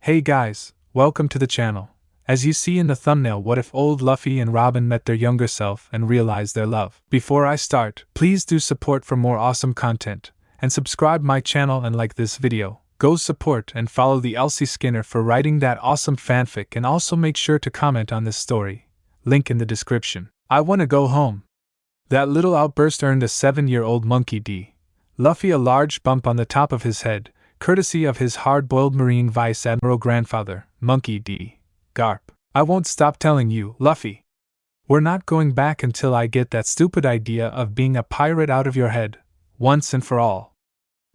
Hey guys, welcome to the channel. As you see in the thumbnail, what if old Luffy and Robin met their younger self and realized their love? Before I start, please do support for more awesome content, and subscribe my channel and like this video. Go support and follow the LCSkinner for writing that awesome fanfic, and also make sure to comment on this story. Link in the description. I wanna go home. That little outburst earned a 7-year-old monkey D. Luffy a large bump on the top of his head, courtesy of his hard-boiled Marine Vice Admiral grandfather, Monkey D. Garp. I won't stop telling you, Luffy. We're not going back until I get that stupid idea of being a pirate out of your head, once and for all.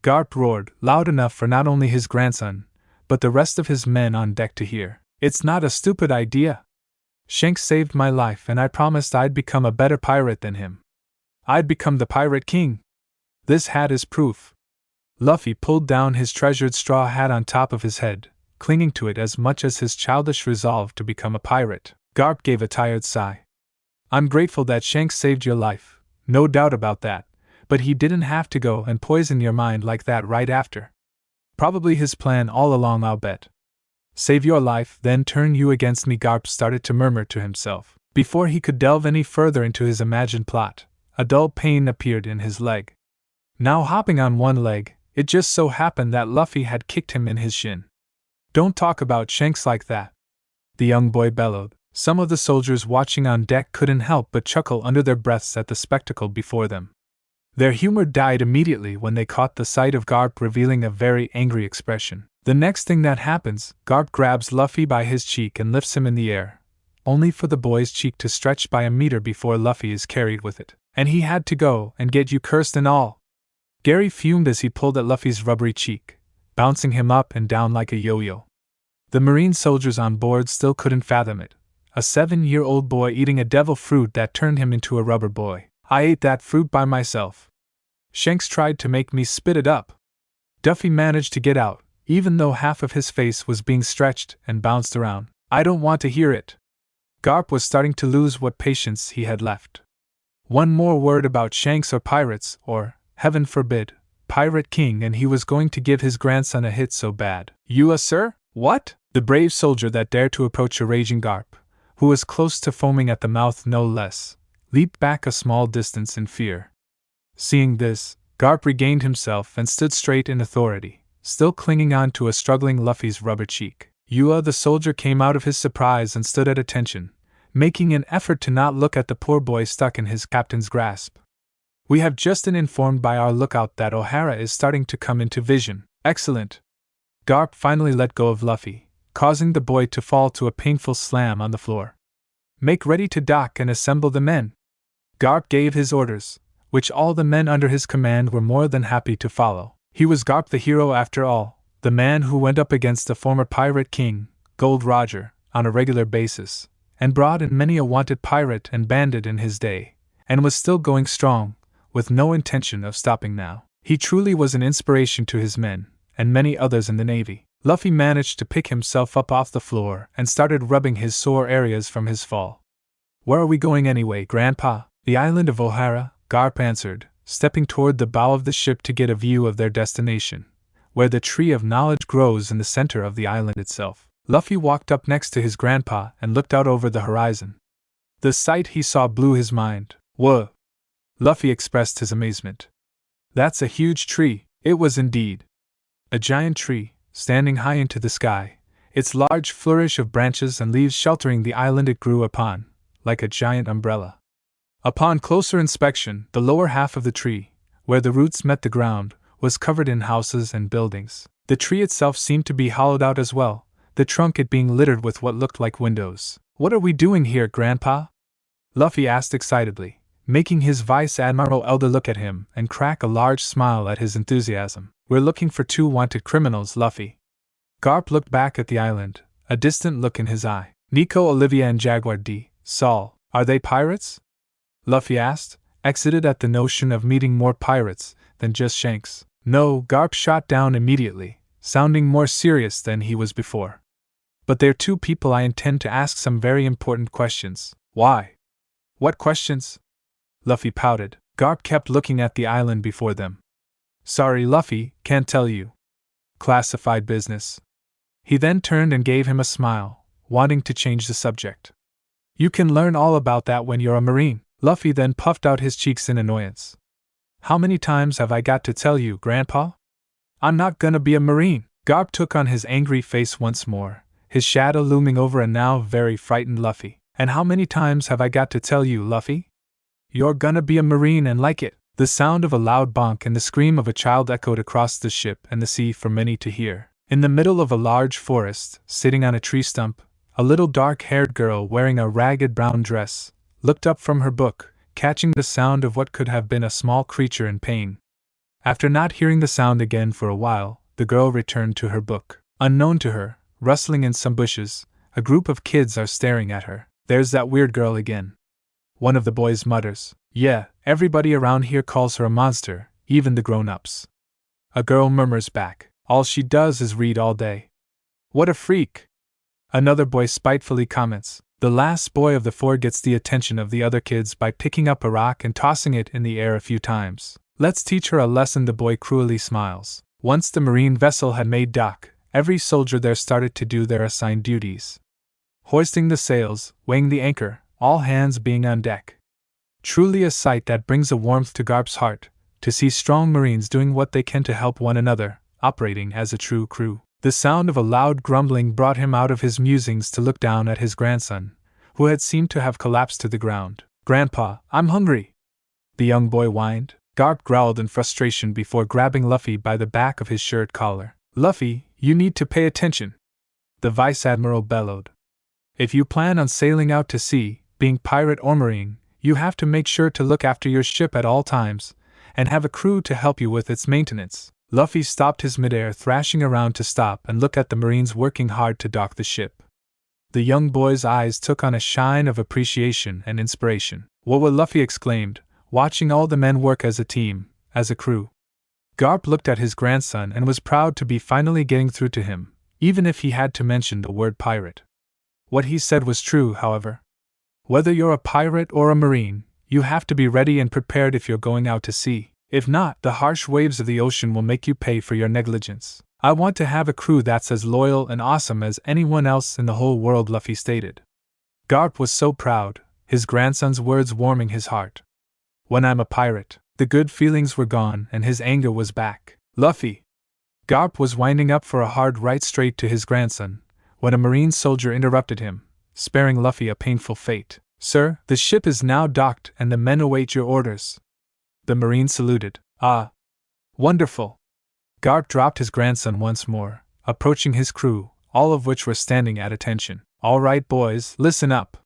Garp roared, loud enough for not only his grandson, but the rest of his men on deck to hear. It's not a stupid idea. Shanks saved my life, and I promised I'd become a better pirate than him. I'd become the Pirate King. This hat is proof. Luffy pulled down his treasured straw hat on top of his head, clinging to it as much as his childish resolve to become a pirate. Garp gave a tired sigh. I'm grateful that Shanks saved your life, no doubt about that, but he didn't have to go and poison your mind like that right after. Probably his plan all along, I'll bet. Save your life, then turn you against me, Garp started to murmur to himself. Before he could delve any further into his imagined plot, a dull pain appeared in his leg. Now hopping on one leg, it just so happened that Luffy had kicked him in his shin. Don't talk about Shanks like that, the young boy bellowed. Some of the soldiers watching on deck couldn't help but chuckle under their breaths at the spectacle before them. Their humor died immediately when they caught the sight of Garp revealing a very angry expression. The next thing that happens, Garp grabs Luffy by his cheek and lifts him in the air, only for the boy's cheek to stretch by a meter before Luffy is carried with it. And he had to go and get you, cursed and all. Gary fumed as he pulled at Luffy's rubbery cheek, bouncing him up and down like a yo-yo. The Marine soldiers on board still couldn't fathom it. A 7-year-old boy eating a devil fruit that turned him into a rubber boy. I ate that fruit by myself. Shanks tried to make me spit it up. Duffy managed to get out, even though half of his face was being stretched and bounced around. I don't want to hear it. Garp was starting to lose what patience he had left. One more word about Shanks or pirates, or, heaven forbid, Pirate King, and he was going to give his grandson a hit so bad. You, sir? What? The brave soldier that dared to approach a raging Garp, who was close to foaming at the mouth no less, leaped back a small distance in fear. Seeing this, Garp regained himself and stood straight in authority, still clinging on to a struggling Luffy's rubber cheek. Yua the soldier came out of his surprise and stood at attention, making an effort to not look at the poor boy stuck in his captain's grasp. We have just been informed by our lookout that O'Hara is starting to come into vision. Excellent. Garp finally let go of Luffy, causing the boy to fall to a painful slam on the floor. Make ready to dock and assemble the men. Garp gave his orders, which all the men under his command were more than happy to follow. He was Garp the hero after all, the man who went up against the former Pirate King, Gold Roger, on a regular basis, and brought in many a wanted pirate and bandit in his day, and was still going strong, with no intention of stopping now. He truly was an inspiration to his men, and many others in the Navy. Luffy managed to pick himself up off the floor and started rubbing his sore areas from his fall. Where are we going anyway, Grandpa? The island of O'Hara, Garp answered, stepping toward the bow of the ship to get a view of their destination, where the tree of knowledge grows in the center of the island itself. Luffy walked up next to his grandpa and looked out over the horizon. The sight he saw blew his mind. Whoa! Luffy expressed his amazement. That's a huge tree. It was indeed a giant tree, standing high into the sky, its large flourish of branches and leaves sheltering the island it grew upon, like a giant umbrella. Upon closer inspection, the lower half of the tree, where the roots met the ground, was covered in houses and buildings. The tree itself seemed to be hollowed out as well, the trunk it being littered with what looked like windows. What are we doing here, Grandpa? Luffy asked excitedly, making his Vice Admiral Elder look at him and crack a large smile at his enthusiasm. We're looking for 2 wanted criminals, Luffy. Garp looked back at the island, a distant look in his eye. Nico, Olivia, and Jaguar D. Saul, are they pirates? Luffy asked, excited at the notion of meeting more pirates than just Shanks. No, Garp shot down immediately, sounding more serious than he was before. But they're 2 people I intend to ask some very important questions. Why? What questions? Luffy pouted. Garp kept looking at the island before them. Sorry, Luffy, can't tell you. Classified business. He then turned and gave him a smile, wanting to change the subject. You can learn all about that when you're a Marine. Luffy then puffed out his cheeks in annoyance. How many times have I got to tell you, Grandpa? I'm not gonna be a Marine. Garp took on his angry face once more, his shadow looming over a now very frightened Luffy. And how many times have I got to tell you, Luffy? You're gonna be a Marine and like it. The sound of a loud bonk and the scream of a child echoed across the ship and the sea for many to hear. In the middle of a large forest, sitting on a tree stump, a little dark-haired girl wearing a ragged brown dress looked up from her book, catching the sound of what could have been a small creature in pain. After not hearing the sound again for a while, the girl returned to her book. Unknown to her, rustling in some bushes, a group of kids are staring at her. There's that weird girl again. One of the boys mutters. Yeah, everybody around here calls her a monster, even the grown-ups. A girl murmurs back. All she does is read all day. What a freak! Another boy spitefully comments. The last boy of the four gets the attention of the other kids by picking up a rock and tossing it in the air a few times. Let's teach her a lesson, the boy cruelly smiles. Once the marine vessel had made dock, every soldier there started to do their assigned duties. Hoisting the sails, weighing the anchor, all hands being on deck. Truly a sight that brings a warmth to Garp's heart, to see strong Marines doing what they can to help one another, operating as a true crew. The sound of a loud grumbling brought him out of his musings to look down at his grandson, who had seemed to have collapsed to the ground. Grandpa, I'm hungry, the young boy whined. Garp growled in frustration before grabbing Luffy by the back of his shirt collar. Luffy, you need to pay attention, the Vice Admiral bellowed. If you plan on sailing out to sea, being pirate or Marine, you have to make sure to look after your ship at all times, and have a crew to help you with its maintenance. Luffy stopped his midair thrashing around to stop and look at the Marines working hard to dock the ship. The young boy's eyes took on a shine of appreciation and inspiration. What will Luffy exclaimed, watching all the men work as a team, as a crew. Garp looked at his grandson and was proud to be finally getting through to him, even if he had to mention the word pirate. What he said was true, however. Whether you're a pirate or a Marine, you have to be ready and prepared if you're going out to sea. If not, the harsh waves of the ocean will make you pay for your negligence. I want to have a crew that's as loyal and awesome as anyone else in the whole world, Luffy stated. Garp was so proud, his grandson's words warming his heart. When I'm a pirate, the good feelings were gone and his anger was back. Luffy! Garp was winding up for a hard right straight to his grandson, when a Marine soldier interrupted him, sparing Luffy a painful fate. Sir, the ship is now docked and the men await your orders. The Marine saluted. Ah! Wonderful! Garp dropped his grandson once more, approaching his crew, all of which were standing at attention. All right, boys, listen up,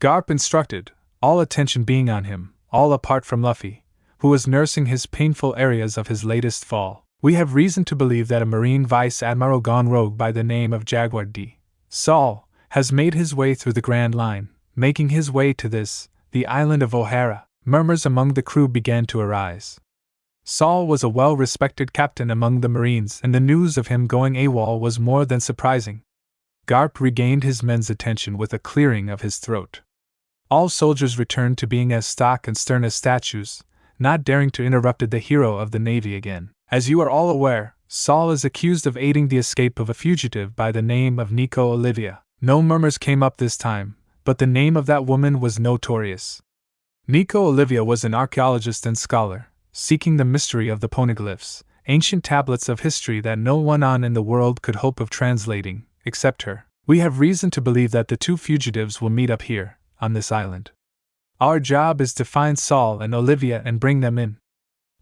Garp instructed, all attention being on him, all apart from Luffy, who was nursing his painful areas of his latest fall. We have reason to believe that a Marine Vice Admiral gone rogue by the name of Jaguar D. Saul has made his way through the Grand Line, making his way to this, the island of O'Hara. Murmurs among the crew began to arise. Saul was a well-respected captain among the Marines, and the news of him going AWOL was more than surprising. Garp regained his men's attention with a clearing of his throat. All soldiers returned to being as stock and stern as statues, not daring to interrupt the hero of the Navy again. As you are all aware, Saul is accused of aiding the escape of a fugitive by the name of Nico Olivia. No murmurs came up this time, but the name of that woman was notorious. Nico Olivia was an archaeologist and scholar, seeking the mystery of the poneglyphs, ancient tablets of history that no one in the world could hope of translating, except her. We have reason to believe that the two fugitives will meet up here, on this island. Our job is to find Saul and Olivia and bring them in.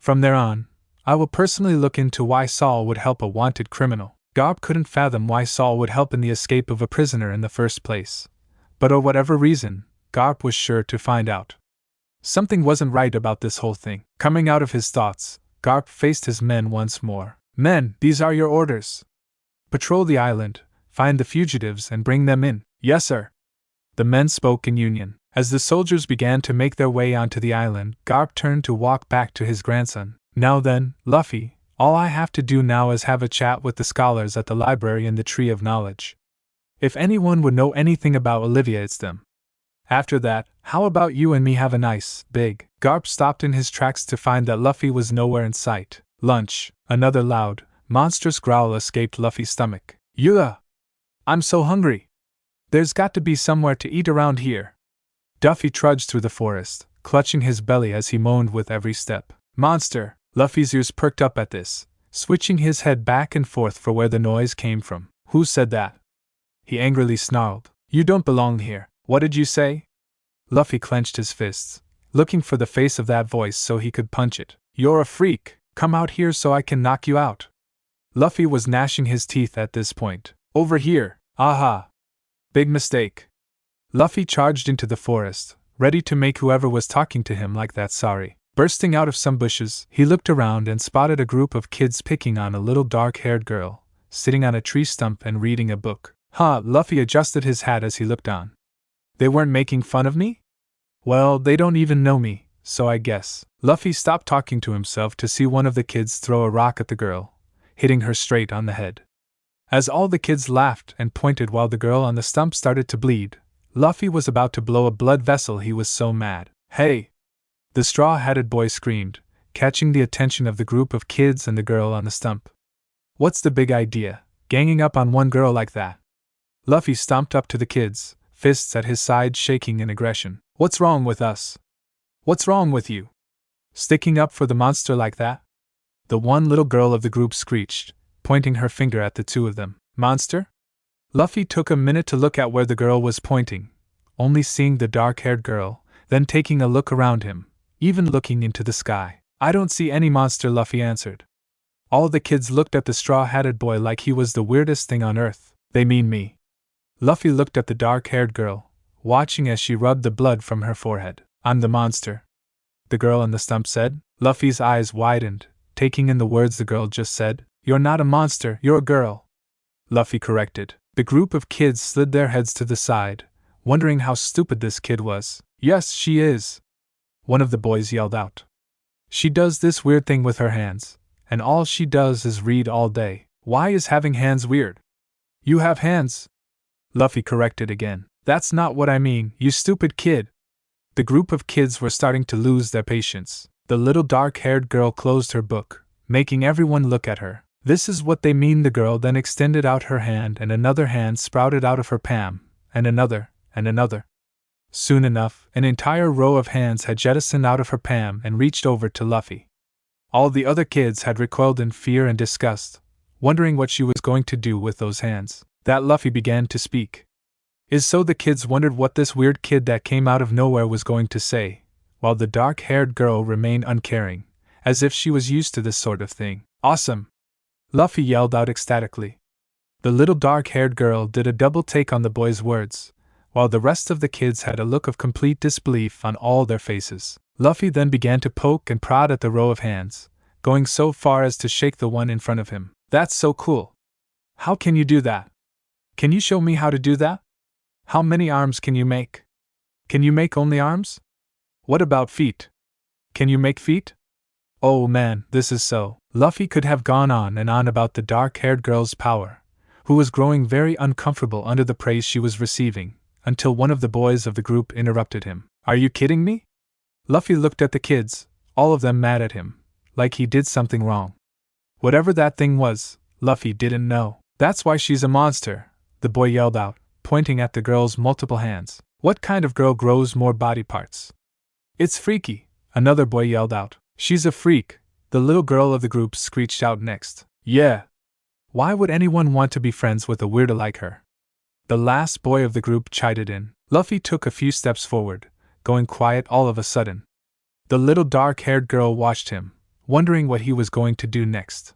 From there on, I will personally look into why Saul would help a wanted criminal. Garp couldn't fathom why Saul would help in the escape of a prisoner in the first place. But for whatever reason, Garp was sure to find out. Something wasn't right about this whole thing. Coming out of his thoughts, Garp faced his men once more. Men, these are your orders. Patrol the island, find the fugitives and bring them in. Yes, sir. The men spoke in union. As the soldiers began to make their way onto the island, Garp turned to walk back to his grandson. Now then, Luffy, all I have to do now is have a chat with the scholars at the library in the Tree of Knowledge. If anyone would know anything about Olivia, it's them. After that, how about you and me have a nice, big... Garp stopped in his tracks to find that Luffy was nowhere in sight. Lunch. Another loud, monstrous growl escaped Luffy's stomach. Yuh! I'm so hungry. There's got to be somewhere to eat around here. Duffy trudged through the forest, clutching his belly as he moaned with every step. Monster! Luffy's ears perked up at this, switching his head back and forth for where the noise came from. Who said that? He angrily snarled. You don't belong here. What did you say? Luffy clenched his fists, looking for the face of that voice so he could punch it. You're a freak. Come out here so I can knock you out. Luffy was gnashing his teeth at this point. Over here. Aha! Big mistake. Luffy charged into the forest, ready to make whoever was talking to him like that sorry. Bursting out of some bushes, he looked around and spotted a group of kids picking on a little dark-haired girl, sitting on a tree stump and reading a book. Luffy adjusted his hat as he looked on. They weren't making fun of me? Well, they don't even know me, so I guess. Luffy stopped talking to himself to see one of the kids throw a rock at the girl, hitting her straight on the head. As all the kids laughed and pointed while the girl on the stump started to bleed, Luffy was about to blow a blood vessel, he was so mad. Hey! The straw-hatted boy screamed, catching the attention of the group of kids and the girl on the stump. What's the big idea, ganging up on one girl like that? Luffy stomped up to the kids, fists at his side shaking in aggression. What's wrong with us? What's wrong with you? Sticking up for the monster like that? The one little girl of the group screeched, pointing her finger at the two of them. Monster? Luffy took a minute to look at where the girl was pointing, only seeing the dark-haired girl, then taking a look around him, even looking into the sky. I don't see any monster, Luffy answered. All the kids looked at the straw-hatted boy like he was the weirdest thing on earth. They mean me. Luffy looked at the dark-haired girl, watching as she rubbed the blood from her forehead. I'm the monster, the girl on the stump said. Luffy's eyes widened, taking in the words the girl just said. You're not a monster, you're a girl, Luffy corrected. The group of kids slid their heads to the side, wondering how stupid this kid was. Yes, she is, one of the boys yelled out. She does this weird thing with her hands, and all she does is read all day. Why is having hands weird? You have hands, Luffy corrected again. That's not what I mean, you stupid kid. The group of kids were starting to lose their patience. The little dark-haired girl closed her book, making everyone look at her. This is what they mean. The girl then extended out her hand and another hand sprouted out of her palm, and another, and another. Soon enough, an entire row of hands had jettisoned out of her palm and reached over to Luffy. All the other kids had recoiled in fear and disgust, wondering what she was going to do with those hands. That Luffy began to speak. So the kids wondered what this weird kid that came out of nowhere was going to say, while the dark-haired girl remained uncaring, as if she was used to this sort of thing. Awesome! Luffy yelled out ecstatically. The little dark-haired girl did a double take on the boy's words, while the rest of the kids had a look of complete disbelief on all their faces. Luffy then began to poke and prod at the row of hands, going so far as to shake the one in front of him. That's so cool! How can you do that? Can you show me how to do that? How many arms can you make? Can you make only arms? What about feet? Can you make feet? Oh man, this is so. Luffy could have gone on and on about the dark-haired girl's power, who was growing very uncomfortable under the praise she was receiving, until one of the boys of the group interrupted him. Are you kidding me? Luffy looked at the kids, all of them mad at him, like he did something wrong. Whatever that thing was, Luffy didn't know. That's why she's a monster, the boy yelled out, pointing at the girl's multiple hands. What kind of girl grows more body parts? It's freaky, another boy yelled out. She's a freak, the little girl of the group screeched out next. Yeah. Why would anyone want to be friends with a weirdo like her? The last boy of the group chided in. Luffy took a few steps forward, going quiet all of a sudden. The little dark-haired girl watched him, wondering what he was going to do next.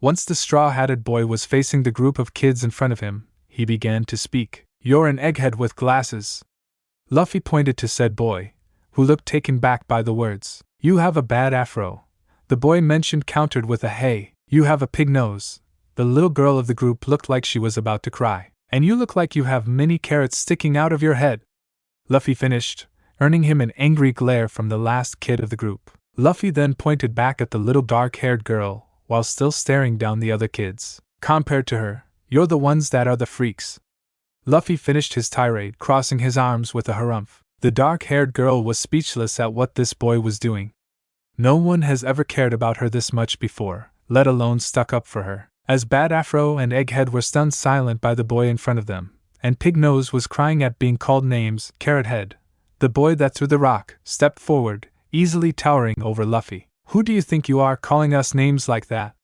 Once the straw-hatted boy was facing the group of kids in front of him, he began to speak. You're an egghead with glasses. Luffy pointed to said boy, who looked taken back by the words. You have a bad afro. The boy mentioned countered with a hey. You have a pig nose. The little girl of the group looked like she was about to cry. And you look like you have mini carrots sticking out of your head. Luffy finished, earning him an angry glare from the last kid of the group. Luffy then pointed back at the little dark-haired girl, while still staring down the other kids. Compared to her, you're the ones that are the freaks. Luffy finished his tirade, crossing his arms with a harumph. The dark-haired girl was speechless at what this boy was doing. No one has ever cared about her this much before, let alone stuck up for her. As Bad Afro and Egghead were stunned silent by the boy in front of them, and Pig Nose was crying at being called names, Carrot Head, the boy that threw the rock, stepped forward, easily towering over Luffy. "Who do you think you are, calling us names like that?"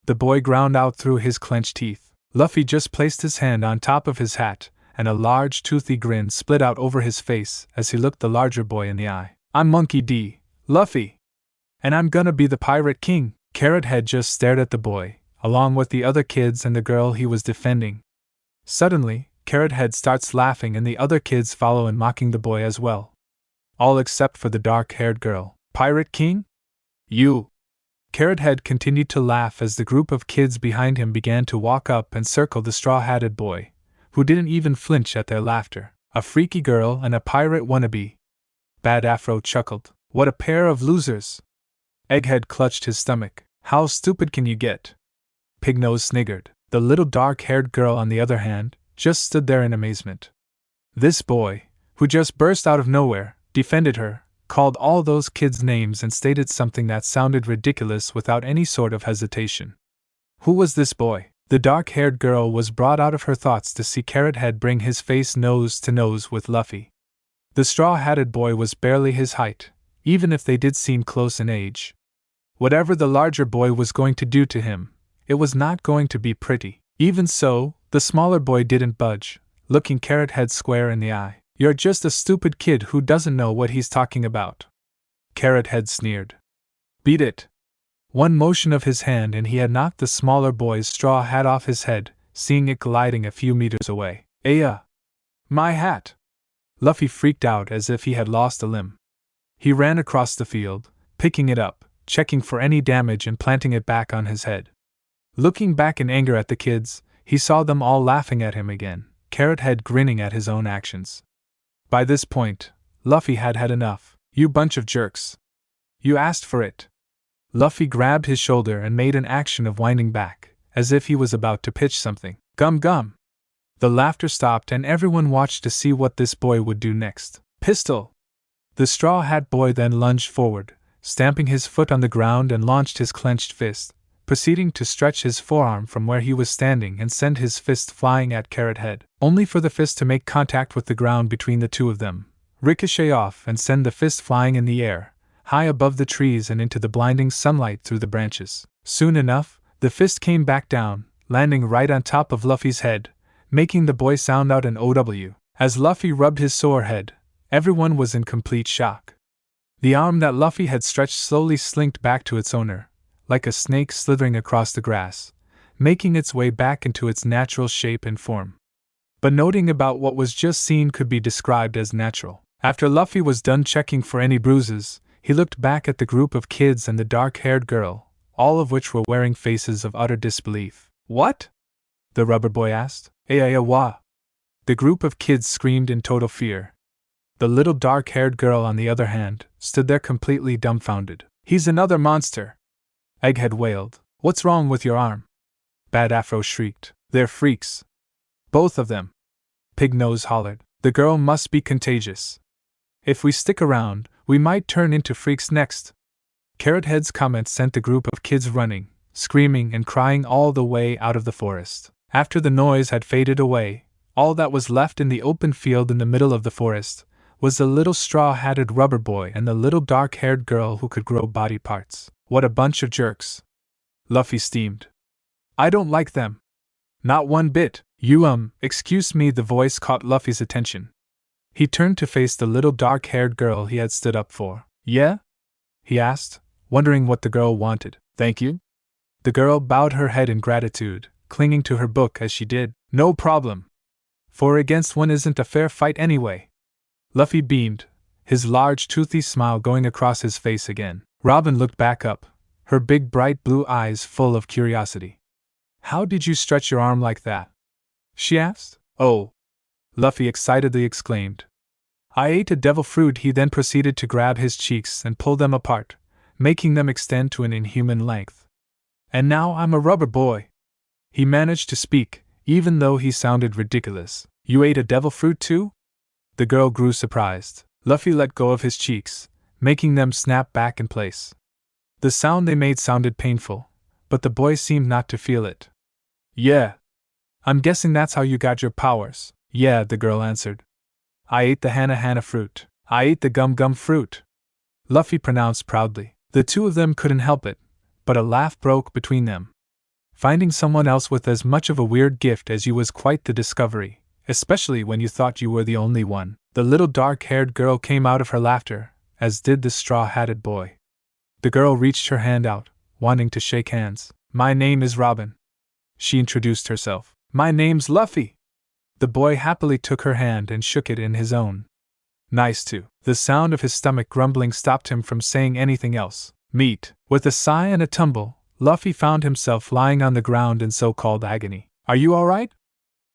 the boy ground out through his clenched teeth. Luffy just placed his hand on top of his hat, and a large toothy grin split out over his face as he looked the larger boy in the eye. "I'm Monkey D. Luffy. And I'm gonna be the Pirate King." Carrot Head just stared at the boy, along with the other kids and the girl he was defending. Suddenly, Carrot Head starts laughing and the other kids follow in mocking the boy as well. All except for the dark-haired girl. "Pirate King? You!" Carrot Head continued to laugh as the group of kids behind him began to walk up and circle the straw-hatted boy, who didn't even flinch at their laughter. "A freaky girl and a pirate wannabe." Bad Afro chuckled. "What a pair of losers." Egghead clutched his stomach. "How stupid can you get?" Pig Nose sniggered. The little dark-haired girl, on the other hand, just stood there in amazement. This boy, who just burst out of nowhere, defended her, called all those kids names and stated something that sounded ridiculous without any sort of hesitation. Who was this boy? The dark-haired girl was brought out of her thoughts to see Carrot Head bring his face nose to nose with Luffy. The straw-hatted boy was barely his height, even if they did seem close in age. Whatever the larger boy was going to do to him, it was not going to be pretty. Even so, the smaller boy didn't budge, looking Carrot Head square in the eye. "You're just a stupid kid who doesn't know what he's talking about." Carrot Head sneered. "Beat it." One motion of his hand and he had knocked the smaller boy's straw hat off his head, seeing it gliding a few meters away. "Aya! My hat!" Luffy freaked out as if he had lost a limb. He ran across the field, picking it up, checking for any damage and planting it back on his head. Looking back in anger at the kids, he saw them all laughing at him again, Carrot Head grinning at his own actions. By this point, Luffy had had enough. "You bunch of jerks. You asked for it." Luffy grabbed his shoulder and made an action of winding back, as if he was about to pitch something. "Gum gum." The laughter stopped and everyone watched to see what this boy would do next. "Pistol!" The Straw Hat Boy then lunged forward, stamping his foot on the ground and launched his clenched fist, proceeding to stretch his forearm from where he was standing and send his fist flying at Carrot Head, only for the fist to make contact with the ground between the two of them, ricochet off and send the fist flying in the air, high above the trees and into the blinding sunlight through the branches. Soon enough, the fist came back down, landing right on top of Luffy's head, making the boy sound out an OW. As Luffy rubbed his sore head, everyone was in complete shock. The arm that Luffy had stretched slowly slinked back to its owner, like a snake slithering across the grass, making its way back into its natural shape and form. But nothing about what was just seen could be described as natural. After Luffy was done checking for any bruises, he looked back at the group of kids and the dark-haired girl, all of which were wearing faces of utter disbelief. "What?" the rubber boy asked. "Wah!" The group of kids screamed in total fear. The little dark-haired girl, on the other hand, stood there completely dumbfounded. "He's another monster!" Egghead wailed. "What's wrong with your arm?" Bad Afro shrieked. "They're freaks. Both of them!" Pig Nose hollered. "The girl must be contagious. If we stick around, we might turn into freaks next." Carrot Head's comment sent the group of kids running, screaming and crying all the way out of the forest. After the noise had faded away, all that was left in the open field in the middle of the forest was the little straw-hatted rubber boy and the little dark-haired girl who could grow body parts. "What a bunch of jerks!" Luffy steamed. "I don't like them. Not one bit." Excuse me," the voice caught Luffy's attention. He turned to face the little dark-haired girl he had stood up for. "Yeah?" he asked, wondering what the girl wanted. "Thank you." The girl bowed her head in gratitude, clinging to her book as she did. "No problem. 4 against 1 isn't a fair fight anyway." Luffy beamed, his large toothy smile going across his face again. Robin looked back up, her big bright blue eyes full of curiosity. "How did you stretch your arm like that?" she asked. "Oh!" Luffy excitedly exclaimed. "I ate a devil fruit." He then proceeded to grab his cheeks and pull them apart, making them extend to an inhuman length. "And now I'm a rubber boy." He managed to speak, even though he sounded ridiculous. "You ate a devil fruit too?" The girl grew surprised. Luffy let go of his cheeks, making them snap back in place. The sound they made sounded painful, but the boy seemed not to feel it. Yeah. I'm guessing that's how you got your powers. Yeah, the girl answered. I ate the hana fruit. I ate the gum fruit. Luffy pronounced proudly. The two of them couldn't help it, but a laugh broke between them. Finding someone else with as much of a weird gift as you was quite the discovery, especially when you thought you were the only one. The little dark-haired girl came out of her laughter, as did the straw-hatted boy. The girl reached her hand out, wanting to shake hands. My name is Robin. She introduced herself. My name's Luffy. The boy happily took her hand and shook it in his own. Nice too. The sound of his stomach grumbling stopped him from saying anything else. Meet. With a sigh and a tumble, Luffy found himself lying on the ground in so-called agony. Are you alright?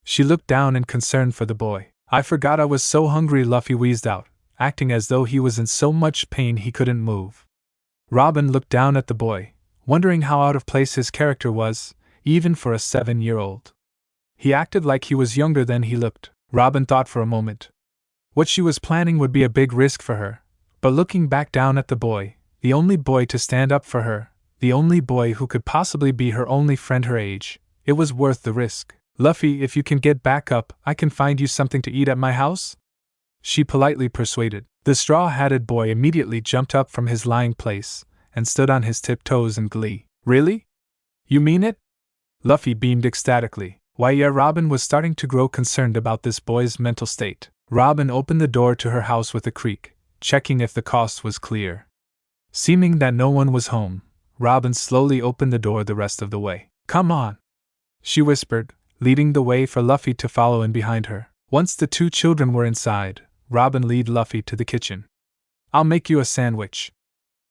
She looked down in concern for the boy. I forgot I was so hungry, Luffy wheezed out, acting as though he was in so much pain he couldn't move. Robin looked down at the boy, wondering how out of place his character was, even for a 7-year-old. He acted like he was younger than he looked. Robin thought for a moment. What she was planning would be a big risk for her, but looking back down at the boy, the only boy to stand up for her, the only boy who could possibly be her only friend her age, it was worth the risk. Luffy, if you can get back up, I can find you something to eat at my house? She politely persuaded. The straw-hatted boy immediately jumped up from his lying place and stood on his tiptoes in glee. Really? You mean it? Luffy beamed ecstatically. Why, yeah, Robin was starting to grow concerned about this boy's mental state. Robin opened the door to her house with a creak, checking if the coast was clear. Seeming that no one was home, Robin slowly opened the door the rest of the way. Come on, she whispered, leading the way for Luffy to follow in behind her. Once the two children were inside, Robin led Luffy to the kitchen. I'll make you a sandwich.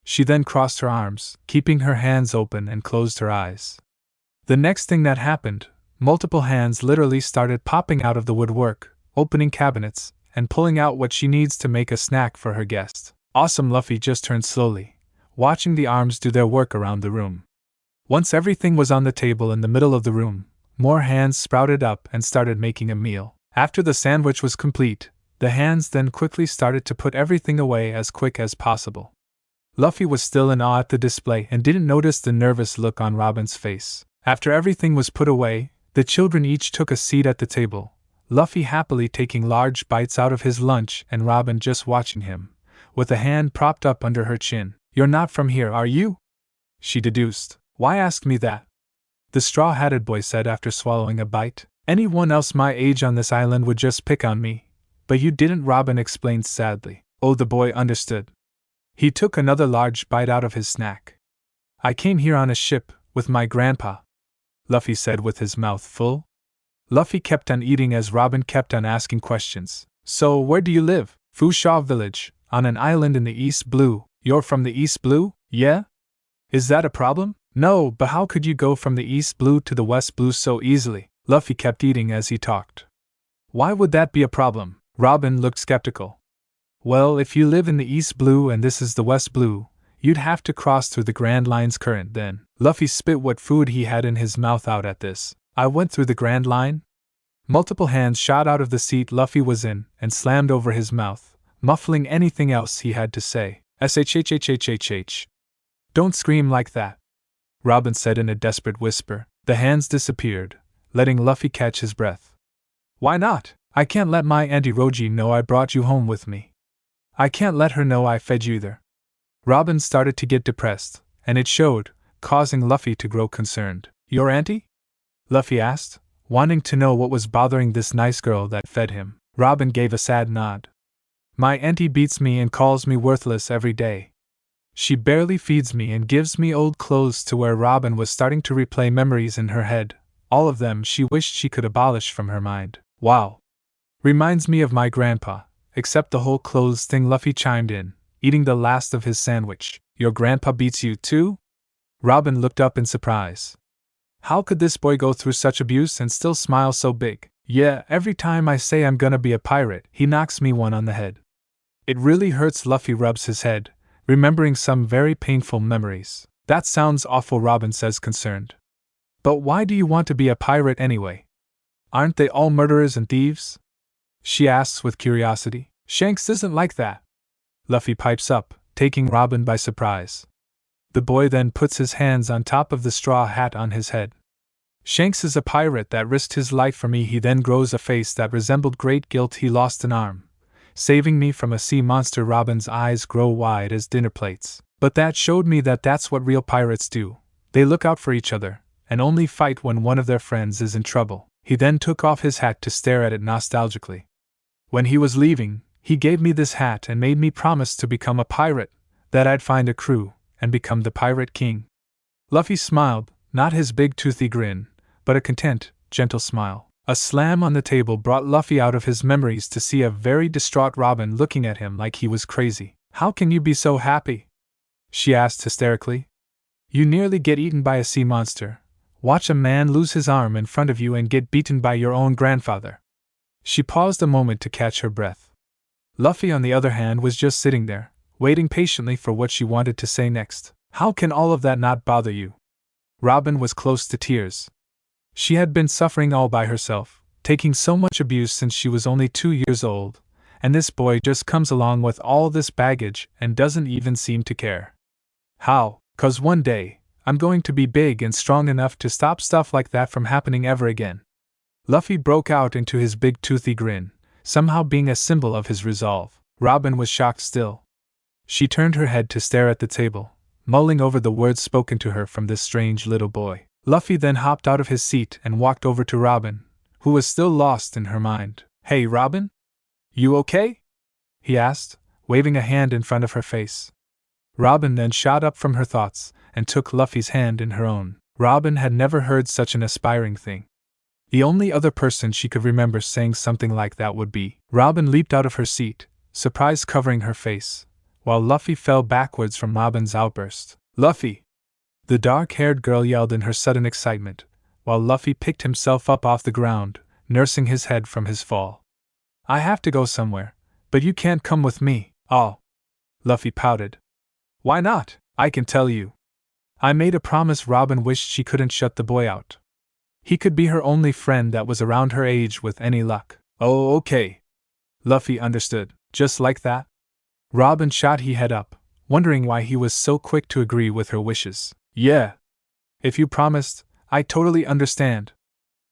She then crossed her arms, keeping her hands open, and closed her eyes. The next thing that happened, multiple hands literally started popping out of the woodwork, opening cabinets, and pulling out what she needs to make a snack for her guest. Awesome. Luffy just turned slowly, watching the arms do their work around the room. Once everything was on the table in the middle of the room, more hands sprouted up and started making a meal. After the sandwich was complete, the hands then quickly started to put everything away as quick as possible. Luffy was still in awe at the display and didn't notice the nervous look on Robin's face. After everything was put away, the children each took a seat at the table, Luffy happily taking large bites out of his lunch and Robin just watching him, with a hand propped up under her chin. You're not from here, are you? She deduced. Why ask me that? The straw-hatted boy said after swallowing a bite. Anyone else my age on this island would just pick on me, but you didn't, Robin explained sadly. Oh, the boy understood. He took another large bite out of his snack. I came here on a ship, with my grandpa, Luffy said with his mouth full. Luffy kept on eating as Robin kept on asking questions. So, where do you live? Fusha Village, on an island in the East Blue. You're from the East Blue, yeah? Is that a problem? No, but how could you go from the East Blue to the West Blue so easily? Luffy kept eating as he talked. Why would that be a problem? Robin looked skeptical. Well, if you live in the East Blue and this is the West Blue, you'd have to cross through the Grand Line's current then. Luffy spit what food he had in his mouth out at this. I went through the Grand Line? Multiple hands shot out of the seat Luffy was in and slammed over his mouth, muffling anything else he had to say. SHHHHHH. Don't scream like that, Robin said in a desperate whisper. The hands disappeared, letting Luffy catch his breath. Why not? I can't let my Auntie Roji know I brought you home with me. I can't let her know I fed you either. Robin started to get depressed, and it showed, causing Luffy to grow concerned. Your auntie? Luffy asked, wanting to know what was bothering this nice girl that fed him. Robin gave a sad nod. My auntie beats me and calls me worthless every day. She barely feeds me and gives me old clothes to wear. Robin was starting to replay memories in her head, all of them she wished she could abolish from her mind. Wow. Reminds me of my grandpa, except the whole clothes thing. Luffy chimed in, eating the last of his sandwich. Your grandpa beats you too? Robin looked up in surprise. How could this boy go through such abuse and still smile so big? Yeah, every time I say I'm gonna be a pirate, he knocks me one on the head. It really hurts. Luffy rubs his head, remembering some very painful memories. That sounds awful, Robin says concerned. But why do you want to be a pirate anyway? Aren't they all murderers and thieves? She asks with curiosity. Shanks isn't like that, Luffy pipes up, taking Robin by surprise. The boy then puts his hands on top of the straw hat on his head. Shanks is a pirate that risked his life for me. He then grows a face that resembled great guilt. He lost an arm, saving me from a sea monster. Robin's eyes grow wide as dinner plates. But that showed me that that's what real pirates do. They look out for each other, and only fight when one of their friends is in trouble. He then took off his hat to stare at it nostalgically. When he was leaving, he gave me this hat and made me promise to become a pirate, that I'd find a crew, and become the Pirate King. Luffy smiled, not his big toothy grin, but a content, gentle smile. A slam on the table brought Luffy out of his memories to see a very distraught Robin looking at him like he was crazy. "How can you be so happy?" she asked hysterically. "You nearly get eaten by a sea monster. Watch a man lose his arm in front of you and get beaten by your own grandfather." She paused a moment to catch her breath. Luffy, on the other hand, was just sitting there, waiting patiently for what she wanted to say next. "How can all of that not bother you?" Robin was close to tears. She had been suffering all by herself, taking so much abuse since she was only 2 years old, and this boy just comes along with all this baggage and doesn't even seem to care. "How? 'Cause one day, I'm going to be big and strong enough to stop stuff like that from happening ever again." Luffy broke out into his big toothy grin, somehow being a symbol of his resolve. Robin was shocked still. She turned her head to stare at the table, mulling over the words spoken to her from this strange little boy. Luffy then hopped out of his seat and walked over to Robin, who was still lost in her mind. "Hey, Robin? You okay?" he asked, waving a hand in front of her face. Robin then shot up from her thoughts and took Luffy's hand in her own. Robin had never heard such an aspiring thing. The only other person she could remember saying something like that would be. Robin leaped out of her seat, surprise covering her face, while Luffy fell backwards from Robin's outburst. "Luffy!" the dark-haired girl yelled in her sudden excitement, while Luffy picked himself up off the ground, nursing his head from his fall. "I have to go somewhere, but you can't come with me." "Oh." Luffy pouted. "Why not? I can tell you. I made a promise." Robin wished she couldn't shut the boy out. He could be her only friend that was around her age with any luck. "Oh, okay." Luffy understood. "Just like that?" Robin shot his head up, wondering why he was so quick to agree with her wishes. "Yeah. If you promised, I totally understand,"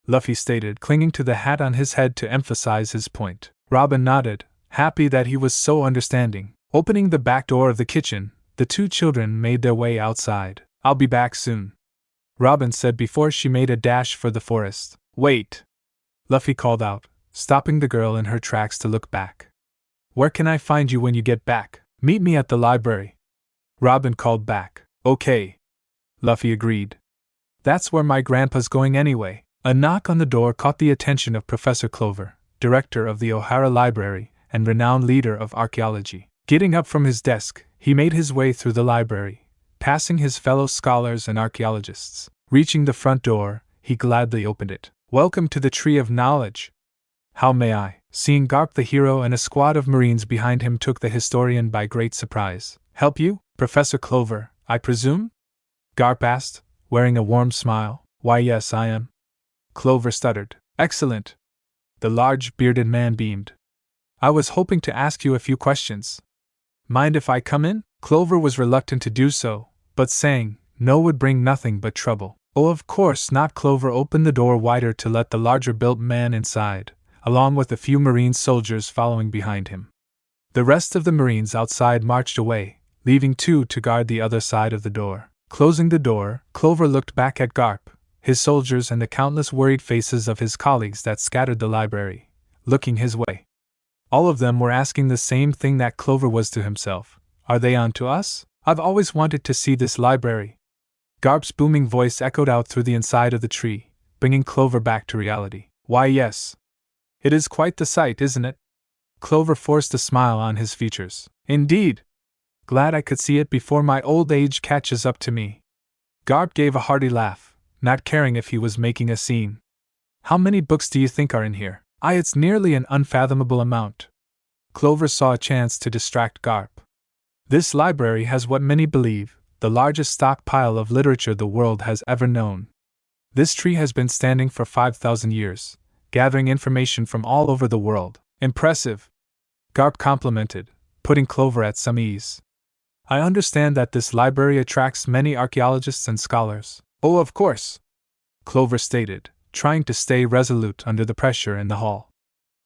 Luffy stated, clinging to the hat on his head to emphasize his point. Robin nodded, happy that he was so understanding. Opening the back door of the kitchen, the two children made their way outside. "I'll be back soon," Robin said before she made a dash for the forest. "Wait!" Luffy called out, stopping the girl in her tracks to look back. "Where can I find you when you get back?" "Meet me at the library," Robin called back. "Okay," Luffy agreed. "That's where my grandpa's going anyway." A knock on the door caught the attention of Professor Clover, director of the O'Hara Library and renowned leader of archaeology. Getting up from his desk, he made his way through the library, passing his fellow scholars and archaeologists. Reaching the front door, he gladly opened it. "Welcome to the Tree of Knowledge. How may I?" Seeing Garp the hero and a squad of Marines behind him took the historian by great surprise. "Help you, Professor Clover, I presume?" Garp asked, wearing a warm smile. "Why, yes, I am," Clover stuttered. "Excellent." The large, bearded man beamed. "I was hoping to ask you a few questions. Mind if I come in?" Clover was reluctant to do so, but saying no would bring nothing but trouble. "Oh, of course not." Clover opened the door wider to let the larger-built man inside, along with a few Marine soldiers following behind him. The rest of the Marines outside marched away, leaving two to guard the other side of the door. Closing the door, Clover looked back at Garp, his soldiers and the countless worried faces of his colleagues that scattered the library, looking his way. All of them were asking the same thing that Clover was to himself. "Are they on to us? I've always wanted to see this library." Garp's booming voice echoed out through the inside of the tree, bringing Clover back to reality. "Why, yes. It is quite the sight, isn't it?" Clover forced a smile on his features. "Indeed. Glad I could see it before my old age catches up to me." Garp gave a hearty laugh, not caring if he was making a scene. "How many books do you think are in here?" It's nearly an unfathomable amount." Clover saw a chance to distract Garp. "This library has what many believe the largest stockpile of literature the world has ever known. This tree has been standing for 5,000 years, gathering information from all over the world." "Impressive," Garp complimented, putting Clover at some ease. "I understand that this library attracts many archaeologists and scholars." "Oh, of course," Clover stated, trying to stay resolute under the pressure in the hall.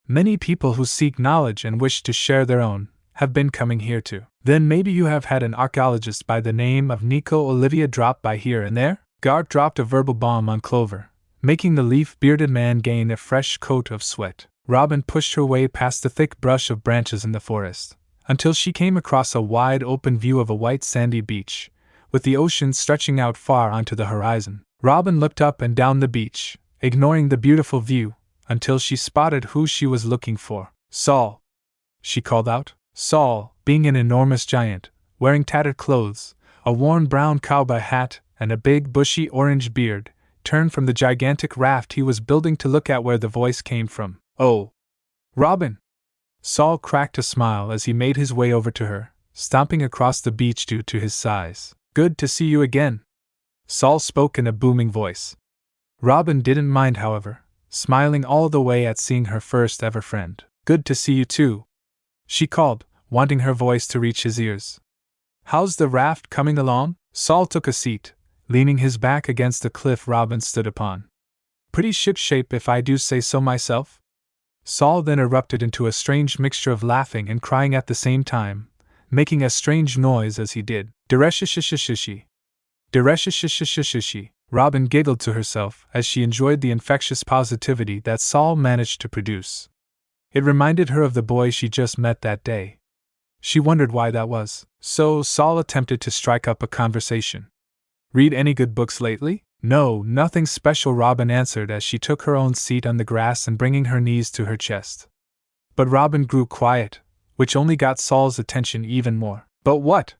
Many people who seek knowledge and wish to share their own have been coming here too. Then maybe you have had an archaeologist by the name of Nico Olivia drop by here and there? Garp dropped a verbal bomb on Clover, making the leaf-bearded man gain a fresh coat of sweat. Robin pushed her way past the thick brush of branches in the forest, until she came across a wide open view of a white sandy beach, with the ocean stretching out far onto the horizon. Robin looked up and down the beach, ignoring the beautiful view, until she spotted who she was looking for. Saul! She called out. Saul, being an enormous giant, wearing tattered clothes, a worn brown cowboy hat, and a big bushy orange beard, turned from the gigantic raft he was building to look at where the voice came from. Oh! Robin! Saul cracked a smile as he made his way over to her, stomping across the beach due to his size. Good to see you again! Saul spoke in a booming voice. Robin didn't mind, however, smiling all the way at seeing her first ever friend. Good to see you too, she called, wanting her voice to reach his ears. How's the raft coming along? Saul took a seat, leaning his back against the cliff Robin stood upon. Pretty shipshape if I do say so myself. Saul then erupted into a strange mixture of laughing and crying at the same time, making a strange noise as he did. Dereshishishishishi. Dereshishishishishi. Robin giggled to herself as she enjoyed the infectious positivity that Saul managed to produce. It reminded her of the boy she just met that day. She wondered why that was, so Saul attempted to strike up a conversation. Read any good books lately? No, nothing special, Robin answered as she took her own seat on the grass and bringing her knees to her chest. But Robin grew quiet, which only got Saul's attention even more. But what?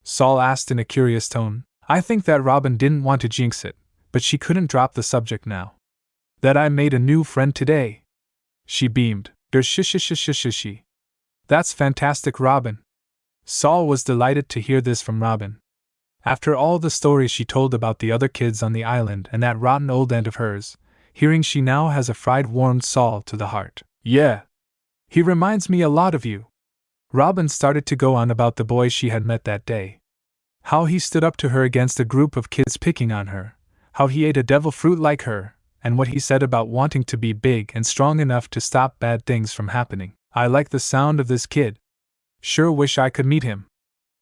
Saul asked in a curious tone. I think that Robin didn't want to jinx it, but she couldn't drop the subject now. That I made a new friend today. She beamed. Dershishishishishi. That's fantastic, Robin. Saul was delighted to hear this from Robin. After all the stories she told about the other kids on the island and that rotten old aunt of hers, hearing she now has a friend warmed Saul to the heart. Yeah. He reminds me a lot of you. Robin started to go on about the boy she had met that day. How he stood up to her against a group of kids picking on her, how he ate a devil fruit like her, and what he said about wanting to be big and strong enough to stop bad things from happening. I like the sound of this kid. Sure wish I could meet him.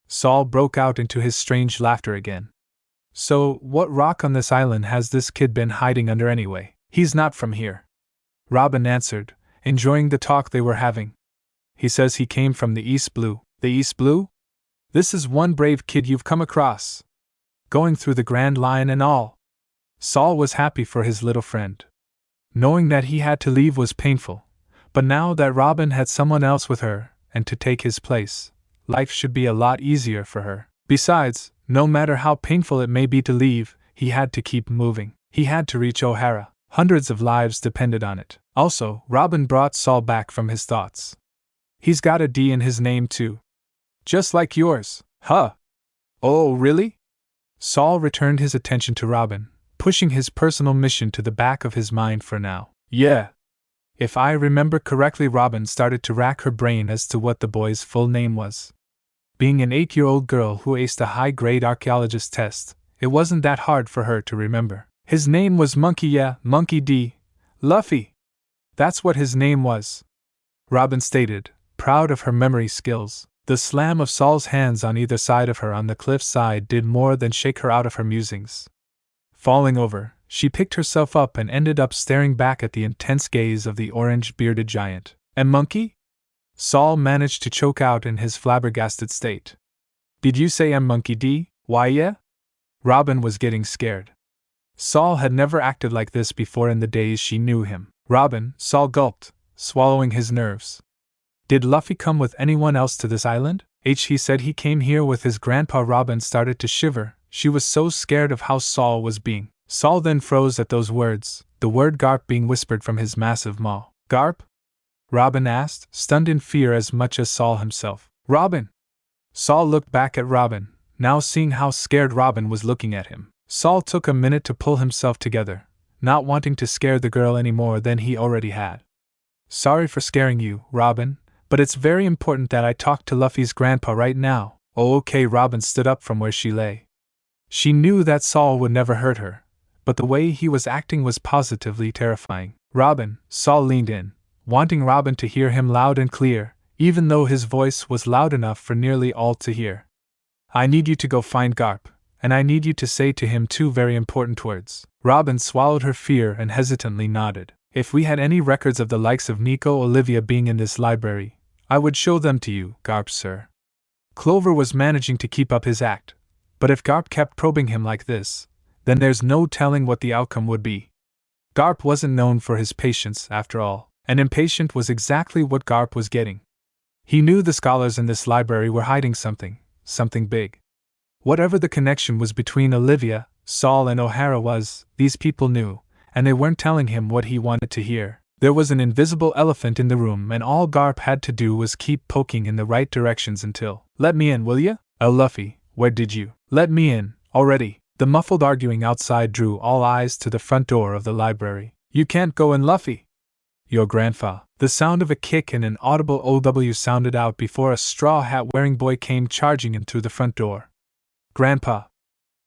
Saul broke out into his strange laughter again. So, what rock on this island has this kid been hiding under anyway? He's not from here. Robin answered, enjoying the talk they were having. He says he came from the East Blue. The East Blue? This is one brave kid you've come across. Going through the Grand Line and all. Saul was happy for his little friend. Knowing that he had to leave was painful, but now that Robin had someone else with her, and to take his place, life should be a lot easier for her. Besides, no matter how painful it may be to leave, he had to keep moving. He had to reach O'Hara. Hundreds of lives depended on it. Also, Robin brought Saul back from his thoughts. He's got a D in his name too. Just like yours, huh? Oh, really? Saul returned his attention to Robin, pushing his personal mission to the back of his mind for now. Yeah. If I remember correctly, Robin started to rack her brain as to what the boy's full name was. Being an 8-year-old girl who aced a high-grade archaeologist test, it wasn't that hard for her to remember. His name was Monkey, yeah, Monkey D. Luffy. That's what his name was, Robin stated, proud of her memory skills. The slam of Saul's hands on either side of her on the cliff side did more than shake her out of her musings. Falling over, she picked herself up and ended up staring back at the intense gaze of the orange-bearded giant. And Monkey? Saul managed to choke out in his flabbergasted state. Did you say I'm Monkey D? Why yeah? Robin was getting scared. Saul had never acted like this before in the days she knew him. Robin, Saul gulped, swallowing his nerves. Did Luffy come with anyone else to this island? He said he came here with his grandpa. Robin started to shiver. She was so scared of how Saul was being. Saul then froze at those words, the word Garp being whispered from his massive maw. Garp? Robin asked, stunned in fear as much as Saul himself. Robin! Saul looked back at Robin, now seeing how scared Robin was looking at him. Saul took a minute to pull himself together, not wanting to scare the girl any more than he already had. Sorry for scaring you, Robin, but it's very important that I talk to Luffy's grandpa right now. Oh, okay. Robin stood up from where she lay. She knew that Saul would never hurt her, but the way he was acting was positively terrifying. Robin, Saul leaned in, wanting Robin to hear him loud and clear, even though his voice was loud enough for nearly all to hear. I need you to go find Garp, and I need you to say to him 2 very important words. Robin swallowed her fear and hesitantly nodded. If we had any records of the likes of Nico Olivia being in this library, I would show them to you, Garp, sir. Clover was managing to keep up his act, but if Garp kept probing him like this, then there's no telling what the outcome would be. Garp wasn't known for his patience, after all, and impatient was exactly what Garp was getting. He knew the scholars in this library were hiding something big. Whatever the connection was between Olivia, Saul, and O'Hara was, these people knew, and they weren't telling him what he wanted to hear. There was an invisible elephant in the room, and all Garp had to do was keep poking in the right directions until, "Let me in, will ya? Luffy, where did you let me in already?" The muffled arguing outside drew all eyes to the front door of the library. "You can't go in, Luffy." "Your grandpa." The sound of a kick and an audible OW sounded out before a straw hat wearing boy came charging in through the front door. "Grandpa!"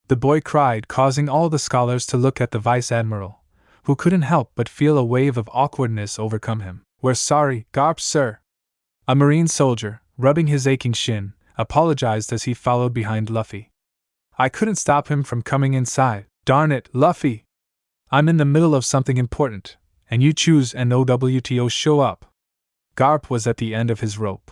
the boy cried, causing all the scholars to look at the Vice Admiral, who couldn't help but feel a wave of awkwardness overcome him. "We're sorry, Garp, sir." A Marine soldier, rubbing his aching shin, apologized as he followed behind Luffy. "I couldn't stop him from coming inside. Darn it, Luffy! I'm in the middle of something important, and you choose and OWTO show up." Garp was at the end of his rope.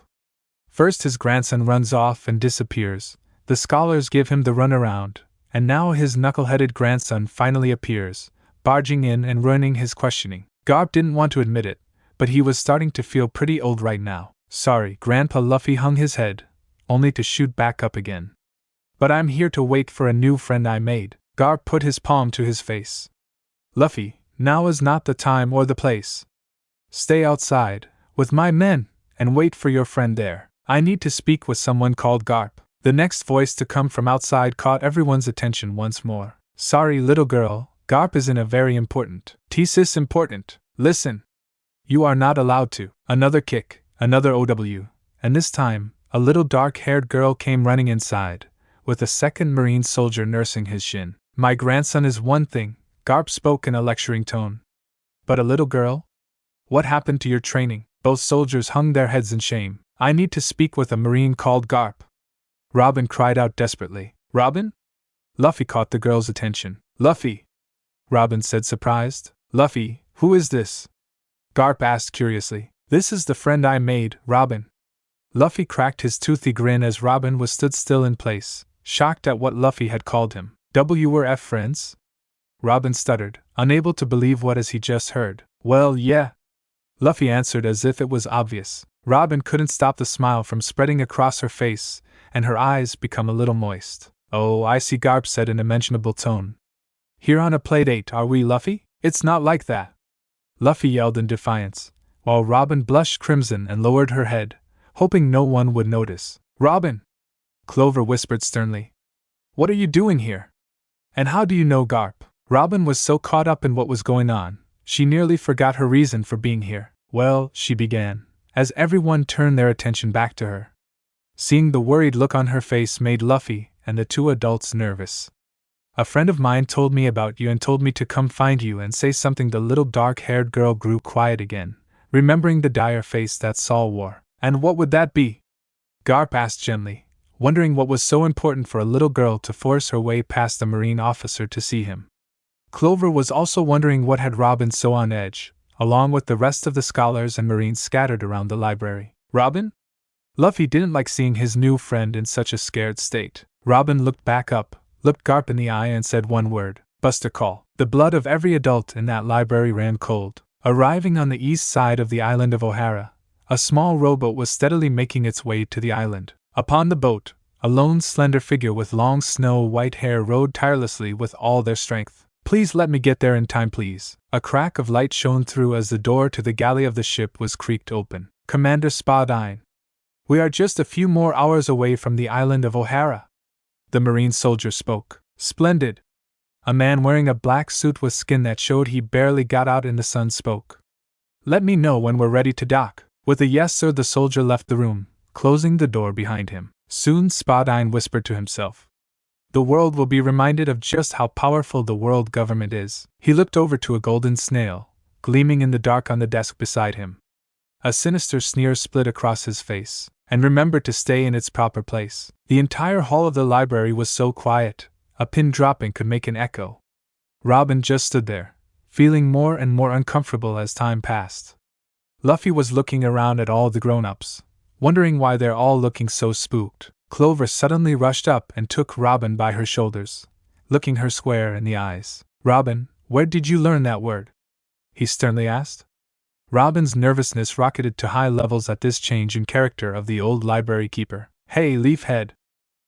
First his grandson runs off and disappears, the scholars give him the runaround, and now his knuckle-headed grandson finally appears, barging in and ruining his questioning. Garp didn't want to admit it, but he was starting to feel pretty old right now. "Sorry, Grandpa." Luffy hung his head, only to shoot back up again. "But I'm here to wait for a new friend I made." Garp put his palm to his face. "Luffy, now is not the time or the place. Stay outside, with my men, and wait for your friend there. I need to speak with someone called Garp." The next voice to come from outside caught everyone's attention once more. "Sorry, little girl, Garp is in a very important thesis. Important. Listen. You are not allowed to." Another kick, another OW, and this time, a little dark-haired girl came running inside, with a second Marine soldier nursing his shin. "My grandson is one thing," Garp spoke in a lecturing tone. "But a little girl? What happened to your training?" Both soldiers hung their heads in shame. "I need to speak with a Marine called Garp." Robin cried out desperately. "Robin?" Luffy caught the girl's attention. "Luffy?" Robin said, surprised. "Luffy, who is this?" Garp asked curiously. "This is the friend I made, Robin." Luffy cracked his toothy grin as Robin was stood still in place, shocked at what Luffy had called him. "W were F friends?" Robin stuttered, unable to believe what he just heard. "Well, yeah," Luffy answered as if it was obvious. Robin couldn't stop the smile from spreading across her face, and her eyes become a little moist. "Oh, I see," Garp said in a mentionable tone. "Here on a playdate, are we, Luffy?" "It's not like that," Luffy yelled in defiance, while Robin blushed crimson and lowered her head, hoping no one would notice. "Robin!" Clover whispered sternly. "What are you doing here? And how do you know Garp?" Robin was so caught up in what was going on, she nearly forgot her reason for being here. "Well," she began, as everyone turned their attention back to her. Seeing the worried look on her face made Luffy and the 2 adults nervous. "A friend of mine told me about you and told me to come find you and say something." The little dark-haired girl grew quiet again, remembering the dire face that Saul wore. "And what would that be?" Garp asked gently, wondering what was so important for a little girl to force her way past a Marine officer to see him. Clover was also wondering what had Robin so on edge, along with the rest of the scholars and Marines scattered around the library. "Robin?" Luffy didn't like seeing his new friend in such a scared state. Robin looked back up, looked Garp in the eye and said one word: "Buster Call." The blood of every adult in that library ran cold. Arriving on the east side of the island of O'Hara, a small rowboat was steadily making its way to the island. Upon the boat, a lone slender figure with long snow-white hair rowed tirelessly with all their strength. "Please let me get there in time, please." A crack of light shone through as the door to the galley of the ship was creaked open. "Commander Spadine, we are just a few more hours away from the island of O'Hara," the Marine soldier spoke. "Splendid." A man wearing a black suit with skin that showed he barely got out in the sun spoke. "Let me know when we're ready to dock." With a "yes, sir," the soldier left the room, closing the door behind him. Soon Spadine whispered to himself. The world will be reminded of just how powerful the world government is. He looked over to a golden snail, gleaming in the dark on the desk beside him. A sinister sneer split across his face, and remembered to stay in its proper place. The entire hall of the library was so quiet, a pin dropping could make an echo. Robin just stood there, feeling more and more uncomfortable as time passed. Luffy was looking around at all the grown-ups, wondering why they're all looking so spooked. Clover suddenly rushed up and took Robin by her shoulders, looking her square in the eyes. "Robin, where did you learn that word?" he sternly asked. Robin's nervousness rocketed to high levels at this change in character of the old library keeper. "Hey, Leafhead!"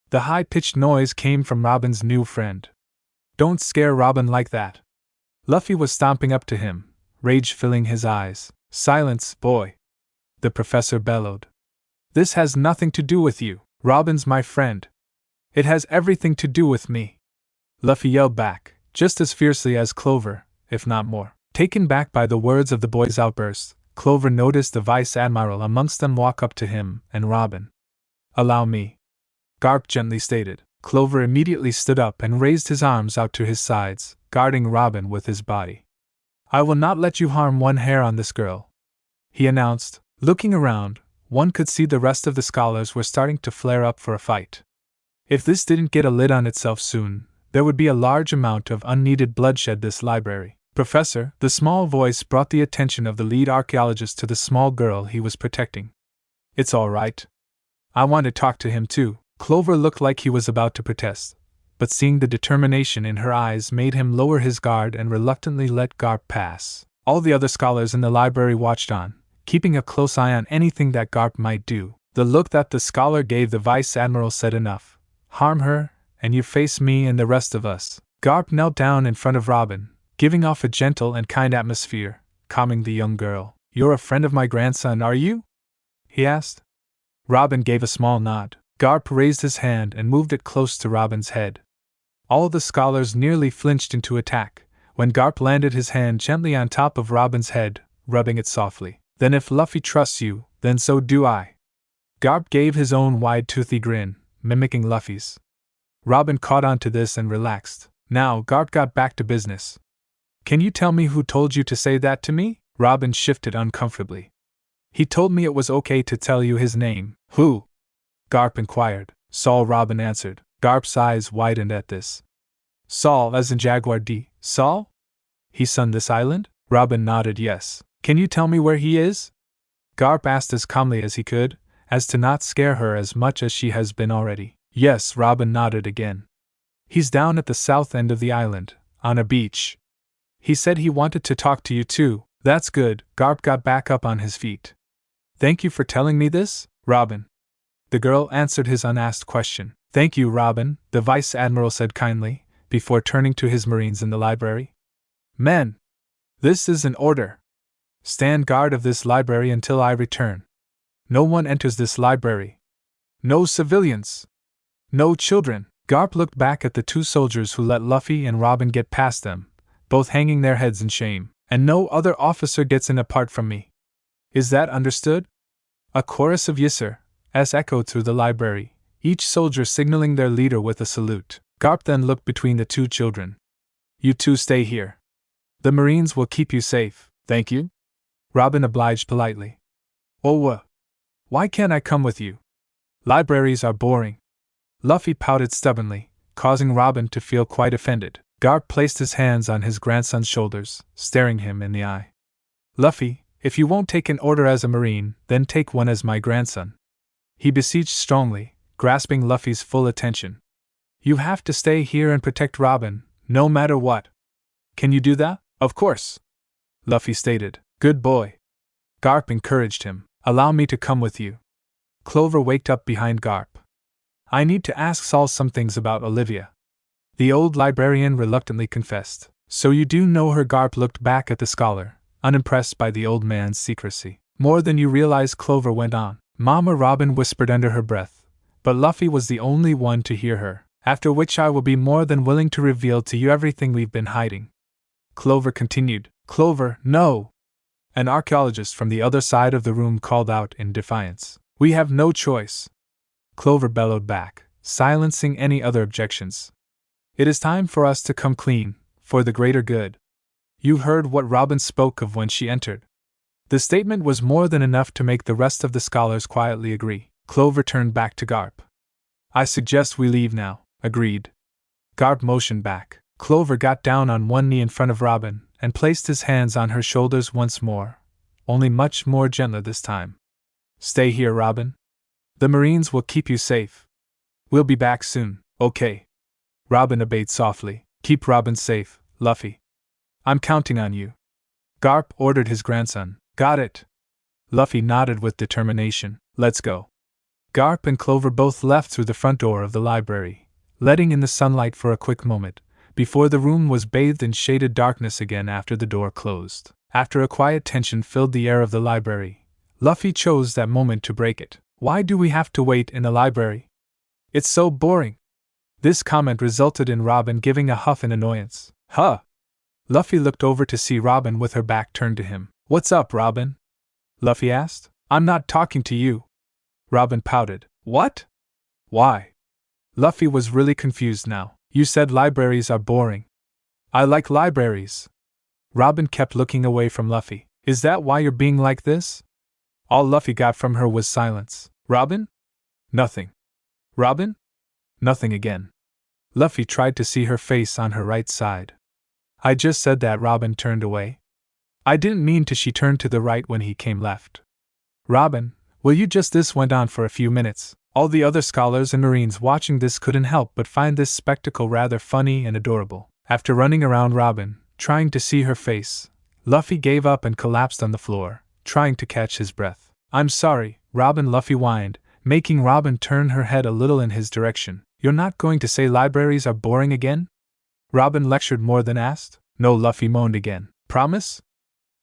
The high-pitched noise came from Robin's new friend. "Don't scare Robin like that." Luffy was stomping up to him, rage filling his eyes. "Silence, boy!" the professor bellowed. "This has nothing to do with you. Robin's my friend." "It has everything to do with me," Luffy yelled back, just as fiercely as Clover, if not more. Taken back by the words of the boy's outburst, Clover noticed the Vice Admiral amongst them walk up to him and Robin. "Allow me," Garp gently stated. Clover immediately stood up and raised his arms out to his sides, guarding Robin with his body. "I will not let you harm one hair on this girl," he announced. Looking around, one could see the rest of the scholars were starting to flare up for a fight. If this didn't get a lid on itself soon, there would be a large amount of unneeded bloodshed this library. "Professor," the small voice brought the attention of the lead archaeologist to the small girl he was protecting. "It's all right. I want to talk to him too." Clover looked like he was about to protest, but seeing the determination in her eyes made him lower his guard and reluctantly let Garp pass. All the other scholars in the library watched on, keeping a close eye on anything that Garp might do. The look that the scholar gave the Vice Admiral said enough. "Harm her, and you face me and the rest of us." Garp knelt down in front of Robin, giving off a gentle and kind atmosphere, calming the young girl. "You're a friend of my grandson, are you?" he asked. Robin gave a small nod. Garp raised his hand and moved it close to Robin's head. All the scholars nearly flinched into attack, when Garp landed his hand gently on top of Robin's head, rubbing it softly. "Then if Luffy trusts you, then so do I." Garp gave his own wide toothy grin, mimicking Luffy's. Robin caught on to this and relaxed. Now Garp got back to business. "Can you tell me who told you to say that to me?" Robin shifted uncomfortably. "He told me it was okay to tell you his name." "Who?" Garp inquired. "Saul," Robin answered. Garp's eyes widened at this. "Saul as in Jaguar D. Saul? He's on this island?" Robin nodded yes. "Can you tell me where he is?" Garp asked as calmly as he could, as to not scare her as much as she has been already. "Yes," Robin nodded again. "He's down at the south end of the island, on a beach. He said he wanted to talk to you too." "That's good." Garp got back up on his feet. "Thank you for telling me this, Robin." The girl answered his unasked question. "Thank you, Robin," the Vice Admiral said kindly, before turning to his Marines in the library. "Men! This is an order. Stand guard of this library until I return. No one enters this library. No civilians. No children." Garp looked back at the two soldiers who let Luffy and Robin get past them, both hanging their heads in shame. "And no other officer gets in apart from me. Is that understood?" A chorus of "Yes, sir," echoed through the library, each soldier signaling their leader with a salute. Garp then looked between the two children. "You two stay here. The Marines will keep you safe." "Thank you," Robin obliged politely. "Oh, why can't I come with you? Libraries are boring." Luffy pouted stubbornly, causing Robin to feel quite offended. Garp placed his hands on his grandson's shoulders, staring him in the eye. "Luffy, if you won't take an order as a Marine, then take one as my grandson," he beseeched strongly, grasping Luffy's full attention. "You have to stay here and protect Robin, no matter what. Can you do that?" "Of course," Luffy stated. "Good boy." Garp encouraged him. "Allow me to come with you." Clover waked up behind Garp. "I need to ask Saul some things about Olivia," the old librarian reluctantly confessed. "So you do know her?" Garp looked back at the scholar, unimpressed by the old man's secrecy. "More than you realize," Clover went on. Mama Robin whispered under her breath, but Luffy was the only one to hear her. "After which I will be more than willing to reveal to you everything we've been hiding," Clover continued. "Clover, no!" An archaeologist from the other side of the room called out in defiance. "We have no choice," Clover bellowed back. silencing any other objections. It is time for us to come clean, for the greater good. You heard what Robin spoke of when she entered. The statement was more than enough to make the rest of the scholars quietly agree. Clover turned back to Garp. I suggest we leave now, agreed. Garp motioned back. Clover got down on one knee in front of Robin and placed his hands on her shoulders once more, only much more gently this time. Stay here, Robin. The Marines will keep you safe. We'll be back soon, okay? Robin obeyed softly. Keep Robin safe, Luffy. I'm counting on you. Garp ordered his grandson. Got it. Luffy nodded with determination. Let's go. Garp and Clover both left through the front door of the library, letting in the sunlight for a quick moment, before the room was bathed in shaded darkness again after the door closed. After a quiet tension filled the air of the library, Luffy chose that moment to break it. Why do we have to wait in the library? It's so boring. This comment resulted in Robin giving a huff in annoyance. Huh! Luffy looked over to see Robin with her back turned to him. What's up, Robin? Luffy asked. I'm not talking to you. Robin pouted. What? Why? Luffy was really confused now. You said libraries are boring. I like libraries. Robin kept looking away from Luffy. Is that why you're being like this? All Luffy got from her was silence. Robin? Nothing. Robin? Nothing again. Luffy tried to see her face on her right side. I just said that. Robin turned away. I didn't mean to. She turned to the right when he came left. Robin, will you just? This went on for a few minutes. All the other scholars and Marines watching this couldn't help but find this spectacle rather funny and adorable. After running around Robin, trying to see her face, Luffy gave up and collapsed on the floor, trying to catch his breath. I'm sorry, Robin, Luffy whined, making Robin turn her head a little in his direction. You're not going to say libraries are boring again? Robin lectured more than asked. No, Luffy moaned again. Promise?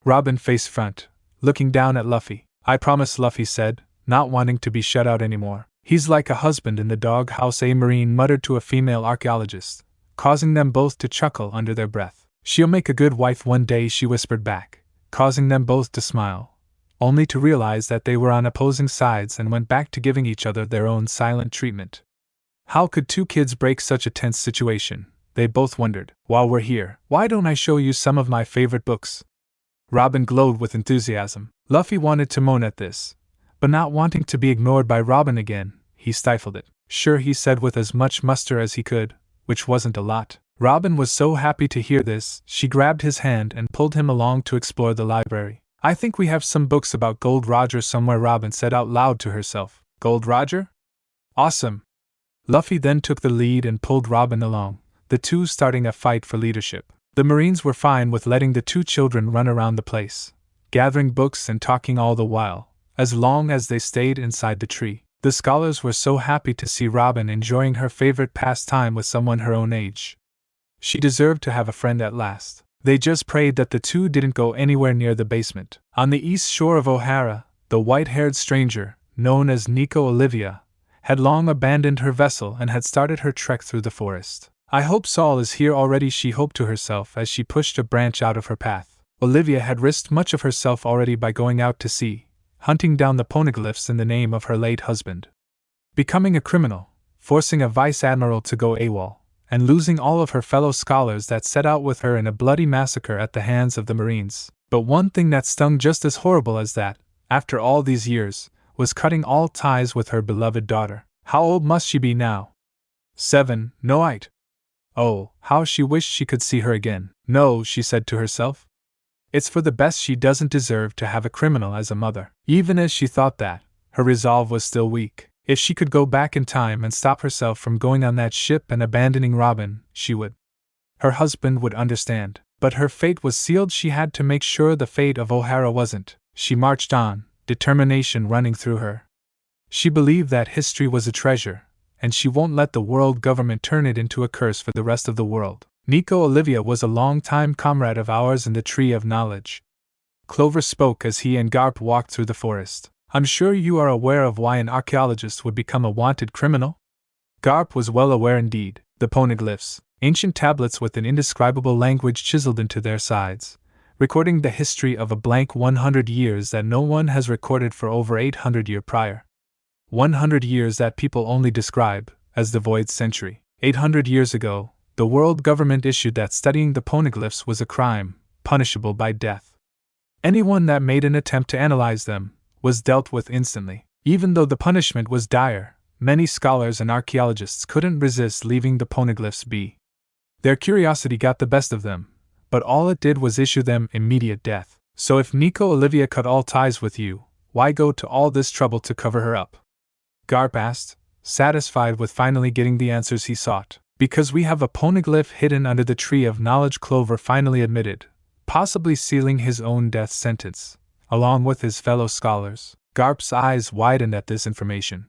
Robin faced front, looking down at Luffy. I promise, Luffy said, not wanting to be shut out anymore. He's like a husband in the dog house, a Marine muttered to a female archaeologist, causing them both to chuckle under their breath. She'll make a good wife one day, she whispered back, causing them both to smile, only to realize that they were on opposing sides and went back to giving each other their own silent treatment. How could two kids break such a tense situation? They both wondered. While we're here, why don't I show you some of my favorite books? Robin glowed with enthusiasm. Luffy wanted to moan at this, but not wanting to be ignored by Robin again, he stifled it. Sure, he said with as much muster as he could, which wasn't a lot. Robin was so happy to hear this, she grabbed his hand and pulled him along to explore the library. I think we have some books about Gold Roger somewhere, Robin said out loud to herself. Gold Roger? Awesome. Luffy then took the lead and pulled Robin along, the two starting a fight for leadership. The Marines were fine with letting the two children run around the place, gathering books and talking all the while, as long as they stayed inside the tree. The scholars were so happy to see Robin enjoying her favorite pastime with someone her own age. She deserved to have a friend at last. They just prayed that the two didn't go anywhere near the basement. On the east shore of O'Hara, the white-haired stranger, known as Nico Olivia, had long abandoned her vessel and had started her trek through the forest. I hope Saul is here already, she hoped to herself as she pushed a branch out of her path. Olivia had risked much of herself already by going out to sea, hunting down the poneglyphs in the name of her late husband. Becoming a criminal, forcing a vice-admiral to go AWOL, and losing all of her fellow scholars that set out with her in a bloody massacre at the hands of the Marines. But one thing that stung just as horrible as that, after all these years, was cutting all ties with her beloved daughter. How old must she be now? 7, no 8. Oh, how she wished she could see her again. No, she said to herself. It's for the best. She doesn't deserve to have a criminal as a mother. Even as she thought that, her resolve was still weak. If she could go back in time and stop herself from going on that ship and abandoning Robin, she would. Her husband would understand. But her fate was sealed. She had to make sure the fate of O'Hara wasn't. She marched on, determination running through her. She believed that history was a treasure, and she won't let the world government turn it into a curse for the rest of the world. Nico Olivia was a long-time comrade of ours in the Tree of Knowledge. Clover spoke as he and Garp walked through the forest. I'm sure you are aware of why an archaeologist would become a wanted criminal? Garp was well aware indeed. The poneglyphs, ancient tablets with an indescribable language chiseled into their sides, recording the history of a blank 100 years that no one has recorded for over 800 years prior. 100 years that people only describe as the Void Century. 800 years ago, the world government issued that studying the poneglyphs was a crime, punishable by death. Anyone that made an attempt to analyze them was dealt with instantly. Even though the punishment was dire, many scholars and archaeologists couldn't resist leaving the poneglyphs be. Their curiosity got the best of them, but all it did was issue them immediate death. So if Nico Olivia cut all ties with you, why go to all this trouble to cover her up? Garp asked, satisfied with finally getting the answers he sought. Because we have a poneglyph hidden under the tree of knowledge, Clover finally admitted, possibly sealing his own death sentence, along with his fellow scholars. Garp's eyes widened at this information.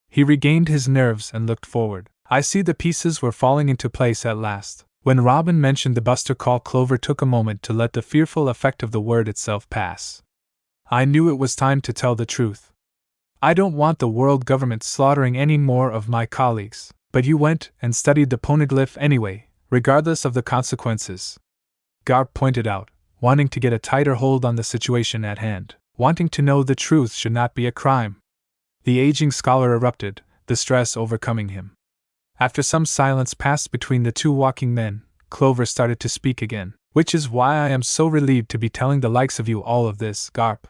He regained his nerves and looked forward. I see the pieces were falling into place at last. When Robin mentioned the Buster Call, Clover took a moment to let the fearful effect of the word itself pass. I knew it was time to tell the truth. I don't want the world government slaughtering any more of my colleagues, but you went and studied the poneglyph anyway, regardless of the consequences. Garp pointed out, wanting to get a tighter hold on the situation at hand. Wanting to know the truth should not be a crime. The aging scholar erupted, the stress overcoming him. After some silence passed between the two walking men, Clover started to speak again. Which is why I am so relieved to be telling the likes of you all of this, Garp.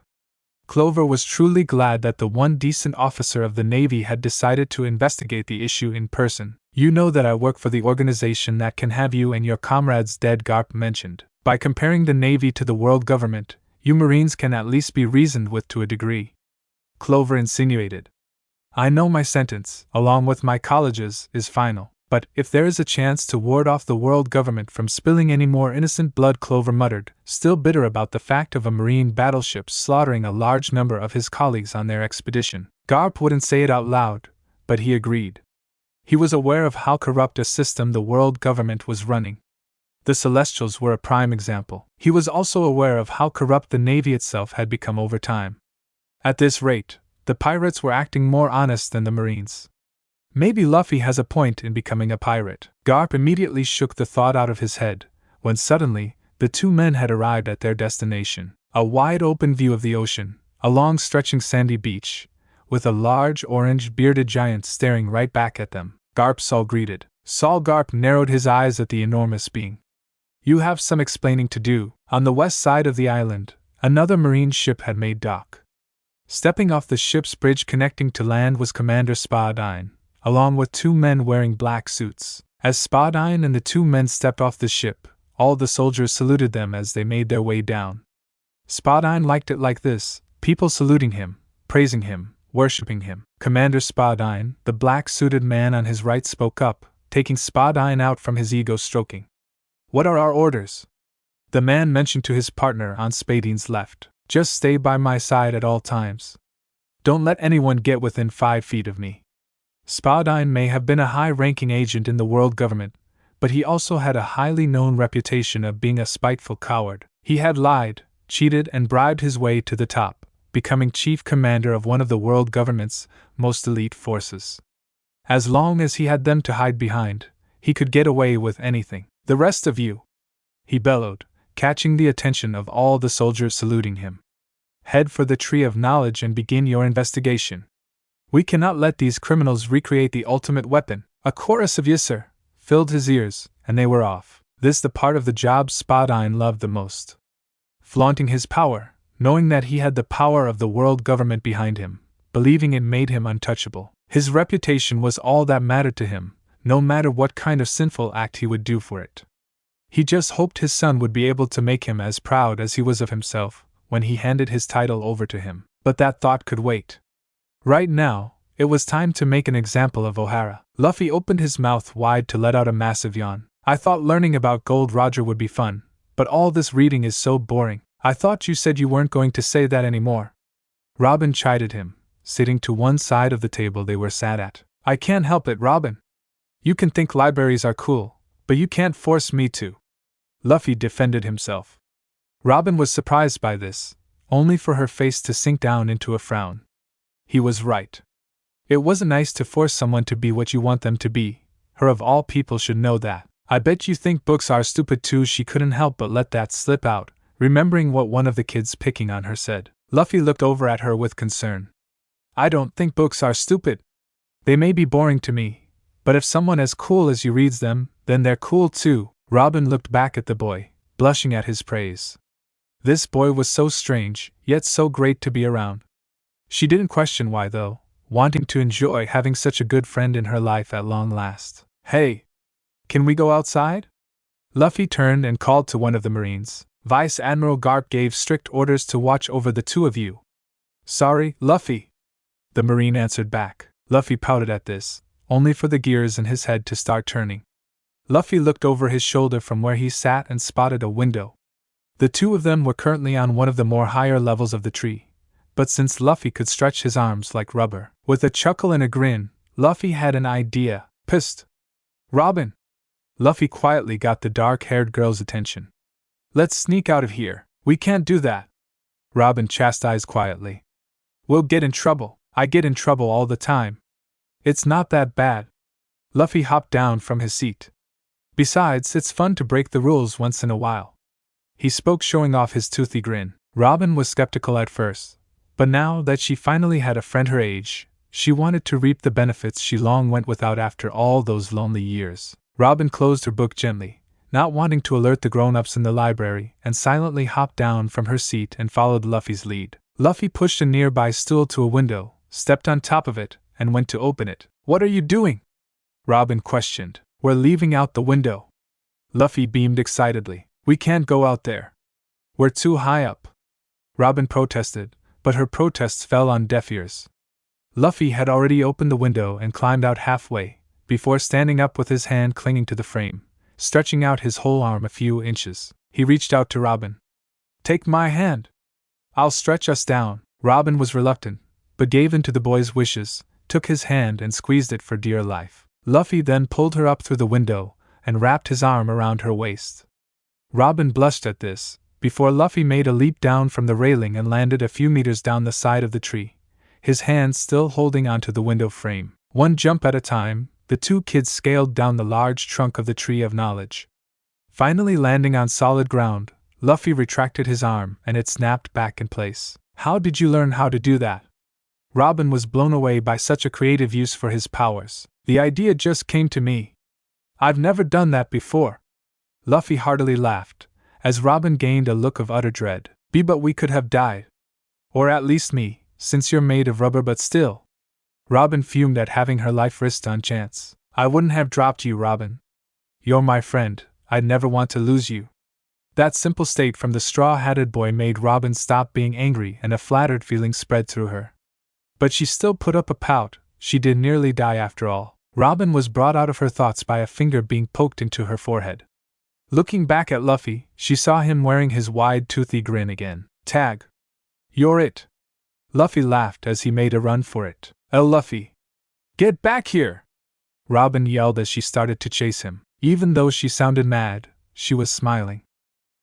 Clover was truly glad that the one decent officer of the Navy had decided to investigate the issue in person. You know that I work for the organization that can have you and your comrades dead, Garp mentioned. By comparing the Navy to the world government, you Marines can at least be reasoned with to a degree. Clover insinuated. I know my sentence, along with my college's, is final, but if there is a chance to ward off the world government from spilling any more innocent blood, Clover muttered, still bitter about the fact of a Marine battleship slaughtering a large number of his colleagues on their expedition. Garp wouldn't say it out loud, but he agreed. He was aware of how corrupt a system the world government was running. The Celestials were a prime example. He was also aware of how corrupt the Navy itself had become over time. At this rate, the pirates were acting more honest than the Marines. Maybe Luffy has a point in becoming a pirate. Garp immediately shook the thought out of his head, when suddenly, the two men had arrived at their destination. A wide open view of the ocean, a long stretching sandy beach, with a large orange-bearded giant staring right back at them. Garp Saul greeted. Saul Garp narrowed his eyes at the enormous being. You have some explaining to do. On the west side of the island, another Marine ship had made dock. Stepping off the ship's bridge connecting to land was Commander Spadine, along with two men wearing black suits. As Spadine and the two men stepped off the ship, all the soldiers saluted them as they made their way down. Spadine liked it like this, people saluting him, praising him, worshipping him. Commander Spadine, the black-suited man on his right, spoke up, taking Spadine out from his ego-stroking. What are our orders? The man mentioned to his partner on Spadine's left. Just stay by my side at all times. Don't let anyone get within 5 feet of me. Spadine may have been a high-ranking agent in the world government, but he also had a highly known reputation of being a spiteful coward. He had lied, cheated, and bribed his way to the top, becoming chief commander of one of the world government's most elite forces. As long as he had them to hide behind, he could get away with anything. The rest of you, he bellowed, catching the attention of all the soldiers saluting him. Head for the Tree of Knowledge and begin your investigation. We cannot let these criminals recreate the ultimate weapon. A chorus of yes sir filled his ears, and they were off. This the part of the job Spadine loved the most. Flaunting his power, knowing that he had the power of the world government behind him, believing it made him untouchable. His reputation was all that mattered to him, no matter what kind of sinful act he would do for it. He just hoped his son would be able to make him as proud as he was of himself when he handed his title over to him. But that thought could wait. Right now, it was time to make an example of O'Hara. Luffy opened his mouth wide to let out a massive yawn. I thought learning about Gold Roger would be fun, but all this reading is so boring. I thought you said you weren't going to say that anymore. Robin chided him, sitting to one side of the table they were sat at. I can't help it, Robin. You can think libraries are cool, but you can't force me to. Luffy defended himself. Robin was surprised by this, only for her face to sink down into a frown. He was right. It wasn't nice to force someone to be what you want them to be. Her of all people should know that. I bet you think books are stupid too. She couldn't help but let that slip out, remembering what one of the kids picking on her said. Luffy looked over at her with concern. I don't think books are stupid. They may be boring to me, But if someone as cool as you reads them, then they're cool too. Robin looked back at the boy, blushing at his praise. This boy was so strange, yet so great to be around. She didn't question why though, wanting to enjoy having such a good friend in her life at long last. Hey! Can we go outside? Luffy turned and called to one of the Marines. Vice Admiral Garp gave strict orders to watch over the two of you. Sorry, Luffy, the Marine answered back. Luffy pouted at this, only for the gears in his head to start turning. Luffy looked over his shoulder from where he sat and spotted a window. The two of them were currently on one of the more higher levels of the tree, but since Luffy could stretch his arms like rubber, with a chuckle and a grin, Luffy had an idea. Psst! Robin! Luffy quietly got the dark-haired girl's attention. Let's sneak out of here. We can't do that, Robin chastised quietly. We'll get in trouble. I get in trouble all the time. It's not that bad. Luffy hopped down from his seat. Besides, it's fun to break the rules once in a while. He spoke, showing off his toothy grin. Robin was skeptical at first, but now that she finally had a friend her age, she wanted to reap the benefits she long went without after all those lonely years. Robin closed her book gently, not wanting to alert the grown-ups in the library, and silently hopped down from her seat and followed Luffy's lead. Luffy pushed a nearby stool to a window, stepped on top of it, and went to open it. What are you doing? Robin questioned. We're leaving out the window. Luffy beamed excitedly. We can't go out there. We're too high up. Robin protested, but her protests fell on deaf ears. Luffy had already opened the window and climbed out halfway, before standing up with his hand clinging to the frame, stretching out his whole arm a few inches. He reached out to Robin. Take my hand. I'll stretch us down. Robin was reluctant, but gave in to the boy's wishes, took his hand and squeezed it for dear life. Luffy then pulled her up through the window and wrapped his arm around her waist. Robin blushed at this, before Luffy made a leap down from the railing and landed a few meters down the side of the tree, his hands still holding onto the window frame. One jump at a time, the two kids scaled down the large trunk of the tree of knowledge. Finally landing on solid ground, Luffy retracted his arm and it snapped back in place. How did you learn how to do that? Robin was blown away by such a creative use for his powers. The idea just came to me. I've never done that before. Luffy heartily laughed, as Robin gained a look of utter dread. But we could have died. Or at least me, since you're made of rubber, but still. Robin fumed at having her life risked on chance. I wouldn't have dropped you, Robin. You're my friend, I'd never want to lose you. That simple state from the straw-hatted boy made Robin stop being angry, and a flattered feeling spread through her. But she still put up a pout. She did nearly die after all. Robin was brought out of her thoughts by a finger being poked into her forehead. Looking back at Luffy, she saw him wearing his wide toothy grin again. Tag. You're it. Luffy laughed as he made a run for it. Luffy. Get back here! Robin yelled as she started to chase him. Even though she sounded mad, she was smiling.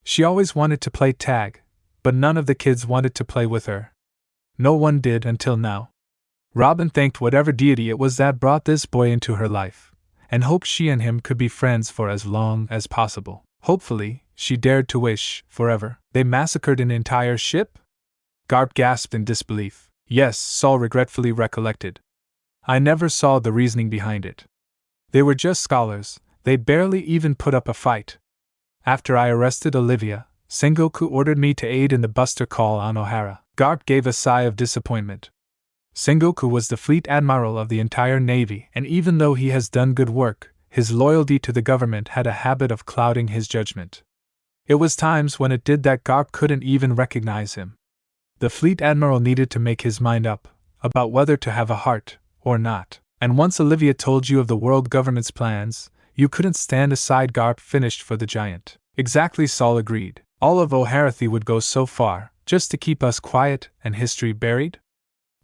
She always wanted to play tag, but none of the kids wanted to play with her. No one did until now. Robin thanked whatever deity it was that brought this boy into her life, and hoped she and him could be friends for as long as possible. Hopefully, she dared to wish, forever. They massacred an entire ship? Garp gasped in disbelief. Yes, Saul regretfully recollected. I never saw the reasoning behind it. They were just scholars, they barely even put up a fight. After I arrested Olivia, Sengoku ordered me to aid in the buster call on Ohara. Garp gave a sigh of disappointment. Sengoku was the fleet admiral of the entire navy, and even though he has done good work, his loyalty to the government had a habit of clouding his judgment. It was times when it did that Garp couldn't even recognize him. The fleet admiral needed to make his mind up about whether to have a heart or not. And once Olivia told you of the world government's plans, you couldn't stand aside. Garp finished for the giant. Exactly, Saul agreed. All of O'Harathi would go so far, just to keep us quiet and history buried?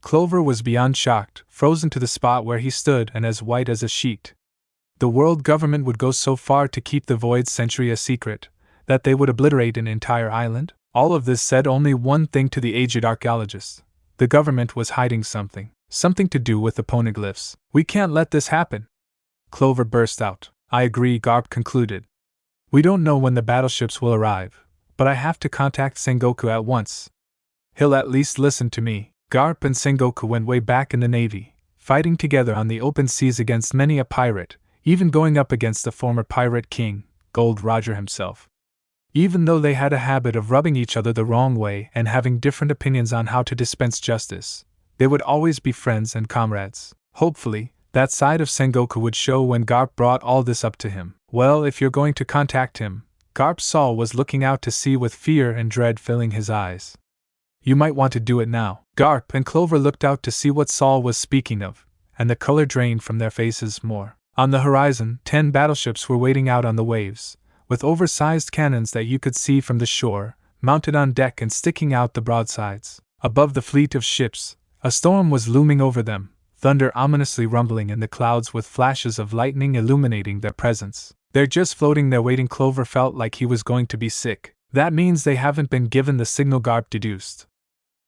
Clover was beyond shocked, frozen to the spot where he stood and as white as a sheet. The world government would go so far to keep the Void Century a secret, that they would obliterate an entire island? All of this said only one thing to the aged archaeologist. The government was hiding something. Something to do with the poneglyphs. We can't let this happen. Clover burst out. I agree, Garp concluded. We don't know when the battleships will arrive, but I have to contact Sengoku at once. He'll at least listen to me. Garp and Sengoku went way back in the Navy, fighting together on the open seas against many a pirate, even going up against the former pirate king, Gold Roger himself. Even though they had a habit of rubbing each other the wrong way and having different opinions on how to dispense justice, they would always be friends and comrades. Hopefully, that side of Sengoku would show when Garp brought all this up to him. Well, if you're going to contact him, Garp Saul was looking out to sea with fear and dread filling his eyes. You might want to do it now. Garp and Clover looked out to see what Saul was speaking of, and the color drained from their faces more. On the horizon, 10 battleships were waiting out on the waves, with oversized cannons that you could see from the shore, mounted on deck and sticking out the broadsides. Above the fleet of ships, a storm was looming over them, thunder ominously rumbling in the clouds with flashes of lightning illuminating their presence. They're just floating there waiting. Clover felt like he was going to be sick. That means they haven't been given the signal, Garp deduced.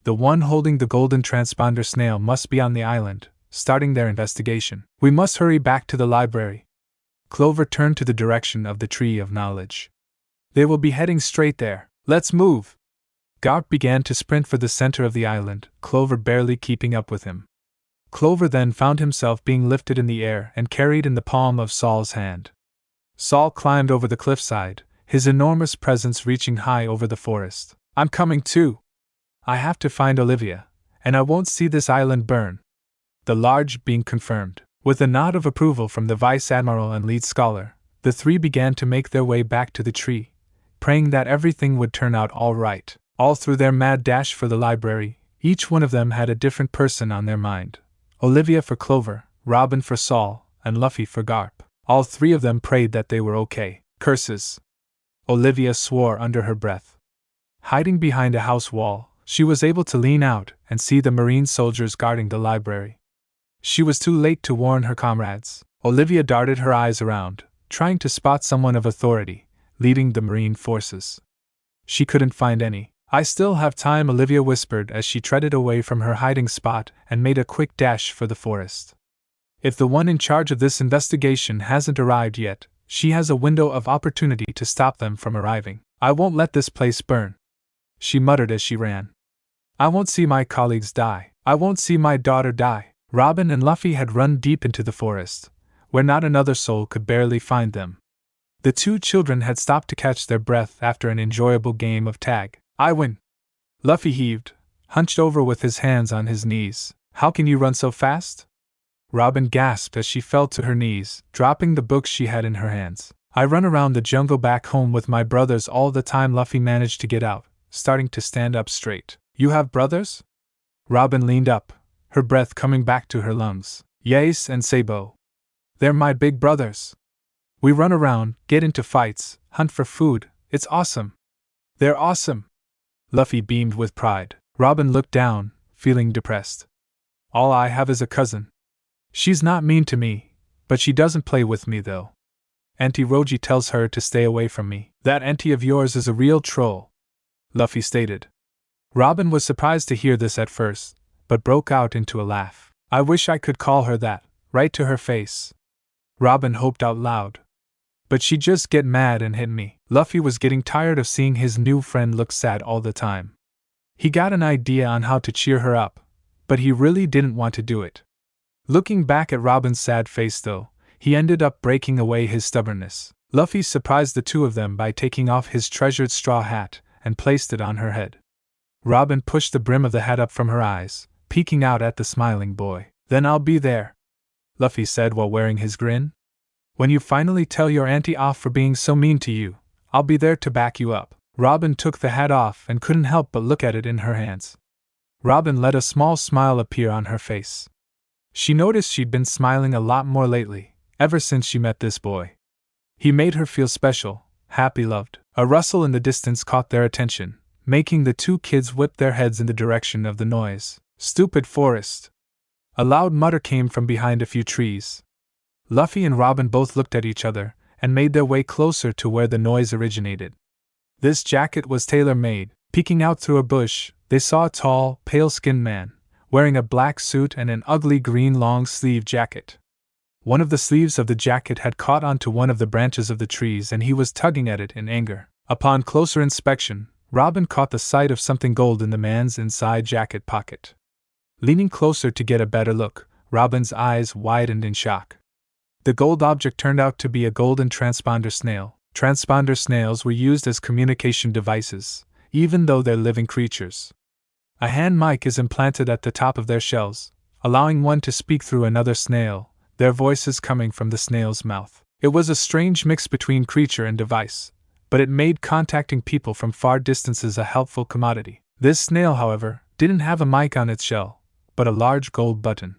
The one holding the golden transponder snail must be on the island, starting their investigation. We must hurry back to the library. Clover turned to the direction of the Tree of Knowledge. They will be heading straight there. Let's move! Garp began to sprint for the center of the island, Clover barely keeping up with him. Clover then found himself being lifted in the air and carried in the palm of Saul's hand. Saul climbed over the cliffside, his enormous presence reaching high over the forest. I'm coming too! I have to find Olivia, and I won't see this island burn. The large being confirmed. With a nod of approval from the Vice Admiral and lead scholar, the three began to make their way back to the tree, praying that everything would turn out all right. All through their mad dash for the library, each one of them had a different person on their mind. Olivia for Clover, Robin for Saul, and Luffy for Garp. All three of them prayed that they were okay. Curses! Olivia swore under her breath. Hiding behind a house wall, she was able to lean out and see the Marine soldiers guarding the library. She was too late to warn her comrades. Olivia darted her eyes around, trying to spot someone of authority, leading the Marine forces. She couldn't find any. I still have time, Olivia whispered as she treaded away from her hiding spot and made a quick dash for the forest. If the one in charge of this investigation hasn't arrived yet, she has a window of opportunity to stop them from arriving. I won't let this place burn, she muttered as she ran. I won't see my colleagues die. I won't see my daughter die. Robin and Luffy had run deep into the forest, where not another soul could barely find them. The two children had stopped to catch their breath after an enjoyable game of tag. I win! Luffy heaved, hunched over with his hands on his knees. How can you run so fast? Robin gasped as she fell to her knees, dropping the books she had in her hands. I run around the jungle back home with my brothers all the time. Luffy managed to get out, starting to stand up straight. You have brothers? Robin leaned up, her breath coming back to her lungs. Yes, and Sabo. They're my big brothers. We run around, get into fights, hunt for food. It's awesome. They're awesome. Luffy beamed with pride. Robin looked down, feeling depressed. All I have is a cousin. She's not mean to me, but she doesn't play with me though. Auntie Roji tells her to stay away from me. That auntie of yours is a real troll, Luffy stated. Robin was surprised to hear this at first, but broke out into a laugh. I wish I could call her that, right to her face. Robin hoped out loud. But she'd just get mad and hit me. Luffy was getting tired of seeing his new friend look sad all the time. He got an idea on how to cheer her up, but he really didn't want to do it. Looking back at Robin's sad face though, he ended up breaking away his stubbornness. Luffy surprised the two of them by taking off his treasured straw hat and placed it on her head. Robin pushed the brim of the hat up from her eyes, peeking out at the smiling boy. Then I'll be there, Luffy said while wearing his grin. When you finally tell your auntie off for being so mean to you, I'll be there to back you up. Robin took the hat off and couldn't help but look at it in her hands. Robin let a small smile appear on her face. She noticed she'd been smiling a lot more lately, ever since she met this boy. He made her feel special, happy, loved. A rustle in the distance caught their attention, making the two kids whip their heads in the direction of the noise. Stupid forest! A loud mutter came from behind a few trees. Luffy and Robin both looked at each other and made their way closer to where the noise originated. This jacket was tailor-made. Peeking out through a bush, they saw a tall, pale-skinned man, wearing a black suit and an ugly green long-sleeved jacket. One of the sleeves of the jacket had caught onto one of the branches of the trees and he was tugging at it in anger. Upon closer inspection, Robin caught the sight of something gold in the man's inside jacket pocket. Leaning closer to get a better look, Robin's eyes widened in shock. The gold object turned out to be a golden transponder snail. Transponder snails were used as communication devices, even though they're living creatures. A hand mic is implanted at the top of their shells, allowing one to speak through another snail, their voices coming from the snail's mouth. It was a strange mix between creature and device, but it made contacting people from far distances a helpful commodity. This snail, however, didn't have a mic on its shell, but a large gold button.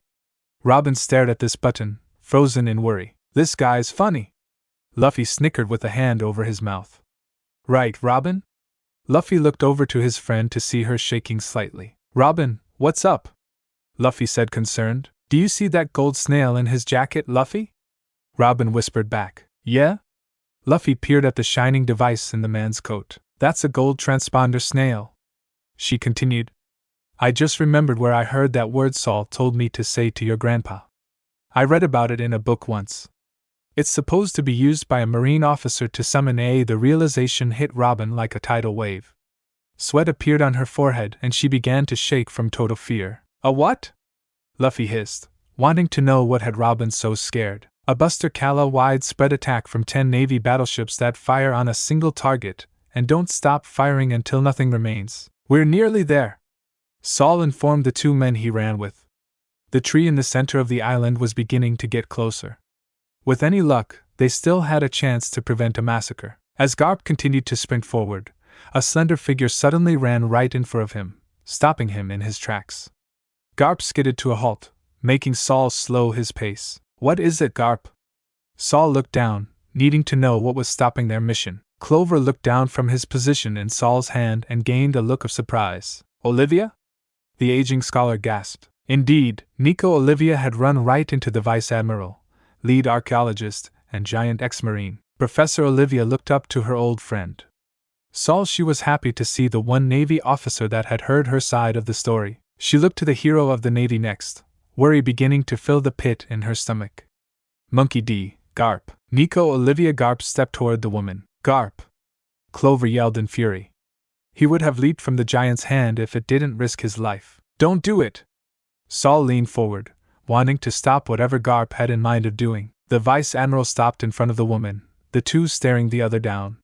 Robin stared at this button, frozen in worry. "This guy's funny." Luffy snickered with a hand over his mouth. "Right, Robin?" Luffy looked over to his friend to see her shaking slightly. "Robin, what's up?" Luffy said, concerned. "Do you see that gold snail in his jacket, Luffy?" Robin whispered back, "Yeah?" Luffy peered at the shining device in the man's coat. "That's a gold transponder snail," she continued. "I just remembered where I heard that word Saul told me to say to your grandpa. I read about it in a book once. It's supposed to be used by a Marine officer to summon A." The realization hit Robin like a tidal wave. Sweat appeared on her forehead and she began to shake from total fear. "A what?" Luffy hissed, wanting to know what had Robin so scared. "A Buster Kala widespread attack from 10 Navy battleships that fire on a single target and don't stop firing until nothing remains. We're nearly there," Saul informed the two men he ran with. The tree in the center of the island was beginning to get closer. With any luck, they still had a chance to prevent a massacre. As Garp continued to sprint forward, a slender figure suddenly ran right in front of him, stopping him in his tracks. Garp skidded to a halt, making Saul slow his pace. "What is it, Garp?" Saul looked down, needing to know what was stopping their mission. Clover looked down from his position in Saul's hand and gained a look of surprise. "Olivia?" The aging scholar gasped. Indeed, Nico Olivia had run right into the Vice Admiral, lead archaeologist, and giant ex-marine. Professor Olivia looked up to her old friend. Saul, she was happy to see the one Navy officer that had heard her side of the story. She looked to the hero of the Navy next, worry beginning to fill the pit in her stomach. "Monkey D, Garp." Nico Olivia Garp stepped toward the woman. "Garp!" Clover yelled in fury. He would have leaped from the giant's hand if it didn't risk his life. "Don't do it!" Saul leaned forward, wanting to stop whatever Garp had in mind of doing. The Vice Admiral stopped in front of the woman, the two staring the other down.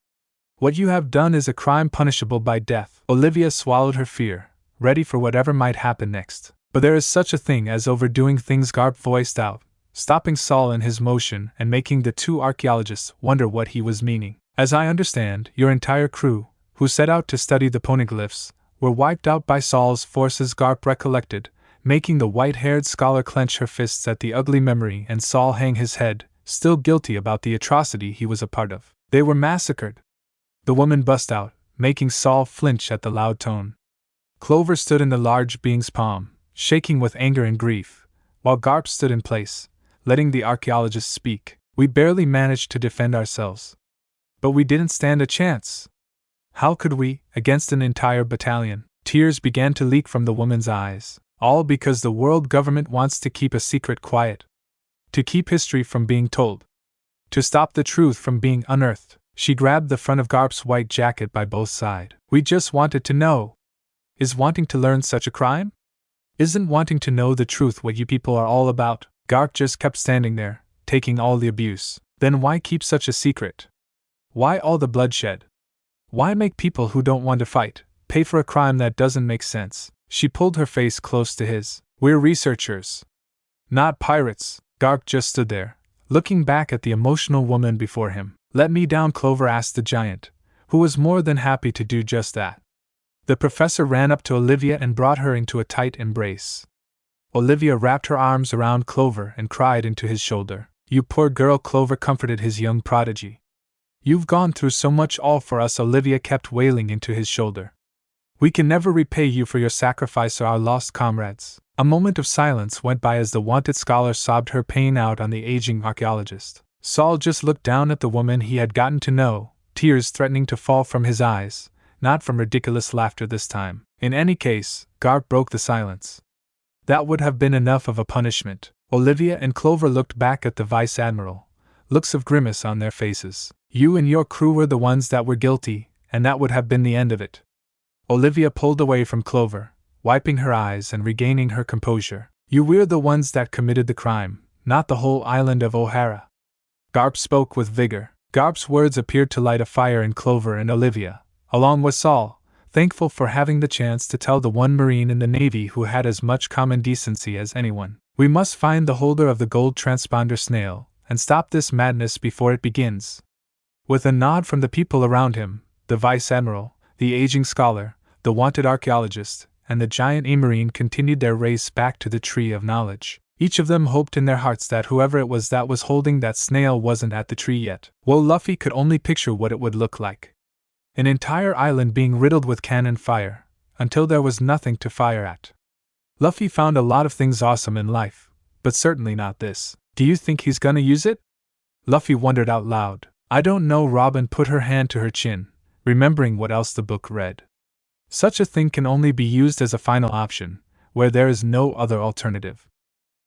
"What you have done is a crime punishable by death." Olivia swallowed her fear, ready for whatever might happen next. "But there is such a thing as overdoing things," Garp voiced out, stopping Saul in his motion and making the two archaeologists wonder what he was meaning. "As I understand, your entire crew, who set out to study the poneglyphs, were wiped out by Saul's forces," Garp recollected, making the white-haired scholar clench her fists at the ugly memory and Saul hang his head, still guilty about the atrocity he was a part of. "They were massacred," the woman bust out, making Saul flinch at the loud tone. Clover stood in the large being's palm, shaking with anger and grief, while Garp stood in place, letting the archaeologist speak. "We barely managed to defend ourselves. But we didn't stand a chance. How could we, against an entire battalion?" Tears began to leak from the woman's eyes. "All because the world government wants to keep a secret quiet. To keep history from being told. To stop the truth from being unearthed." She grabbed the front of Garp's white jacket by both sides. "We just wanted to know. Is wanting to learn such a crime? Isn't wanting to know the truth what you people are all about?" Garp just kept standing there, taking all the abuse. "Then why keep such a secret? Why all the bloodshed? Why make people who don't want to fight pay for a crime that doesn't make sense?" She pulled her face close to his. "We're researchers, not pirates." Garp just stood there, looking back at the emotional woman before him. "Let me down," Clover asked the giant, who was more than happy to do just that. The professor ran up to Olivia and brought her into a tight embrace. Olivia wrapped her arms around Clover and cried into his shoulder. "You poor girl," Clover comforted his young prodigy. "You've gone through so much all for us," Olivia kept wailing into his shoulder. "We can never repay you for your sacrifice or our lost comrades." A moment of silence went by as the wanted scholar sobbed her pain out on the aging archaeologist. Saul just looked down at the woman he had gotten to know, tears threatening to fall from his eyes, not from ridiculous laughter this time. In any case, Garp broke the silence. That would have been enough of a punishment. Olivia and Clover looked back at the Vice Admiral, looks of grimace on their faces. "You and your crew were the ones that were guilty, and that would have been the end of it." Olivia pulled away from Clover, wiping her eyes and regaining her composure. We're the ones that committed the crime, not the whole island of O'Hara. Garp spoke with vigor. Garp's words appeared to light a fire in Clover and Olivia, along with Saul, thankful for having the chance to tell the one Marine in the Navy who had as much common decency as anyone. We must find the holder of the gold transponder snail, and stop this madness before it begins. With a nod from the people around him, the Vice Admiral, the aging scholar, the wanted archaeologist, and the giant E-Marine continued their race back to the Tree of Knowledge. Each of them hoped in their hearts that whoever it was that was holding that snail wasn't at the tree yet. Well, Luffy could only picture what it would look like. An entire island being riddled with cannon fire, until there was nothing to fire at. Luffy found a lot of things awesome in life, but certainly not this. Do you think he's gonna use it? Luffy wondered out loud. I don't know. Robin put her hand to her chin, remembering what else the book read. Such a thing can only be used as a final option, where there is no other alternative.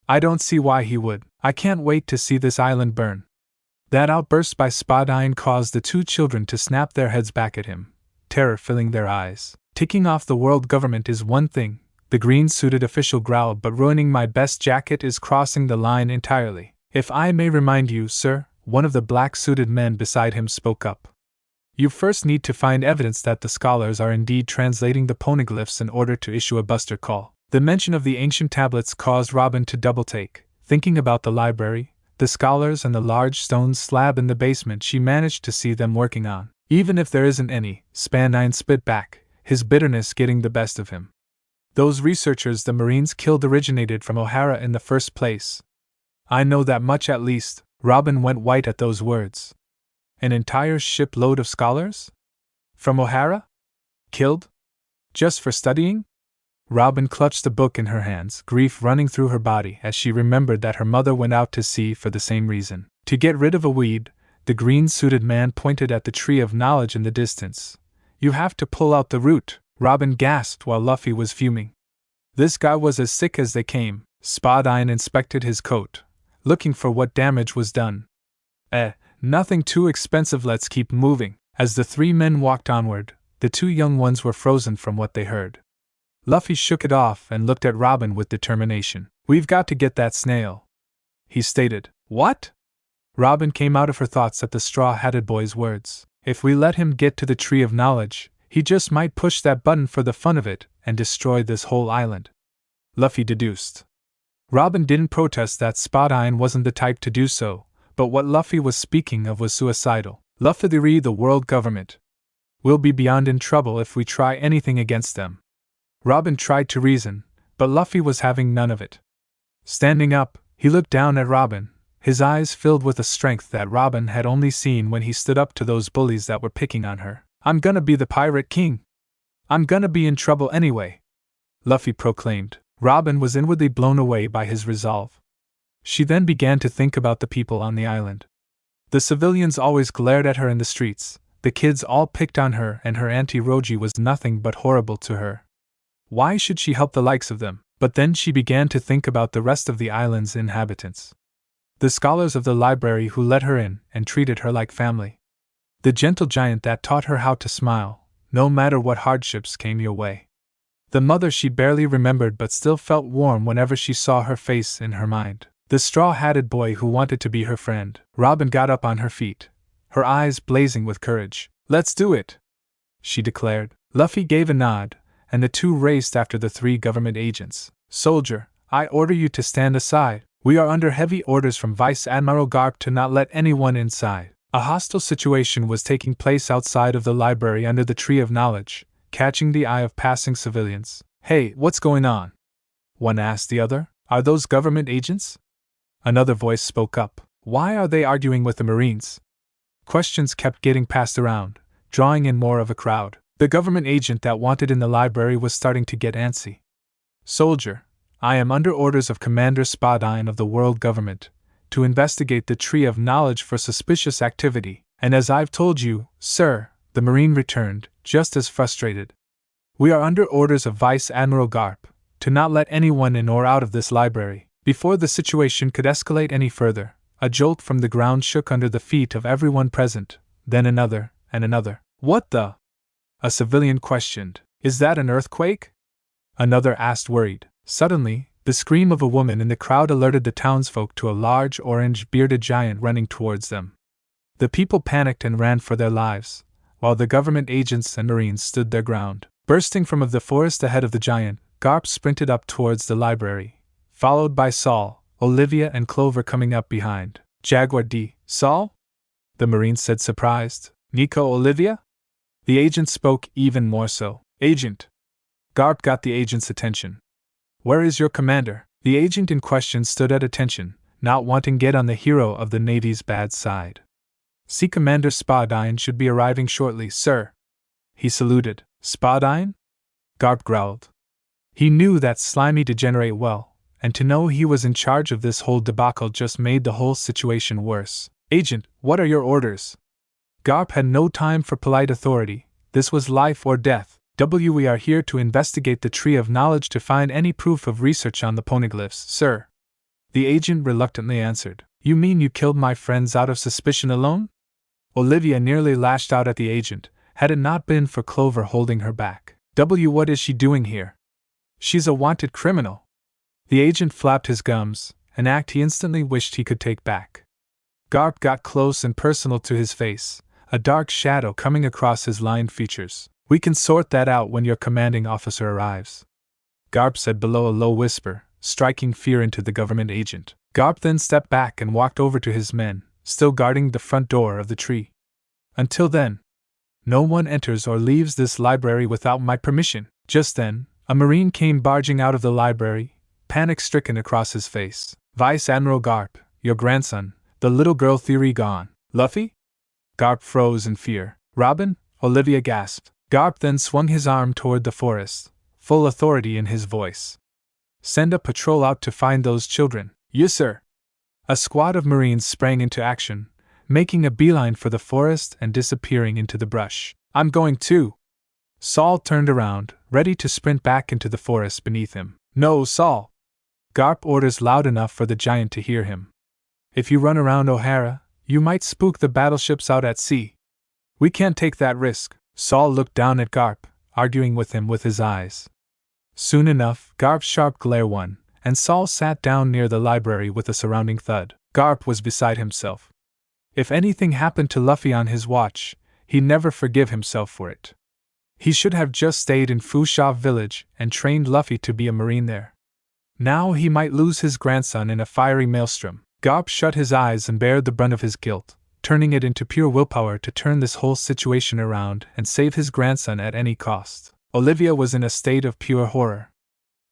I don't see why he would. I can't wait to see this island burn. That outburst by Spadine caused the two children to snap their heads back at him, terror filling their eyes. Ticking off the world government is one thing, the green-suited official growled, but ruining my best jacket is crossing the line entirely. If I may remind you, sir, one of the black-suited men beside him spoke up. You first need to find evidence that the scholars are indeed translating the poneglyphs in order to issue a buster call. The mention of the ancient tablets caused Robin to double-take. Thinking about the library, the scholars, and the large stone slab in the basement, she managed to see them working on. Even if there isn't any, Spadine spit back, his bitterness getting the best of him. Those researchers the Marines killed originated from O'Hara in the first place. I know that much at least. Robin went white at those words. An entire shipload of scholars? From O'Hara? Killed? Just for studying? Robin clutched the book in her hands, grief running through her body as she remembered that her mother went out to sea for the same reason. To get rid of a weed, the green-suited man pointed at the Tree of Knowledge in the distance. You have to pull out the root, Robin gasped while Luffy was fuming. This guy was as sick as they came. Spadine inspected his coat, looking for what damage was done. Nothing too expensive, let's keep moving. As the three men walked onward, the two young ones were frozen from what they heard. Luffy shook it off and looked at Robin with determination. We've got to get that snail, he stated. What? Robin came out of her thoughts at the straw-hatted boy's words. If we let him get to the Tree of Knowledge, he just might push that button for the fun of it and destroy this whole island. Luffy deduced. Robin didn't protest that Spadine wasn't the type to do so, but what Luffy was speaking of was suicidal. Luffy, the world government. We'll be beyond in trouble if we try anything against them. Robin tried to reason, but Luffy was having none of it. Standing up, he looked down at Robin, his eyes filled with a strength that Robin had only seen when he stood up to those bullies that were picking on her. I'm gonna be the pirate king. I'm gonna be in trouble anyway, Luffy proclaimed. Robin was inwardly blown away by his resolve. She then began to think about the people on the island. The civilians always glared at her in the streets, the kids all picked on her, and her Auntie Roji was nothing but horrible to her. Why should she help the likes of them? But then she began to think about the rest of the island's inhabitants. The scholars of the library who let her in and treated her like family. The gentle giant that taught her how to smile, no matter what hardships came your way. The mother she barely remembered but still felt warm whenever she saw her face in her mind. The straw-hatted boy who wanted to be her friend. Robin got up on her feet, her eyes blazing with courage. Let's do it, she declared. Luffy gave a nod, and the two raced after the three government agents. Soldier, I order you to stand aside. We are under heavy orders from Vice Admiral Garp to not let anyone inside. A hostile situation was taking place outside of the library under the Tree of Knowledge, catching the eye of passing civilians. Hey, what's going on? One asked the other. Are those government agents? Another voice spoke up. Why are they arguing with the Marines? Questions kept getting passed around, drawing in more of a crowd. The government agent that wanted in the library was starting to get antsy. Soldier, I am under orders of Commander Spadine of the world government to investigate the Tree of Knowledge for suspicious activity, and as I've told you, sir, the Marine returned, just as frustrated. We are under orders of Vice Admiral Garp to not let anyone in or out of this library. Before the situation could escalate any further, a jolt from the ground shook under the feet of everyone present, then another, and another. What the? A civilian questioned. Is that an earthquake? Another asked worried. Suddenly, The scream of a woman in the crowd alerted the townsfolk to a large orange-bearded giant running towards them. The people panicked and ran for their lives, while the government agents and marines stood their ground. Bursting from the forest ahead of the giant, Garp sprinted up towards the library, followed by Saul, Olivia, and Clover coming up behind. Jaguar D. Saul? The marine said, surprised. Nico, Olivia? The agent spoke even more so. Agent. Garp got the agent's attention. Where is your commander? The agent in question stood at attention, not wanting to get on the hero of the Navy's bad side. Sea Commander Spadine should be arriving shortly, sir. He saluted. Spadine? Garp growled. He knew that slimy degenerate well, and to know he was in charge of this whole debacle just made the whole situation worse. Agent, what are your orders? Garp had no time for polite authority. This was life or death. We are here to investigate the Tree of Knowledge to find any proof of research on the poneglyphs, sir. The agent reluctantly answered. You mean you killed my friends out of suspicion alone? Olivia nearly lashed out at the agent, had it not been for Clover holding her back. What is she doing here? She's a wanted criminal. The agent flapped his gums, an act he instantly wished he could take back. Garp got close and personal to his face, a dark shadow coming across his lined features. We can sort that out when your commanding officer arrives, Garp said below a low whisper, striking fear into the government agent. Garp then stepped back and walked over to his men, still guarding the front door of the tree. Until then, no one enters or leaves this library without my permission. Just then, a marine came barging out of the library, panic-stricken across his face. Vice Admiral Garp, your grandson, the little girl theory gone. Luffy? Garp froze in fear. Robin? Olivia gasped. Garp then swung his arm toward the forest, full authority in his voice. Send a patrol out to find those children. Yes, sir. A squad of marines sprang into action, making a beeline for the forest and disappearing into the brush. I'm going too. Saul turned around, ready to sprint back into the forest beneath him. No, Saul. Garp orders loud enough for the giant to hear him. If you run around O'Hara, you might spook the battleships out at sea. We can't take that risk. Saul looked down at Garp, arguing with him with his eyes. Soon enough, Garp's sharp glare won, and Saul sat down near the library with a surrounding thud. Garp was beside himself. If anything happened to Luffy on his watch, he'd never forgive himself for it. He should have just stayed in Fusha village and trained Luffy to be a marine there. Now he might lose his grandson in a fiery maelstrom. Garp shut his eyes and bared the brunt of his guilt, turning it into pure willpower to turn this whole situation around and save his grandson at any cost. Olivia was in a state of pure horror.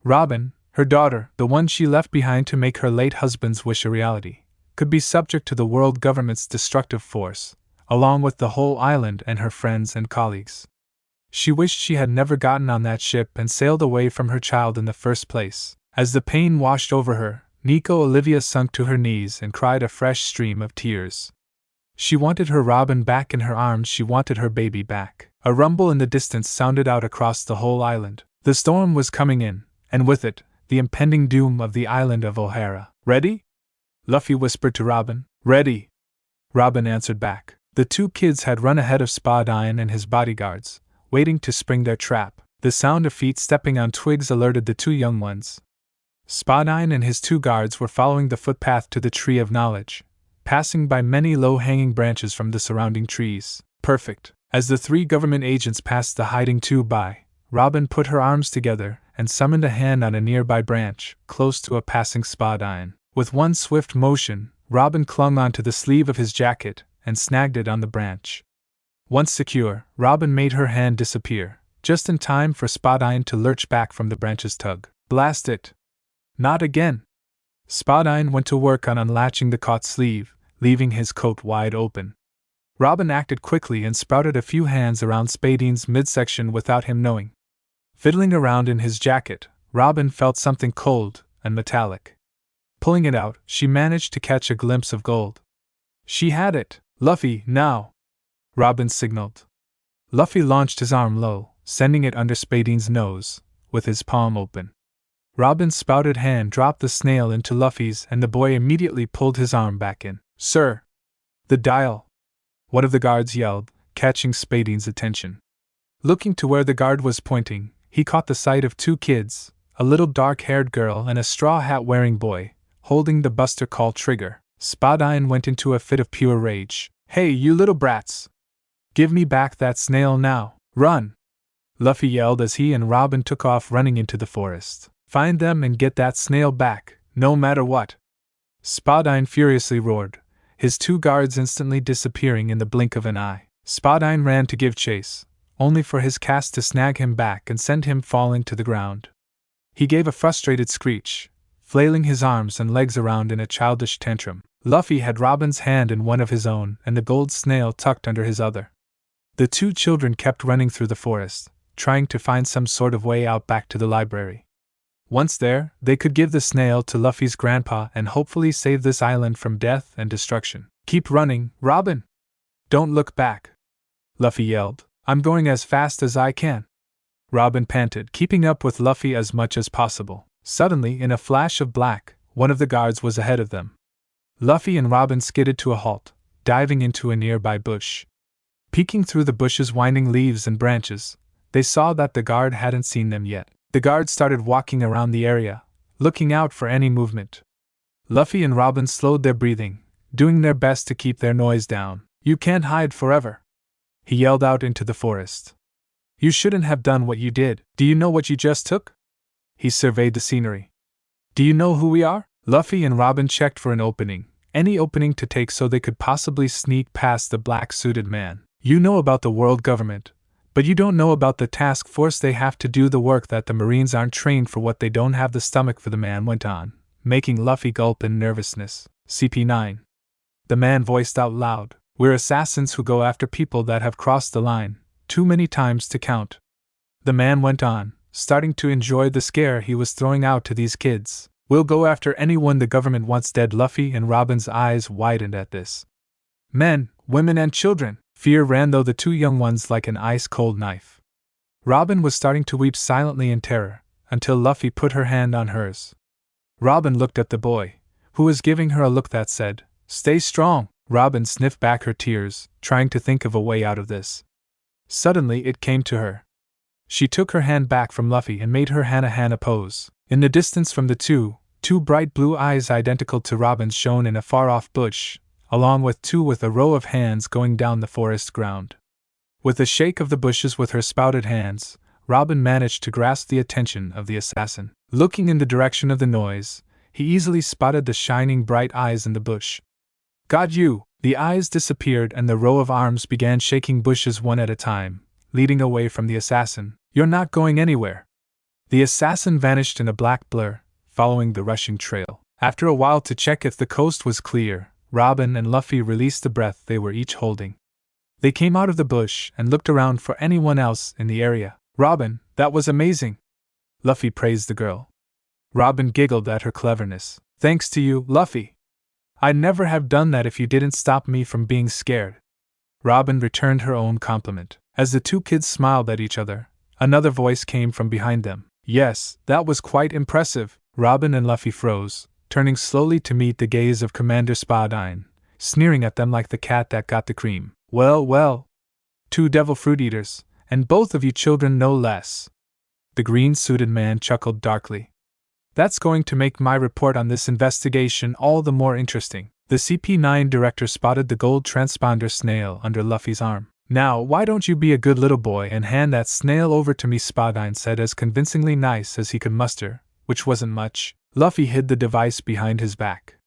Robin, her daughter, the one she left behind to make her late husband's wish a reality, could be subject to the world government's destructive force, along with the whole island and her friends and colleagues. She wished she had never gotten on that ship and sailed away from her child in the first place. As the pain washed over her, Nico Olivia sunk to her knees and cried a fresh stream of tears. She wanted her Robin back in her arms, she wanted her baby back. A rumble in the distance sounded out across the whole island. The storm was coming in, and with it, the impending doom of the island of O'Hara. Ready? Luffy whispered to Robin. Ready. Robin answered back. The two kids had run ahead of Spadine and his bodyguards, waiting to spring their trap. The sound of feet stepping on twigs alerted the two young ones. Spadine and his two guards were following the footpath to the Tree of Knowledge, passing by many low-hanging branches from the surrounding trees. Perfect. As the three government agents passed the hiding two by, Robin put her arms together and summoned a hand on a nearby branch, close to a passing Spadine. With one swift motion, Robin clung onto the sleeve of his jacket and snagged it on the branch. Once secure, Robin made her hand disappear, just in time for Spadine to lurch back from the branch's tug. Blast it! Not again! Spadine went to work on unlatching the caught sleeve, leaving his coat wide open. Robin acted quickly and sprouted a few hands around Spadine's midsection without him knowing. Fiddling around in his jacket, Robin felt something cold and metallic. Pulling it out, she managed to catch a glimpse of gold. She had it! Luffy, now! Robin signaled. Luffy launched his arm low, sending it under Spadine's nose, with his palm open. Robin's sprouted hand dropped the snail into Luffy's and the boy immediately pulled his arm back in. Sir! The dial! One of the guards yelled, catching Spadine's attention. Looking to where the guard was pointing, he caught the sight of two kids, a little dark-haired girl and a straw hat-wearing boy, holding the Buster Call trigger. Spadine went into a fit of pure rage. "Hey, you little brats! Give me back that snail now! Run!" Luffy yelled as he and Robin took off running into the forest. "Find them and get that snail back, no matter what!" Spadine furiously roared, his two guards instantly disappearing in the blink of an eye. Spadine ran to give chase, only for his cast to snag him back and send him falling to the ground. He gave a frustrated screech, flailing his arms and legs around in a childish tantrum. Luffy had Robin's hand in one of his own and the gold snail tucked under his other. The two children kept running through the forest, trying to find some sort of way out back to the library. Once there, they could give the snail to Luffy's grandpa and hopefully save this island from death and destruction. "Keep running, Robin! Don't look back!" Luffy yelled. "I'm going as fast as I can." Robin panted, keeping up with Luffy as much as possible. Suddenly, in a flash of black, one of the guards was ahead of them. Luffy and Robin skidded to a halt, diving into a nearby bush. Peeking through the bush's winding leaves and branches, they saw that the guard hadn't seen them yet. The guard started walking around the area, looking out for any movement. Luffy and Robin slowed their breathing, doing their best to keep their noise down. "You can't hide forever," he yelled out into the forest. "You shouldn't have done what you did. Do you know what you just took?" He surveyed the scenery. "Do you know who we are?" Luffy and Robin checked for an opening, any opening to take so they could possibly sneak past the black-suited man. "You know about the world government, but you don't know about the task force. They have to do the work that the Marines aren't trained for. What they don't have the stomach for," the man went on, making Luffy gulp in nervousness. "CP9. The man voiced out loud. "We're assassins who go after people that have crossed the line, too many times to count." The man went on, starting to enjoy the scare he was throwing out to these kids. "We'll go after anyone the government wants dead." Luffy and Robin's eyes widened at this. Men, women and children. Fear ran through the two young ones like an ice-cold knife. Robin was starting to weep silently in terror, until Luffy put her hand on hers. Robin looked at the boy, who was giving her a look that said, "Stay strong." Robin sniffed back her tears, trying to think of a way out of this. Suddenly it came to her. She took her hand back from Luffy and made her Hana pose. In the distance from the two bright blue eyes identical to Robin's shone in a far-off bush, along with a row of hands going down the forest ground. With a shake of the bushes with her spouted hands, Robin managed to grasp the attention of the assassin. Looking in the direction of the noise, he easily spotted the shining bright eyes in the bush. "Got you!" The eyes disappeared and the row of arms began shaking bushes one at a time, leading away from the assassin. "You're not going anywhere." The assassin vanished in a black blur, following the rushing trail. After a while, to check if the coast was clear, Robin and Luffy released the breath they were each holding. They came out of the bush and looked around for anyone else in the area. "Robin, that was amazing," Luffy praised the girl. Robin giggled at her cleverness. "Thanks to you, Luffy. I'd never have done that if you didn't stop me from being scared." Robin returned her own compliment. As the two kids smiled at each other, another voice came from behind them. "Yes, that was quite impressive." Robin and Luffy froze, turning slowly to meet the gaze of Commander Spadine, sneering at them like the cat that got the cream. Well, well. 2 devil fruit eaters, and both of you children no less." The green-suited man chuckled darkly. "That's going to make my report on this investigation all the more interesting." The CP9 director spotted the gold transponder snail under Luffy's arm. "Now, why don't you be a good little boy and hand that snail over to me?" Spadine said, as convincingly nice as he could muster, which wasn't much. Luffy hid the device behind his back.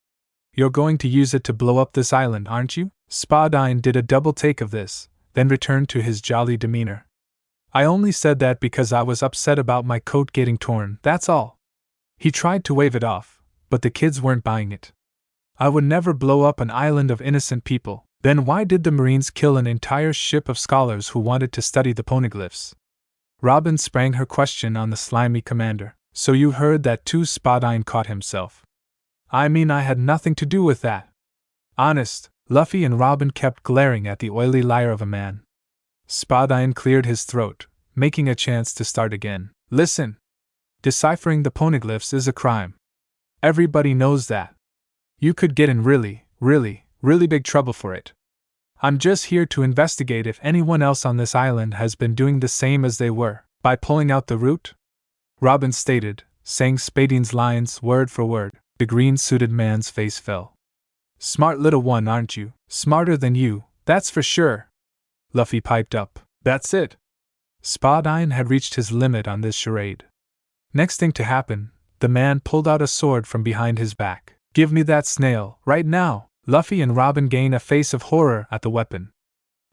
"You're going to use it to blow up this island, aren't you?" Spadine did a double take of this, then returned to his jolly demeanor. "I only said that because I was upset about my coat getting torn, that's all." He tried to wave it off, but the kids weren't buying it. "I would never blow up an island of innocent people." "Then why did the Marines kill an entire ship of scholars who wanted to study the poneglyphs?" Robin sprang her question on the slimy commander. "So you heard that too?" Spadine caught himself. "I mean, I had nothing to do with that." "Honest." Luffy and Robin kept glaring at the oily liar of a man. Spadine cleared his throat, making a chance to start again. "Listen. Deciphering the poneglyphs is a crime. Everybody knows that. You could get in really big trouble for it. I'm just here to investigate if anyone else on this island has been doing the same as they were." "By pulling out the root?" Robin stated, saying Spadine's lines word for word. The green-suited man's face fell. Smart little one, aren't you? Smarter than you, that's for sure. Luffy piped up. That's it. Spadine had reached his limit on this charade. Next thing to happen, the man pulled out a sword from behind his back. Give me that snail, right now! Luffy and Robin gained a face of horror at the weapon.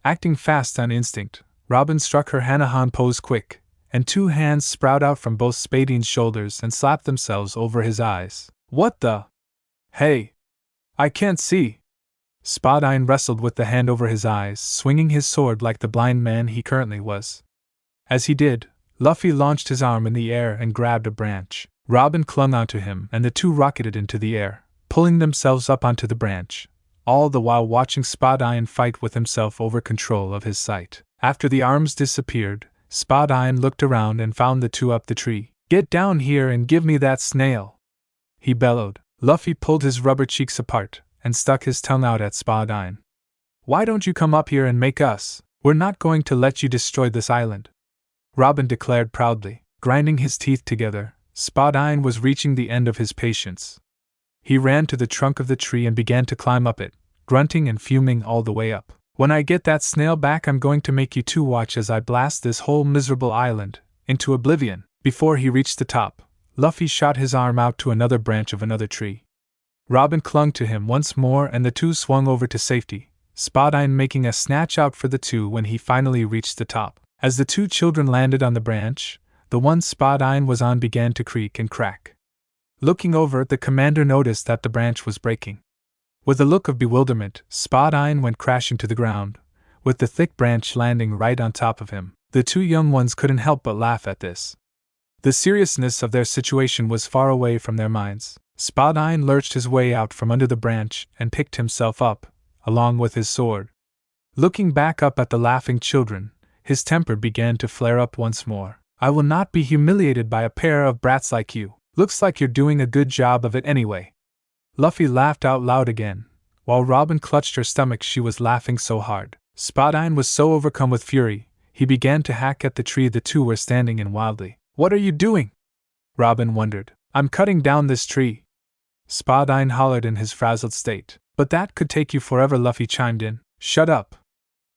Acting fast on instinct, Robin struck her Hanahan pose quick, and 2 hands sprout out from both Spadine's shoulders and slapped themselves over his eyes. What the? Hey! I can't see! Spadine wrestled with the hand over his eyes, swinging his sword like the blind man he currently was. As he did, Luffy launched his arm in the air and grabbed a branch. Robin clung onto him and the two rocketed into the air, pulling themselves up onto the branch, all the while watching Spadine fight with himself over control of his sight. After the arms disappeared, Spadine looked around and found the two up the tree. Get down here and give me that snail! He bellowed. Luffy pulled his rubber cheeks apart and stuck his tongue out at Spadine. Why don't you come up here and make us? We're not going to let you destroy this island. Robin declared proudly. Grinding his teeth together, Spadine was reaching the end of his patience. He ran to the trunk of the tree and began to climb up it, grunting and fuming all the way up. When I get that snail back, I'm going to make you two watch as I blast this whole miserable island into oblivion. Before he reached the top, Luffy shot his arm out to another branch of another tree. Robin clung to him once more and the two swung over to safety, Spadine making a snatch out for the two when he finally reached the top. As the two children landed on the branch, the one Spadine was on began to creak and crack. Looking over, the commander noticed that the branch was breaking. With a look of bewilderment, Spadine went crashing to the ground, with the thick branch landing right on top of him. The two young ones couldn't help but laugh at this. The seriousness of their situation was far away from their minds. Spadine lurched his way out from under the branch and picked himself up, along with his sword. Looking back up at the laughing children, his temper began to flare up once more. I will not be humiliated by a pair of brats like you. Looks like you're doing a good job of it anyway. Luffy laughed out loud again, while Robin clutched her stomach. She was laughing so hard. Spadine was so overcome with fury, he began to hack at the tree the two were standing in wildly. What are you doing? Robin wondered. I'm cutting down this tree. Spadine hollered in his frazzled state. But that could take you forever, Luffy chimed in. Shut up.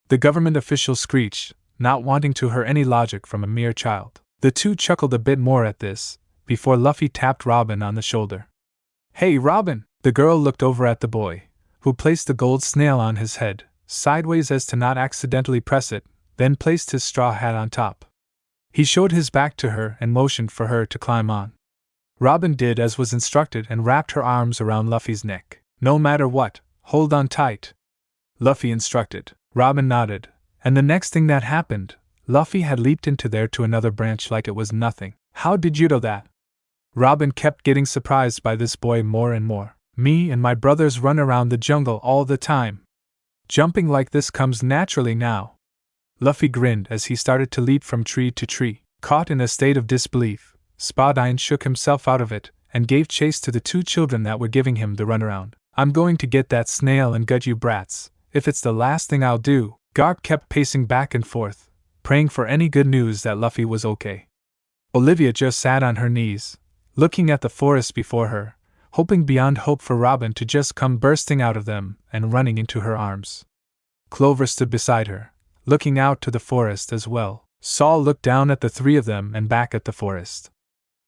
The government official screeched, not wanting to hear any logic from a mere child. The two chuckled a bit more at this, before Luffy tapped Robin on the shoulder. Hey Robin! The girl looked over at the boy, who placed the gold snail on his head, sideways as to not accidentally press it, then placed his straw hat on top. He showed his back to her and motioned for her to climb on. Robin did as was instructed and wrapped her arms around Luffy's neck. No matter what, hold on tight, Luffy instructed. Robin nodded, and the next thing that happened, Luffy had leaped into there to another branch like it was nothing. How did you do that? Robin kept getting surprised by this boy more and more. Me and my brothers run around the jungle all the time. Jumping like this comes naturally now. Luffy grinned as he started to leap from tree to tree. Caught in a state of disbelief, Spadine shook himself out of it and gave chase to the two children that were giving him the runaround. I'm going to get that snail and gut you brats, if it's the last thing I'll do. Garp kept pacing back and forth, praying for any good news that Luffy was okay. Olivia just sat on her knees, looking at the forest before her, hoping beyond hope for Robin to just come bursting out of them and running into her arms. Clover stood beside her, looking out to the forest as well. Saul looked down at the three of them and back at the forest.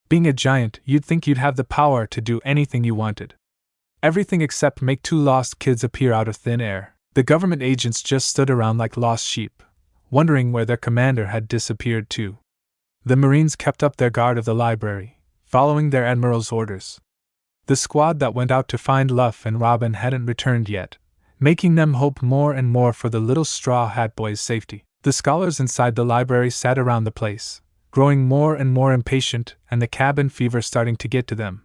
Being a giant, you'd think you'd have the power to do anything you wanted. Everything except make two lost kids appear out of thin air. The government agents just stood around like lost sheep, wondering where their commander had disappeared to. The Marines kept up their guard of the library, following their admiral's orders. The squad that went out to find Luff and Robin hadn't returned yet, making them hope more and more for the little Straw Hat Boy's safety. The scholars inside the library sat around the place, growing more and more impatient and the cabin fever starting to get to them.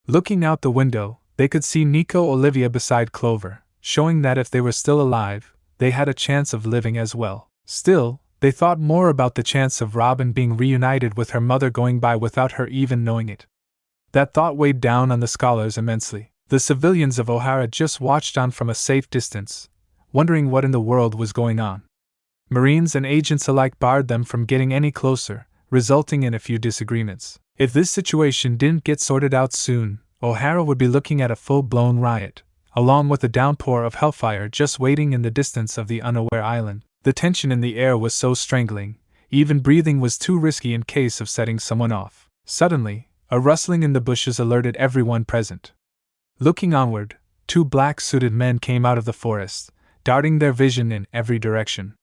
Looking out the window, they could see Nico Olivia beside Clover, showing that if they were still alive, they had a chance of living as well. Still, they thought more about the chance of Robin being reunited with her mother going by without her even knowing it. That thought weighed down on the scholars immensely. The civilians of Ohara just watched on from a safe distance, wondering what in the world was going on. Marines and agents alike barred them from getting any closer, resulting in a few disagreements. If this situation didn't get sorted out soon, O'Hara would be looking at a full-blown riot, along with a downpour of hellfire just waiting in the distance of the unaware island. The tension in the air was so strangling, even breathing was too risky in case of setting someone off. Suddenly, a rustling in the bushes alerted everyone present. Looking onward, two black-suited men came out of the forest, darting their vision in every direction.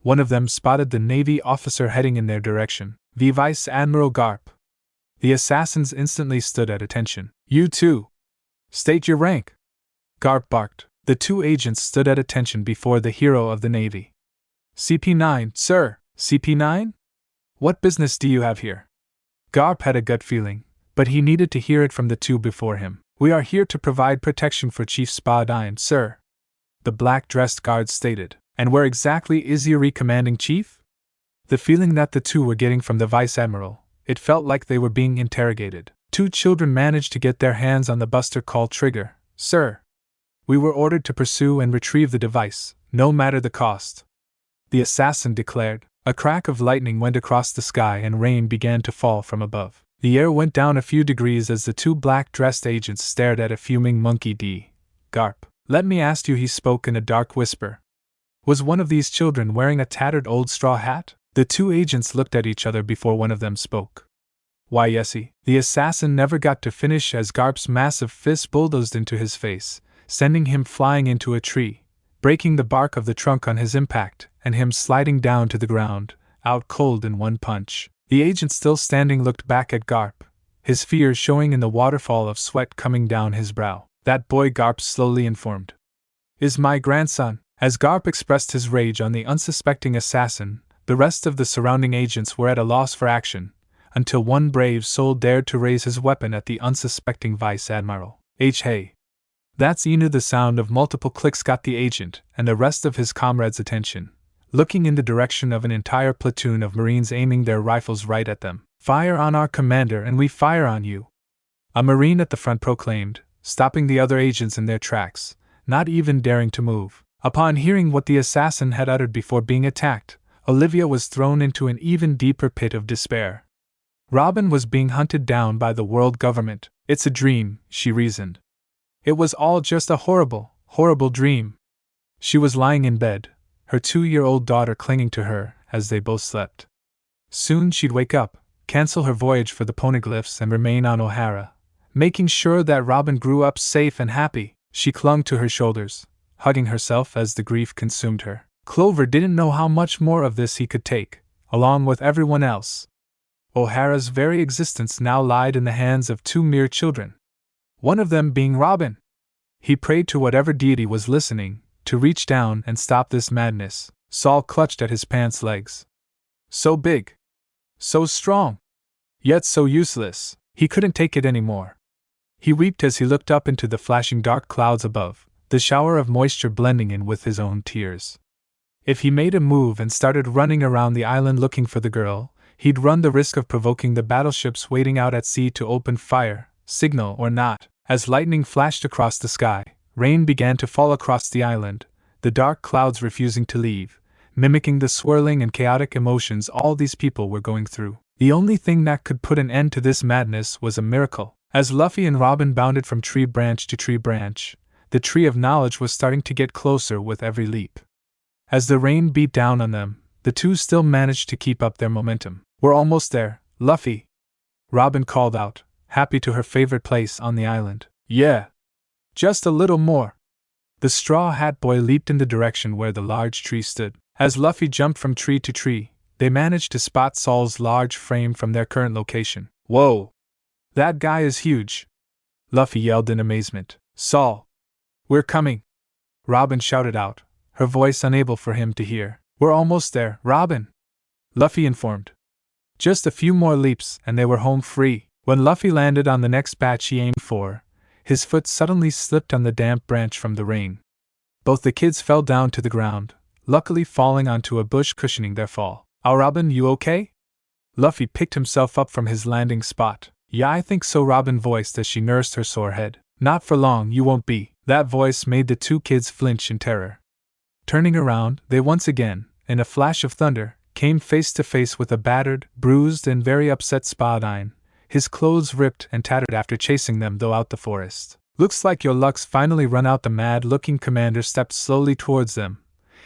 One of them spotted the Navy officer heading in their direction, the Vice Admiral Garp. The assassins instantly stood at attention. "You too! State your rank!" Garp barked. The two agents stood at attention before the hero of the Navy. "CP9, sir! CP9? What business do you have here?" Garp had a gut feeling, but he needed to hear it from the two before him. "We are here to provide protection for Chief Spadine, sir," the black-dressed guard stated. "And where exactly is your commanding chief?" The feeling that the two were getting from the Vice Admiral, it felt like they were being interrogated. Two children managed to get their hands on the buster called Trigger. "Sir, we were ordered to pursue and retrieve the device, no matter the cost," the assassin declared. A crack of lightning went across the sky and rain began to fall from above. The air went down a few degrees as the two black-dressed agents stared at a fuming monkey D. Garp. "Let me ask you," he spoke in a dark whisper. "Was one of these children wearing a tattered old straw hat?" The two agents looked at each other before one of them spoke. "Why, yesy." The assassin never got to finish as Garp's massive fist bulldozed into his face, sending him flying into a tree, breaking the bark of the trunk on his impact, and him sliding down to the ground, out cold in one punch. The agent still standing looked back at Garp, his fear showing in the waterfall of sweat coming down his brow. "That boy," Garp slowly informed, "is my grandson." As Garp expressed his rage on the unsuspecting assassin, the rest of the surrounding agents were at a loss for action, until one brave soul dared to raise his weapon at the unsuspecting Vice Admiral. Hey! That's Inu. The sound of multiple clicks got the agent and the rest of his comrades' attention, looking in the direction of an entire platoon of Marines aiming their rifles right at them. "Fire on our commander and we fire on you," a Marine at the front proclaimed, stopping the other agents in their tracks, not even daring to move. Upon hearing what the assassin had uttered before being attacked, Olivia was thrown into an even deeper pit of despair. Robin was being hunted down by the world government. "It's a dream," she reasoned. "It was all just a horrible, horrible dream." She was lying in bed, her 2-year-old daughter clinging to her as they both slept. Soon she'd wake up, cancel her voyage for the poneglyphs and remain on O'Hara, making sure that Robin grew up safe and happy. She clung to her shoulders, hugging herself as the grief consumed her. Clover didn't know how much more of this he could take, along with everyone else. O'Hara's very existence now lied in the hands of two mere children, one of them being Robin. He prayed to whatever deity was listening to reach down and stop this madness. Saul clutched at his pants legs. So big, so strong, yet so useless. He couldn't take it anymore. He wept as he looked up into the flashing dark clouds above, the shower of moisture blending in with his own tears. If he made a move and started running around the island looking for the girl, he'd run the risk of provoking the battleships waiting out at sea to open fire, signal or not. As lightning flashed across the sky, rain began to fall across the island, the dark clouds refusing to leave, mimicking the swirling and chaotic emotions all these people were going through. The only thing that could put an end to this madness was a miracle. As Luffy and Robin bounded from tree branch to tree branch, the tree of knowledge was starting to get closer with every leap. As the rain beat down on them, the two still managed to keep up their momentum. "We're almost there, Luffy," Robin called out, happy to her favorite place on the island. "Yeah. Just a little more." The Straw Hat Boy leaped in the direction where the large tree stood. As Luffy jumped from tree to tree, they managed to spot Saul's large frame from their current location. "Whoa! That guy is huge!" Luffy yelled in amazement. "Saul! We're coming!" Robin shouted out, her voice unable for him to hear. "We're almost there, Robin," Luffy informed. Just a few more leaps and they were home free. When Luffy landed on the next batch he aimed for, his foot suddenly slipped on the damp branch from the rain. Both the kids fell down to the ground, luckily falling onto a bush cushioning their fall. "Oh, Robin, you okay?" Luffy picked himself up from his landing spot. "Yeah, I think so," Robin voiced as she nursed her sore head. "Not for long, you won't be." That voice made the two kids flinch in terror. Turning around, they once again, in a flash of thunder, came face to face with a battered, bruised, and very upset Spadine, his clothes ripped and tattered after chasing them throughout the forest. "Looks like your luck's finally run out." The mad-looking commander stepped slowly towards them,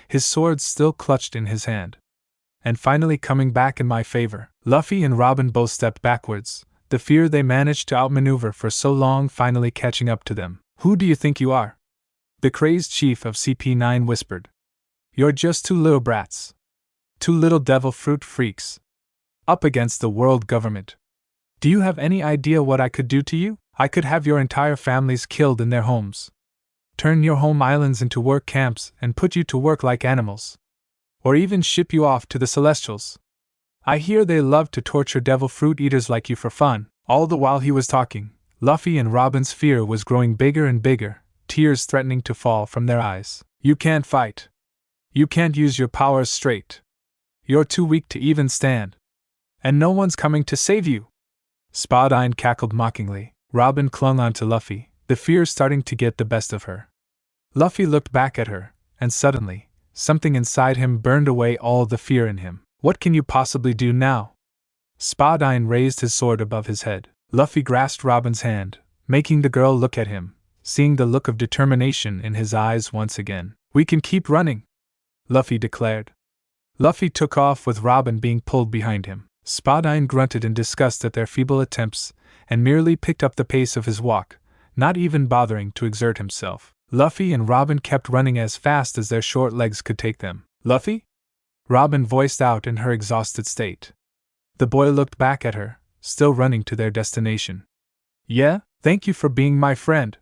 his sword still clutched in his hand. "And finally coming back in my favor." Luffy and Robin both stepped backwards, the fear they managed to outmaneuver for so long finally catching up to them. "Who do you think you are?" the crazed chief of CP9 whispered. "You're just two little brats. Two little devil fruit freaks. Up against the world government. Do you have any idea what I could do to you? I could have your entire families killed in their homes. Turn your home islands into work camps and put you to work like animals. Or even ship you off to the Celestials. I hear they love to torture devil fruit eaters like you for fun." All the while he was talking, Luffy and Robin's fear was growing bigger and bigger, tears threatening to fall from their eyes. "You can't fight. You can't use your powers straight. You're too weak to even stand. And no one's coming to save you." Spadine cackled mockingly. Robin clung onto Luffy, the fear starting to get the best of her. Luffy looked back at her, and suddenly, something inside him burned away all the fear in him. "What can you possibly do now?" Spadine raised his sword above his head. Luffy grasped Robin's hand, making the girl look at him, seeing the look of determination in his eyes once again. "We can keep running," Luffy declared. Luffy took off with Robin being pulled behind him. Spadine grunted in disgust at their feeble attempts, and merely picked up the pace of his walk, not even bothering to exert himself. Luffy and Robin kept running as fast as their short legs could take them. "Luffy?" Robin voiced out in her exhausted state. The boy looked back at her, still running to their destination. "Yeah, thank you for being my friend."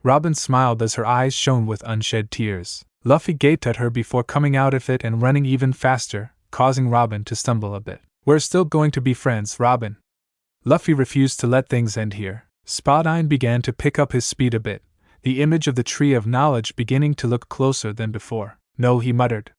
Robin smiled as her eyes shone with unshed tears. Luffy gaped at her before coming out of it and running even faster, causing Robin to stumble a bit. "We're still going to be friends, Robin." Luffy refused to let things end here. Spadine began to pick up his speed a bit, the image of the Tree of Knowledge beginning to look closer than before. "No," he muttered.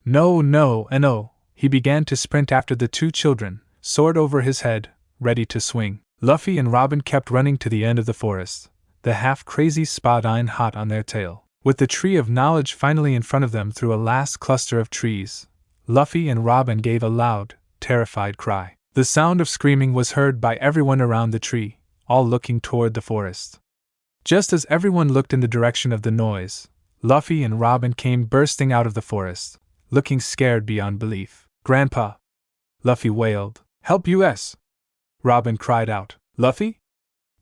"No, no, and oh." He began to sprint after the two children, sword over his head, ready to swing. Luffy and Robin kept running to the end of the forest, the half-crazy Spadine hot on their tail. With the Tree of Knowledge finally in front of them through a last cluster of trees, Luffy and Robin gave a loud, terrified cry. The sound of screaming was heard by everyone around the tree, all looking toward the forest. Just as everyone looked in the direction of the noise, Luffy and Robin came bursting out of the forest, looking scared beyond belief. "Grandpa!" Luffy wailed. "Help us!" Robin cried out. "Luffy?"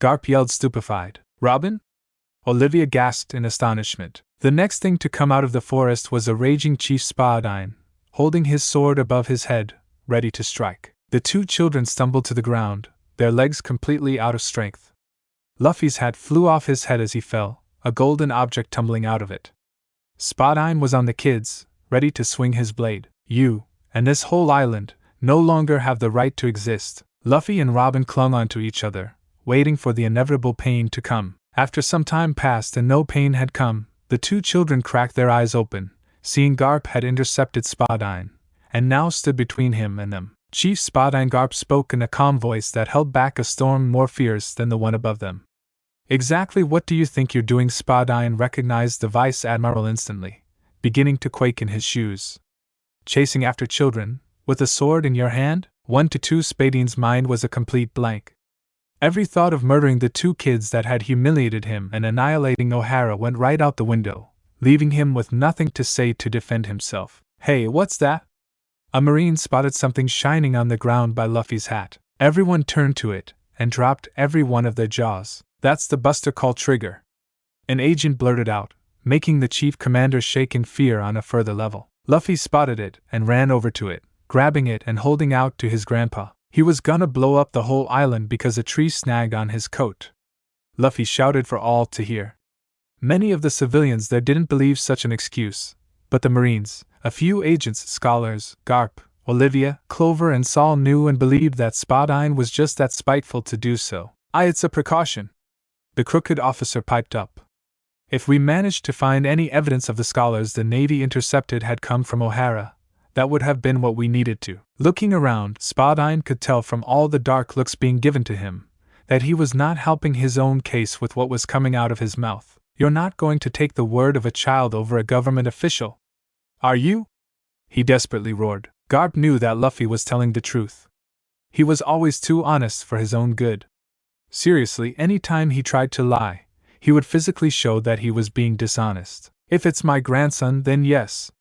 Garp yelled stupefied. "Robin?" Olivia gasped in astonishment. The next thing to come out of the forest was a raging Chief Spadine, holding his sword above his head, ready to strike. The two children stumbled to the ground, their legs completely out of strength. Luffy's hat flew off his head as he fell, a golden object tumbling out of it. Spadine was on the kids, ready to swing his blade. "You, and this whole island, no longer have the right to exist." Luffy and Robin clung onto each other, waiting for the inevitable pain to come. After some time passed and no pain had come, the two children cracked their eyes open, seeing Garp had intercepted Spadine, and now stood between him and them. Chief Spadine Garp spoke in a calm voice that held back a storm more fierce than the one above them. "Exactly what do you think you're doing?" Spadine recognized the Vice Admiral instantly, beginning to quake in his shoes. "Chasing after children, with a sword in your hand?" 1 to 2 Spadine's mind was a complete blank. Every thought of murdering the two kids that had humiliated him and annihilating O'Hara went right out the window, leaving him with nothing to say to defend himself. "Hey, what's that?" A Marine spotted something shining on the ground by Luffy's hat. Everyone turned to it, and dropped every one of their jaws. "That's the Buster Call trigger," an agent blurted out, making the chief commander shake in fear on a further level. Luffy spotted it and ran over to it, grabbing it and holding out to his grandpa. He was gonna blow up the whole island because a tree snagged on his coat. Luffy shouted for all to hear. Many of the civilians there didn't believe such an excuse, but the Marines, a few agents, scholars, Garp, Olivia, Clover and Saul knew and believed that Spadine was just that spiteful to do so. It's a precaution," the crooked officer piped up. "If we managed to find any evidence of the scholars the Navy intercepted had come from O'Hara, that would have been what we needed to." Looking around, Spadine could tell from all the dark looks being given to him that he was not helping his own case with what was coming out of his mouth. "You're not going to take the word of a child over a government official, are you?" he desperately roared. Garp knew that Luffy was telling the truth. He was always too honest for his own good. Seriously, any time he tried to lie, he would physically show that he was being dishonest. If it's my grandson, then yes.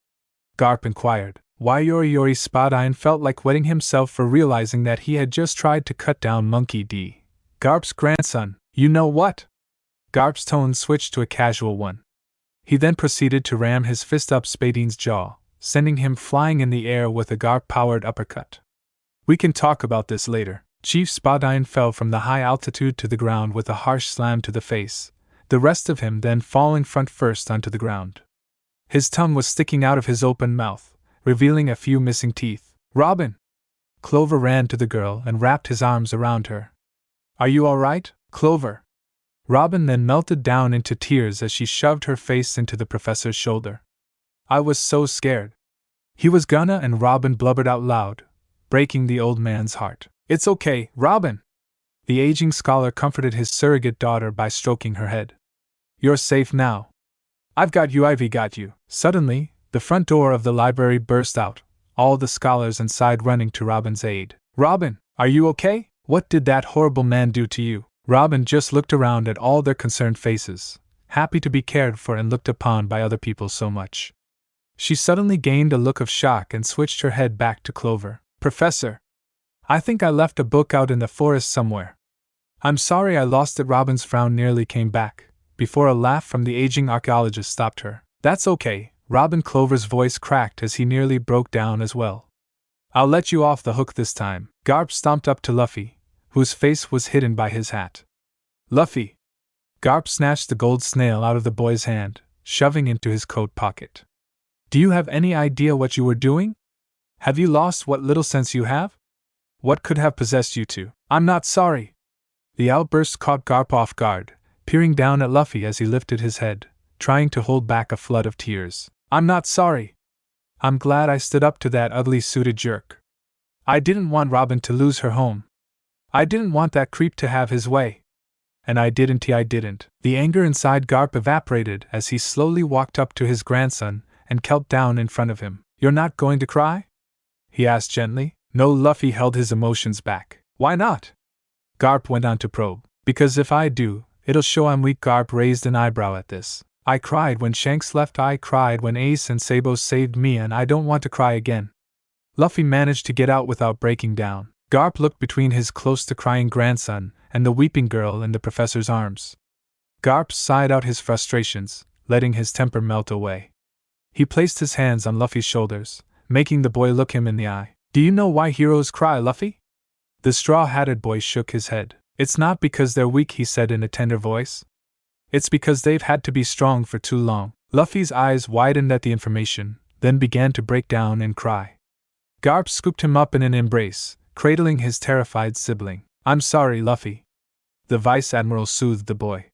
Garp inquired. Why Yori Spadine felt like wetting himself for realizing that he had just tried to cut down Monkey D. Garp's grandson, you know what? Garp's tone switched to a casual one. He then proceeded to ram his fist up Spadine's jaw, sending him flying in the air with a Garp-powered uppercut. We can talk about this later. Chief Spadine fell from the high altitude to the ground with a harsh slam to the face, the rest of him then falling front first onto the ground. His tongue was sticking out of his open mouth, revealing a few missing teeth. Robin! Clover ran to the girl and wrapped his arms around her. Are you all right, Clover? Robin then melted down into tears as she shoved her face into the professor's shoulder. I was so scared. He was gonna, and Robin blubbered out loud, breaking the old man's heart. It's okay, Robin. The aging scholar comforted his surrogate daughter by stroking her head. You're safe now. I've got you, Ivy got you. Suddenly, the front door of the library burst out, all the scholars inside running to Robin's aid. Robin, are you okay? What did that horrible man do to you? Robin just looked around at all their concerned faces, happy to be cared for and looked upon by other people so much. She suddenly gained a look of shock and switched her head back to Clover. Professor, I think I left a book out in the forest somewhere. I'm sorry I lost it. Robin's frown nearly came back, before a laugh from the aging archaeologist stopped her. That's okay, Robin. Clover's voice cracked as he nearly broke down as well. I'll let you off the hook this time. Garp stomped up to Luffy, whose face was hidden by his hat. Luffy! Garp snatched the gold snail out of the boy's hand, shoving into his coat pocket. Do you have any idea what you were doing? Have you lost what little sense you have? What could have possessed you to? I'm not sorry. The outburst caught Garp off guard, peering down at Luffy as he lifted his head, trying to hold back a flood of tears. I'm not sorry. I'm glad I stood up to that ugly-suited jerk. I didn't want Robin to lose her home. I didn't want that creep to have his way. And I didn't. The anger inside Garp evaporated as he slowly walked up to his grandson and knelt down in front of him. You're not going to cry? He asked gently. No. Luffy held his emotions back. Why not? Garp went on to probe. Because if I do, it'll show I'm weak. Garp raised an eyebrow at this. I cried when Shanks left. I cried when Ace and Sabo saved me, and I don't want to cry again. Luffy managed to get out without breaking down. Garp looked between his close-to-crying grandson and the weeping girl in the professor's arms. Garp sighed out his frustrations, letting his temper melt away. He placed his hands on Luffy's shoulders, making the boy look him in the eye. Do you know why heroes cry, Luffy? The straw-hatted boy shook his head. It's not because they're weak, he said in a tender voice. It's because they've had to be strong for too long. Luffy's eyes widened at the information, then began to break down and cry. Garp scooped him up in an embrace, cradling his terrified sibling. I'm sorry, Luffy. The Vice Admiral soothed the boy.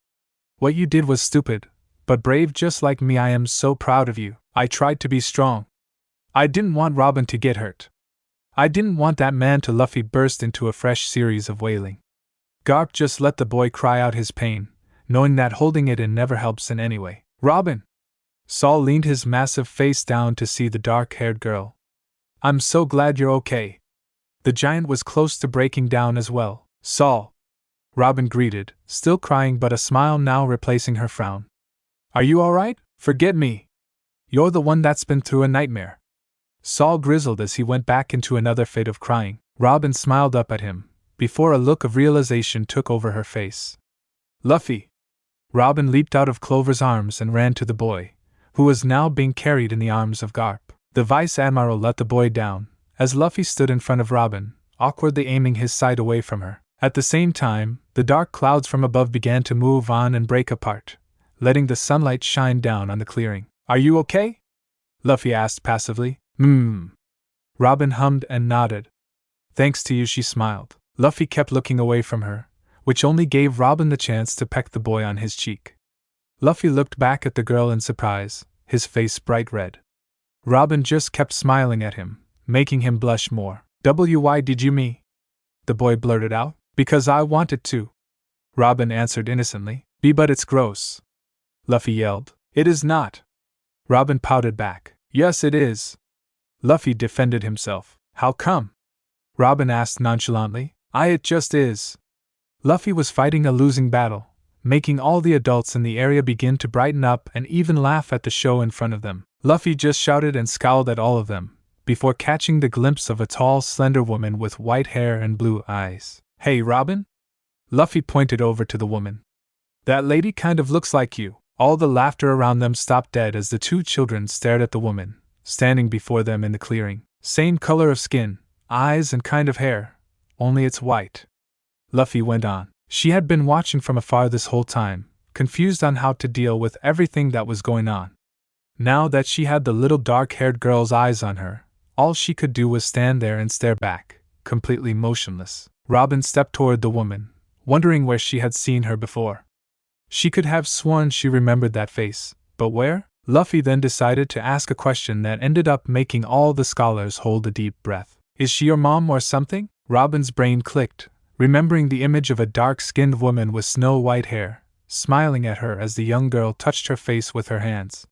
What you did was stupid, but brave just like me. I am so proud of you. I tried to be strong. I didn't want Robin to get hurt. I didn't want that man to. Luffy burst into a fresh series of wailing. Garp just let the boy cry out his pain, knowing that holding it in never helps in any way. Robin! Saul leaned his massive face down to see the dark-haired girl. I'm so glad you're okay. The giant was close to breaking down as well. Saul! Robin greeted, still crying but a smile now replacing her frown. Are you alright? Forget me. You're the one that's been through a nightmare. Saul grizzled as he went back into another fit of crying. Robin smiled up at him, before a look of realization took over her face. Luffy! Robin leaped out of Clover's arms and ran to the boy, who was now being carried in the arms of Garp. The Vice Admiral let the boy down, as Luffy stood in front of Robin, awkwardly aiming his sight away from her. At the same time, the dark clouds from above began to move on and break apart, letting the sunlight shine down on the clearing. Are you okay? Luffy asked passively. Robin hummed and nodded. Thanks to you, she smiled. Luffy kept looking away from her, which only gave Robin the chance to peck the boy on his cheek. Luffy looked back at the girl in surprise, his face bright red. Robin just kept smiling at him, making him blush more. Why did you me? The boy blurted out. Because I wanted to. Robin answered innocently. But it's gross. Luffy yelled. It is not. Robin pouted back. Yes, it is. Luffy defended himself. How come? Robin asked nonchalantly. It just is. Luffy was fighting a losing battle, making all the adults in the area begin to brighten up and even laugh at the show in front of them. Luffy just shouted and scowled at all of them, before catching the glimpse of a tall, slender woman with white hair and blue eyes. Hey, Robin? Luffy pointed over to the woman. That lady kind of looks like you. All the laughter around them stopped dead as the two children stared at the woman, standing before them in the clearing. Same color of skin, eyes and kind of hair, only it's white. Luffy went on. She had been watching from afar this whole time, confused on how to deal with everything that was going on. Now that she had the little dark-haired girl's eyes on her, all she could do was stand there and stare back, completely motionless. Robin stepped toward the woman, wondering where she had seen her before. She could have sworn she remembered that face, but where? Luffy then decided to ask a question that ended up making all the scholars hold a deep breath. Is she your mom or something? Robin's brain clicked, remembering the image of a dark-skinned woman with snow-white hair, smiling at her as the young girl touched her face with her hands.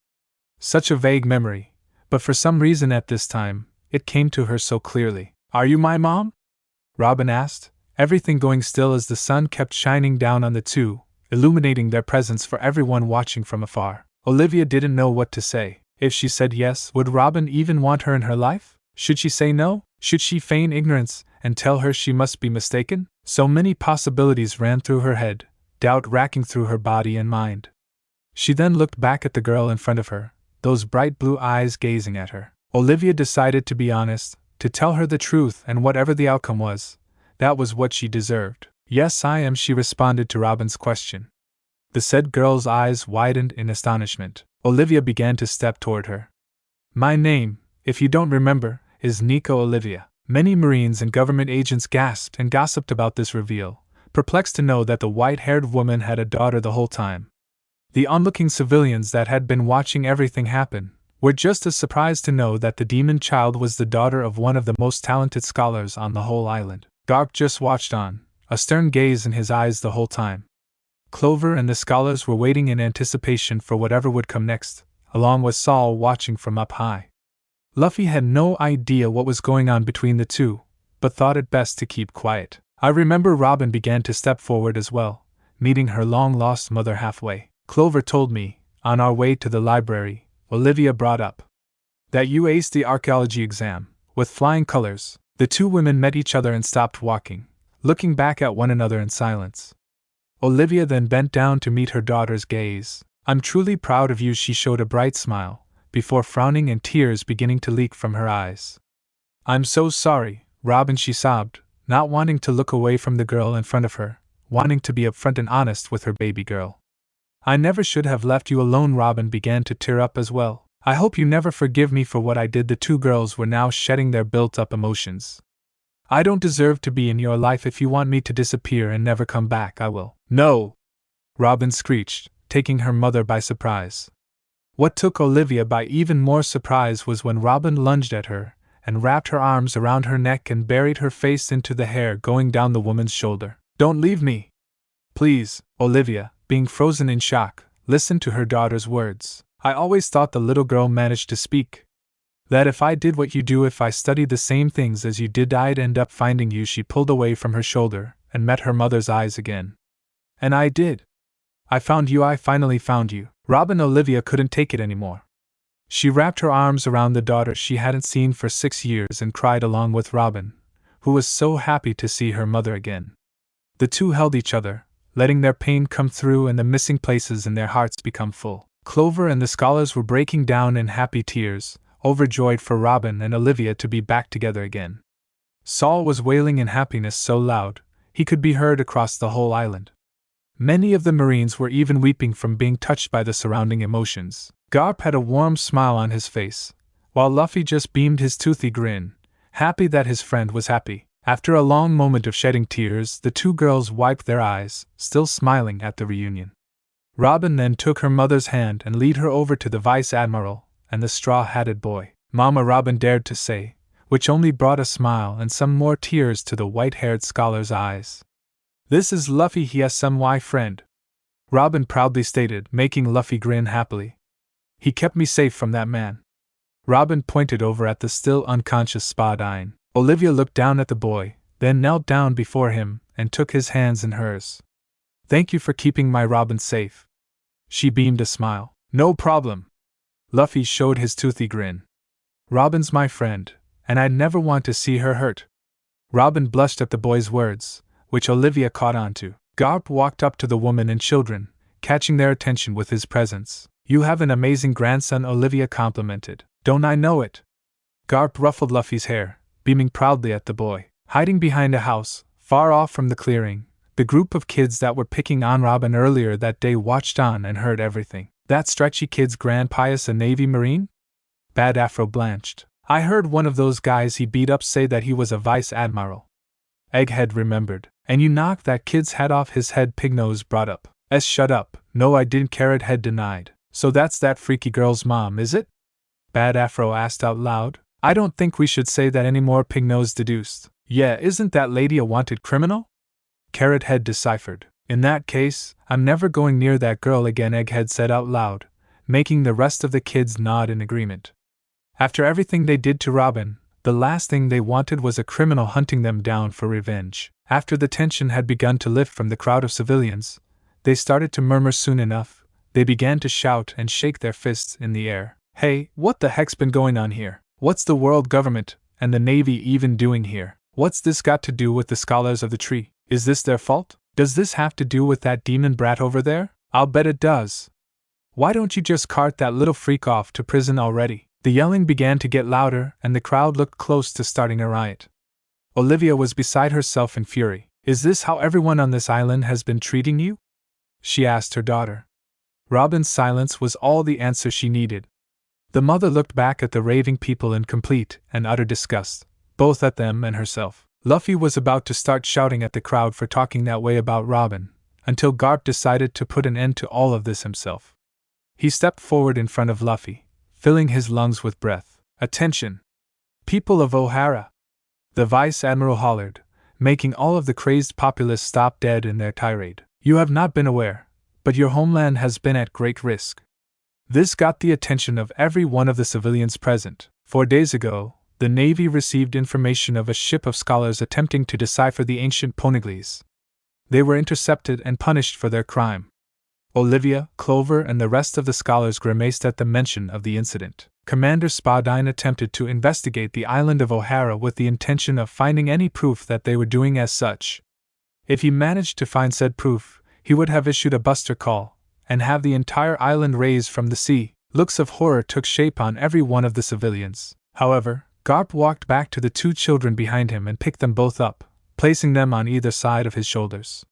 Such a vague memory, but for some reason at this time, it came to her so clearly. Are you my mom? Robin asked, everything going still as the sun kept shining down on the two, illuminating their presence for everyone watching from afar. Olivia didn't know what to say. If she said yes, would Robin even want her in her life? Should she say no? Should she feign ignorance and tell her she must be mistaken? So many possibilities ran through her head, doubt racking through her body and mind. She then looked back at the girl in front of her, those bright blue eyes gazing at her. Olivia decided to be honest, to tell her the truth, and whatever the outcome was, that was what she deserved. Yes, I am, she responded to Robin's question. The said girl's eyes widened in astonishment. Olivia began to step toward her. My name, if you don't remember, is Nico Olivia. Many Marines and government agents gasped and gossiped about this reveal, perplexed to know that the white-haired woman had a daughter the whole time. The onlooking civilians that had been watching everything happen were just as surprised to know that the demon child was the daughter of one of the most talented scholars on the whole island. Garp just watched on, a stern gaze in his eyes the whole time. Clover and the scholars were waiting in anticipation for whatever would come next, along with Saul watching from up high. Luffy had no idea what was going on between the two, but thought it best to keep quiet. I remember Robin began to step forward as well, meeting her long-lost mother halfway. Clover told me, on our way to the library, Olivia brought up that you aced the archaeology exam, with flying colors. The two women met each other and stopped walking, looking back at one another in silence. Olivia then bent down to meet her daughter's gaze. I'm truly proud of you, she showed a bright smile, before frowning and tears beginning to leak from her eyes. I'm so sorry, Robin, she sobbed, not wanting to look away from the girl in front of her, wanting to be upfront and honest with her baby girl. I never should have left you alone. Robin began to tear up as well. I hope you never forgive me for what I did. The two girls were now shedding their built-up emotions. I don't deserve to be in your life. If you want me to disappear and never come back, I will. No! Robin screeched, taking her mother by surprise. What took Olivia by even more surprise was when Robin lunged at her and wrapped her arms around her neck and buried her face into the hair going down the woman's shoulder. Don't leave me! Please, Olivia, being frozen in shock, listened to her daughter's words. I always thought, the little girl managed to speak, that if I did what you do, if I studied the same things as you did, I'd end up finding you. She pulled away from her shoulder and met her mother's eyes again. And I did. I found you. I finally found you. Robin. Olivia couldn't take it anymore. She wrapped her arms around the daughter she hadn't seen for 6 years and cried along with Robin, who was so happy to see her mother again. The two held each other, letting their pain come through and the missing places in their hearts become full. Clover and the scholars were breaking down in happy tears, overjoyed for Robin and Olivia to be back together again. Saul was wailing in happiness so loud he could be heard across the whole island. Many of the Marines were even weeping from being touched by the surrounding emotions. Garp had a warm smile on his face, while Luffy just beamed his toothy grin, happy that his friend was happy. After a long moment of shedding tears, the two girls wiped their eyes, still smiling at the reunion. Robin then took her mother's hand and led her over to the Vice Admiral and the straw-hatted boy. Mama, Robin dared to say, which only brought a smile and some more tears to the white-haired scholar's eyes. This is Luffy, he has some friend, Robin proudly stated, making Luffy grin happily. He kept me safe from that man. Robin pointed over at the still unconscious Spadine. Olivia looked down at the boy, then knelt down before him and took his hands in hers. "Thank you for keeping my Robin safe." She beamed a smile. "No problem." Luffy showed his toothy grin. "Robin's my friend, and I'd never want to see her hurt." Robin blushed at the boy's words, which Olivia caught on to. Garp walked up to the woman and children, catching their attention with his presence. "You have an amazing grandson," Olivia complimented. "Don't I know it?" Garp ruffled Luffy's hair, beaming proudly at the boy. Hiding behind a house, far off from the clearing, the group of kids that were picking on Robin earlier that day watched on and heard everything. "That stretchy kid's grandpa's a Navy Marine?" Bad Afro blanched. "I heard one of those guys he beat up say that he was a vice admiral." Egghead remembered. "And you knocked that kid's hat off his head," Pignose brought up. Shut up." "No, I didn't," Carrot Head denied. "So that's that freaky girl's mom, is it?" Bad Afro asked out loud. "I don't think we should say that anymore," Pignose deduced. "Yeah, isn't that lady a wanted criminal?" Carrot Head deciphered. "In that case, I'm never going near that girl again," Egghead said out loud, making the rest of the kids nod in agreement. After everything they did to Robin, the last thing they wanted was a criminal hunting them down for revenge. After the tension had begun to lift from the crowd of civilians, they started to murmur. Soon enough, they began to shout and shake their fists in the air. "Hey, what the heck's been going on here? What's the world government and the Navy even doing here? What's this got to do with the scholars of the tree? Is this their fault? Does this have to do with that demon brat over there? I'll bet it does. Why don't you just cart that little freak off to prison already?" The yelling began to get louder, and the crowd looked close to starting a riot. Olivia was beside herself in fury. "Is this how everyone on this island has been treating you?" she asked her daughter. Robin's silence was all the answer she needed. The mother looked back at the raving people in complete and utter disgust, both at them and herself. Luffy was about to start shouting at the crowd for talking that way about Robin, until Garp decided to put an end to all of this himself. He stepped forward in front of Luffy, filling his lungs with breath. "Attention! People of O'Hara!" the Vice Admiral hollered, making all of the crazed populace stop dead in their tirade. "You have not been aware, but your homeland has been at great risk." This got the attention of every one of the civilians present. 4 days ago, the Navy received information of a ship of scholars attempting to decipher the ancient poneglyphs. They were intercepted and punished for their crime. Olivia, Clover, and the rest of the scholars grimaced at the mention of the incident. Commander Spadine attempted to investigate the island of O'Hara with the intention of finding any proof that they were doing as such. If he managed to find said proof, he would have issued a buster call, and have the entire island raised from the sea. Looks of horror took shape on every one of the civilians. However, Garp walked back to the 2 children behind him and picked them both up, placing them on either side of his shoulders.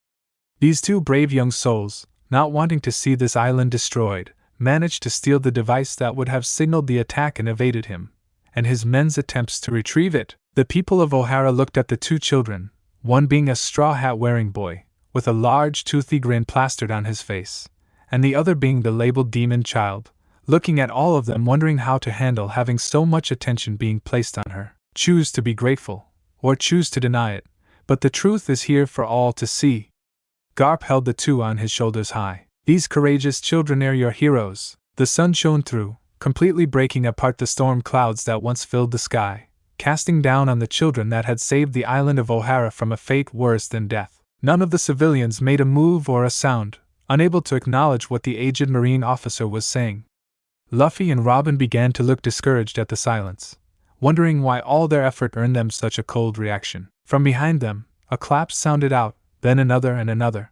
These 2 brave young souls, not wanting to see this island destroyed, managed to steal the device that would have signaled the attack and evaded him, and his men's attempts to retrieve it. The people of O'Hara looked at the 2 children, one being a straw hat wearing boy, with a large toothy grin plastered on his face, and the other being the labeled demon child, looking at all of them wondering how to handle having so much attention being placed on her. Choose to be grateful, or choose to deny it, but the truth is here for all to see. Garp held the 2 on his shoulders high. "These courageous children are your heroes." The sun shone through, completely breaking apart the storm clouds that once filled the sky, casting down on the children that had saved the island of O'Hara from a fate worse than death. None of the civilians made a move or a sound, unable to acknowledge what the aged Marine officer was saying. Luffy and Robin began to look discouraged at the silence, wondering why all their effort earned them such a cold reaction. From behind them, a clap sounded out, then another and another.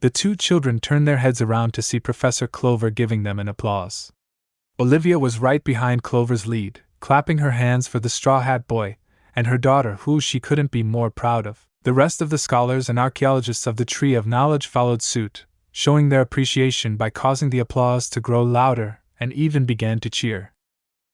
The 2 children turned their heads around to see Professor Clover giving them an applause. Olivia was right behind Clover's lead, clapping her hands for the Straw Hat Boy, and her daughter, who she couldn't be more proud of. The rest of the scholars and archaeologists of the Tree of Knowledge followed suit, showing their appreciation by causing the applause to grow louder, and even began to cheer.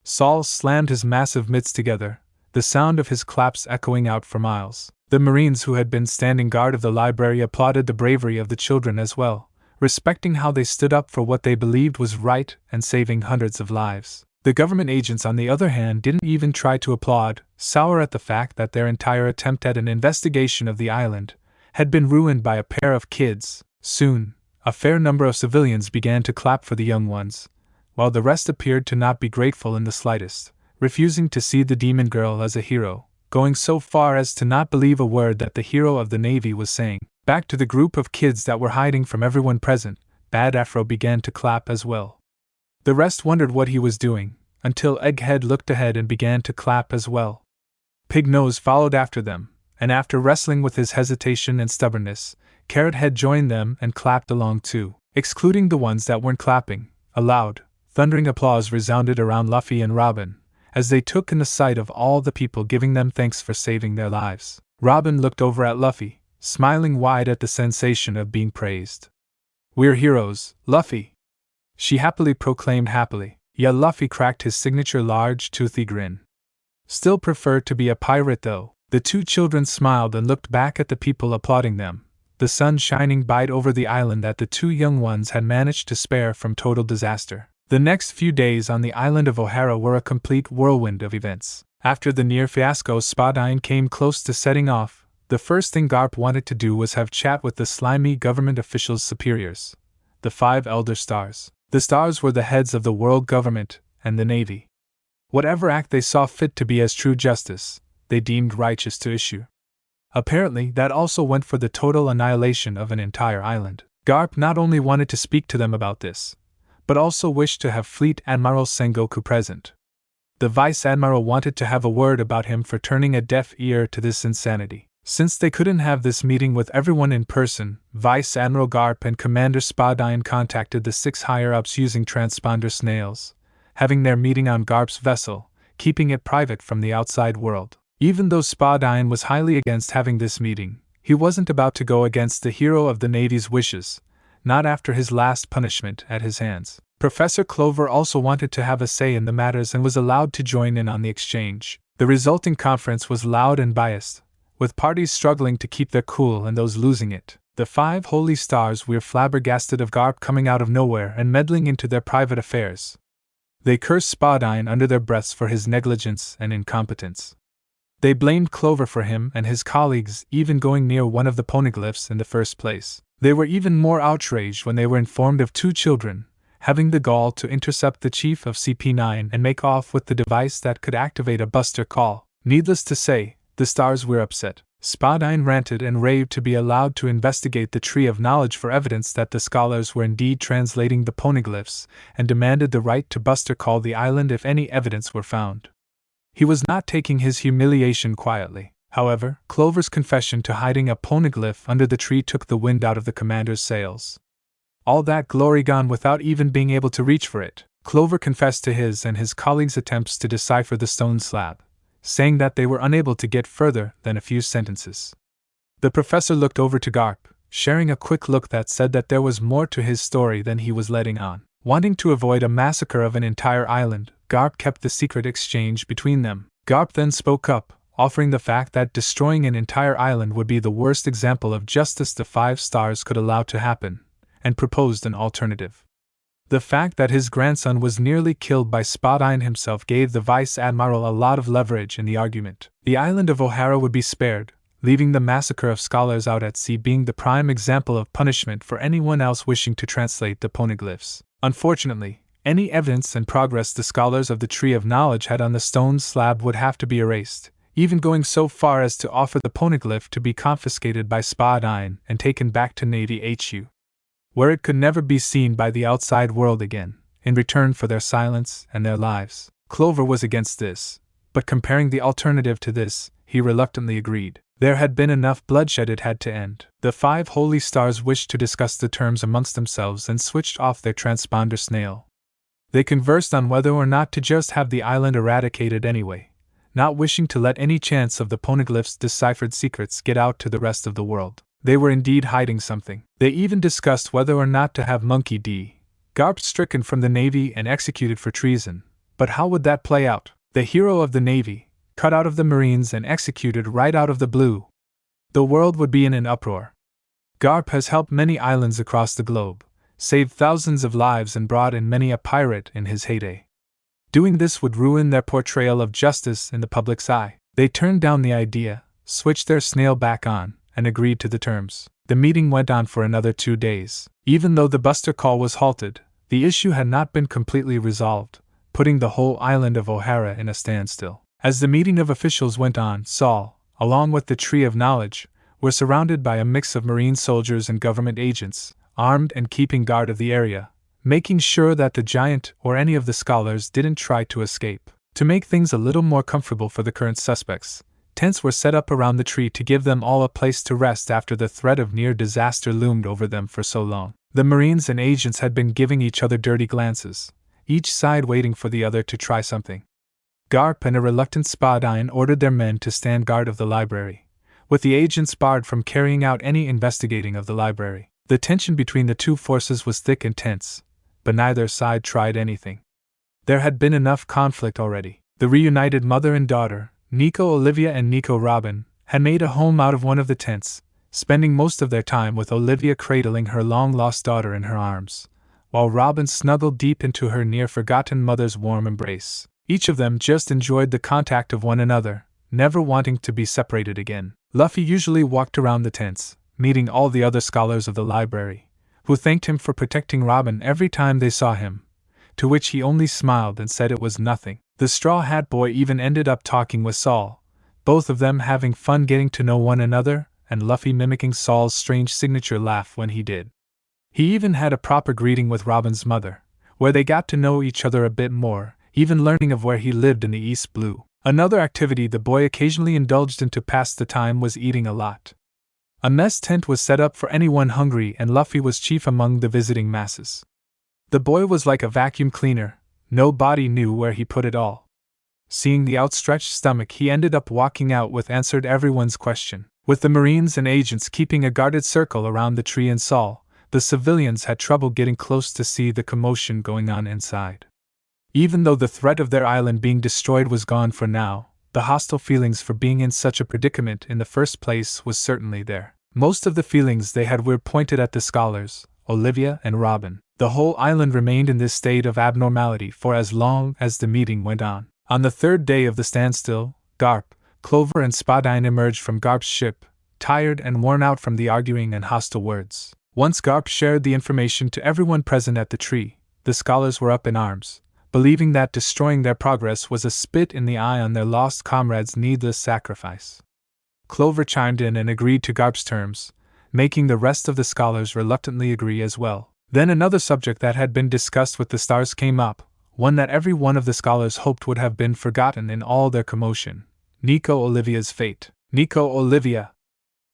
Saul slammed his massive mitts together, the sound of his claps echoing out for miles. The Marines who had been standing guard of the library applauded the bravery of the children as well, respecting how they stood up for what they believed was right and saving hundreds of lives. The government agents, on the other hand, didn't even try to applaud, sour at the fact that their entire attempt at an investigation of the island had been ruined by a pair of kids. Soon, a fair number of civilians began to clap for the young ones, while the rest appeared to not be grateful in the slightest, refusing to see the demon girl as a hero, going so far as to not believe a word that the hero of the Navy was saying. Back to the group of kids that were hiding from everyone present, Bad Afro began to clap as well. The rest wondered what he was doing, until Egghead looked ahead and began to clap as well. Pig Nose followed after them, and after wrestling with his hesitation and stubbornness, Carrot Head joined them and clapped along too. Excluding the ones that weren't clapping, a loud, thundering applause resounded around Luffy and Robin, as they took in the sight of all the people giving them thanks for saving their lives. Robin looked over at Luffy, smiling wide at the sensation of being praised. "We're heroes, Luffy!" she happily proclaimed happily. Yeah, Luffy cracked his signature large, toothy grin. "Still prefer to be a pirate though." The two children smiled and looked back at the people applauding them, the sun shining bright over the island that the two young ones had managed to spare from total disaster. The next few days on the island of O'Hara were a complete whirlwind of events. After the near fiasco Spadine came close to setting off, the first thing Garp wanted to do was have chat with the slimy government officials' superiors, the 5 Elder Stars. The stars were the heads of the world government and the Navy. Whatever act they saw fit to be as true justice, they deemed righteous to issue. Apparently, that also went for the total annihilation of an entire island. Garp not only wanted to speak to them about this, but also wished to have Fleet Admiral Sengoku present. The Vice Admiral wanted to have a word about him for turning a deaf ear to this insanity. Since they couldn't have this meeting with everyone in person, Vice Admiral Garp and Commander Spadine contacted the 6 higher-ups using transponder snails, having their meeting on Garp's vessel, keeping it private from the outside world. Even though Spadine was highly against having this meeting, he wasn't about to go against the hero of the Navy's wishes, not after his last punishment at his hands. Professor Clover also wanted to have a say in the matters and was allowed to join in on the exchange. The resulting conference was loud and biased, with parties struggling to keep their cool and those losing it. The 5 Holy Stars were flabbergasted of Garp coming out of nowhere and meddling into their private affairs. They cursed Spadine under their breaths for his negligence and incompetence. They blamed Clover for him and his colleagues even going near one of the poneglyphs in the first place. They were even more outraged when they were informed of 2 children having the gall to intercept the chief of CP9 and make off with the device that could activate a buster call. Needless to say, the stars were upset. Spadine ranted and raved to be allowed to investigate the Tree of Knowledge for evidence that the scholars were indeed translating the poneglyphs, and demanded the right to buster call the island if any evidence were found. He was not taking his humiliation quietly. However, Clover's confession to hiding a poneglyph under the tree took the wind out of the commander's sails. All that glory gone without even being able to reach for it. Clover confessed to his and his colleagues' attempts to decipher the stone slab, saying that they were unable to get further than a few sentences. The professor looked over to Garp, sharing a quick look that said that there was more to his story than he was letting on. Wanting to avoid a massacre of an entire island, Garp kept the secret exchange between them. Garp then spoke up, offering the fact that destroying an entire island would be the worst example of justice the 5 stars could allow to happen, and proposed an alternative. The fact that his grandson was nearly killed by Spadine himself gave the Vice Admiral a lot of leverage in the argument. The island of O'Hara would be spared, leaving the massacre of scholars out at sea being the prime example of punishment for anyone else wishing to translate the poneglyphs. Unfortunately, any evidence and progress the scholars of the Tree of Knowledge had on the stone slab would have to be erased, even going so far as to offer the poneglyph to be confiscated by Spadine and taken back to Navy HQ, where it could never be seen by the outside world again, in return for their silence and their lives. Clover was against this, but comparing the alternative to this, he reluctantly agreed. There had been enough bloodshed, it had to end. The 5 Holy Stars wished to discuss the terms amongst themselves and switched off their transponder snail. They conversed on whether or not to just have the island eradicated anyway, not wishing to let any chance of the poneglyph's deciphered secrets get out to the rest of the world. They were indeed hiding something. They even discussed whether or not to have Monkey D. Garp stricken from the Navy and executed for treason. But how would that play out? The hero of the Navy, cut out of the Marines and executed right out of the blue. The world would be in an uproar. Garp has helped many islands across the globe, saved thousands of lives and brought in many a pirate in his heyday. Doing this would ruin their portrayal of justice in the public's eye. They turned down the idea, switched their snail back on, and agreed to the terms. The meeting went on for another 2 days. Even though the buster call was halted, the issue had not been completely resolved, putting the whole island of O'Hara in a standstill. As the meeting of officials went on, Saul, along with the Tree of Knowledge, were surrounded by a mix of Marine soldiers and government agents, armed and keeping guard of the area, making sure that the giant or any of the scholars didn't try to escape. To make things a little more comfortable for the current suspects, tents were set up around the tree to give them all a place to rest after the threat of near disaster loomed over them for so long. The Marines and agents had been giving each other dirty glances, each side waiting for the other to try something. Garp and a reluctant Spadine ordered their men to stand guard of the library, with the agents barred from carrying out any investigating of the library. The tension between the two forces was thick and tense, but neither side tried anything. There had been enough conflict already. The reunited mother and daughter, Nico Olivia and Nico Robin, had made a home out of one of the tents, spending most of their time with Olivia cradling her long-lost daughter in her arms, while Robin snuggled deep into her near-forgotten mother's warm embrace. Each of them just enjoyed the contact of one another, never wanting to be separated again. Luffy usually walked around the tents, meeting all the other scholars of the library, who thanked him for protecting Robin every time they saw him, to which he only smiled and said it was nothing. The Straw Hat Boy even ended up talking with Saul, both of them having fun getting to know one another, and Luffy mimicking Saul's strange signature laugh when he did. He even had a proper greeting with Robin's mother, where they got to know each other a bit more, even learning of where he lived in the East Blue. Another activity the boy occasionally indulged in to pass the time was eating a lot. A mess tent was set up for anyone hungry, and Luffy was chief among the visiting masses. The boy was like a vacuum cleaner, nobody knew where he put it all. Seeing the outstretched stomach, he ended up walking out with answered everyone's question. With the Marines and agents keeping a guarded circle around the tree and Saul, the civilians had trouble getting close to see the commotion going on inside. Even though the threat of their island being destroyed was gone for now, the hostile feelings for being in such a predicament in the first place was certainly there. Most of the feelings they had were pointed at the scholars, Olivia and Robin. The whole island remained in this state of abnormality for as long as the meeting went on. On the third day of the standstill, Garp, Clover and Spadine emerged from Garp's ship, tired and worn out from the arguing and hostile words. Once Garp shared the information to everyone present at the tree, the scholars were up in arms, believing that destroying their progress was a spit in the eye on their lost comrades' needless sacrifice. Clover chimed in and agreed to Garp's terms, making the rest of the scholars reluctantly agree as well. Then another subject that had been discussed with the stars came up, one that every one of the scholars hoped would have been forgotten in all their commotion: Nico Olivia's fate. Nico Olivia,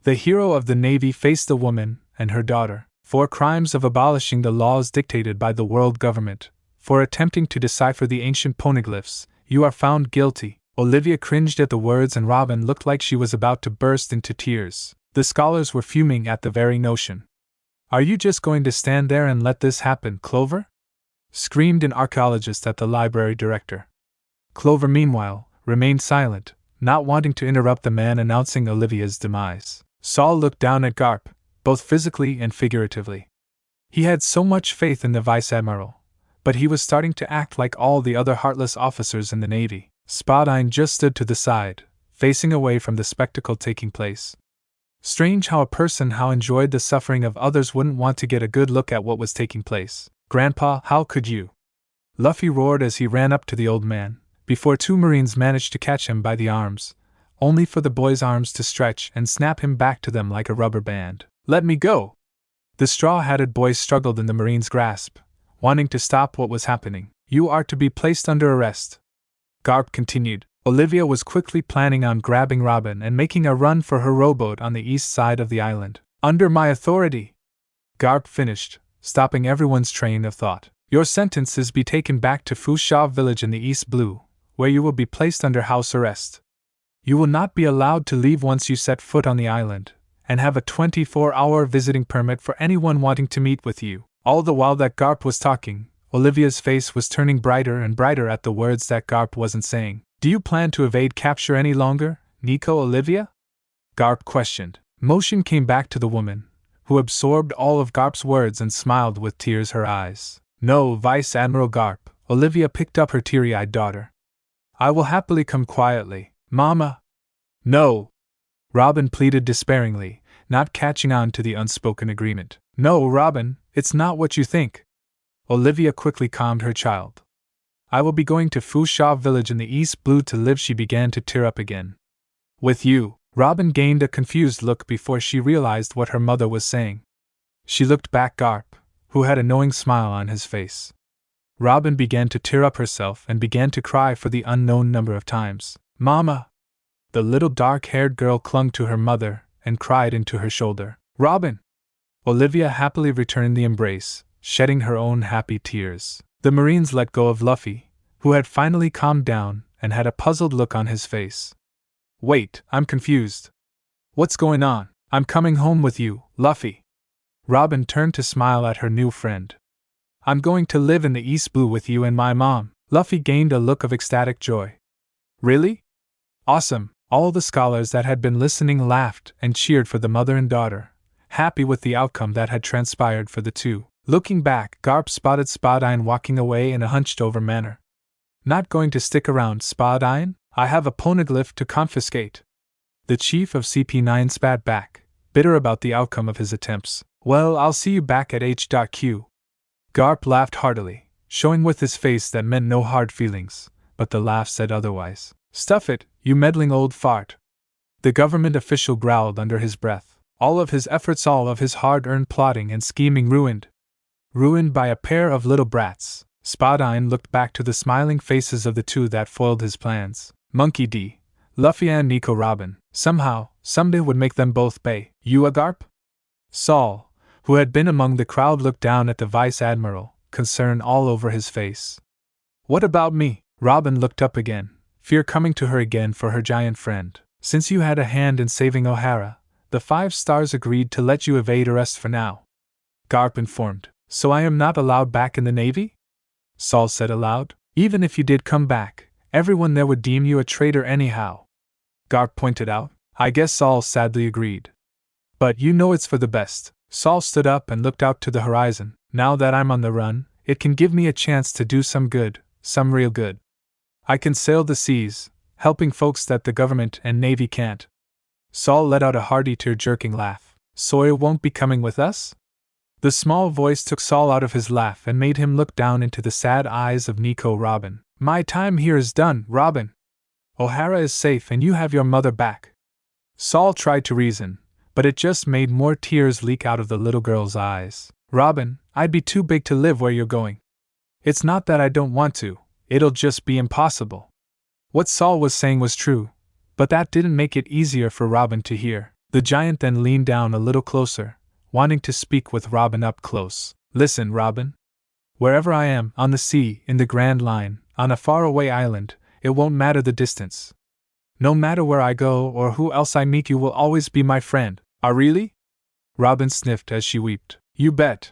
the hero of the Navy, faced a woman and her daughter for crimes of abolishing the laws dictated by the world government. For attempting to decipher the ancient poneglyphs, you are found guilty. Olivia cringed at the words, and Robin looked like she was about to burst into tears. The scholars were fuming at the very notion. "Are you just going to stand there and let this happen, Clover?" screamed an archaeologist at the library director. Clover, meanwhile, remained silent, not wanting to interrupt the man announcing Olivia's demise. Saul looked down at Garp, both physically and figuratively. He had so much faith in the Vice Admiral, but he was starting to act like all the other heartless officers in the Navy. Spadine just stood to the side, facing away from the spectacle taking place. Strange how a person who enjoyed the suffering of others wouldn't want to get a good look at what was taking place. "Grandpa, how could you?" Luffy roared as he ran up to the old man, before two Marines managed to catch him by the arms, only for the boy's arms to stretch and snap him back to them like a rubber band. "Let me go!" The straw-hatted boy struggled in the Marine's grasp, wanting to stop what was happening. "You are to be placed under arrest," Garp continued. Olivia was quickly planning on grabbing Robin and making a run for her rowboat on the east side of the island. "Under my authority," Garp finished, stopping everyone's train of thought. "Your sentence is be taken back to Fusha village in the East Blue, where you will be placed under house arrest. You will not be allowed to leave once you set foot on the island, and have a 24-hour visiting permit for anyone wanting to meet with you." All the while that Garp was talking, Olivia's face was turning brighter and brighter at the words that Garp wasn't saying. "Do you plan to evade capture any longer, Nico Olivia?" Garp questioned. Motion came back to the woman, who absorbed all of Garp's words and smiled with tears in her eyes. "No, Vice Admiral Garp." Olivia picked up her teary-eyed daughter. "I will happily come quietly, Mama." "No!" Robin pleaded despairingly, not catching on to the unspoken agreement. "No, Robin, it's not what you think." Olivia quickly calmed her child. I will be going to Fusha village in the East Blue to live. She began to tear up again. With you? Robin gained a confused look before she realized what her mother was saying. She looked back at Garp, who had a knowing smile on his face. Robin began to tear up herself and began to cry for the unknown number of times. Mama! The little dark-haired girl clung to her mother and cried into her shoulder. Robin! Olivia happily returned the embrace, shedding her own happy tears. The Marines let go of Luffy, who had finally calmed down and had a puzzled look on his face. Wait, I'm confused. What's going on? I'm coming home with you, Luffy. Robin turned to smile at her new friend. I'm going to live in the East Blue with you and my mom. Luffy gained a look of ecstatic joy. Really? Awesome! All the scholars that had been listening laughed and cheered for the mother and daughter, happy with the outcome that had transpired for the two. Looking back, Garp spotted Spadine walking away in a hunched-over manner. Not going to stick around, Spadine? I have a poneglyph to confiscate. The chief of CP9 spat back, bitter about the outcome of his attempts. Well, I'll see you back at HQ. Garp laughed heartily, showing with his face that meant no hard feelings, but the laugh said otherwise. Stuff it, you meddling old fart. The government official growled under his breath. All of his efforts, all of his hard-earned plotting and scheming ruined. Ruined by a pair of little brats. Spadine looked back to the smiling faces of the two that foiled his plans. Monkey D, Luffy and Nico Robin. Somehow, someday would make them both pay. You a Garp? Saul, who had been among the crowd, looked down at the Vice Admiral, concern all over his face. What about me? Robin looked up again, fear coming to her again for her giant friend. Since you had a hand in saving O'Hara, the 5 stars agreed to let you evade arrest for now. Garp informed. So I am not allowed back in the Navy? Saul said aloud. Even if you did come back, everyone there would deem you a traitor anyhow. Garp pointed out. I guess Saul sadly agreed. But you know it's for the best. Saul stood up and looked out to the horizon. Now that I'm on the run, it can give me a chance to do some good, some real good. I can sail the seas, helping folks that the government and Navy can't. Saul let out a hearty tear-jerking laugh. Sawyer won't be coming with us? The small voice took Saul out of his laugh and made him look down into the sad eyes of Nico Robin. My time here is done, Robin. O'Hara is safe and you have your mother back. Saul tried to reason, but it just made more tears leak out of the little girl's eyes. Robin, I'd be too big to live where you're going. It's not that I don't want to, it'll just be impossible. What Saul was saying was true, but that didn't make it easier for Robin to hear. The giant then leaned down a little closer, wanting to speak with Robin up close. Listen, Robin. Wherever I am, on the sea, in the Grand Line, on a faraway island, it won't matter the distance. No matter where I go or who else I meet, you will always be my friend. Ah, really? Robin sniffed as she wept. You bet.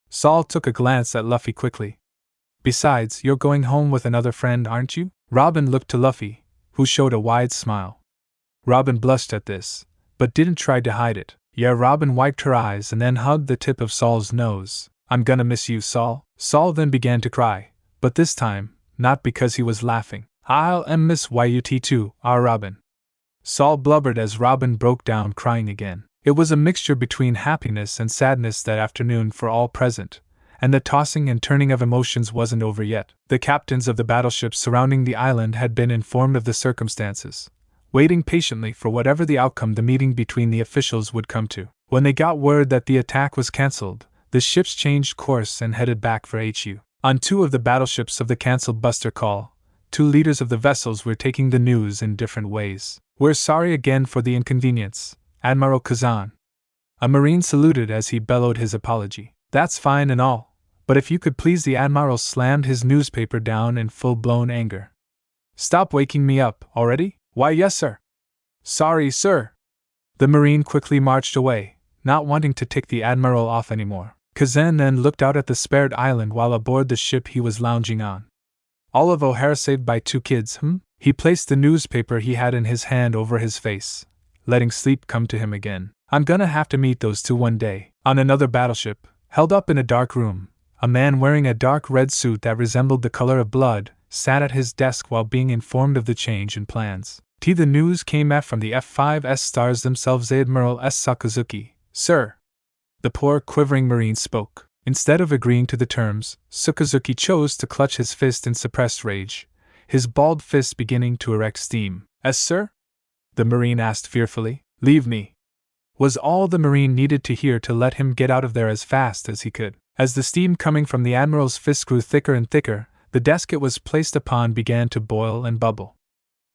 Saul took a glance at Luffy quickly. Besides, you're going home with another friend, aren't you? Robin looked to Luffy, who showed a wide smile. Robin blushed at this, but didn't try to hide it. Yeah, Robin wiped her eyes and then hugged the tip of Saul's nose. I'm gonna miss you, Saul. Saul then began to cry, but this time, not because he was laughing. I'll miss YUT too, Robin. Saul blubbered as Robin broke down crying again. It was a mixture between happiness and sadness that afternoon for all present, and the tossing and turning of emotions wasn't over yet. The captains of the battleships surrounding the island had been informed of the circumstances, waiting patiently for whatever the outcome the meeting between the officials would come to. When they got word that the attack was cancelled, the ships changed course and headed back for HU. On 2 of the battleships of the cancelled Buster Call, 2 leaders of the vessels were taking the news in different ways. We're sorry again for the inconvenience, Admiral Kazan. A Marine saluted as he bellowed his apology. That's fine and all, but if you could please, the Admiral slammed his newspaper down in full-blown anger. Stop waking me up, already? Why, yes, sir. Sorry, sir. The Marine quickly marched away, not wanting to tick the Admiral off anymore. Kazan then looked out at the spared island while aboard the ship he was lounging on. All of O'Hara saved by 2 kids, He placed the newspaper he had in his hand over his face, letting sleep come to him again. I'm gonna have to meet those 2 one day. On another battleship, held up in a dark room, a man wearing a dark red suit that resembled the color of blood sat at his desk while being informed of the change in plans. The news came from the F5S stars themselves. Admiral S. Sakazuki. Sir. The poor quivering Marine spoke. Instead of agreeing to the terms, Sukazuki chose to clutch his fist in suppressed rage, his bald fist beginning to erect steam. "As sir?" the Marine asked fearfully. "Leave me," was all the Marine needed to hear to let him get out of there as fast as he could. As the steam coming from the Admiral's fist grew thicker and thicker, the desk it was placed upon began to boil and bubble.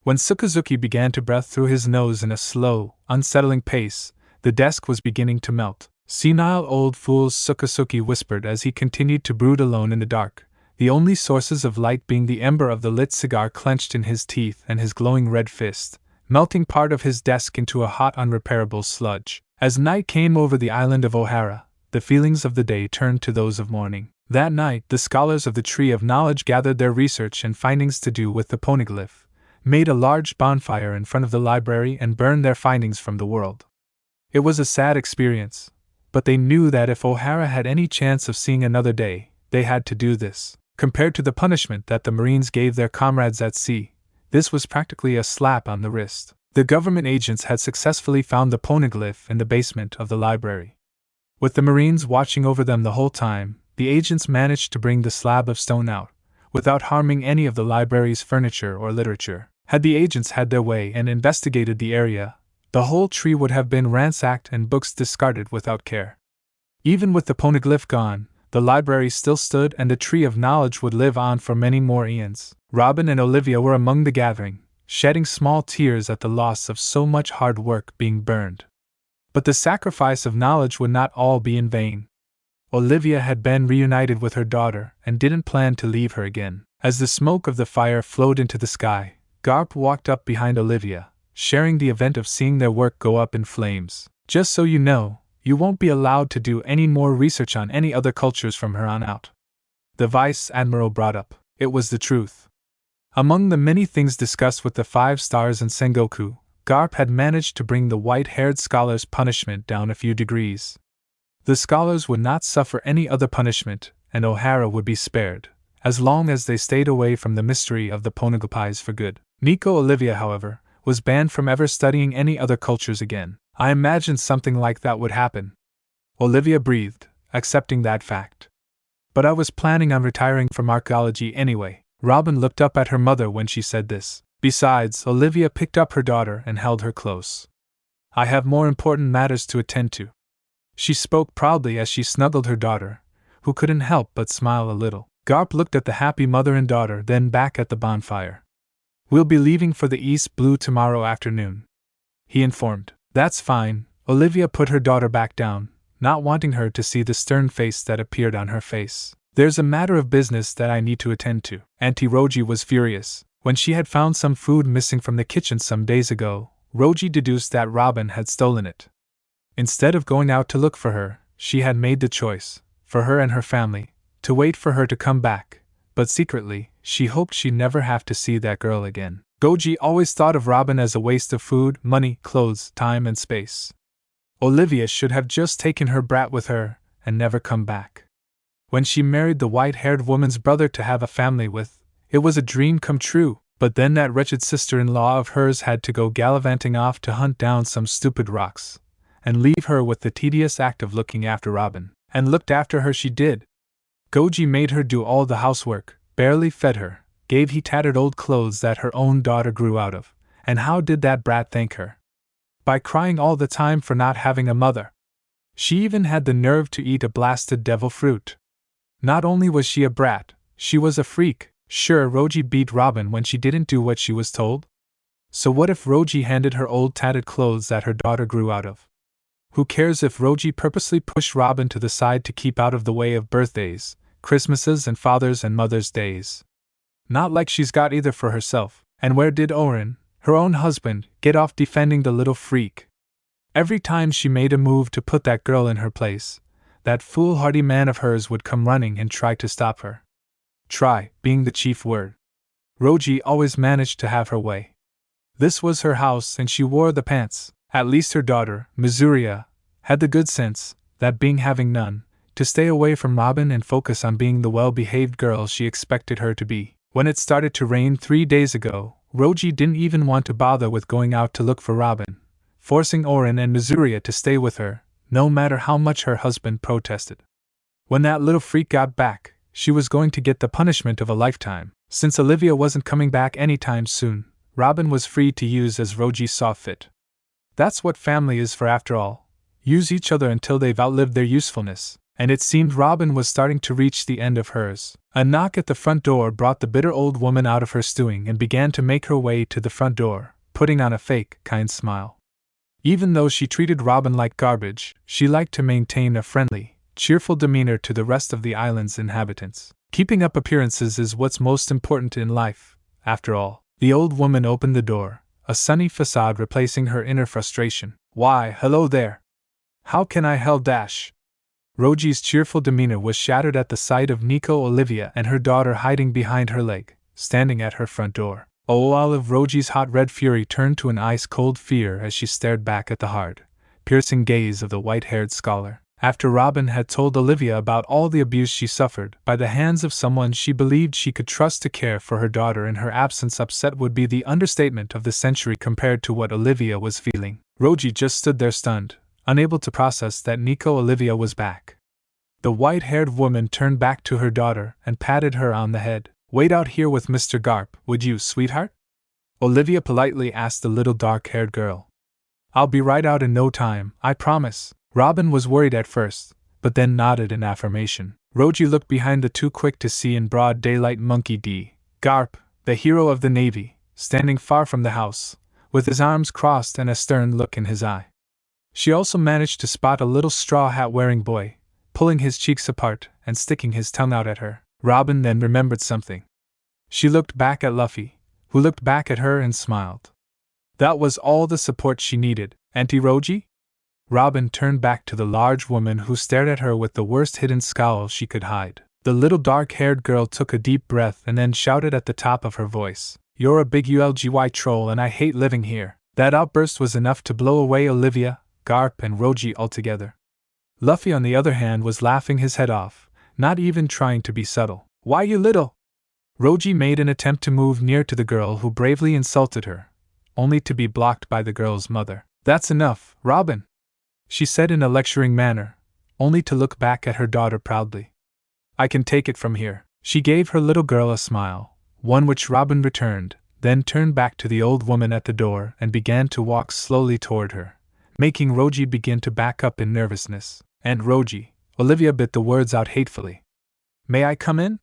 When Sukazuki began to breathe through his nose in a slow, unsettling pace, the desk was beginning to melt. "Senile old fools," Sukazuki whispered as he continued to brood alone in the dark, the only sources of light being the ember of the lit cigar clenched in his teeth and his glowing red fist, melting part of his desk into a hot unrepairable sludge. As night came over the island of O'Hara, the feelings of the day turned to those of morning. That night, the scholars of the Tree of Knowledge gathered their research and findings to do with the poneglyph, made a large bonfire in front of the library and burned their findings from the world. It was a sad experience, but they knew that if O'Hara had any chance of seeing another day, they had to do this. Compared to the punishment that the Marines gave their comrades at sea, this was practically a slap on the wrist. The government agents had successfully found the poneglyph in the basement of the library. With the Marines watching over them the whole time, the agents managed to bring the slab of stone out, without harming any of the library's furniture or literature. Had the agents had their way and investigated the area, the whole tree would have been ransacked and books discarded without care. Even with the poneglyph gone, the library still stood and the Tree of Knowledge would live on for many more eons. Robin and Olivia were among the gathering, shedding small tears at the loss of so much hard work being burned. But the sacrifice of knowledge would not all be in vain. Olivia had been reunited with her daughter and didn't plan to leave her again. As the smoke of the fire flowed into the sky, Garp walked up behind Olivia, sharing the event of seeing their work go up in flames. "Just so you know, you won't be allowed to do any more research on any other cultures from here on out," the Vice Admiral brought up. It was the truth. Among the many things discussed with the 5 stars and Sengoku, Garp had managed to bring the white-haired scholars' punishment down a few degrees. The scholars would not suffer any other punishment, and O'Hara would be spared, as long as they stayed away from the mystery of the poneglyphs for good. Nico Olivia, however, was banned from ever studying any other cultures again. "I imagined something like that would happen," Olivia breathed, accepting that fact. "But I was planning on retiring from archaeology anyway." Robin looked up at her mother when she said this. Besides, Olivia picked up her daughter and held her close. "I have more important matters to attend to," she spoke proudly as she snuggled her daughter, who couldn't help but smile a little. Garp looked at the happy mother and daughter, then back at the bonfire. "We'll be leaving for the East Blue tomorrow afternoon," he informed. "That's fine." Olivia put her daughter back down, not wanting her to see the stern face that appeared on her face. "There's a matter of business that I need to attend to." Auntie Roji was furious. When she had found some food missing from the kitchen some days ago, Roji deduced that Robin had stolen it. Instead of going out to look for her, she had made the choice, for her and her family, to wait for her to come back, but secretly, she hoped she'd never have to see that girl again. Goji always thought of Robin as a waste of food, money, clothes, time, and space. Olivia should have just taken her brat with her, and never come back. When she married the white-haired woman's brother to have a family with, it was a dream come true, but then that wretched sister-in-law of hers had to go gallivanting off to hunt down some stupid rocks, and leave her with the tedious act of looking after Robin. And looked after her she did. Goji made her do all the housework, barely fed her, gave he tattered old clothes that her own daughter grew out of, and how did that brat thank her? By crying all the time for not having a mother. She even had the nerve to eat a blasted devil fruit. Not only was she a brat, she was a freak. Sure, Roji beat Robin when she didn't do what she was told? So what if Roji handed her old tattered clothes that her daughter grew out of? Who cares if Roji purposely pushed Robin to the side to keep out of the way of birthdays, Christmases and Father's and Mother's Days? Not like she's got either for herself. And where did Oren, her own husband, get off defending the little freak? Every time she made a move to put that girl in her place, that foolhardy man of hers would come running and try to stop her. Try, being the chief word. Roji always managed to have her way. This was her house and she wore the pants. At least her daughter, Mizuria, had the good sense, that being having none, to stay away from Robin and focus on being the well-behaved girl she expected her to be. When it started to rain 3 days ago, Roji didn't even want to bother with going out to look for Robin, forcing Oren and Mizuria to stay with her, no matter how much her husband protested. When that little freak got back, she was going to get the punishment of a lifetime. Since Olivia wasn't coming back anytime soon, Robin was free to use as Roji saw fit. That's what family is for after all. Use each other until they've outlived their usefulness. And it seemed Robin was starting to reach the end of hers. A knock at the front door brought the bitter old woman out of her stewing and began to make her way to the front door, putting on a fake, kind smile. Even though she treated Robin like garbage, she liked to maintain a friendly, cheerful demeanor to the rest of the island's inhabitants. Keeping up appearances is what's most important in life, after all. The old woman opened the door, a sunny facade replacing her inner frustration. Why, hello there. How can I help dash? Roji's cheerful demeanor was shattered at the sight of Nico Olivia and her daughter hiding behind her leg, standing at her front door. Oh, Olive! Roji's hot red fury turned to an ice-cold fear as she stared back at the hard, piercing gaze of the white-haired scholar. After Robin had told Olivia about all the abuse she suffered by the hands of someone she believed she could trust to care for her daughter in her absence, upset would be the understatement of the century compared to what Olivia was feeling. Roji just stood there stunned, unable to process that Nico Olivia was back. The white-haired woman turned back to her daughter and patted her on the head. Wait out here with Mr. Garp, would you, sweetheart? Olivia politely asked the little dark-haired girl. I'll be right out in no time, I promise. Robin was worried at first, but then nodded in affirmation. Roji looked behind the two, quick to see in broad daylight Monkey D. Garp, the hero of the Navy, standing far from the house, with his arms crossed and a stern look in his eye. She also managed to spot a little straw hat-wearing boy, pulling his cheeks apart and sticking his tongue out at her. Robin then remembered something. She looked back at Luffy, who looked back at her and smiled. That was all the support she needed. Auntie Roji? Robin turned back to the large woman who stared at her with the worst hidden scowl she could hide. The little dark-haired girl took a deep breath and then shouted at the top of her voice, You're a big ULGY troll and I hate living here. That outburst was enough to blow away Olivia, Garp and Roji altogether. Luffy, on the other hand, was laughing his head off, not even trying to be subtle. Why, you little... Roji made an attempt to move near to the girl who bravely insulted her, only to be blocked by the girl's mother. That's enough, Robin, she said in a lecturing manner, only to look back at her daughter proudly. I can take it from here. She gave her little girl a smile, one which Robin returned, then turned back to the old woman at the door and began to walk slowly toward her, making Roji begin to back up in nervousness. And Roji, Olivia bit the words out hatefully. May I come in?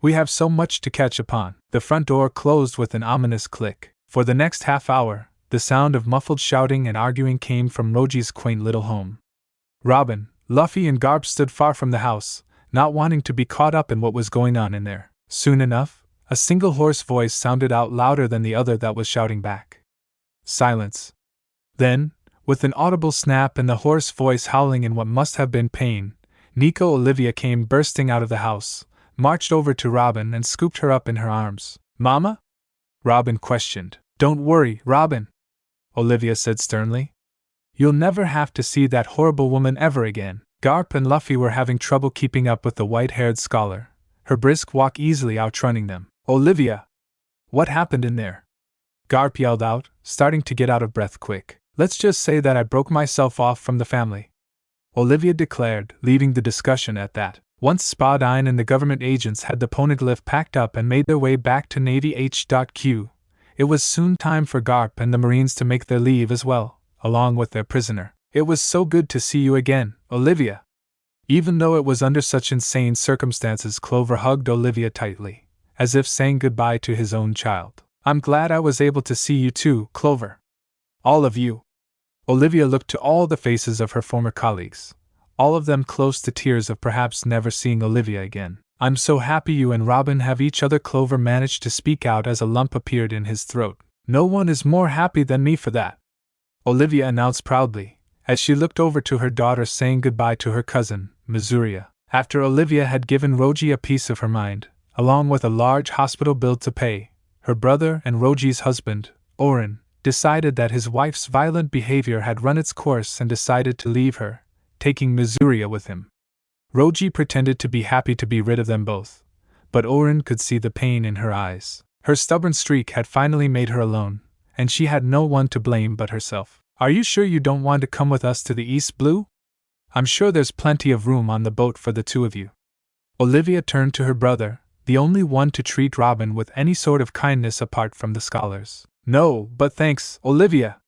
We have so much to catch upon. The front door closed with an ominous click. For the next half hour, the sound of muffled shouting and arguing came from Roji's quaint little home. Robin, Luffy and Garp stood far from the house, not wanting to be caught up in what was going on in there. Soon enough, a single hoarse voice sounded out louder than the other that was shouting back. Silence. Then, with an audible snap and the hoarse voice howling in what must have been pain, Nico Olivia came bursting out of the house, marched over to Robin and scooped her up in her arms. Mama? Robin questioned. Don't worry, Robin, Olivia said sternly. You'll never have to see that horrible woman ever again. Garp and Luffy were having trouble keeping up with the white-haired scholar, her brisk walk easily outrunning them. Olivia! What happened in there? Garp yelled out, starting to get out of breath quick. Let's just say that I broke myself off from the family, Olivia declared, leaving the discussion at that. Once Spadine and the government agents had the poneglyph packed up and made their way back to Navy HQ, it was soon time for Garp and the Marines to make their leave as well, along with their prisoner. It was so good to see you again, Olivia. Even though it was under such insane circumstances, Clover hugged Olivia tightly, as if saying goodbye to his own child. I'm glad I was able to see you too, Clover. All of you. Olivia looked to all the faces of her former colleagues, all of them close to tears of perhaps never seeing Olivia again. I'm so happy you and Robin have each other. Clover managed to speak out as a lump appeared in his throat. No one is more happy than me for that, Olivia announced proudly, as she looked over to her daughter saying goodbye to her cousin, Misuria. After Olivia had given Roji a piece of her mind, along with a large hospital bill to pay, her brother and Roji's husband, Oren, decided that his wife's violent behavior had run its course and decided to leave her, taking Misuria with him. Roji pretended to be happy to be rid of them both, but Oren could see the pain in her eyes. Her stubborn streak had finally made her alone, and she had no one to blame but herself. Are you sure you don't want to come with us to the East Blue? I'm sure there's plenty of room on the boat for the two of you. Olivia turned to her brother, the only one to treat Robin with any sort of kindness apart from the scholars. No, but thanks, Olivia.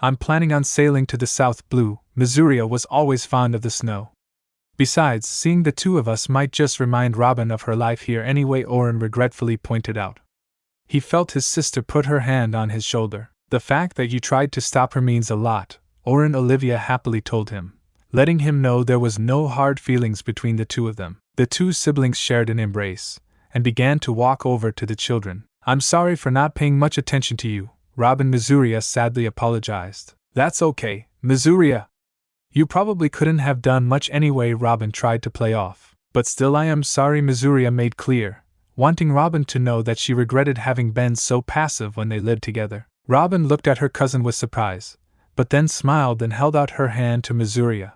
I'm planning on sailing to the South Blue. Missouri was always fond of the snow. Besides, seeing the two of us might just remind Robin of her life here anyway, Oren regretfully pointed out. He felt his sister put her hand on his shoulder. The fact that you tried to stop her means a lot, Olivia happily told him, letting him know there was no hard feelings between the two of them. The two siblings shared an embrace, and began to walk over to the children. I'm sorry for not paying much attention to you, Robin. Missouri sadly apologized. That's okay, Missouri. You probably couldn't have done much anyway, Robin tried to play off. But still I am sorry, Missouri made clear, wanting Robin to know that she regretted having been so passive when they lived together. Robin looked at her cousin with surprise, but then smiled and held out her hand to Missouri.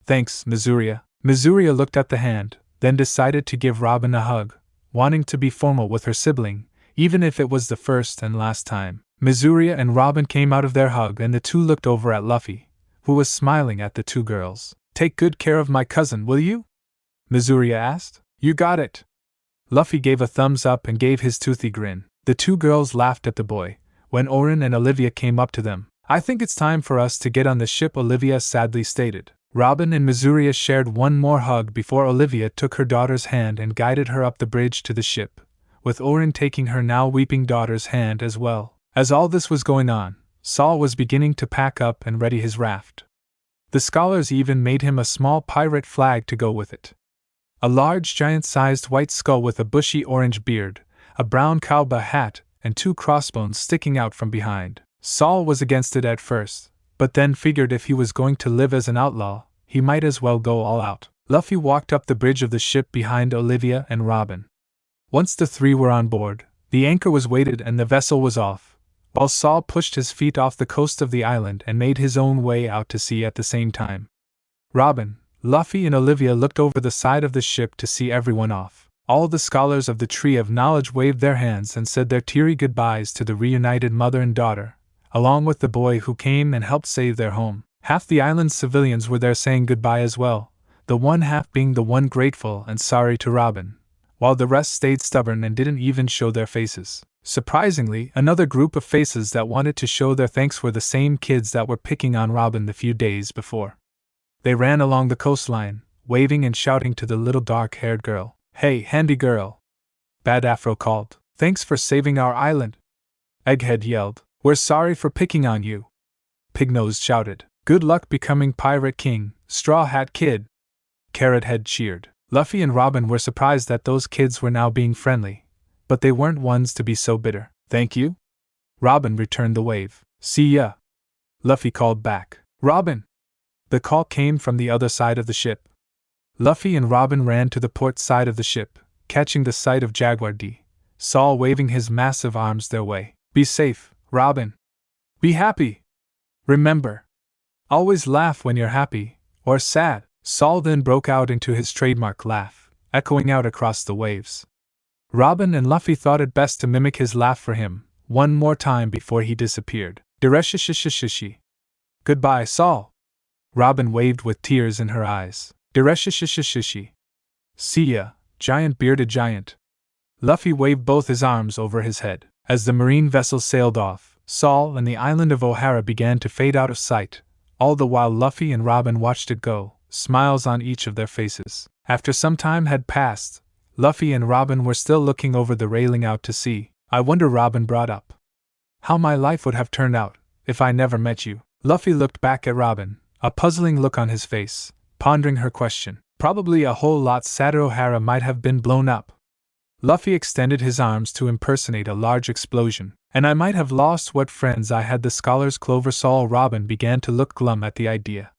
Thanks, Missouri. Missouri looked at the hand, then decided to give Robin a hug, wanting to be formal with her sibling, even if it was the first and last time. Missouri and Robin came out of their hug and the two looked over at Luffy, who was smiling at the two girls. Take good care of my cousin, will you? Missouri asked. You got it. Luffy gave a thumbs up and gave his toothy grin. The two girls laughed at the boy, when Oren and Olivia came up to them. I think it's time for us to get on the ship, Olivia sadly stated. Robin and Missouri shared one more hug before Olivia took her daughter's hand and guided her up the bridge to the ship, with Oren taking her now weeping daughter's hand as well. As all this was going on, Saul was beginning to pack up and ready his raft. The scholars even made him a small pirate flag to go with it. A large giant-sized white skull with a bushy orange beard, a brown cowboy hat, and two crossbones sticking out from behind. Saul was against it at first, but then figured if he was going to live as an outlaw, he might as well go all out. Luffy walked up the bridge of the ship behind Olivia and Robin. Once the three were on board, the anchor was weighted and the vessel was off, while Saul pushed his feet off the coast of the island and made his own way out to sea at the same time. Robin, Luffy and Olivia looked over the side of the ship to see everyone off. All the scholars of the Tree of Knowledge waved their hands and said their teary goodbyes to the reunited mother and daughter, along with the boy who came and helped save their home. Half the island's civilians were there saying goodbye as well, the one half being the one grateful and sorry to Robin, while the rest stayed stubborn and didn't even show their faces. Surprisingly, another group of faces that wanted to show their thanks were the same kids that were picking on Robin the few days before. They ran along the coastline, waving and shouting to the little dark-haired girl. Hey, handy girl! Bad Afro called. Thanks for saving our island! Egghead yelled. We're sorry for picking on you. Pignose shouted. Good luck becoming Pirate King, Straw Hat Kid! Carrot Head cheered. Luffy and Robin were surprised that those kids were now being friendly, but they weren't ones to be so bitter. Thank you? Robin returned the wave. See ya! Luffy called back. Robin! The call came from the other side of the ship. Luffy and Robin ran to the port side of the ship, catching the sight of Jaguar D. Saul waving his massive arms their way. Be safe, Robin. Be happy. Remember, always laugh when you're happy, or sad. Saul then broke out into his trademark laugh, echoing out across the waves. Robin and Luffy thought it best to mimic his laugh for him, one more time before he disappeared. Dereshishishishishi. Goodbye, Saul. Robin waved with tears in her eyes. Dereshishishishishi. See ya, giant bearded giant. Luffy waved both his arms over his head. As the marine vessel sailed off, Saul and the island of O'Hara began to fade out of sight, all the while Luffy and Robin watched it go, smiles on each of their faces. After some time had passed, Luffy and Robin were still looking over the railing out to sea. I wonder, Robin brought up, how my life would have turned out if I never met you. Luffy looked back at Robin, a puzzling look on his face, pondering her question. Probably a whole lot sadder. O'Hara might have been blown up. Luffy extended his arms to impersonate a large explosion. And I might have lost what friends I had. The scholars Clover Saul. Robin began to look glum at the idea.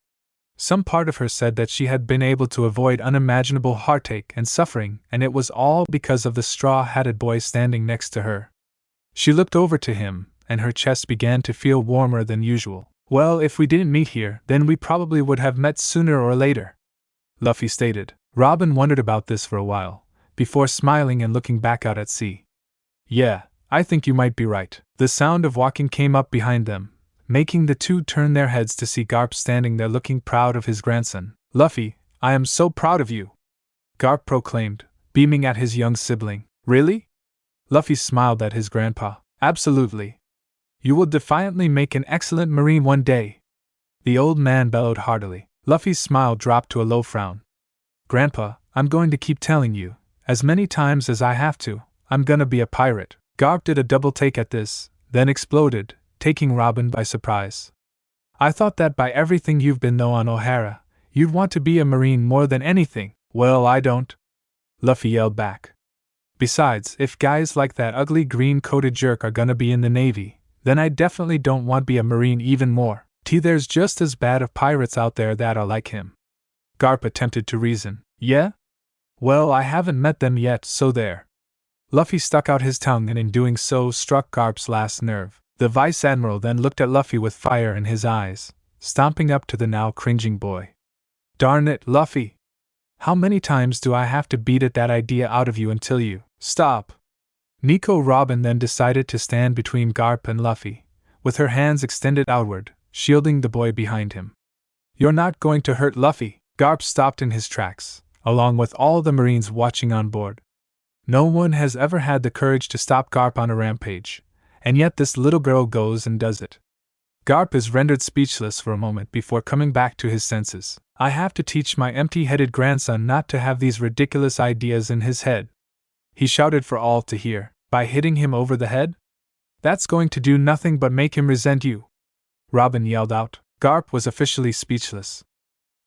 Some part of her said that she had been able to avoid unimaginable heartache and suffering, and it was all because of the straw-hatted boy standing next to her. She looked over to him, and her chest began to feel warmer than usual. Well, if we didn't meet here, then we probably would have met sooner or later, Luffy stated. Robin wondered about this for a while, before smiling and looking back out at sea. Yeah, I think you might be right. The sound of walking came up behind them, making the two turn their heads to see Garp standing there looking proud of his grandson. Luffy, I am so proud of you, Garp proclaimed, beaming at his young sibling. Really? Luffy smiled at his grandpa. Absolutely. You will defiantly make an excellent Marine one day. The old man bellowed heartily. Luffy's smile dropped to a low frown. Grandpa, I'm going to keep telling you, as many times as I have to, I'm gonna be a pirate. Garp did a double take at this, then exploded, taking Robin by surprise. I thought that by everything you've been though on O'Hara, you'd want to be a Marine more than anything. Well, I don't, Luffy yelled back. Besides, if guys like that ugly green-coated jerk are gonna be in the Navy, then I definitely don't want to be a Marine even more. There's just as bad of pirates out there that are like him. Garp attempted to reason. Yeah? Well, I haven't met them yet, so there. Luffy stuck out his tongue and in doing so struck Garp's last nerve. The Vice Admiral then looked at Luffy with fire in his eyes, stomping up to the now cringing boy. Darn it, Luffy! How many times do I have to beat that idea out of you until you stop? Nico Robin then decided to stand between Garp and Luffy, with her hands extended outward, shielding the boy behind him. You're not going to hurt Luffy. Garp stopped in his tracks, along with all the Marines watching on board. No one has ever had the courage to stop Garp on a rampage, and yet this little girl goes and does it. Garp is rendered speechless for a moment before coming back to his senses. I have to teach my empty-headed grandson not to have these ridiculous ideas in his head, he shouted for all to hear. By hitting him over the head? That's going to do nothing but make him resent you, Robin yelled out. Garp was officially speechless.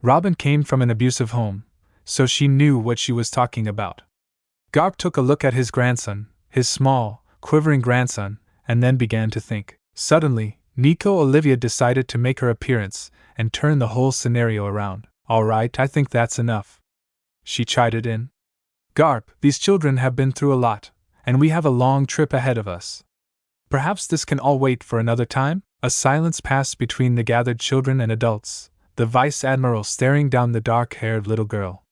Robin came from an abusive home, so she knew what she was talking about. Garp took a look at his grandson, his small, quivering grandson, and then began to think. Suddenly, Nico Olivia decided to make her appearance and turn the whole scenario around. All right, I think that's enough, she chided in. Garp, these children have been through a lot, and we have a long trip ahead of us. Perhaps this can all wait for another time? A silence passed between the gathered children and adults, the Vice Admiral staring down the dark-haired little girl.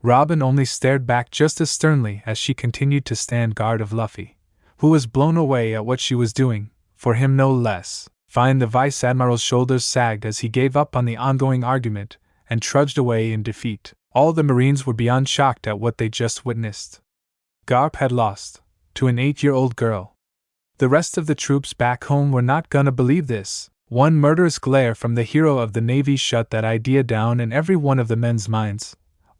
Robin only stared back just as sternly as she continued to stand guard of Luffy, who was blown away at what she was doing, for him no less. Fine, the Vice Admiral's shoulders sagged as he gave up on the ongoing argument and trudged away in defeat. All the Marines were beyond shocked at what they just witnessed. Garp had lost, to an 8-year-old girl. The rest of the troops back home were not gonna believe this. One murderous glare from the hero of the Navy shut that idea down in every one of the men's minds,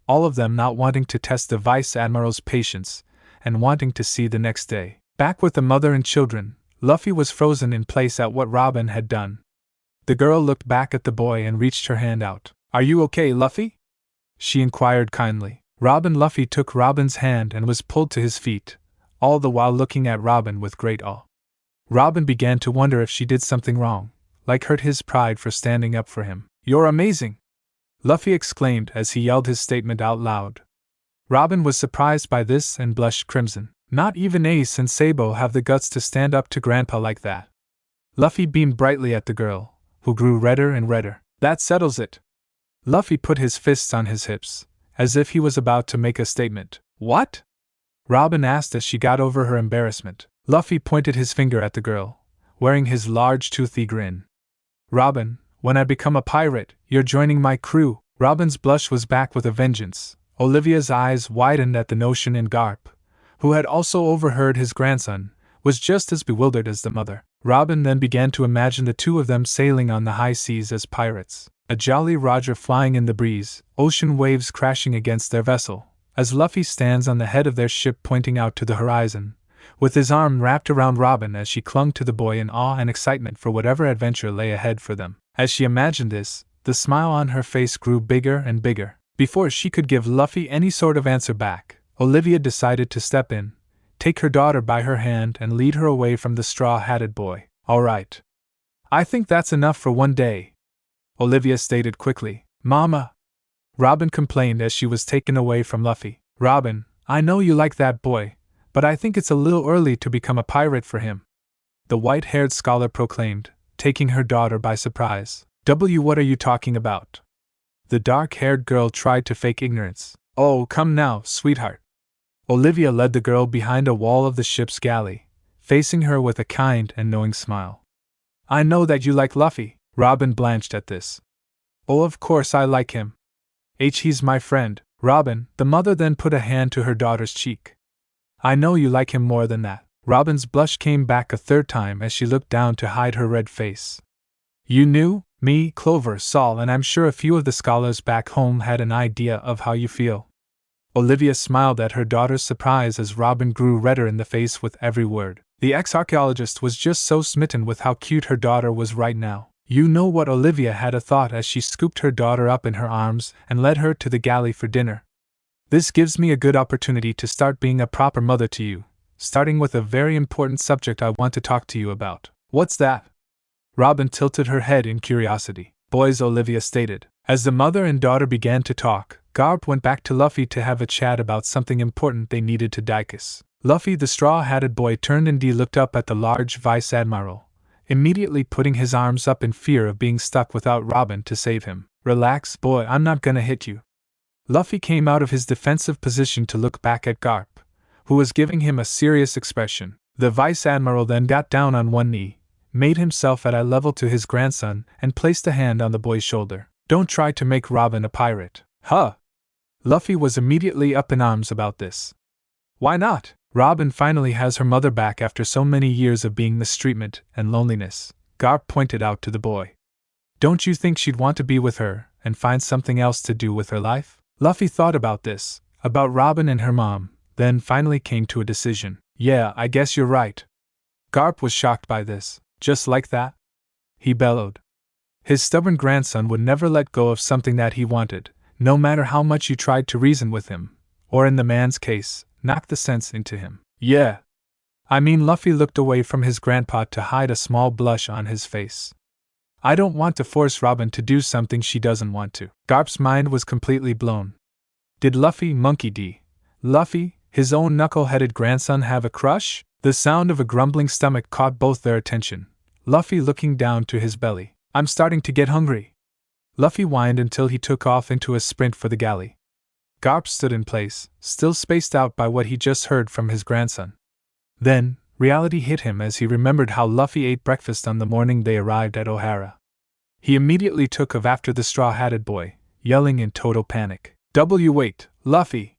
all of them not wanting to test the Vice Admiral's patience, and wanting to see the next day. Back with the mother and children, Luffy was frozen in place at what Robin had done. The girl looked back at the boy and reached her hand out. Are you okay, Luffy? She inquired kindly. Luffy took Robin's hand and was pulled to his feet, all the while looking at Robin with great awe. Robin began to wonder if she did something wrong, like hurt his pride for standing up for him. You're amazing! Luffy exclaimed as he yelled his statement out loud. Robin was surprised by this and blushed crimson. Not even Ace and Sabo have the guts to stand up to Grandpa like that. Luffy beamed brightly at the girl, who grew redder and redder. That settles it. Luffy put his fists on his hips, as if he was about to make a statement. What? Robin asked as she got over her embarrassment. Luffy pointed his finger at the girl, wearing his large toothy grin. Robin, when I become a pirate, you're joining my crew. Robin's blush was back with a vengeance. Olivia's eyes widened at the notion, and Garp, who had also overheard his grandson, was just as bewildered as the mother. Robin then began to imagine the two of them sailing on the high seas as pirates. A Jolly Roger flying in the breeze, ocean waves crashing against their vessel, as Luffy stands on the head of their ship pointing out to the horizon, with his arm wrapped around Robin as she clung to the boy in awe and excitement for whatever adventure lay ahead for them. As she imagined this, the smile on her face grew bigger and bigger. Before she could give Luffy any sort of answer back, Olivia decided to step in, take her daughter by her hand and lead her away from the straw-hatted boy. All right. I think that's enough for one day, Olivia stated quickly. Mama! Robin complained as she was taken away from Luffy. Robin, I know you like that boy, but I think it's a little early to become a pirate for him, the white-haired scholar proclaimed, taking her daughter by surprise. What are you talking about? The dark-haired girl tried to fake ignorance. Oh, come now, sweetheart. Olivia led the girl behind a wall of the ship's galley, facing her with a kind and knowing smile. I know that you like Luffy. Robin blanched at this. Oh, of course I like him. He's my friend, Robin. The mother then put a hand to her daughter's cheek. I know you like him more than that. Robin's blush came back a third time as she looked down to hide her red face. You knew? Me, Clover, Saul, and I'm sure a few of the scholars back home had an idea of how you feel. Olivia smiled at her daughter's surprise as Robin grew redder in the face with every word. The ex-archaeologist was just so smitten with how cute her daughter was right now. You know what Olivia had a thought as she scooped her daughter up in her arms and led her to the galley for dinner. This gives me a good opportunity to start being a proper mother to you, starting with a very important subject I want to talk to you about. What's that? Robin tilted her head in curiosity. Boys, Olivia stated. As the mother and daughter began to talk, Garp went back to Luffy to have a chat about something important they needed to discuss. Luffy, the straw-hatted boy, turned and looked up at the large vice admiral, immediately putting his arms up in fear of being stuck without Robin to save him. Relax, boy, I'm not gonna hit you. Luffy came out of his defensive position to look back at Garp, who was giving him a serious expression. The vice admiral then got down on one knee, made himself at eye level to his grandson, and placed a hand on the boy's shoulder. Don't try to make Robin a pirate. Huh? Luffy was immediately up in arms about this. Why not? Robin finally has her mother back after so many years of being mistreatment and loneliness, Garp pointed out to the boy. Don't you think she'd want to be with her and find something else to do with her life? Luffy thought about this, about Robin and her mom, then finally came to a decision. Yeah, I guess you're right. Garp was shocked by this. Just like that? He bellowed. His stubborn grandson would never let go of something that he wanted, no matter how much you tried to reason with him, or in the man's case, knock the sense into him. Yeah. I mean, Luffy looked away from his grandpa to hide a small blush on his face. I don't want to force Robin to do something she doesn't want to. Garp's mind was completely blown. Did Luffy, Monkey D. Luffy, his own knuckle-headed grandson, have a crush? The sound of a grumbling stomach caught both their attention. Luffy looking down to his belly. I'm starting to get hungry. Luffy whined until he took off into a sprint for the galley. Garp stood in place, still spaced out by what he just heard from his grandson. Then, reality hit him as he remembered how Luffy ate breakfast on the morning they arrived at O'Hara. He immediately took off after the straw-hatted boy, yelling in total panic. Wait, Luffy!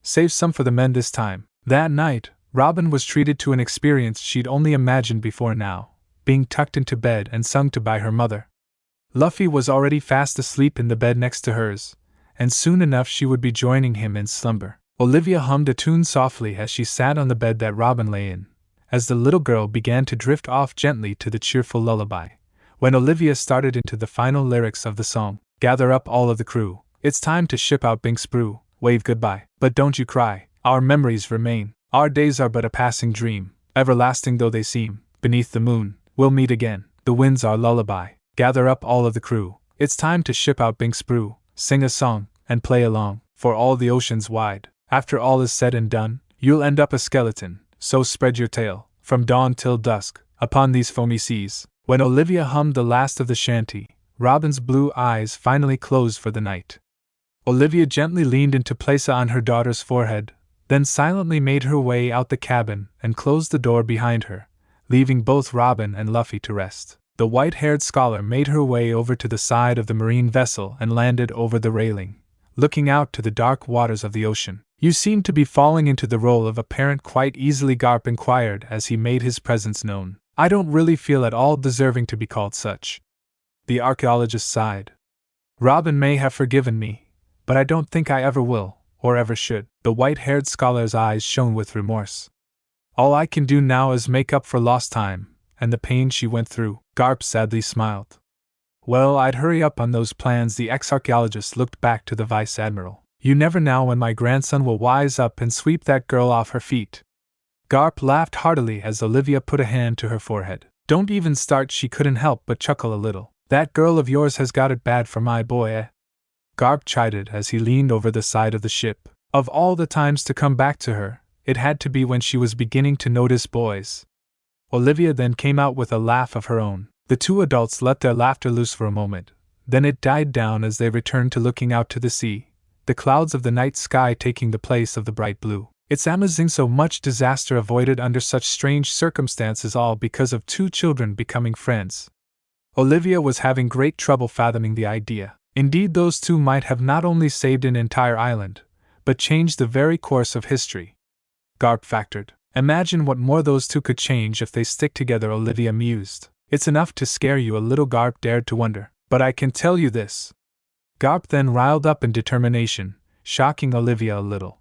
Save some for the men this time. That night, Robin was treated to an experience she'd only imagined before now, being tucked into bed and sung to by her mother. Luffy was already fast asleep in the bed next to hers, and soon enough she would be joining him in slumber. Olivia hummed a tune softly as she sat on the bed that Robin lay in, as the little girl began to drift off gently to the cheerful lullaby. When Olivia started into the final lyrics of the song, gather up all of the crew, it's time to ship out Bink's brew, wave goodbye. But don't you cry, our memories remain, our days are but a passing dream, everlasting though they seem, beneath the moon, we'll meet again, the wind's our lullaby. Gather up all of the crew, it's time to ship out Bink's brew, sing a song, and play along, for all the oceans wide. After all is said and done, you'll end up a skeleton, so spread your tail, from dawn till dusk, upon these foamy seas. When Olivia hummed the last of the shanty, Robin's blue eyes finally closed for the night. Olivia gently leaned into place on her daughter's forehead, then silently made her way out the cabin and closed the door behind her, leaving both Robin and Luffy to rest. The white-haired scholar made her way over to the side of the marine vessel and landed over the railing, looking out to the dark waters of the ocean. You seem to be falling into the role of a parent quite easily, Garp inquired as he made his presence known. I don't really feel at all deserving to be called such. The archaeologist sighed. Robin may have forgiven me, but I don't think I ever will, or ever should. The white-haired scholar's eyes shone with remorse. All I can do now is make up for lost time, and the pain she went through. Garp sadly smiled. Well, I'd hurry up on those plans. The ex-archaeologist looked back to the vice-admiral. You never know when my grandson will wise up and sweep that girl off her feet. Garp laughed heartily as Olivia put a hand to her forehead. Don't even start. She couldn't help but chuckle a little. That girl of yours has got it bad for my boy, eh? Garp chided as he leaned over the side of the ship. Of all the times to come back to her, it had to be when she was beginning to notice boys. Olivia then came out with a laugh of her own. The two adults let their laughter loose for a moment, then it died down as they returned to looking out to the sea, the clouds of the night sky taking the place of the bright blue. It's amazing so much disaster avoided under such strange circumstances, all because of two children becoming friends. Olivia was having great trouble fathoming the idea. Indeed, those two might have not only saved an entire island, but changed the very course of history. Garp factored. Imagine what more those two could change if they stick together, Olivia mused. It's enough to scare you a little, Garp dared to wonder. But I can tell you this. Garp then riled up in determination, shocking Olivia a little.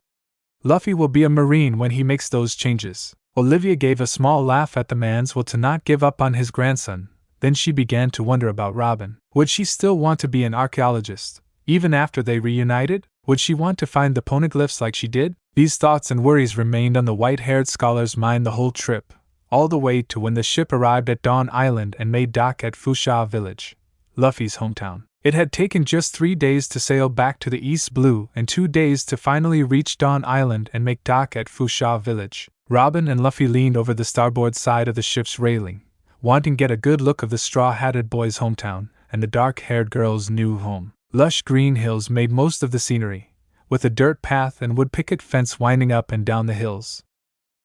Luffy will be a Marine when he makes those changes. Olivia gave a small laugh at the man's will to not give up on his grandson. Then she began to wonder about Robin. Would she still want to be an archaeologist, even after they reunited? Would she want to find the poneglyphs like she did? These thoughts and worries remained on the white-haired scholar's mind the whole trip, all the way to when the ship arrived at Dawn Island and made dock at Fusha Village, Luffy's hometown. It had taken just 3 days to sail back to the East Blue and 2 days to finally reach Dawn Island and make dock at Fusha Village. Robin and Luffy leaned over the starboard side of the ship's railing, wanting to get a good look of the straw-hatted boy's hometown and the dark-haired girl's new home. Lush green hills made most of the scenery, with a dirt path and wood picket fence winding up and down the hills.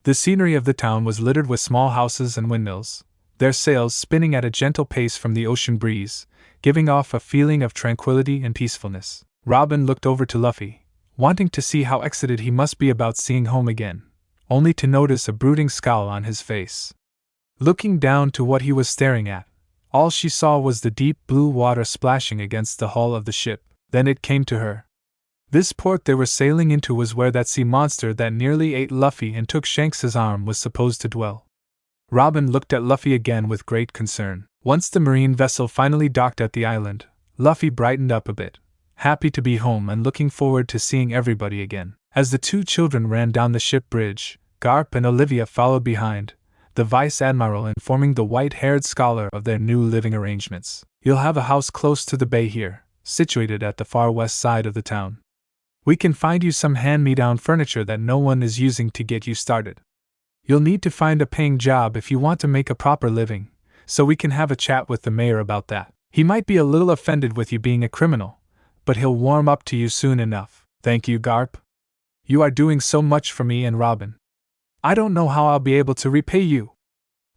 The scenery of the town was littered with small houses and windmills, their sails spinning at a gentle pace from the ocean breeze, giving off a feeling of tranquility and peacefulness. Robin looked over to Luffy, wanting to see how excited he must be about seeing home again, only to notice a brooding scowl on his face. Looking down to what he was staring at, all she saw was the deep blue water splashing against the hull of the ship. Then it came to her. This port they were sailing into was where that sea monster that nearly ate Luffy and took Shanks's arm was supposed to dwell. Robin looked at Luffy again with great concern. Once the marine vessel finally docked at the island, Luffy brightened up a bit, happy to be home and looking forward to seeing everybody again. As the two children ran down the ship bridge, Garp and Olivia followed behind, the Vice Admiral informing the white-haired scholar of their new living arrangements. You'll have a house close to the bay here, situated at the far west side of the town. We can find you some hand-me-down furniture that no one is using to get you started. You'll need to find a paying job if you want to make a proper living, so we can have a chat with the mayor about that. He might be a little offended with you being a criminal, but he'll warm up to you soon enough. Thank you, Garp. You are doing so much for me and Robin. I don't know how I'll be able to repay you.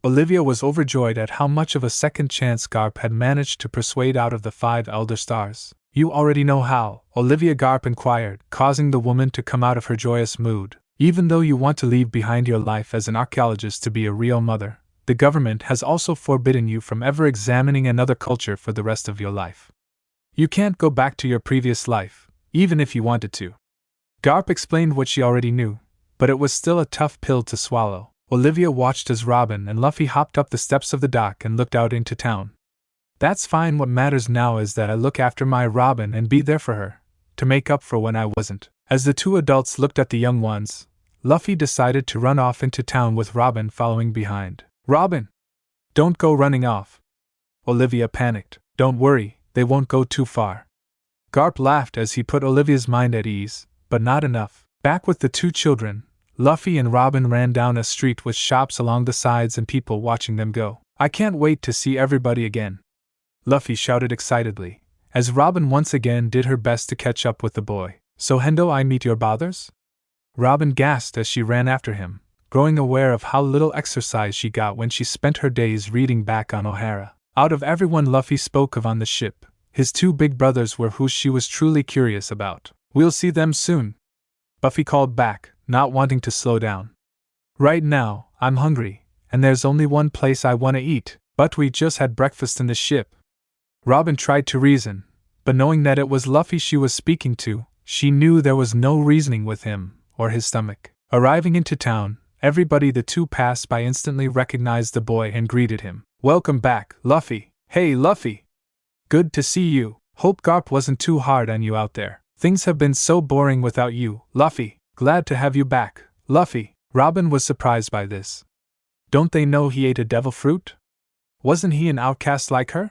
Olivia was overjoyed at how much of a second chance Garp had managed to persuade out of the 5 elder stars. You already know how, Olivia, Garp inquired, causing the woman to come out of her joyous mood. Even though you want to leave behind your life as an archaeologist to be a real mother, the government has also forbidden you from ever examining another culture for the rest of your life. You can't go back to your previous life, even if you wanted to. Garp explained what she already knew, but it was still a tough pill to swallow. Olivia watched as Robin and Luffy hopped up the steps of the dock and looked out into town. That's fine, what matters now is that I look after my Robin and be there for her, to make up for when I wasn't. As the two adults looked at the young ones, Luffy decided to run off into town with Robin following behind. Robin! Don't go running off. Olivia panicked. Don't worry, they won't go too far. Garp laughed as he put Olivia's mind at ease, but not enough. Back with the two children, Luffy and Robin ran down a street with shops along the sides and people watching them go. I can't wait to see everybody again, Luffy shouted excitedly, as Robin once again did her best to catch up with the boy. So Hendo, I meet your bothers? Robin gasped as she ran after him, growing aware of how little exercise she got when she spent her days reading back on O'Hara. Out of everyone Luffy spoke of on the ship, his 2 big brothers were who she was truly curious about. We'll see them soon, Luffy called back, not wanting to slow down. Right now, I'm hungry, and there's only one place I want to eat, but we just had breakfast in the ship. Robin tried to reason, but knowing that it was Luffy she was speaking to, she knew there was no reasoning with him or his stomach. Arriving into town, everybody the two passed by instantly recognized the boy and greeted him. Welcome back, Luffy. Hey, Luffy. Good to see you. Hope Garp wasn't too hard on you out there. Things have been so boring without you, Luffy. Glad to have you back, Luffy. Robin was surprised by this. Don't they know he ate a devil fruit? Wasn't he an outcast like her?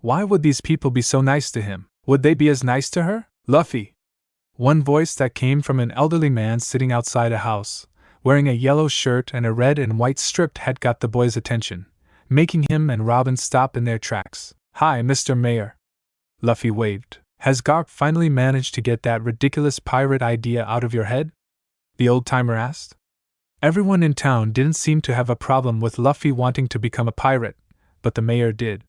Why would these people be so nice to him? Would they be as nice to her? Luffy. One voice that came from an elderly man sitting outside a house, wearing a yellow shirt and a red and white striped hat, got the boy's attention, making him and Robin stop in their tracks. Hi, Mr. Mayor. Luffy waved. Has Garp finally managed to get that ridiculous pirate idea out of your head? The old-timer asked. Everyone in town didn't seem to have a problem with Luffy wanting to become a pirate, but the mayor did.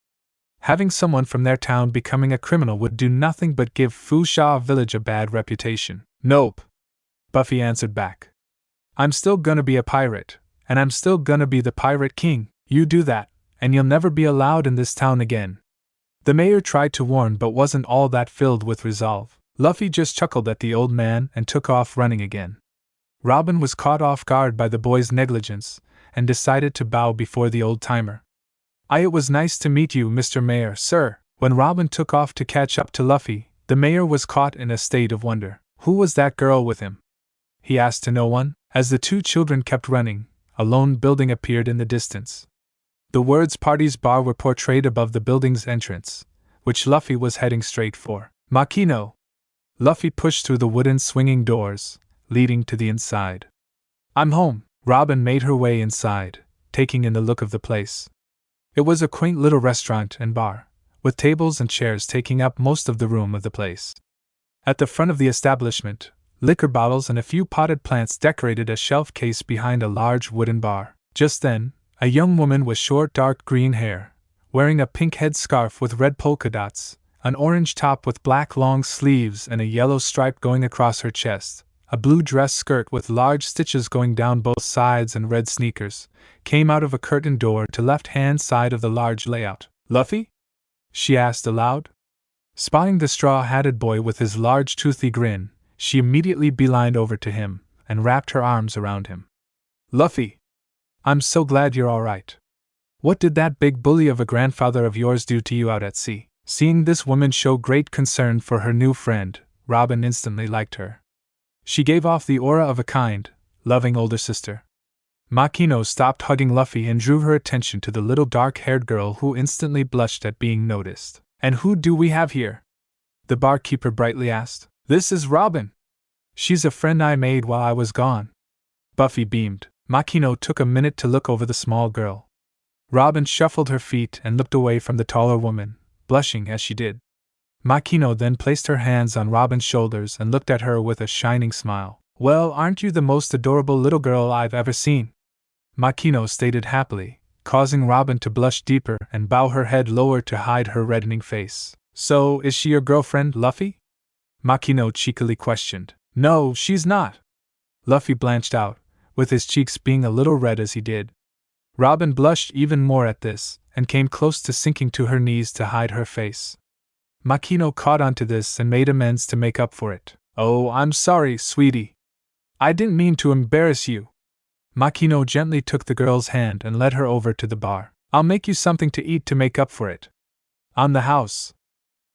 Having someone from their town becoming a criminal would do nothing but give Fusha Village a bad reputation. Nope, Buffy answered back. I'm still gonna be a pirate, and I'm still gonna be the Pirate King. You do that, and you'll never be allowed in this town again. The mayor tried to warn but wasn't all that filled with resolve. Luffy just chuckled at the old man and took off running again. Robin was caught off guard by the boy's negligence, and decided to bow before the old-timer. It was nice to meet you, Mr. Mayor, sir. When Robin took off to catch up to Luffy, the mayor was caught in a state of wonder. Who was that girl with him? He asked to no one. As the two children kept running, a lone building appeared in the distance. The words Party's Bar were portrayed above the building's entrance, which Luffy was heading straight for. Makino! Luffy pushed through the wooden swinging doors, leading to the inside. I'm home. Robin made her way inside, taking in the look of the place. It was a quaint little restaurant and bar, with tables and chairs taking up most of the room of the place. At the front of the establishment, liquor bottles and a few potted plants decorated a shelf case behind a large wooden bar. Just then, a young woman with short dark green hair, wearing a pink head scarf with red polka dots, an orange top with black long sleeves and a yellow stripe going across her chest, a blue dress skirt with large stitches going down both sides and red sneakers, came out of a curtained door to left-hand side of the large layout. Luffy? She asked aloud. Spotting the straw-hatted boy with his large toothy grin, she immediately beelined over to him and wrapped her arms around him. Luffy! I'm so glad you're all right. What did that big bully of a grandfather of yours do to you out at sea? Seeing this woman show great concern for her new friend, Robin instantly liked her. She gave off the aura of a kind, loving older sister. Makino stopped hugging Luffy and drew her attention to the little dark-haired girl who instantly blushed at being noticed. And who do we have here? The barkeeper brightly asked. This is Robin. She's a friend I made while I was gone. Buffy beamed. Makino took a minute to look over the small girl. Robin shuffled her feet and looked away from the taller woman, blushing as she did. Makino then placed her hands on Robin's shoulders and looked at her with a shining smile. Well, aren't you the most adorable little girl I've ever seen? Makino stated happily, causing Robin to blush deeper and bow her head lower to hide her reddening face. So, is she your girlfriend, Luffy? Makino cheekily questioned. No, she's not. Luffy blanched out, with his cheeks being a little red as he did. Robin blushed even more at this, and came close to sinking to her knees to hide her face. Makino caught onto this and made amends to make up for it. Oh, I'm sorry, sweetie. I didn't mean to embarrass you. Makino gently took the girl's hand and led her over to the bar. I'll make you something to eat to make up for it. On the house.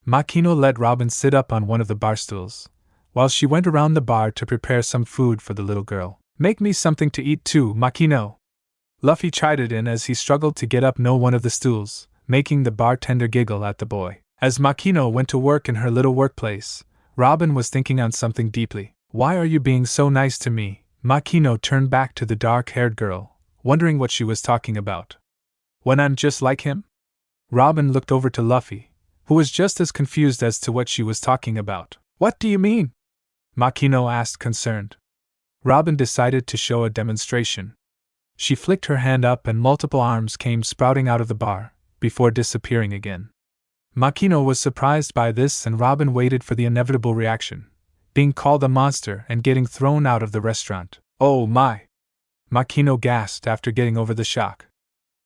Makino let Robin sit up on one of the bar stools, while she went around the bar to prepare some food for the little girl. Make me something to eat too, Makino. Luffy chided in as he struggled to get up one of the stools, making the bartender giggle at the boy. As Makino went to work in her little workplace, Robin was thinking on something deeply. Why are you being so nice to me? Makino turned back to the dark-haired girl, wondering what she was talking about. When I'm just like him? Robin looked over to Luffy, who was just as confused as to what she was talking about. What do you mean? Makino asked concerned. Robin decided to show a demonstration. She flicked her hand up and multiple arms came sprouting out of the bar, before disappearing again. Makino was surprised by this and Robin waited for the inevitable reaction, being called a monster and getting thrown out of the restaurant. Oh my! Makino gasped after getting over the shock.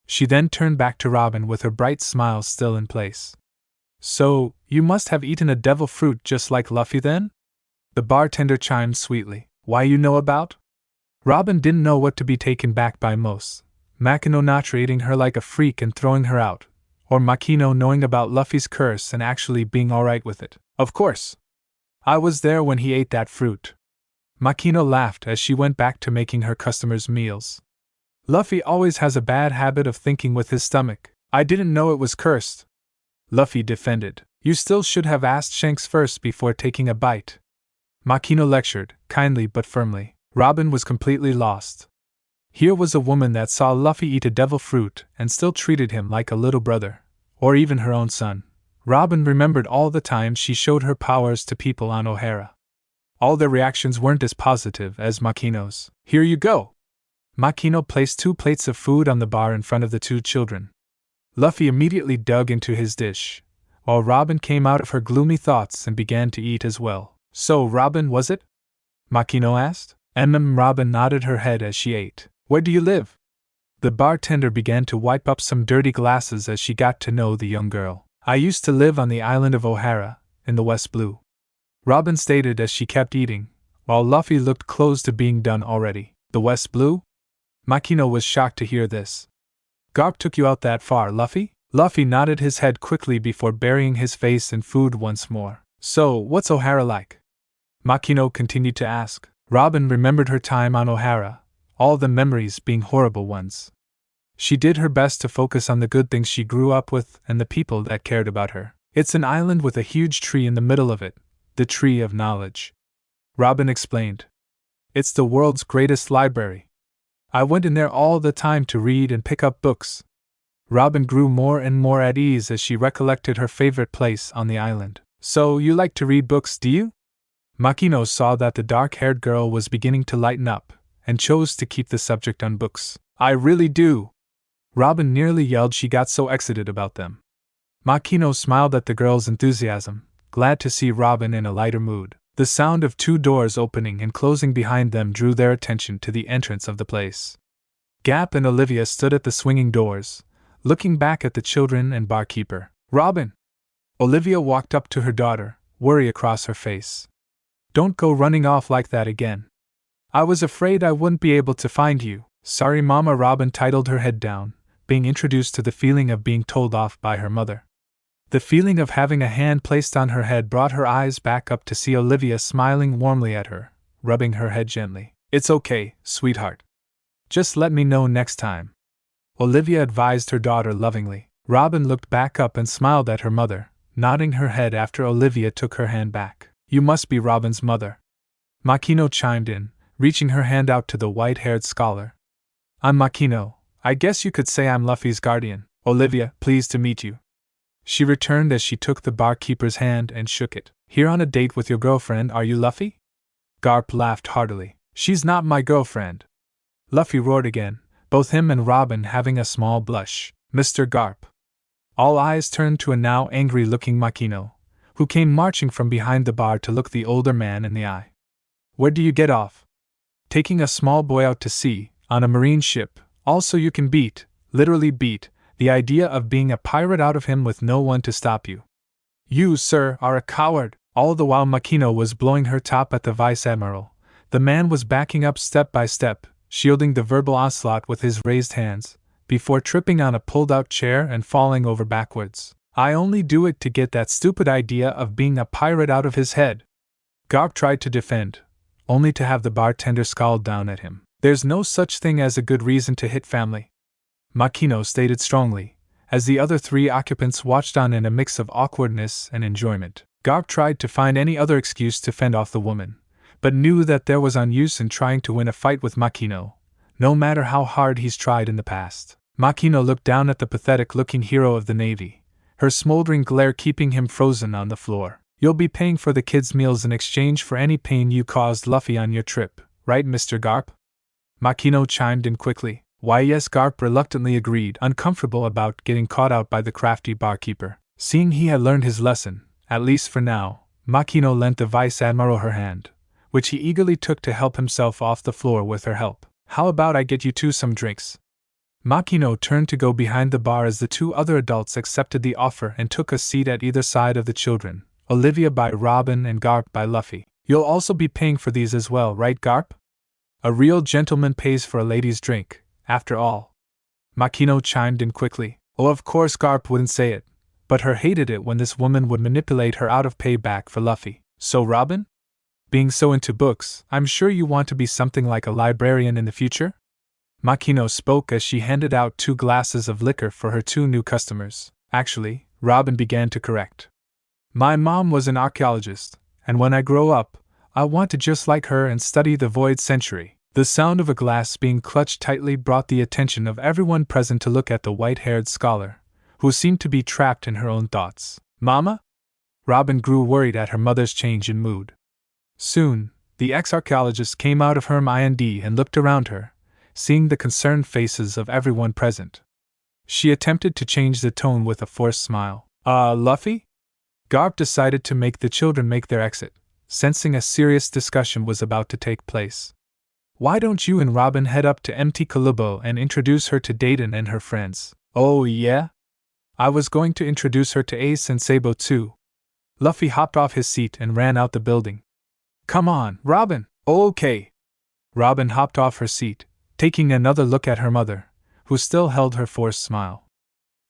She then turned back to Robin with her bright smile still in place. So, you must have eaten a devil fruit just like Luffy then? The bartender chimed sweetly. Why you know about? Robin didn't know what to be taken back by most. Makino not treating her like a freak and throwing her out, or Makino knowing about Luffy's curse and actually being alright with it. Of course. I was there when he ate that fruit. Makino laughed as she went back to making her customers' meals. Luffy always has a bad habit of thinking with his stomach. I didn't know it was cursed. Luffy defended. You still should have asked Shanks first before taking a bite. Makino lectured, kindly but firmly. Robin was completely lost. Here was a woman that saw Luffy eat a devil fruit and still treated him like a little brother, or even her own son. Robin remembered all the times she showed her powers to people on O'Hara. All their reactions weren't as positive as Makino's. Here you go! Makino placed 2 plates of food on the bar in front of the 2 children. Luffy immediately dug into his dish, while Robin came out of her gloomy thoughts and began to eat as well. So, Robin, was it? Makino asked. Robin nodded her head as she ate. Where do you live? The bartender began to wipe up some dirty glasses as she got to know the young girl. I used to live on the island of O'Hara, in the West Blue, Robin stated as she kept eating, while Luffy looked close to being done already. The West Blue? Makino was shocked to hear this. Garp took you out that far, Luffy? Luffy nodded his head quickly before burying his face in food once more. So, what's O'Hara like? Makino continued to ask. Robin remembered her time on O'Hara, all the memories being horrible ones. She did her best to focus on the good things she grew up with and the people that cared about her. It's an island with a huge tree in the middle of it, the Tree of Knowledge. Robin explained. It's the world's greatest library. I went in there all the time to read and pick up books. Robin grew more and more at ease as she recollected her favorite place on the island. So, you like to read books, do you? Makino saw that the dark-haired girl was beginning to lighten up, and chose to keep the subject on books. I really do! Robin nearly yelled, she got so excited about them. Makino smiled at the girl's enthusiasm, glad to see Robin in a lighter mood. The sound of two doors opening and closing behind them drew their attention to the entrance of the place. Gap and Olivia stood at the swinging doors, looking back at the children and barkeeper. Robin! Olivia walked up to her daughter, worry across her face. Don't go running off like that again. I was afraid I wouldn't be able to find you. Sorry, Mama. Robin titled her head down, being introduced to the feeling of being told off by her mother. The feeling of having a hand placed on her head brought her eyes back up to see Olivia smiling warmly at her, rubbing her head gently. It's okay, sweetheart. Just let me know next time, Olivia advised her daughter lovingly. Robin looked back up and smiled at her mother, nodding her head after Olivia took her hand back. You must be Robin's mother. Makino chimed in, reaching her hand out to the white-haired scholar. I'm Makino. I guess you could say I'm Luffy's guardian. Olivia, pleased to meet you, she returned as she took the barkeeper's hand and shook it. Here on a date with your girlfriend, are you, Luffy? Garp laughed heartily. She's not my girlfriend. Luffy roared again, both him and Robin having a small blush. Mr. Garp. All eyes turned to a now angry-looking Makino, who came marching from behind the bar to look the older man in the eye. Where do you get off? Taking a small boy out to sea, on a marine ship, also you can literally beat, the idea of being a pirate out of him with no one to stop you. You, sir, are a coward. All the while Makino was blowing her top at the vice-admiral, the man was backing up step by step, shielding the verbal onslaught with his raised hands, before tripping on a pulled-out chair and falling over backwards. I only do it to get that stupid idea of being a pirate out of his head. Garp tried to defend, only to have the bartender scowl down at him. There's no such thing as a good reason to hit family, Makino stated strongly, as the other three occupants watched on in a mix of awkwardness and enjoyment. Garp tried to find any other excuse to fend off the woman, but knew that there was no use in trying to win a fight with Makino, no matter how hard he's tried in the past. Makino looked down at the pathetic-looking hero of the Navy, her smoldering glare keeping him frozen on the floor. You'll be paying for the kids' meals in exchange for any pain you caused Luffy on your trip, right, Mr. Garp? Makino chimed in quickly. Why, yes, Garp reluctantly agreed, uncomfortable about getting caught out by the crafty barkeeper. Seeing he had learned his lesson, at least for now, Makino lent the vice-admiral her hand, which he eagerly took to help himself off the floor with her help. How about I get you two some drinks? Makino turned to go behind the bar as the two other adults accepted the offer and took a seat at either side of the children, Olivia by Robin and Garp by Luffy. You'll also be paying for these as well, right, Garp? A real gentleman pays for a lady's drink, after all. Makino chimed in quickly. Oh, of course Garp wouldn't say it, but her hated it when this woman would manipulate her out of payback for Luffy. So Robin? Being so into books, I'm sure you want to be something like a librarian in the future? Makino spoke as she handed out 2 glasses of liquor for her 2 new customers. Actually, Robin began to correct. My mom was an archaeologist, and when I grow up, I want to just like her and study the Void Century. The sound of a glass being clutched tightly brought the attention of everyone present to look at the white-haired scholar, who seemed to be trapped in her own thoughts. Mama? Robin grew worried at her mother's change in mood. Soon, the ex-archaeologist came out of her mind and looked around her, seeing the concerned faces of everyone present. She attempted to change the tone with a forced smile. Luffy? Garp decided to make the children make their exit, sensing a serious discussion was about to take place. Why don't you and Robin head up to MT Kalubo and introduce her to Dayton and her friends? Oh yeah? I was going to introduce her to Ace and Sabo too. Luffy hopped off his seat and ran out the building. Come on, Robin! Okay. Robin hopped off her seat, taking another look at her mother, who still held her forced smile.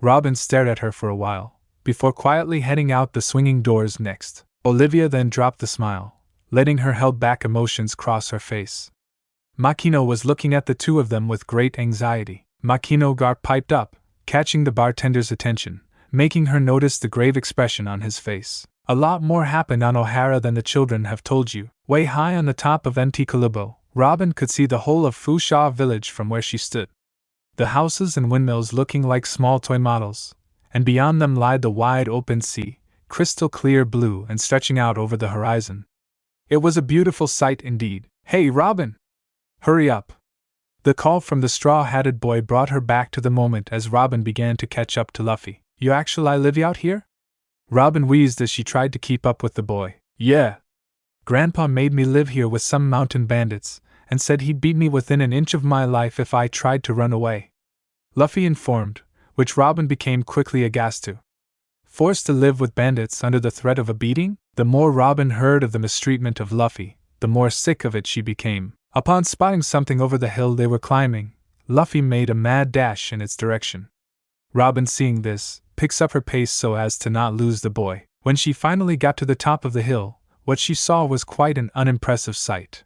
Robin stared at her for a while, before quietly heading out the swinging doors next. Olivia then dropped the smile, letting her held-back emotions cross her face. Makino was looking at the two of them with great anxiety. Makino Garp piped up, catching the bartender's attention, making her notice the grave expression on his face. A lot more happened on Ohara than the children have told you. Way high on the top of MT Kalubo, Robin could see the whole of Fusha village from where she stood. The houses and windmills looking like small toy models, and beyond them lied the wide open sea, crystal clear blue and stretching out over the horizon. It was a beautiful sight indeed. Hey Robin! Hurry up! The call from the straw-hatted boy brought her back to the moment as Robin began to catch up to Luffy. You actually live out here? Robin wheezed as she tried to keep up with the boy. Yeah. Grandpa made me live here with some mountain bandits, and said he'd beat me within an inch of my life if I tried to run away. Luffy informed, which Robin became quickly aghast to. Forced to live with bandits under the threat of a beating? The more Robin heard of the mistreatment of Luffy, the more sick of it she became. Upon spotting something over the hill they were climbing, Luffy made a mad dash in its direction. Robin, seeing this, picks up her pace so as to not lose the boy. When she finally got to the top of the hill, what she saw was quite an unimpressive sight.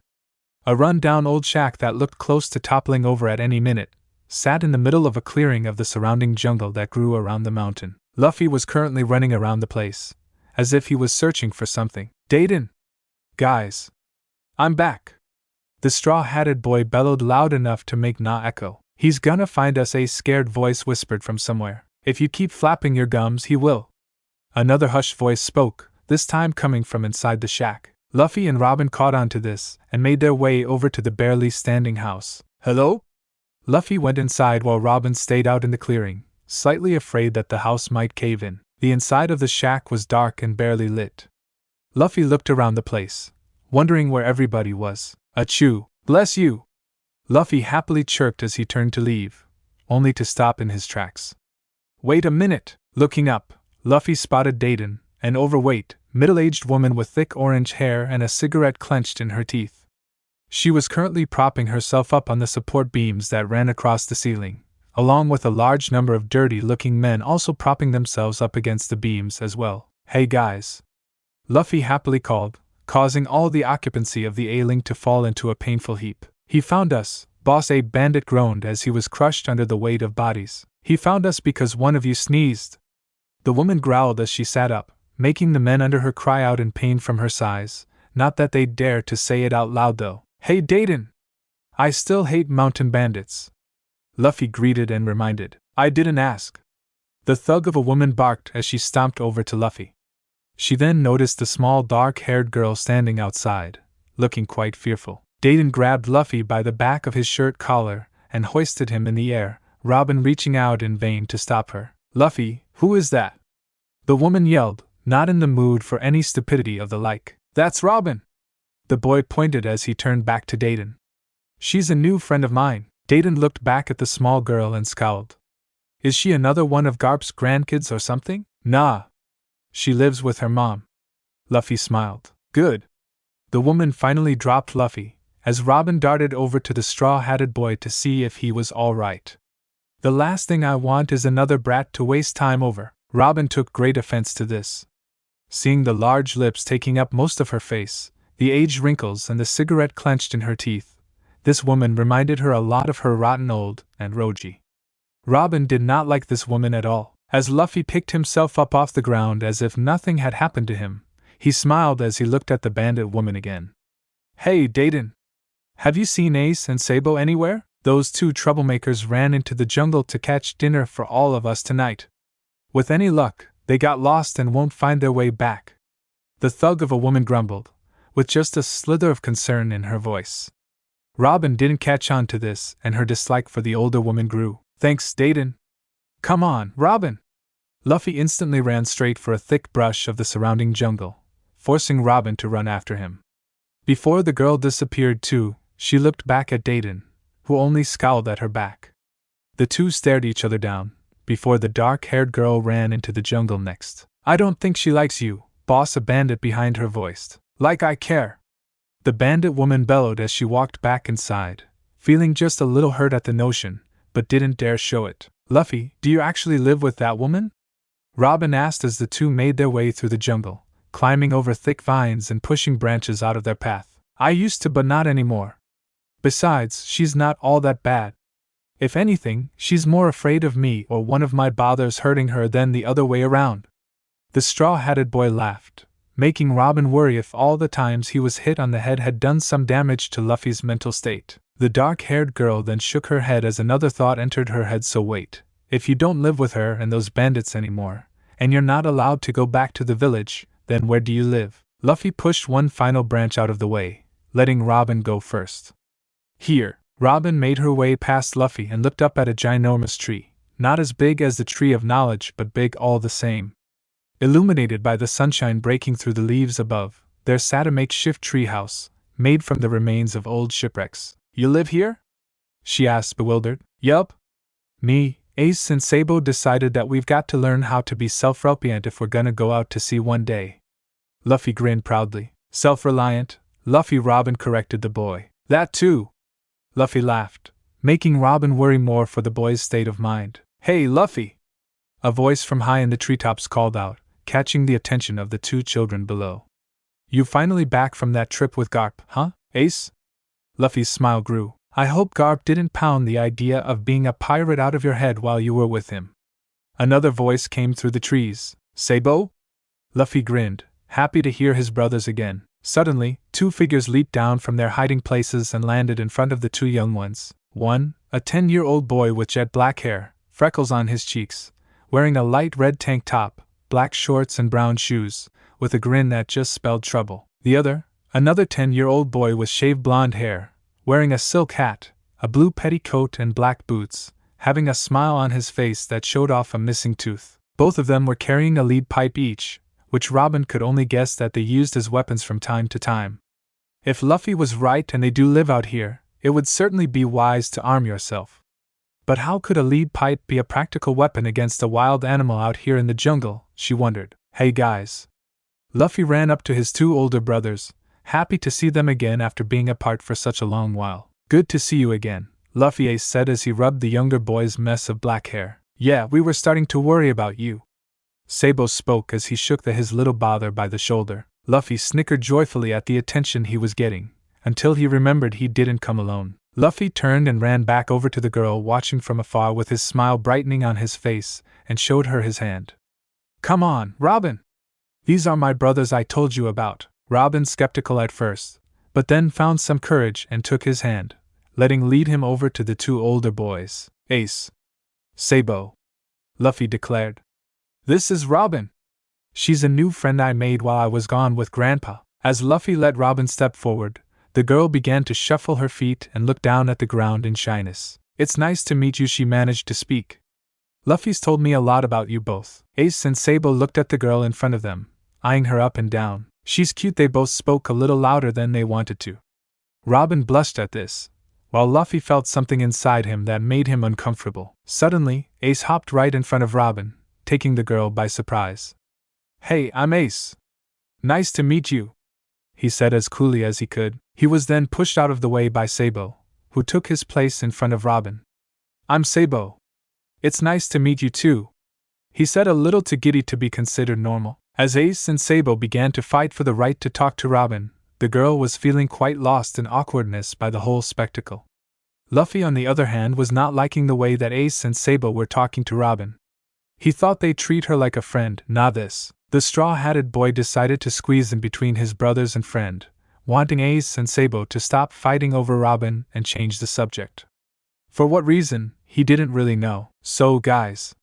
A run-down old shack that looked close to toppling over at any minute sat in the middle of a clearing of the surrounding jungle that grew around the mountain. Luffy was currently running around the place, as if he was searching for something. Dayton! Guys! I'm back! The straw-hatted boy bellowed loud enough to make Na echo. He's gonna find us, a scared voice whispered from somewhere. If you keep flapping your gums, he will. Another hushed voice spoke, this time coming from inside the shack. Luffy and Robin caught on to this and made their way over to the barely standing house. Hello? Luffy went inside while Robin stayed out in the clearing, slightly afraid that the house might cave in. The inside of the shack was dark and barely lit. Luffy looked around the place, wondering where everybody was. Achoo! Bless you! Luffy happily chirped as he turned to leave, only to stop in his tracks. Wait a minute! Looking up, Luffy spotted Dayton, an overweight, middle-aged woman with thick orange hair and a cigarette clenched in her teeth. She was currently propping herself up on the support beams that ran across the ceiling, along with a large number of dirty-looking men also propping themselves up against the beams as well. Hey guys! Luffy happily called, causing all the occupancy of the ailing to fall into a painful heap. He found us, Boss Ape Bandit groaned as he was crushed under the weight of bodies. He found us because one of you sneezed. The woman growled as she sat up, making the men under her cry out in pain from her size, not that they'd dare to say it out loud though. Hey Dayton! I still hate mountain bandits. Luffy greeted and reminded. I didn't ask. The thug of a woman barked as she stomped over to Luffy. She then noticed the small dark-haired girl standing outside, looking quite fearful. Dayton grabbed Luffy by the back of his shirt collar and hoisted him in the air, Robin reaching out in vain to stop her. Luffy, who is that? The woman yelled, not in the mood for any stupidity of the like. That's Robin! The boy pointed as he turned back to Dayton. She's a new friend of mine. Dayton looked back at the small girl and scowled. Is she another one of Garp's grandkids or something? Nah. She lives with her mom. Luffy smiled. Good. The woman finally dropped Luffy, as Robin darted over to the straw-hatted boy to see if he was all right. The last thing I want is another brat to waste time over. Robin took great offense to this. Seeing the large lips taking up most of her face, the aged wrinkles and the cigarette clenched in her teeth, this woman reminded her a lot of her rotten old and Roji. Robin did not like this woman at all. As Luffy picked himself up off the ground as if nothing had happened to him, he smiled as he looked at the bandit woman again. Hey Dayton! Have you seen Ace and Sabo anywhere? Those two troublemakers ran into the jungle to catch dinner for all of us tonight. With any luck, they got lost and won't find their way back. The thug of a woman grumbled, with just a slither of concern in her voice. Robin didn't catch on to this, and her dislike for the older woman grew. Thanks, Dayton. Come on, Robin! Luffy instantly ran straight for a thick brush of the surrounding jungle, forcing Robin to run after him. Before the girl disappeared too, she looked back at Dayton, who only scowled at her back. The two stared each other down, before the dark-haired girl ran into the jungle next. I don't think she likes you, boss, a bandit behind her voiced. Like I care! The bandit woman bellowed as she walked back inside, feeling just a little hurt at the notion, but didn't dare show it. Luffy, do you actually live with that woman? Robin asked as the two made their way through the jungle, climbing over thick vines and pushing branches out of their path. I used to, but not anymore. Besides, she's not all that bad. If anything, she's more afraid of me or one of my bothers hurting her than the other way around. The straw-hatted boy laughed, making Robin worry if all the times he was hit on the head had done some damage to Luffy's mental state. The dark-haired girl then shook her head as another thought entered her head. So wait, if you don't live with her and those bandits anymore, and you're not allowed to go back to the village, then where do you live? Luffy pushed one final branch out of the way, letting Robin go first. Here. Robin made her way past Luffy and looked up at a ginormous tree, not as big as the tree of knowledge but big all the same. Illuminated by the sunshine breaking through the leaves above, there sat a makeshift treehouse, made from the remains of old shipwrecks. You live here? She asked, bewildered. Yup. Me, Ace and Sabo decided that we've got to learn how to be self-reliant if we're gonna go out to sea one day. Luffy grinned proudly. Self-reliant? Luffy, Robin corrected the boy. That too. Luffy laughed, making Robin worry more for the boy's state of mind. Hey, Luffy! A voice from high in the treetops called out, catching the attention of the two children below. You finally back from that trip with Garp, huh, Ace? Luffy's smile grew. I hope Garp didn't pound the idea of being a pirate out of your head while you were with him. Another voice came through the trees. Sabo? Luffy grinned, happy to hear his brothers again. Suddenly, two figures leaped down from their hiding places and landed in front of the two young ones. One, a 10-year-old boy with jet black hair, freckles on his cheeks, wearing a light red tank top, black shorts and brown shoes, with a grin that just spelled trouble. The other, another 10-year-old boy with shaved blonde hair, wearing a silk hat, a blue petticoat and black boots, having a smile on his face that showed off a missing tooth. Both of them were carrying a lead pipe each, which Robin could only guess that they used as weapons from time to time. If Luffy was right and they do live out here, it would certainly be wise to arm yourself. But how could a lead pipe be a practical weapon against a wild animal out here in the jungle, she wondered. Hey guys. Luffy ran up to his two older brothers, happy to see them again after being apart for such a long while. Good to see you again, Luffy Ace said as he rubbed the younger boy's mess of black hair. Yeah, we were starting to worry about you. Sabo spoke as he shook his little brother by the shoulder. Luffy snickered joyfully at the attention he was getting, until he remembered he didn't come alone. Luffy turned and ran back over to the girl watching from afar with his smile brightening on his face, and showed her his hand. Come on, Robin! These are my brothers I told you about. Robin, skeptical at first, but then found some courage and took his hand, letting lead him over to the two older boys. Ace. Sabo. Luffy declared. This is Robin. She's a new friend I made while I was gone with Grandpa. As Luffy let Robin step forward, the girl began to shuffle her feet and look down at the ground in shyness. It's nice to meet you, she managed to speak. Luffy's told me a lot about you both. Ace and Sabo looked at the girl in front of them, eyeing her up and down. She's cute. They both spoke a little louder than they wanted to. Robin blushed at this, while Luffy felt something inside him that made him uncomfortable. Suddenly, Ace hopped right in front of Robin, taking the girl by surprise. Hey, I'm Ace. Nice to meet you, he said as coolly as he could. He was then pushed out of the way by Sabo, who took his place in front of Robin. I'm Sabo. It's nice to meet you too, he said, a little too giddy to be considered normal. As Ace and Sabo began to fight for the right to talk to Robin, the girl was feeling quite lost in awkwardness by the whole spectacle. Luffy, on the other hand, was not liking the way that Ace and Sabo were talking to Robin. He thought they'd treat her like a friend, not this. The straw-hatted boy decided to squeeze in between his brothers and friend, wanting Ace and Sabo to stop fighting over Robin and change the subject. For what reason, he didn't really know. So, guys.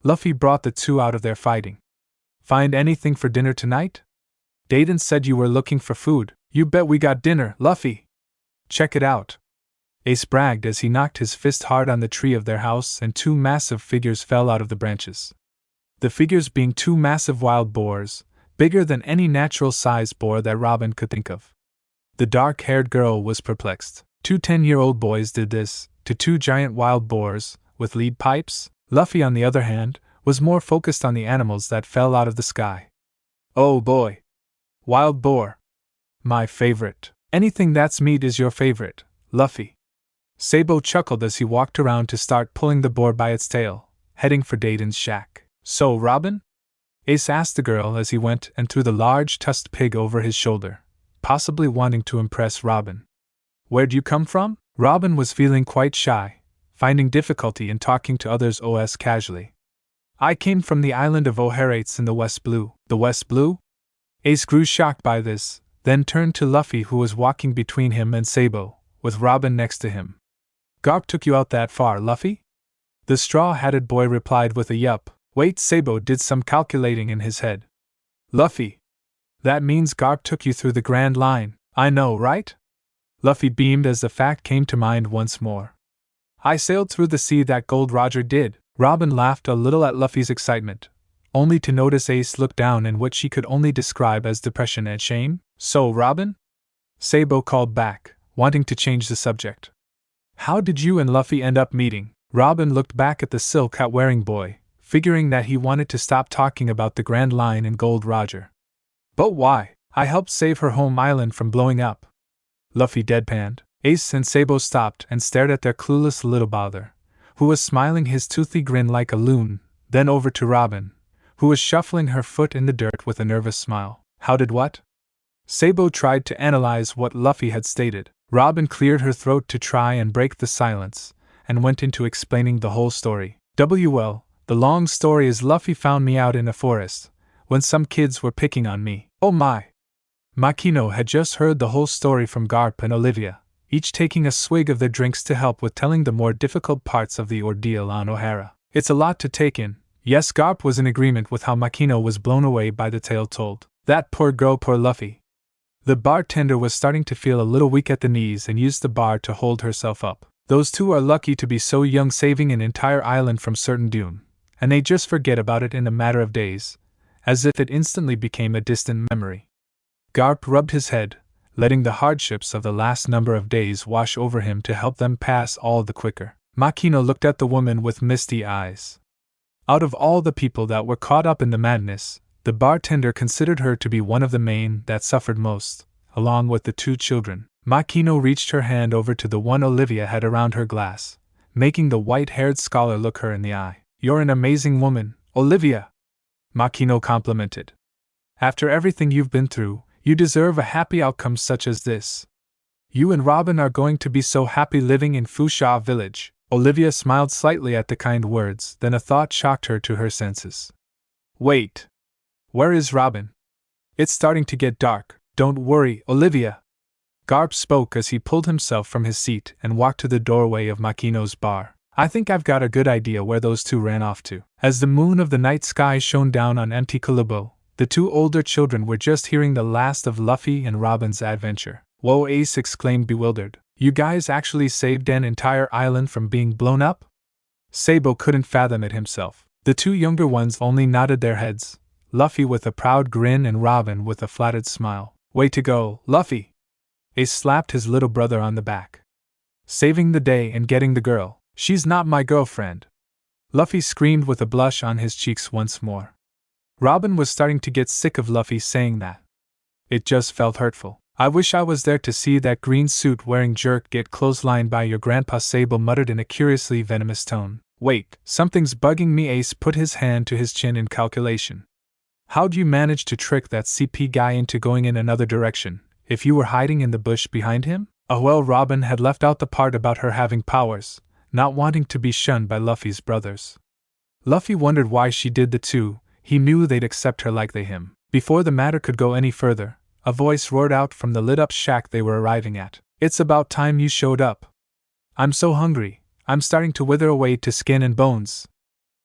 Luffy brought the two out of their fighting. Find anything for dinner tonight? Dayton said you were looking for food. You bet we got dinner, Luffy. Check it out. Ace bragged as he knocked his fist hard on the tree of their house and two massive figures fell out of the branches. The figures being two massive wild boars, bigger than any natural-sized boar that Robin could think of. The dark-haired girl was perplexed. 2 10-year-old boys did this to 2 giant wild boars with lead pipes? Luffy, on the other hand, was more focused on the animals that fell out of the sky. Oh boy! Wild boar! My favorite. Anything that's meat is your favorite, Luffy. Sabo chuckled as he walked around to start pulling the boar by its tail, heading for Dayton's shack. So, Robin? Ace asked the girl as he went and threw the large tusked pig over his shoulder, possibly wanting to impress Robin. Where'd you come from? Robin was feeling quite shy, finding difficulty in talking to others casually. I came from the island of O'Harates in the West Blue. The West Blue? Ace grew shocked by this, then turned to Luffy, who was walking between him and Sabo, with Robin next to him. Garp took you out that far, Luffy? The straw-hatted boy replied with a yup. Wait, Sabo did some calculating in his head. Luffy. That means Garp took you through the Grand Line, I know, right? Luffy beamed as the fact came to mind once more. I sailed through the sea that Gold Roger did. Robin laughed a little at Luffy's excitement, only to notice Ace look down in what she could only describe as depression and shame. So, Robin? Sabo called back, wanting to change the subject. How did you and Luffy end up meeting? Robin looked back at the silk hat-wearing boy, figuring that he wanted to stop talking about the Grand Line and Gold Roger. But why? I helped save her home island from blowing up. Luffy deadpanned. Ace and Sabo stopped and stared at their clueless little bother, who was smiling his toothy grin like a loon, then over to Robin, who was shuffling her foot in the dirt with a nervous smile. How did what? Sabo tried to analyze what Luffy had stated. Robin cleared her throat to try and break the silence, and went into explaining the whole story. Well, the long story is Luffy found me out in a forest, when some kids were picking on me. Oh my! Makino had just heard the whole story from Garp and Olivia, each taking a swig of their drinks to help with telling the more difficult parts of the ordeal on O'Hara. It's a lot to take in. Yes, Garp was in agreement with how Makino was blown away by the tale told. That poor girl, poor Luffy. The bartender was starting to feel a little weak at the knees and used the bar to hold herself up. Those two are lucky to be so young, saving an entire island from certain doom, and they just forget about it in a matter of days, as if it instantly became a distant memory. Garp rubbed his head, letting the hardships of the last number of days wash over him to help them pass all the quicker. Makino looked at the woman with misty eyes. Out of all the people that were caught up in the madness, the bartender considered her to be one of the main that suffered most, along with the 2 children. Makino reached her hand over to the one Olivia had around her glass, making the white-haired scholar look her in the eye. You're an amazing woman, Olivia, Makino complimented. After everything you've been through, you deserve a happy outcome such as this. You and Robin are going to be so happy living in Fusha Village. Olivia smiled slightly at the kind words, then a thought shocked her to her senses. Wait. Where is Robin? It's starting to get dark. Don't worry, Olivia. Garp spoke as he pulled himself from his seat and walked to the doorway of Makino's bar. I think I've got a good idea where those 2 ran off to. As the moon of the night sky shone down on empty Kulubo, the 2 older children were just hearing the last of Luffy and Robin's adventure. Whoa, Ace exclaimed, bewildered. You guys actually saved an entire island from being blown up? Sabo couldn't fathom it himself. The 2 younger ones only nodded their heads, Luffy with a proud grin and Robin with a flattered smile. Way to go, Luffy! Ace slapped his little brother on the back. Saving the day and getting the girl. She's not my girlfriend. Luffy screamed with a blush on his cheeks once more. Robin was starting to get sick of Luffy saying that. It just felt hurtful. I wish I was there to see that green suit wearing jerk get clotheslined by your grandpa, Sable muttered in a curiously venomous tone. Wait, something's bugging me. Ace put his hand to his chin in calculation. How'd you manage to trick that CP guy into going in another direction, if you were hiding in the bush behind him? Oh well, Robin had left out the part about her having powers, not wanting to be shunned by Luffy's brothers. Luffy wondered why she did the 2, he knew they'd accept her like they him. Before the matter could go any further, a voice roared out from the lit-up shack they were arriving at. It's about time you showed up. I'm so hungry, I'm starting to wither away to skin and bones.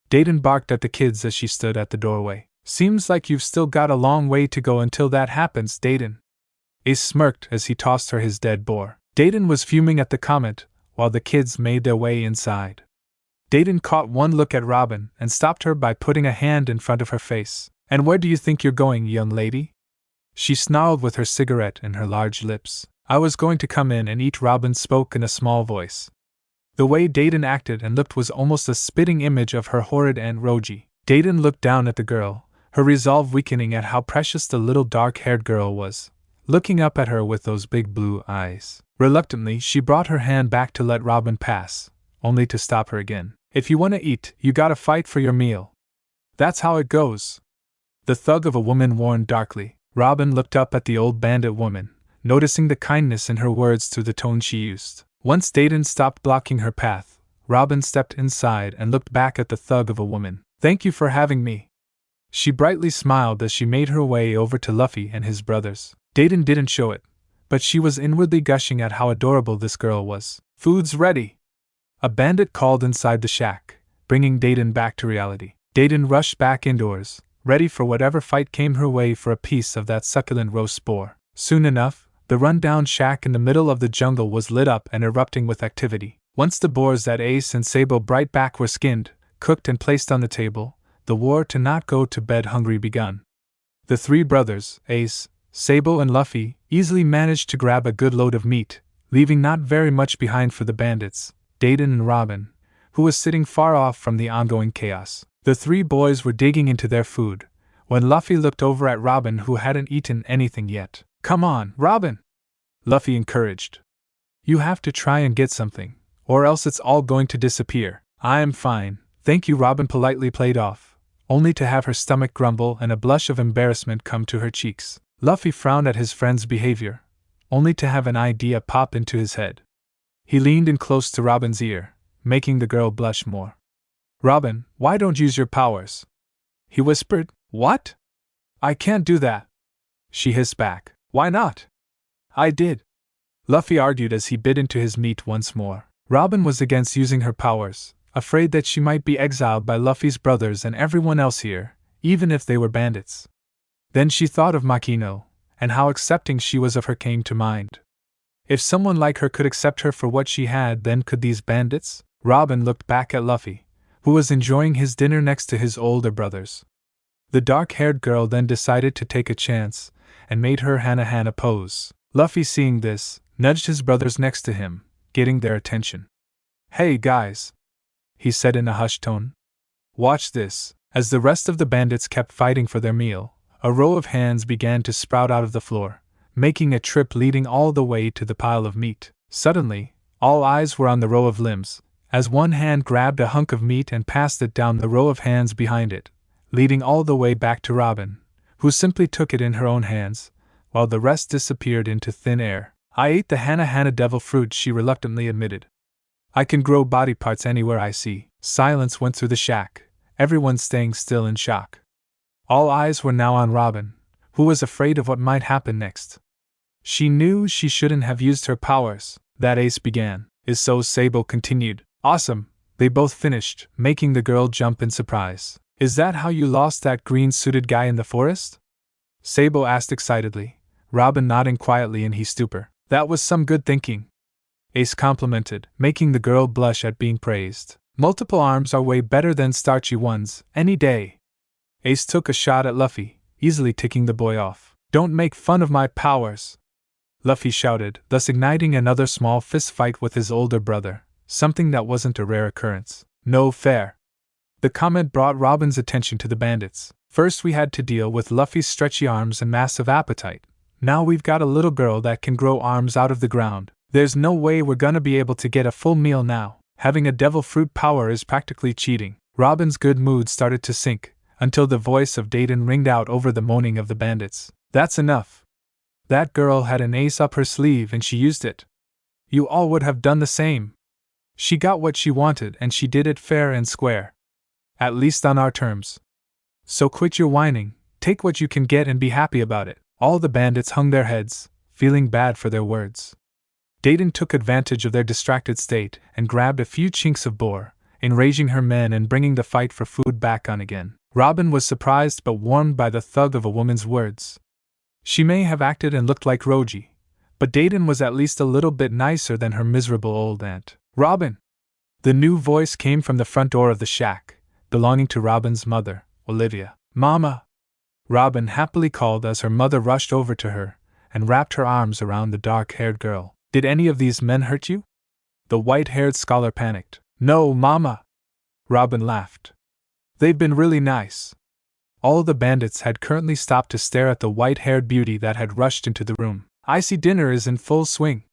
Dayton barked at the kids as she stood at the doorway. Seems like you've still got a long way to go until that happens, Dayton. Ace smirked as he tossed her his dead boar. Dayton was fuming at the comment, while the kids made their way inside. Dayton caught one look at Robin and stopped her by putting a hand in front of her face. "And where do you think you're going, young lady?" She snarled with her cigarette in her large lips. "I was going to come in and eat," Robin spoke in a small voice. The way Dayton acted and looked was almost a spitting image of her horrid Aunt Rogie. Dayton looked down at the girl, her resolve weakening at how precious the little dark-haired girl was, looking up at her with those big blue eyes. Reluctantly, she brought her hand back to let Robin pass, only to stop her again. "If you want to eat, you gotta fight for your meal. That's how it goes." The thug of a woman warned darkly. Robin looked up at the old bandit woman, noticing the kindness in her words through the tone she used. Once Dayton stopped blocking her path, Robin stepped inside and looked back at the thug of a woman. "Thank you for having me." She brightly smiled as she made her way over to Luffy and his brothers. Dayton didn't show it, but she was inwardly gushing at how adorable this girl was. "Food's ready!" A bandit called inside the shack, bringing Dayton back to reality. Dayton rushed back indoors, ready for whatever fight came her way for a piece of that succulent roast boar. Soon enough, the run-down shack in the middle of the jungle was lit up and erupting with activity. Once the boars that Ace and Sable Brightback were skinned, cooked and placed on the table, the war to not go to bed hungry begun. The three brothers, Ace, Sable and Luffy, easily managed to grab a good load of meat, leaving not very much behind for the bandits, Dayton and Robin, who was sitting far off from the ongoing chaos. The three boys were digging into their food, when Luffy looked over at Robin, who hadn't eaten anything yet. "Come on, Robin!" Luffy encouraged. "You have to try and get something, or else it's all going to disappear." "I am fine, thank you," Robin politely played off, only to have her stomach grumble and a blush of embarrassment come to her cheeks. Luffy frowned at his friend's behavior, only to have an idea pop into his head. He leaned in close to Robin's ear, making the girl blush more. "Robin, why don't you use your powers?" he whispered. "What? I can't do that," she hissed back. "Why not?" "I did," Luffy argued as he bit into his meat once more. Robin was against using her powers, afraid that she might be exiled by Luffy's brothers and everyone else here, even if they were bandits. Then she thought of Makino, and how accepting she was of her came to mind. If someone like her could accept her for what she had, then could these bandits? Robin looked back at Luffy, who was enjoying his dinner next to his older brothers. The dark-haired girl then decided to take a chance, and made her Hana pose. Luffy, seeing this, nudged his brothers next to him, getting their attention. "Hey guys," he said in a hushed tone. "Watch this." As the rest of the bandits kept fighting for their meal, a row of hands began to sprout out of the floor, making a trip leading all the way to the pile of meat. Suddenly, all eyes were on the row of limbs, as one hand grabbed a hunk of meat and passed it down the row of hands behind it, leading all the way back to Robin, who simply took it in her own hands, while the rest disappeared into thin air. "I ate the Hana devil fruit," she reluctantly admitted. "I can grow body parts anywhere I see." Silence went through the shack, everyone staying still in shock. All eyes were now on Robin, who was afraid of what might happen next. She knew she shouldn't have used her powers. "That," Ace began. "Is so," Sable continued. "Awesome," they both finished, making the girl jump in surprise. "Is that how you lost that green-suited guy in the forest?" Sable asked excitedly, Robin nodding quietly in his stupor. "That was some good thinking," Ace complimented, making the girl blush at being praised. "Multiple arms are way better than starchy ones, any day." Ace took a shot at Luffy, easily ticking the boy off. "Don't make fun of my powers," Luffy shouted, thus igniting another small fist fight with his older brother, something that wasn't a rare occurrence. "No fair." The comment brought Robin's attention to the bandits. "First we had to deal with Luffy's stretchy arms and massive appetite. Now we've got a little girl that can grow arms out of the ground. There's no way we're gonna be able to get a full meal now. Having a devil fruit power is practically cheating." Robin's good mood started to sink, until the voice of Dayton ringed out over the moaning of the bandits. "That's enough. That girl had an ace up her sleeve and she used it. You all would have done the same. She got what she wanted and she did it fair and square. At least on our terms. So quit your whining, take what you can get and be happy about it." All the bandits hung their heads, feeling bad for their words. Dayton took advantage of their distracted state and grabbed a few chinks of boar, enraging her men and bringing the fight for food back on again. Robin was surprised but warmed by the thug of a woman's words. She may have acted and looked like Rogie, but Dayton was at least a little bit nicer than her miserable old aunt. Robin! The new voice came from the front door of the shack, belonging to Robin's mother, Olivia. Mama! Robin happily called as her mother rushed over to her and wrapped her arms around the dark-haired girl. Did any of these men hurt you? The white-haired scholar panicked. No, Mama! Robin laughed. They've been really nice. All the bandits had currently stopped to stare at the white-haired beauty that had rushed into the room. I see dinner is in full swing.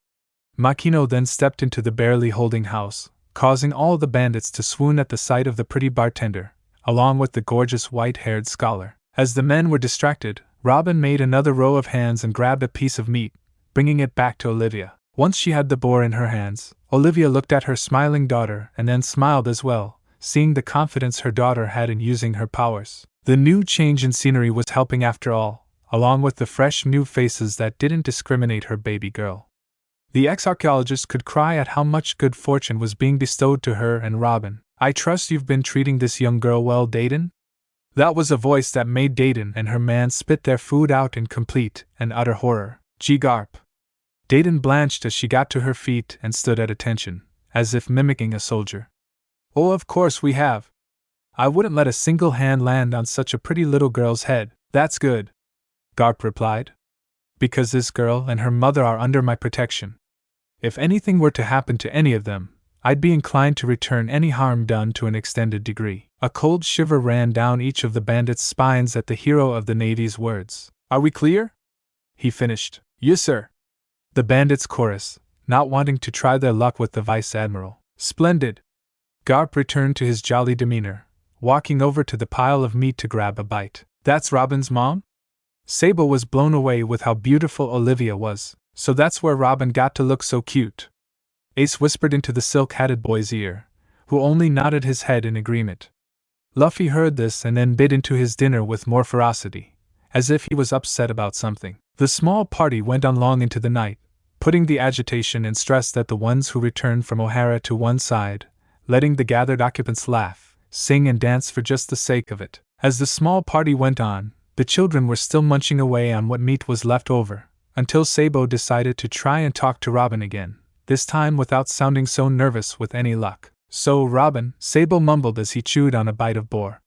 Makino then stepped into the barely holding house, causing all the bandits to swoon at the sight of the pretty bartender, along with the gorgeous white-haired scholar. As the men were distracted, Robin made another row of hands and grabbed a piece of meat, bringing it back to Olivia. Once she had the boar in her hands, Olivia looked at her smiling daughter and then smiled as well, seeing the confidence her daughter had in using her powers. The new change in scenery was helping after all, along with the fresh new faces that didn't discriminate her baby girl. The ex-archaeologist could cry at how much good fortune was being bestowed to her and Robin. I trust you've been treating this young girl well, Dayton? That was a voice that made Dayton and her man spit their food out in complete and utter horror. Gee garp. Dayton blanched as she got to her feet and stood at attention, as if mimicking a soldier. Oh, of course we have. I wouldn't let a single hand land on such a pretty little girl's head. That's good, Garp replied. Because this girl and her mother are under my protection. If anything were to happen to any of them, I'd be inclined to return any harm done to an extended degree. A cold shiver ran down each of the bandits' spines at the hero of the Navy's words. Are we clear? He finished. Yes, sir. The bandits chorused, not wanting to try their luck with the Vice Admiral. Splendid. Garp returned to his jolly demeanor, walking over to the pile of meat to grab a bite. That's Robin's mom? Sable was blown away with how beautiful Olivia was. So that's where Robin got to look so cute. Ace whispered into the silk-hatted boy's ear, who only nodded his head in agreement. Luffy heard this and then bit into his dinner with more ferocity, as if he was upset about something. The small party went on long into the night, putting the agitation and stress that the ones who returned from O'Hara to one side, letting the gathered occupants laugh, sing and dance for just the sake of it. As the small party went on, the children were still munching away on what meat was left over, until Sabo decided to try and talk to Robin again, this time without sounding so nervous with any luck. So, Robin, Sabo mumbled as he chewed on a bite of boar.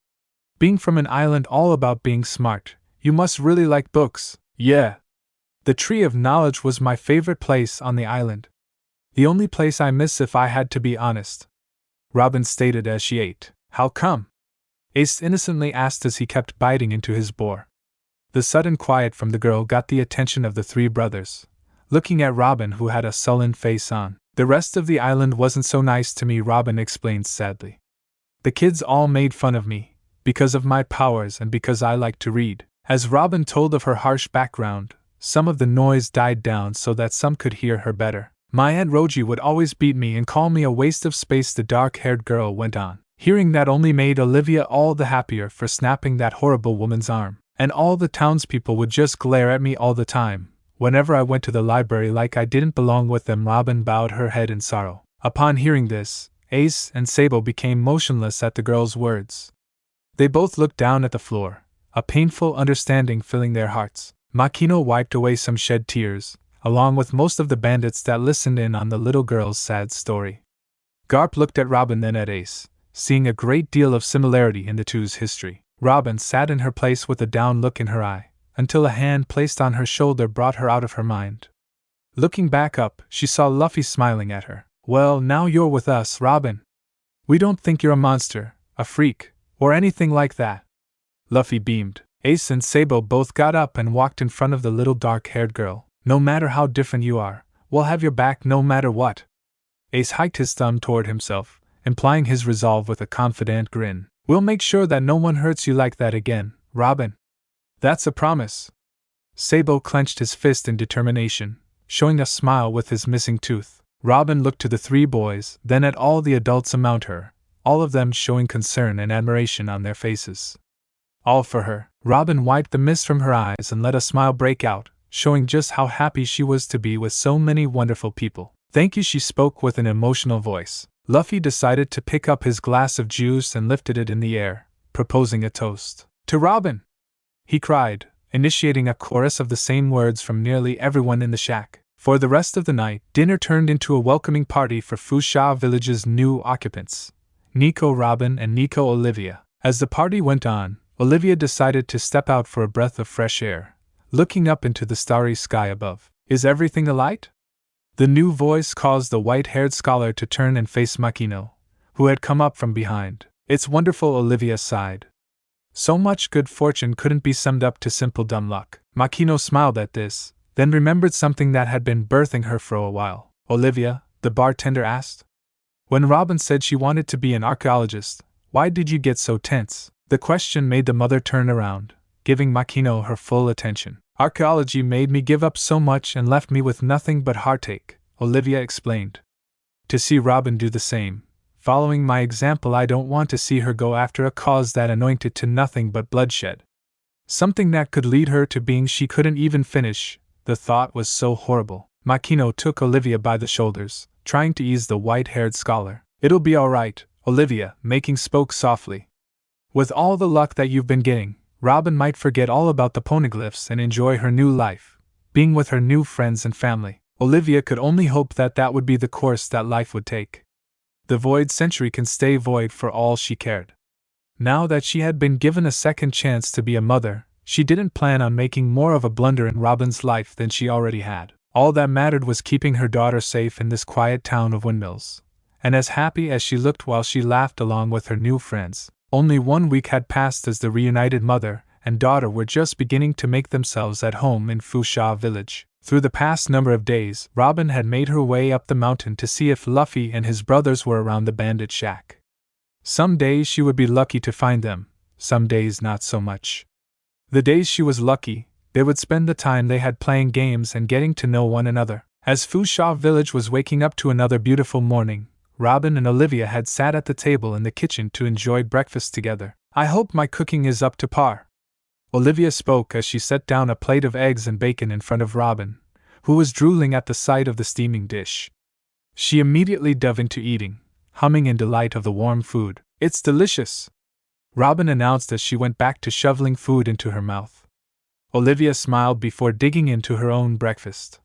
Being from an island all about being smart, you must really like books. Yeah. The Tree of Knowledge was my favorite place on the island. The only place I miss if I had to be honest. Robin stated as she ate. How come? Ace innocently asked as he kept biting into his boar. The sudden quiet from the girl got the attention of the three brothers, looking at Robin who had a sullen face on. The rest of the island wasn't so nice to me, Robin explained sadly. The kids all made fun of me, because of my powers and because I like to read. As Robin told of her harsh background, some of the noise died down so that some could hear her better. My Aunt Roji would always beat me and call me a waste of space, the dark-haired girl went on. Hearing that only made Olivia all the happier for snapping that horrible woman's arm. And all the townspeople would just glare at me all the time, whenever I went to the library like I didn't belong with them. Robin bowed her head in sorrow. Upon hearing this, Ace and Sabo became motionless at the girl's words. They both looked down at the floor, a painful understanding filling their hearts. Makino wiped away some shed tears, along with most of the bandits that listened in on the little girl's sad story. Garp looked at Robin, then at Ace, seeing a great deal of similarity in the two's history. Robin sat in her place with a down look in her eye, until a hand placed on her shoulder brought her out of her mind. Looking back up, she saw Luffy smiling at her. Well, now you're with us, Robin. We don't think you're a monster, a freak, or anything like that. Luffy beamed. Ace and Sabo both got up and walked in front of the little dark-haired girl. No matter how different you are, we'll have your back no matter what. Ace hiked his thumb toward himself, implying his resolve with a confident grin. We'll make sure that no one hurts you like that again, Robin. That's a promise. Sabo clenched his fist in determination, showing a smile with his missing tooth. Robin looked to the three boys, then at all the adults around her, all of them showing concern and admiration on their faces. All for her. Robin wiped the mist from her eyes and let a smile break out, showing just how happy she was to be with so many wonderful people. Thank you, she spoke with an emotional voice. Luffy decided to pick up his glass of juice and lifted it in the air, proposing a toast. To Robin! He cried, initiating a chorus of the same words from nearly everyone in the shack. For the rest of the night, dinner turned into a welcoming party for Fusha Village's new occupants, Nico Robin and Nico Olivia. As the party went on, Olivia decided to step out for a breath of fresh air, looking up into the starry sky above. Is everything alight? The new voice caused the white-haired scholar to turn and face Makino, who had come up from behind. It's wonderful, Olivia sighed. So much good fortune couldn't be summed up to simple dumb luck. Makino smiled at this, then remembered something that had been birthing her for a while. Olivia, the bartender asked. When Robin said she wanted to be an archaeologist, why did you get so tense? The question made the mother turn around, giving Makino her full attention. Archaeology made me give up so much and left me with nothing but heartache, Olivia explained. To see Robin do the same, following my example, I don't want to see her go after a cause that anointed to nothing but bloodshed. Something that could lead her to being she couldn't even finish. The thought was so horrible. Makino took Olivia by the shoulders, trying to ease the white-haired scholar. It'll be all right, Olivia, spoke softly. With all the luck that you've been getting, Robin might forget all about the poneglyphs and enjoy her new life, being with her new friends and family. Olivia could only hope that that would be the course that life would take. The void century can stay void for all she cared. Now that she had been given a second chance to be a mother, she didn't plan on making more of a blunder in Robin's life than she already had. All that mattered was keeping her daughter safe in this quiet town of windmills, and as happy as she looked while she laughed along with her new friends. Only 1 week had passed as the reunited mother and daughter were just beginning to make themselves at home in Fusha Village. Through the past number of days, Robin had made her way up the mountain to see if Luffy and his brothers were around the bandit shack. Some days she would be lucky to find them, some days not so much. The days she was lucky, they would spend the time they had playing games and getting to know one another. As Fusha Village was waking up to another beautiful morning, Robin and Olivia had sat at the table in the kitchen to enjoy breakfast together. I hope my cooking is up to par, Olivia spoke as she set down a plate of eggs and bacon in front of Robin, who was drooling at the sight of the steaming dish. She immediately dove into eating, humming in delight of the warm food. It's delicious, Robin announced as she went back to shoveling food into her mouth. Olivia smiled before digging into her own breakfast.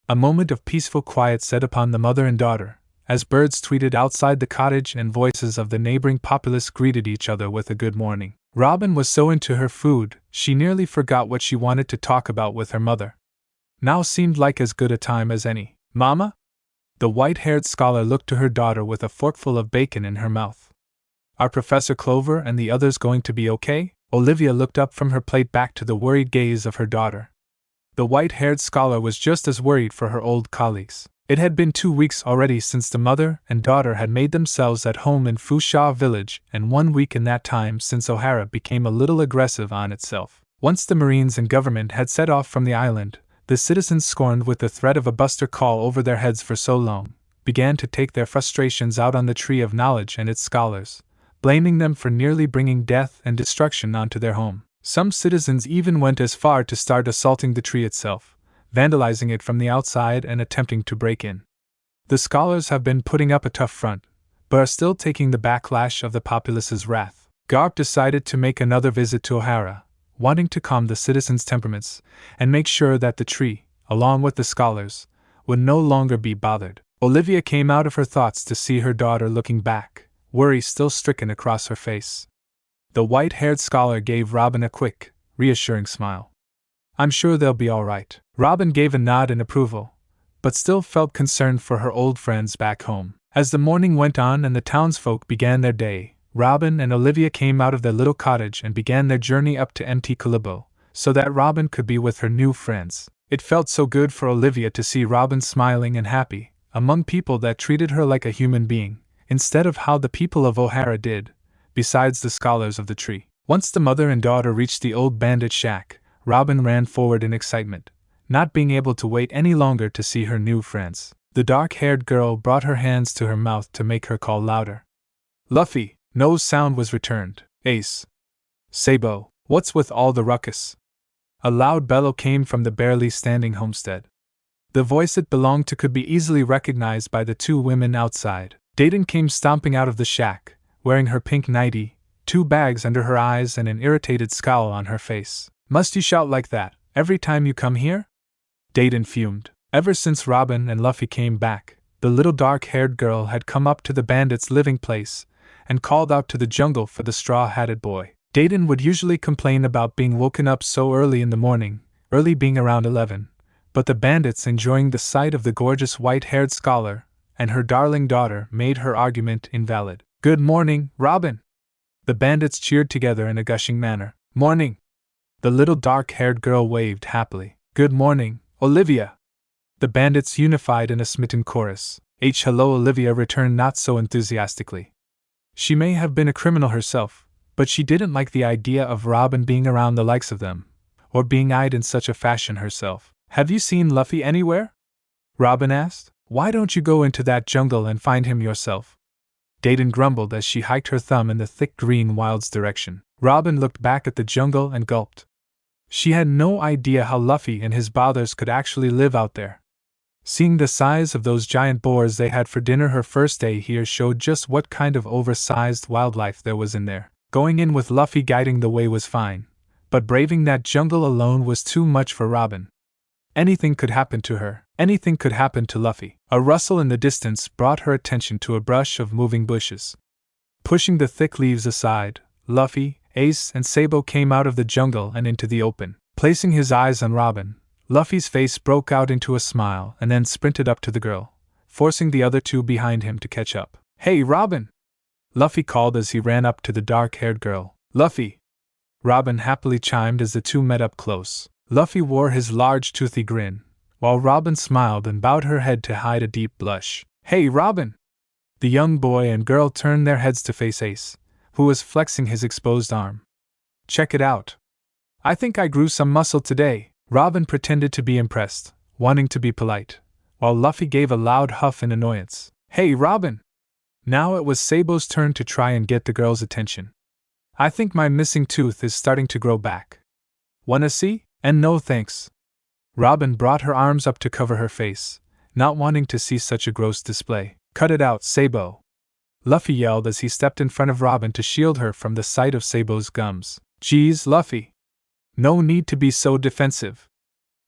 A moment of peaceful quiet set upon the mother and daughter, as birds tweeted outside the cottage and voices of the neighboring populace greeted each other with a good morning. Robin was so into her food, she nearly forgot what she wanted to talk about with her mother. Now seemed like as good a time as any. Mama? The white-haired scholar looked to her daughter with a forkful of bacon in her mouth. Are Professor Clover and the others going to be okay? Olivia looked up from her plate back to the worried gaze of her daughter. The white-haired scholar was just as worried for her old colleagues. It had been 2 weeks already since the mother and daughter had made themselves at home in Fusha Village, and 1 week in that time since O'Hara became a little aggressive on itself. Once the Marines and government had set off from the island, the citizens, scorned with the threat of a buster call over their heads for so long, began to take their frustrations out on the Tree of Knowledge and its scholars, blaming them for nearly bringing death and destruction onto their home. Some citizens even went as far to start assaulting the tree itself, vandalizing it from the outside and attempting to break in. The scholars have been putting up a tough front, but are still taking the backlash of the populace's wrath. Garp decided to make another visit to O'Hara, wanting to calm the citizens' temperaments and make sure that the tree, along with the scholars, would no longer be bothered. Olivia came out of her thoughts to see her daughter looking back, worry still stricken across her face. The white-haired scholar gave Robin a quick, reassuring smile. I'm sure they'll be all right. Robin gave a nod in approval, but still felt concerned for her old friends back home. As the morning went on and the townsfolk began their day, Robin and Olivia came out of their little cottage and began their journey up to empty Calibo, so that Robin could be with her new friends. It felt so good for Olivia to see Robin smiling and happy, among people that treated her like a human being, instead of how the people of O'Hara did, besides the scholars of the tree. Once the mother and daughter reached the old bandit shack, Robin ran forward in excitement, not being able to wait any longer to see her new friends. The dark-haired girl brought her hands to her mouth to make her call louder. Luffy! No sound was returned. Ace! Sabo! What's with all the ruckus? A loud bellow came from the barely standing homestead. The voice it belonged to could be easily recognized by the two women outside. Dayton came stomping out of the shack, wearing her pink nightie, 2 bags under her eyes and an irritated scowl on her face. Must you shout like that every time you come here? Dayton fumed. Ever since Robin and Luffy came back, the little dark-haired girl had come up to the bandits' living place and called out to the jungle for the straw-hatted boy. Dayton would usually complain about being woken up so early in the morning, early being around 11, but the bandits, enjoying the sight of the gorgeous white-haired scholar and her darling daughter, made her argument invalid. "Good morning, Robin!" The bandits cheered together in a gushing manner. "Morning!" The little dark-haired girl waved happily. "Good morning, Olivia!" The bandits unified in a smitten chorus. Hello, Olivia returned not so enthusiastically. She may have been a criminal herself, but she didn't like the idea of Robin being around the likes of them, or being eyed in such a fashion herself. "Have you seen Luffy anywhere?" Robin asked. "Why don't you go into that jungle and find him yourself?" Dayton grumbled as she hiked her thumb in the thick green wild's direction. Robin looked back at the jungle and gulped. She had no idea how Luffy and his bothers could actually live out there. Seeing the size of those giant boars they had for dinner her first day here showed just what kind of oversized wildlife there was in there. Going in with Luffy guiding the way was fine, but braving that jungle alone was too much for Robin. Anything could happen to her, anything could happen to Luffy. A rustle in the distance brought her attention to a brush of moving bushes. Pushing the thick leaves aside, Luffy, Ace, and Sabo came out of the jungle and into the open. Placing his eyes on Robin, Luffy's face broke out into a smile and then sprinted up to the girl, forcing the other two behind him to catch up. "Hey, Robin!" Luffy called as he ran up to the dark-haired girl. "Luffy!" Robin happily chimed as the two met up close. Luffy wore his large toothy grin, while Robin smiled and bowed her head to hide a deep blush. "Hey, Robin!" The young boy and girl turned their heads to face Ace, who was flexing his exposed arm. "Check it out. I think I grew some muscle today." Robin pretended to be impressed, wanting to be polite, while Luffy gave a loud huff in annoyance. "Hey, Robin!" Now it was Sabo's turn to try and get the girl's attention. "I think my missing tooth is starting to grow back. Wanna see?" "And no thanks." Robin brought her arms up to cover her face, not wanting to see such a gross display. "Cut it out, Sabo!" Luffy yelled as he stepped in front of Robin to shield her from the sight of Sabo's gums. "Geez, Luffy! No need to be so defensive,"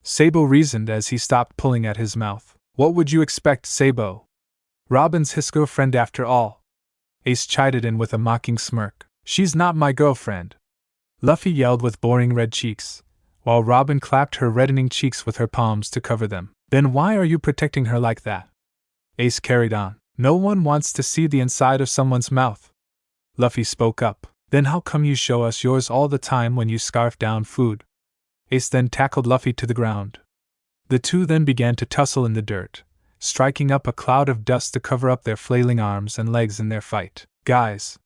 Sabo reasoned as he stopped pulling at his mouth. "What would you expect, Sabo? Robin's his girlfriend after all." Ace chided in with a mocking smirk. "She's not my girlfriend," Luffy yelled with boring red cheeks, while Robin clapped her reddening cheeks with her palms to cover them. "Then why are you protecting her like that?" Ace carried on. "No one wants to see the inside of someone's mouth." Luffy spoke up. "Then how come you show us yours all the time when you scarf down food?" Ace then tackled Luffy to the ground. The two then began to tussle in the dirt, striking up a cloud of dust to cover up their flailing arms and legs in their fight. "Guys!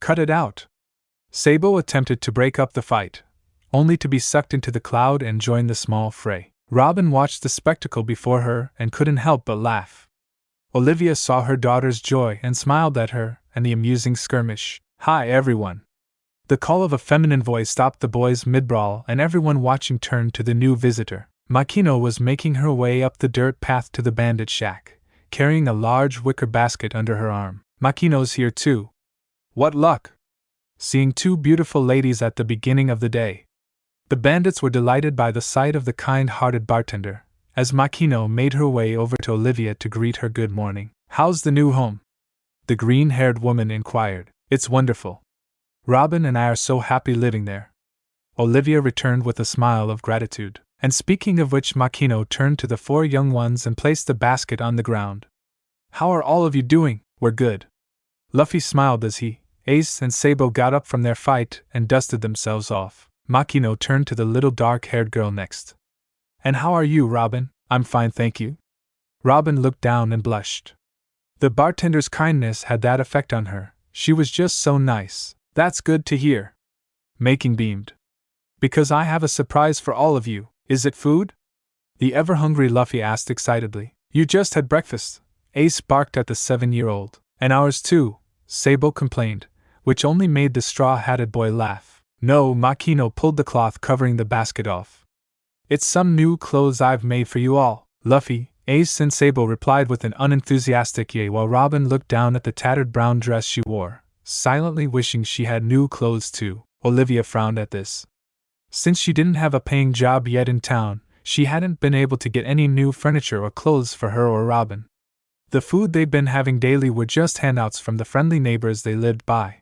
Cut it out!" Sabo attempted to break up the fight, only to be sucked into the cloud and join the small fray. Robin watched the spectacle before her and couldn't help but laugh. Olivia saw her daughter's joy and smiled at her and the amusing skirmish. "Hi, everyone!" The call of a feminine voice stopped the boys mid-brawl, and everyone watching turned to the new visitor. Makino was making her way up the dirt path to the bandit shack, carrying a large wicker basket under her arm. "Makino's here too. What luck! Seeing two beautiful ladies at the beginning of the day." The bandits were delighted by the sight of the kind-hearted bartender, as Makino made her way over to Olivia to greet her good morning. "How's the new home?" the green-haired woman inquired. "It's wonderful. Robin and I are so happy living there," Olivia returned with a smile of gratitude. And speaking of which, Makino turned to the four young ones and placed the basket on the ground. "How are all of you doing?" "We're good." Luffy smiled as he, Ace, and Sabo got up from their fight and dusted themselves off. Makino turned to the little dark-haired girl next. "And how are you, Robin?" "I'm fine, thank you." Robin looked down and blushed. The bartender's kindness had that effect on her. She was just so nice. "That's good to hear." Making beamed. "Because I have a surprise for all of you." "Is it food?" the ever-hungry Luffy asked excitedly. "You just had breakfast," Ace barked at the 7-year-old. "And ours too," Sabo complained, which only made the straw-hatted boy laugh. "No," Makino pulled the cloth covering the basket off. "It's some new clothes I've made for you all." Luffy, Ace, and Sabo replied with an unenthusiastic yay, while Robin looked down at the tattered brown dress she wore, silently wishing she had new clothes too. Olivia frowned at this. Since she didn't have a paying job yet in town, She hadn't been able to get any new furniture or clothes for her or Robin. The food they'd been having daily were just handouts from the friendly neighbors they lived by.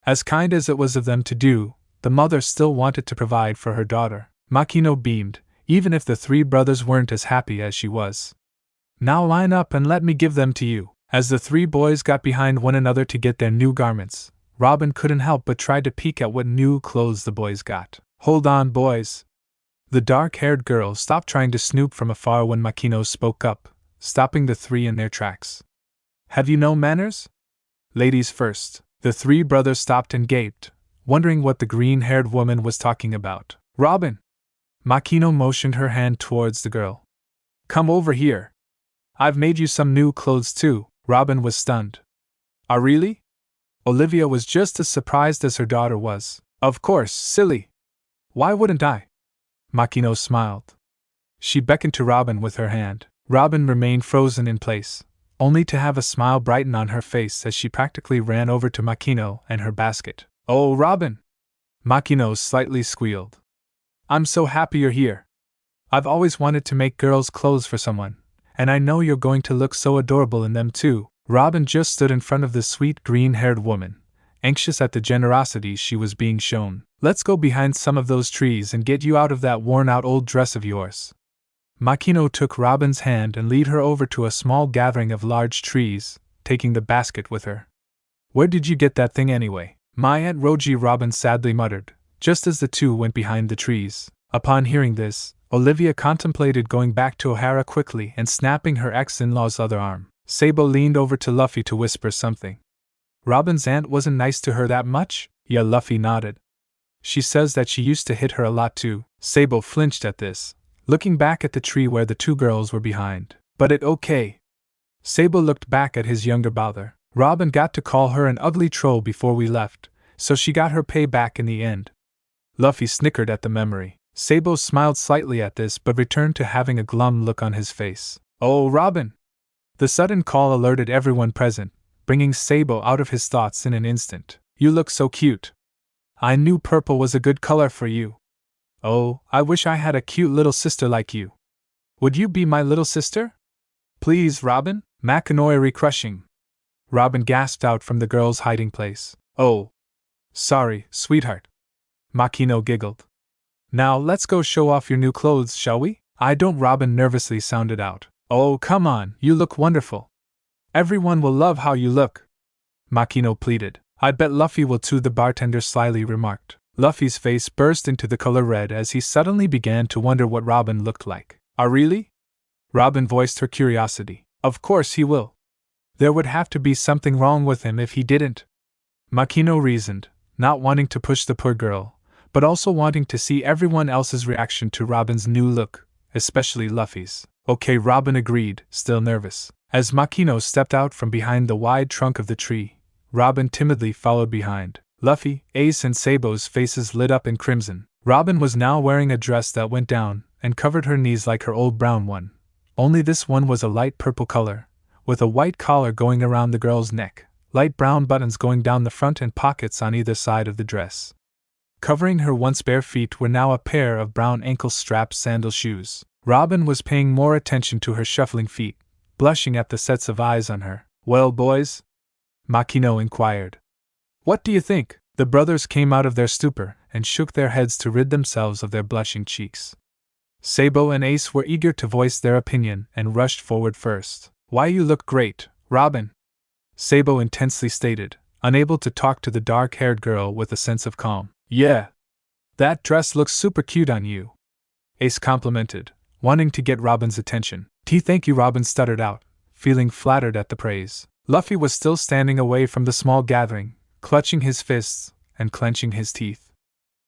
As kind as it was of them to do, the mother still wanted to provide for her daughter. Makino beamed, even if the three brothers weren't as happy as she was. Now line up and let me give them to you. As the three boys got behind one another to get their new garments, Robin couldn't help but try to peek at what new clothes the boys got. Hold on, boys. The dark-haired girl stopped trying to snoop from afar when Makino spoke up, stopping the three in their tracks. Have you no manners? Ladies first. The three brothers stopped and gaped, wondering what the green-haired woman was talking about. Robin! Makino motioned her hand towards the girl. Come over here. I've made you some new clothes too. Robin was stunned. Ah, really? Olivia was just as surprised as her daughter was. Of course, silly. Why wouldn't I? Makino smiled. She beckoned to Robin with her hand. Robin remained frozen in place, only to have a smile brighten on her face as she practically ran over to Makino and her basket. Oh, Robin! Makino slightly squealed. I'm so happy you're here. I've always wanted to make girls' clothes for someone, and I know you're going to look so adorable in them too. Robin just stood in front of the sweet green-haired woman, anxious at the generosity she was being shown. Let's go behind some of those trees and get you out of that worn-out old dress of yours. Makino took Robin's hand and led her over to a small gathering of large trees, taking the basket with her. Where did you get that thing anyway? My Aunt Roji, Robin sadly muttered, just as the two went behind the trees. Upon hearing this, Olivia contemplated going back to O'Hara quickly and snapping her ex-in-law's other arm. Sabo leaned over to Luffy to whisper something. Robin's aunt wasn't nice to her that much? Yeah, Luffy nodded. She says that she used to hit her a lot too. Sabo flinched at this, looking back at the tree where the two girls were behind. But it okay. Sabo looked back at his younger brother. Robin got to call her an ugly troll before we left, so she got her pay back in the end. Luffy snickered at the memory. Sabo smiled slightly at this but returned to having a glum look on his face. Oh, Robin! The sudden call alerted everyone present, bringing Sabo out of his thoughts in an instant. You look so cute. I knew purple was a good color for you. Oh, I wish I had a cute little sister like you. Would you be my little sister? Please, Robin? Makanoi crushing. Robin gasped out from the girl's hiding place. Oh. Sorry, sweetheart. Makino giggled. Now let's go show off your new clothes, shall we? I don't, Robin nervously sounded out. Oh, come on, you look wonderful. Everyone will love how you look. Makino pleaded. I bet Luffy will too, the bartender slyly remarked. Luffy's face burst into the color red as he suddenly began to wonder what Robin looked like. Ah, really? Robin voiced her curiosity. Of course he will. There would have to be something wrong with him if he didn't. Makino reasoned, not wanting to push the poor girl, but also wanting to see everyone else's reaction to Robin's new look, especially Luffy's. Okay, Robin agreed, still nervous. As Makino stepped out from behind the wide trunk of the tree, Robin timidly followed behind. Luffy, Ace and Sabo's faces lit up in crimson. Robin was now wearing a dress that went down and covered her knees like her old brown one, only this one was a light purple color, with a white collar going around the girl's neck, light brown buttons going down the front and pockets on either side of the dress. Covering her once bare feet were now a pair of brown ankle-strap sandal shoes. Robin was paying more attention to her shuffling feet, blushing at the sets of eyes on her. Well, boys? Makino inquired. What do you think? The brothers came out of their stupor and shook their heads to rid themselves of their blushing cheeks. Sabo and Ace were eager to voice their opinion and rushed forward first. Why, you look great, Robin, Sabo intensely stated, unable to talk to the dark-haired girl with a sense of calm. Yeah. That dress looks super cute on you, Ace complimented, wanting to get Robin's attention. Thank you, Robin stuttered out, feeling flattered at the praise. Luffy was still standing away from the small gathering, clutching his fists and clenching his teeth.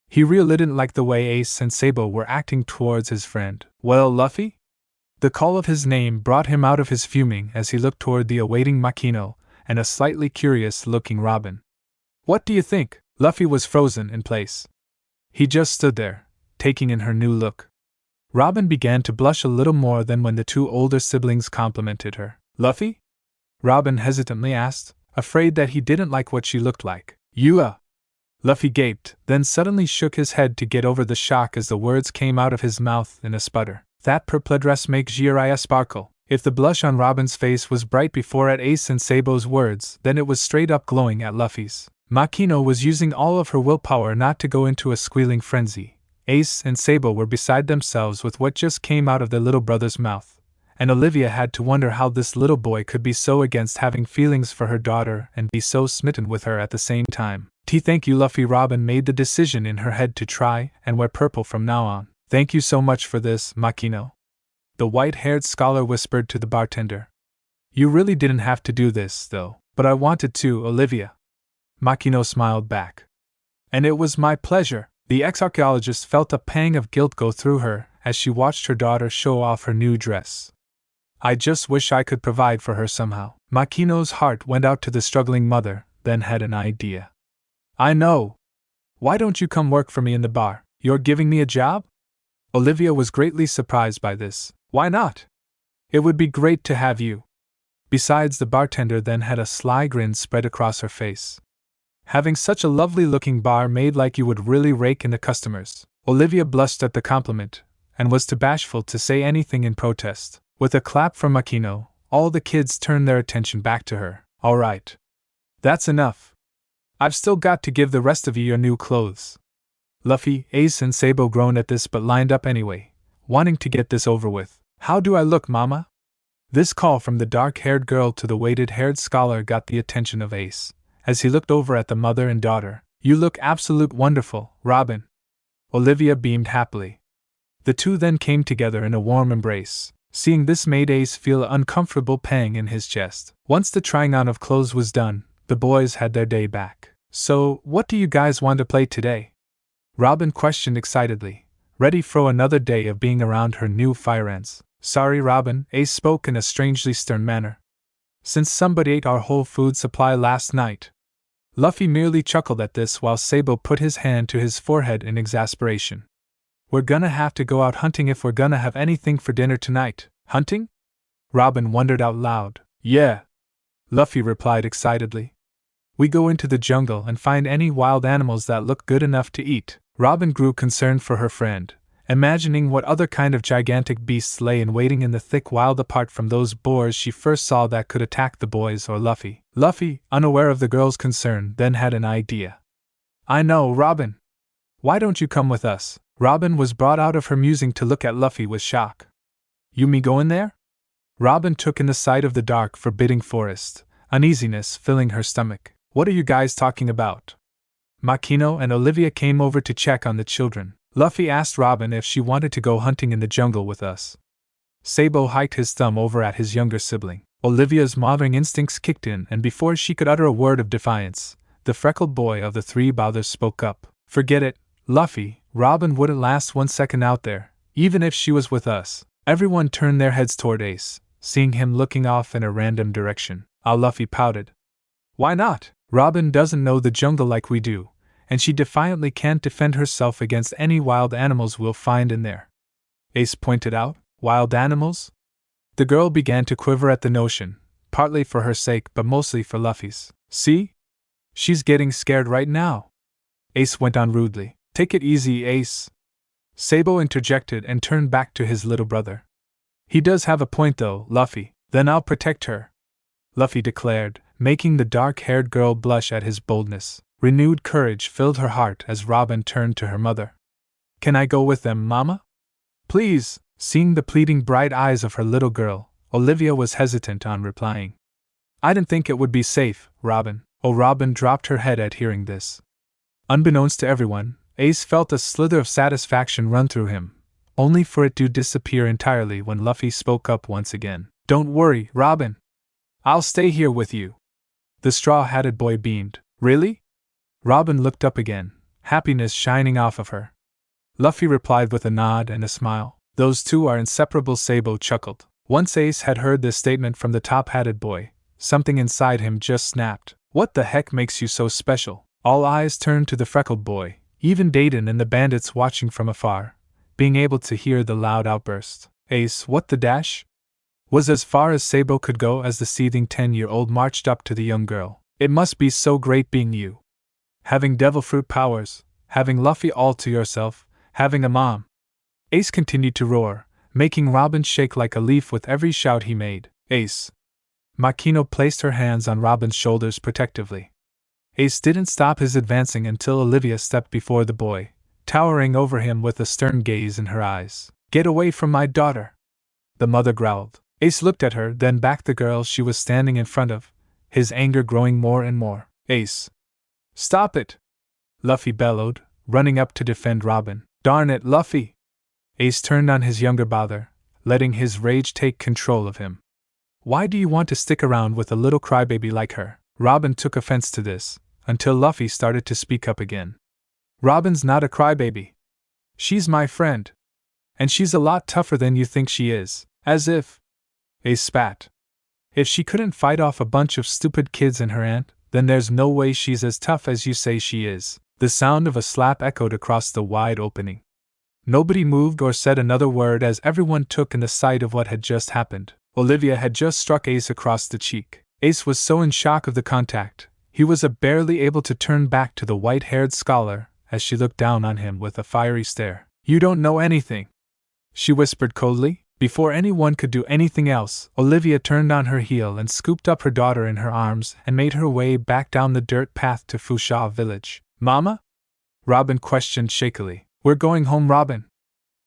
He really didn't like the way Ace and Sabo were acting towards his friend. Well, Luffy? The call of his name brought him out of his fuming as he looked toward the awaiting Makino and a slightly curious-looking Robin. What do you think? Luffy was frozen in place. He just stood there, taking in her new look. Robin began to blush a little more than when the two older siblings complimented her. Luffy? Robin hesitantly asked, afraid that he didn't like what she looked like. Luffy gaped, then suddenly shook his head to get over the shock as the words came out of his mouth in a sputter. That purple dress makes your eyes sparkle. If the blush on Robin's face was bright before at Ace and Sabo's words, then it was straight up glowing at Luffy's. Makino was using all of her willpower not to go into a squealing frenzy. Ace and Sabo were beside themselves with what just came out of their little brother's mouth, and Olivia had to wonder how this little boy could be so against having feelings for her daughter and be so smitten with her at the same time. Thank you, Luffy. Robin made the decision in her head to try and wear purple from now on. Thank you so much for this, Makino. The white-haired scholar whispered to the bartender. You really didn't have to do this, though. But I wanted to, Olivia. Makino smiled back. And it was my pleasure. The ex-archaeologist felt a pang of guilt go through her as she watched her daughter show off her new dress. I just wish I could provide for her somehow. Makino's heart went out to the struggling mother, then had an idea. I know. Why don't you come work for me in the bar? You're giving me a job? Olivia was greatly surprised by this. Why not? It would be great to have you. Besides, the bartender then had a sly grin spread across her face. Having such a lovely-looking barmaid like you would really rake in the customers. Olivia blushed at the compliment, and was too bashful to say anything in protest. With a clap from Makino, all the kids turned their attention back to her. All right. That's enough. I've still got to give the rest of you your new clothes. Luffy, Ace and Sabo groaned at this but lined up anyway, wanting to get this over with. How do I look, Mama? This call from the dark-haired girl to the weighted-haired scholar got the attention of Ace, as he looked over at the mother and daughter. You look absolute wonderful, Robin. Olivia beamed happily. The two then came together in a warm embrace. Seeing this made Ace feel an uncomfortable pang in his chest. Once the trying on of clothes was done, the boys had their day back. So, what do you guys want to play today? Robin questioned excitedly, ready for another day of being around her new fire ants. Sorry, Robin, Ace spoke in a strangely stern manner. Since somebody ate our whole food supply last night. Luffy merely chuckled at this while Sabo put his hand to his forehead in exasperation. We're gonna have to go out hunting if we're gonna have anything for dinner tonight. Hunting? Robin wondered out loud. Yeah. Luffy replied excitedly. We go into the jungle and find any wild animals that look good enough to eat. Robin grew concerned for her friend, imagining what other kind of gigantic beasts lay in waiting in the thick wild apart from those boars she first saw that could attack the boys or Luffy. Luffy, unaware of the girl's concern, then had an idea. I know, Robin. Why don't you come with us? Robin was brought out of her musing to look at Luffy with shock. You me go in there? Robin took in the sight of the dark, forbidding forest, uneasiness filling her stomach. What are you guys talking about? Makino and Olivia came over to check on the children. Luffy asked Robin if she wanted to go hunting in the jungle with us. Sabo hiked his thumb over at his younger sibling. Olivia's mothering instincts kicked in, and before she could utter a word of defiance, the freckled boy of the three brothers spoke up. Forget it, Luffy, Robin wouldn't last 1 second out there, even if she was with us. Everyone turned their heads toward Ace, seeing him looking off in a random direction. Luffy pouted. Why not? Robin doesn't know the jungle like we do, and she defiantly can't defend herself against any wild animals we'll find in there. Ace pointed out. Wild animals? The girl began to quiver at the notion, partly for her sake but mostly for Luffy's. See? She's getting scared right now. Ace went on rudely. Take it easy, Ace. Sabo interjected and turned back to his little brother. He does have a point though, Luffy. Then I'll protect her, Luffy declared, making the dark-haired girl blush at his boldness. Renewed courage filled her heart as Robin turned to her mother. Can I go with them, Mama? Please. Seeing the pleading bright eyes of her little girl, Olivia was hesitant on replying. I didn't think it would be safe, Robin. Oh, Robin dropped her head at hearing this. Unbeknownst to everyone, Ace felt a slither of satisfaction run through him, only for it to disappear entirely when Luffy spoke up once again. Don't worry, Robin. I'll stay here with you. The straw-hatted boy beamed. Really? Robin looked up again, happiness shining off of her. Luffy replied with a nod and a smile. Those two are inseparable, Sabo chuckled. Once Ace had heard this statement from the top-hatted boy, something inside him just snapped. What the heck makes you so special? All eyes turned to the freckled boy, even Dayton and the bandits watching from afar, being able to hear the loud outburst. Ace, what the dash? Was as far as Sabo could go as the seething 10-year-old marched up to the young girl. It must be so great being you. Having devil fruit powers, having Luffy all to yourself, having a mom. Ace continued to roar, making Robin shake like a leaf with every shout he made. Ace. Makino placed her hands on Robin's shoulders protectively. Ace didn't stop his advancing until Olivia stepped before the boy, towering over him with a stern gaze in her eyes. Get away from my daughter! The mother growled. Ace looked at her, then back the girl she was standing in front of, his anger growing more and more. Ace! Stop it! Luffy bellowed, running up to defend Robin. Darn it, Luffy! Ace turned on his younger brother, letting his rage take control of him. Why do you want to stick around with a little crybaby like her? Robin took offense to this, until Luffy started to speak up again. Robin's not a crybaby. She's my friend. And she's a lot tougher than you think she is. As if. Ace spat. If she couldn't fight off a bunch of stupid kids and her aunt, then there's no way she's as tough as you say she is. The sound of a slap echoed across the wide opening. Nobody moved or said another word as everyone took in the sight of what had just happened. Olivia had just struck Ace across the cheek. Ace was so in shock of the contact, he was barely able to turn back to the white-haired scholar as she looked down on him with a fiery stare. You don't know anything, she whispered coldly. Before anyone could do anything else, Olivia turned on her heel and scooped up her daughter in her arms and made her way back down the dirt path to Fusha village. Mama? Robin questioned shakily. We're going home, Robin,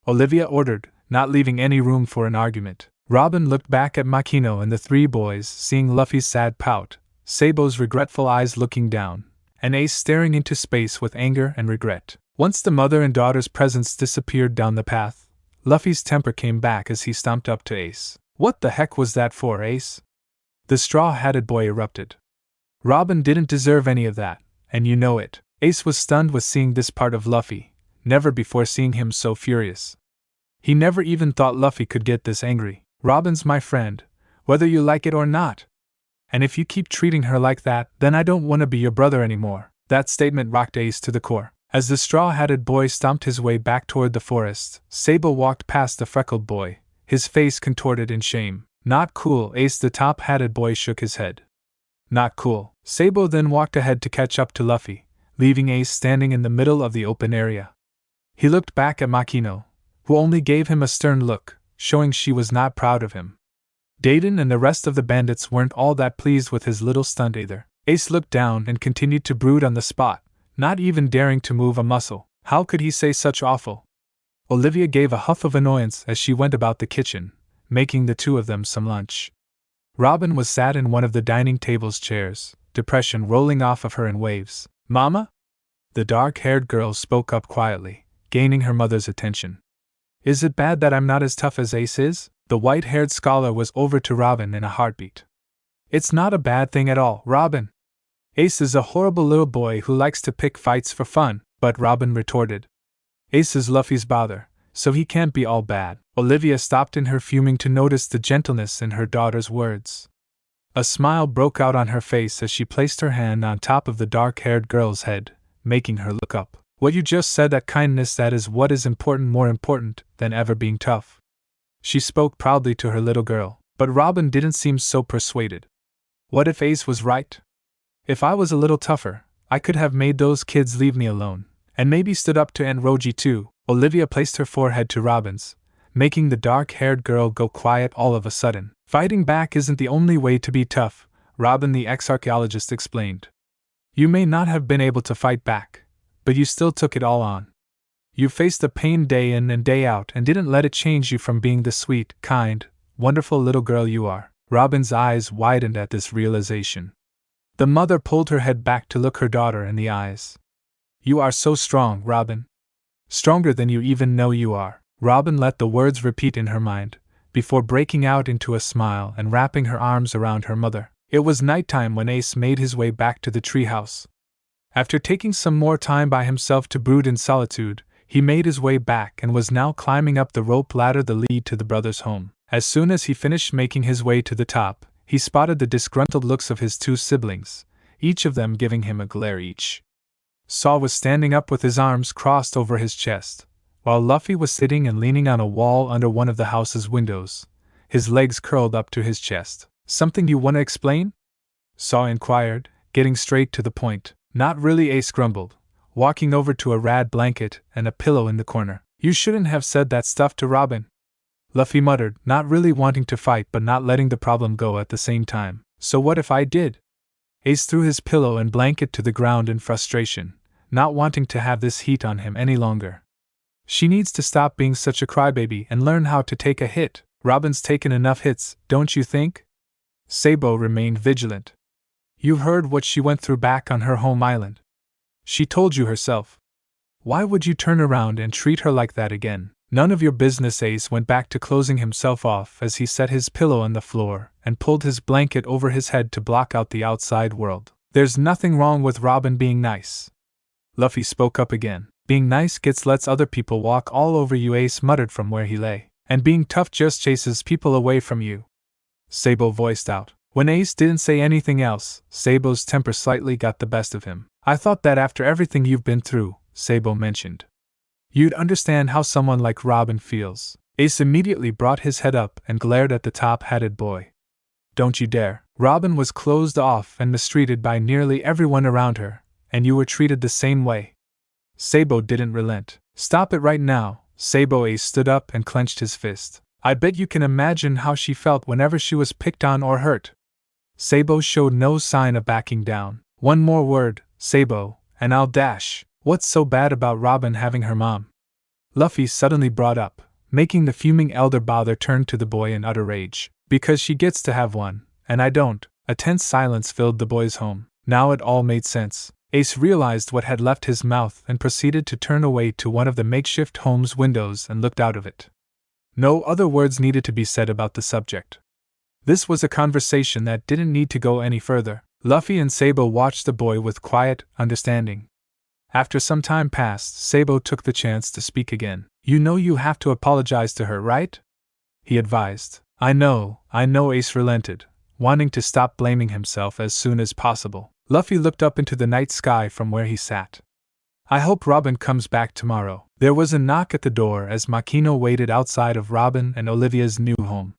Olivia ordered, not leaving any room for an argument. Robin looked back at Makino and the three boys, seeing Luffy's sad pout, Sabo's regretful eyes looking down, and Ace staring into space with anger and regret. Once the mother and daughter's presence disappeared down the path, Luffy's temper came back as he stomped up to Ace. What the heck was that for, Ace? The straw-hatted boy erupted. Robin didn't deserve any of that, and you know it. Ace was stunned with seeing this part of Luffy, never before seeing him so furious. He never even thought Luffy could get this angry. Robin's my friend, whether you like it or not. And if you keep treating her like that, then I don't want to be your brother anymore. That statement rocked Ace to the core. As the straw-hatted boy stomped his way back toward the forest, Sabo walked past the freckled boy, his face contorted in shame. Not cool, Ace. The top-hatted boy shook his head. Not cool. Sabo then walked ahead to catch up to Luffy, leaving Ace standing in the middle of the open area. He looked back at Makino, who only gave him a stern look, showing she was not proud of him. Dayton and the rest of the bandits weren't all that pleased with his little stunt either. Ace looked down and continued to brood on the spot, not even daring to move a muscle. How could he say such awful? Olivia gave a huff of annoyance as she went about the kitchen, making the two of them some lunch. Robin was sat in one of the dining table's chairs, depression rolling off of her in waves. Mama? The dark-haired girl spoke up quietly, gaining her mother's attention. Is it bad that I'm not as tough as Ace is? The white-haired scholar was over to Robin in a heartbeat. It's not a bad thing at all, Robin. Ace is a horrible little boy who likes to pick fights for fun, but Robin retorted. Ace is Luffy's father, so he can't be all bad. Olivia stopped in her fuming to notice the gentleness in her daughter's words. A smile broke out on her face as she placed her hand on top of the dark-haired girl's head, making her look up. What you just said, that kindness, that is what is important, more important than ever being tough. She spoke proudly to her little girl, but Robin didn't seem so persuaded. What if Ace was right? If I was a little tougher, I could have made those kids leave me alone, and maybe stood up to Aunt Roji too. Olivia placed her forehead to Robin's, making the dark-haired girl go quiet all of a sudden. Fighting back isn't the only way to be tough, Robin the ex-archaeologist explained. You may not have been able to fight back, but you still took it all on. You faced the pain day in and day out and didn't let it change you from being the sweet, kind, wonderful little girl you are. Robin's eyes widened at this realization. The mother pulled her head back to look her daughter in the eyes. You are so strong, Robin. Stronger than you even know you are. Robin let the words repeat in her mind, before breaking out into a smile and wrapping her arms around her mother. It was nighttime when Ace made his way back to the treehouse. After taking some more time by himself to brood in solitude, he made his way back and was now climbing up the rope ladder that lead to the brothers' home. As soon as he finished making his way to the top, he spotted the disgruntled looks of his two siblings, each of them giving him a glare each. Saw was standing up with his arms crossed over his chest, while Luffy was sitting and leaning on a wall under one of the house's windows, his legs curled up to his chest. Something you want to explain? Saw inquired, getting straight to the point. Not really, Ace grumbled, walking over to a rad blanket and a pillow in the corner. You shouldn't have said that stuff to Robin. Luffy muttered, not really wanting to fight but not letting the problem go at the same time. So what if I did? Ace threw his pillow and blanket to the ground in frustration, not wanting to have this heat on him any longer. She needs to stop being such a crybaby and learn how to take a hit. Robin's taken enough hits, don't you think? Sabo remained vigilant. You've heard what she went through back on her home island. She told you herself. Why would you turn around and treat her like that again? None of your business. Ace went back to closing himself off as he set his pillow on the floor and pulled his blanket over his head to block out the outside world. There's nothing wrong with Robin being nice. Luffy spoke up again. Being nice lets other people walk all over you, Ace muttered from where he lay. And being tough just chases people away from you. Sabo voiced out. When Ace didn't say anything else, Sabo's temper slightly got the best of him. I thought that after everything you've been through, Sabo mentioned, you'd understand how someone like Robin feels. Ace immediately brought his head up and glared at the top-hatted boy. Don't you dare. Robin was closed off and mistreated by nearly everyone around her, and you were treated the same way. Sabo didn't relent. Stop it right now. Sabo. Ace stood up and clenched his fist. I bet you can imagine how she felt whenever she was picked on or hurt. Sabo showed no sign of backing down. One more word, Sabo, and I'll dash. What's so bad about Robin having her mom? Luffy suddenly brought up, making the fuming elder bother turn to the boy in utter rage. Because she gets to have one, and I don't. A tense silence filled the boy's home. Now it all made sense. Ace realized what had left his mouth and proceeded to turn away to one of the makeshift home's windows and looked out of it. No other words needed to be said about the subject. This was a conversation that didn't need to go any further. Luffy and Sabo watched the boy with quiet understanding. After some time passed, Sabo took the chance to speak again. You know you have to apologize to her, right? He advised. I know, Ace relented, wanting to stop blaming himself as soon as possible. Luffy looked up into the night sky from where he sat. I hope Robin comes back tomorrow. There was a knock at the door as Makino waited outside of Robin and Olivia's new home.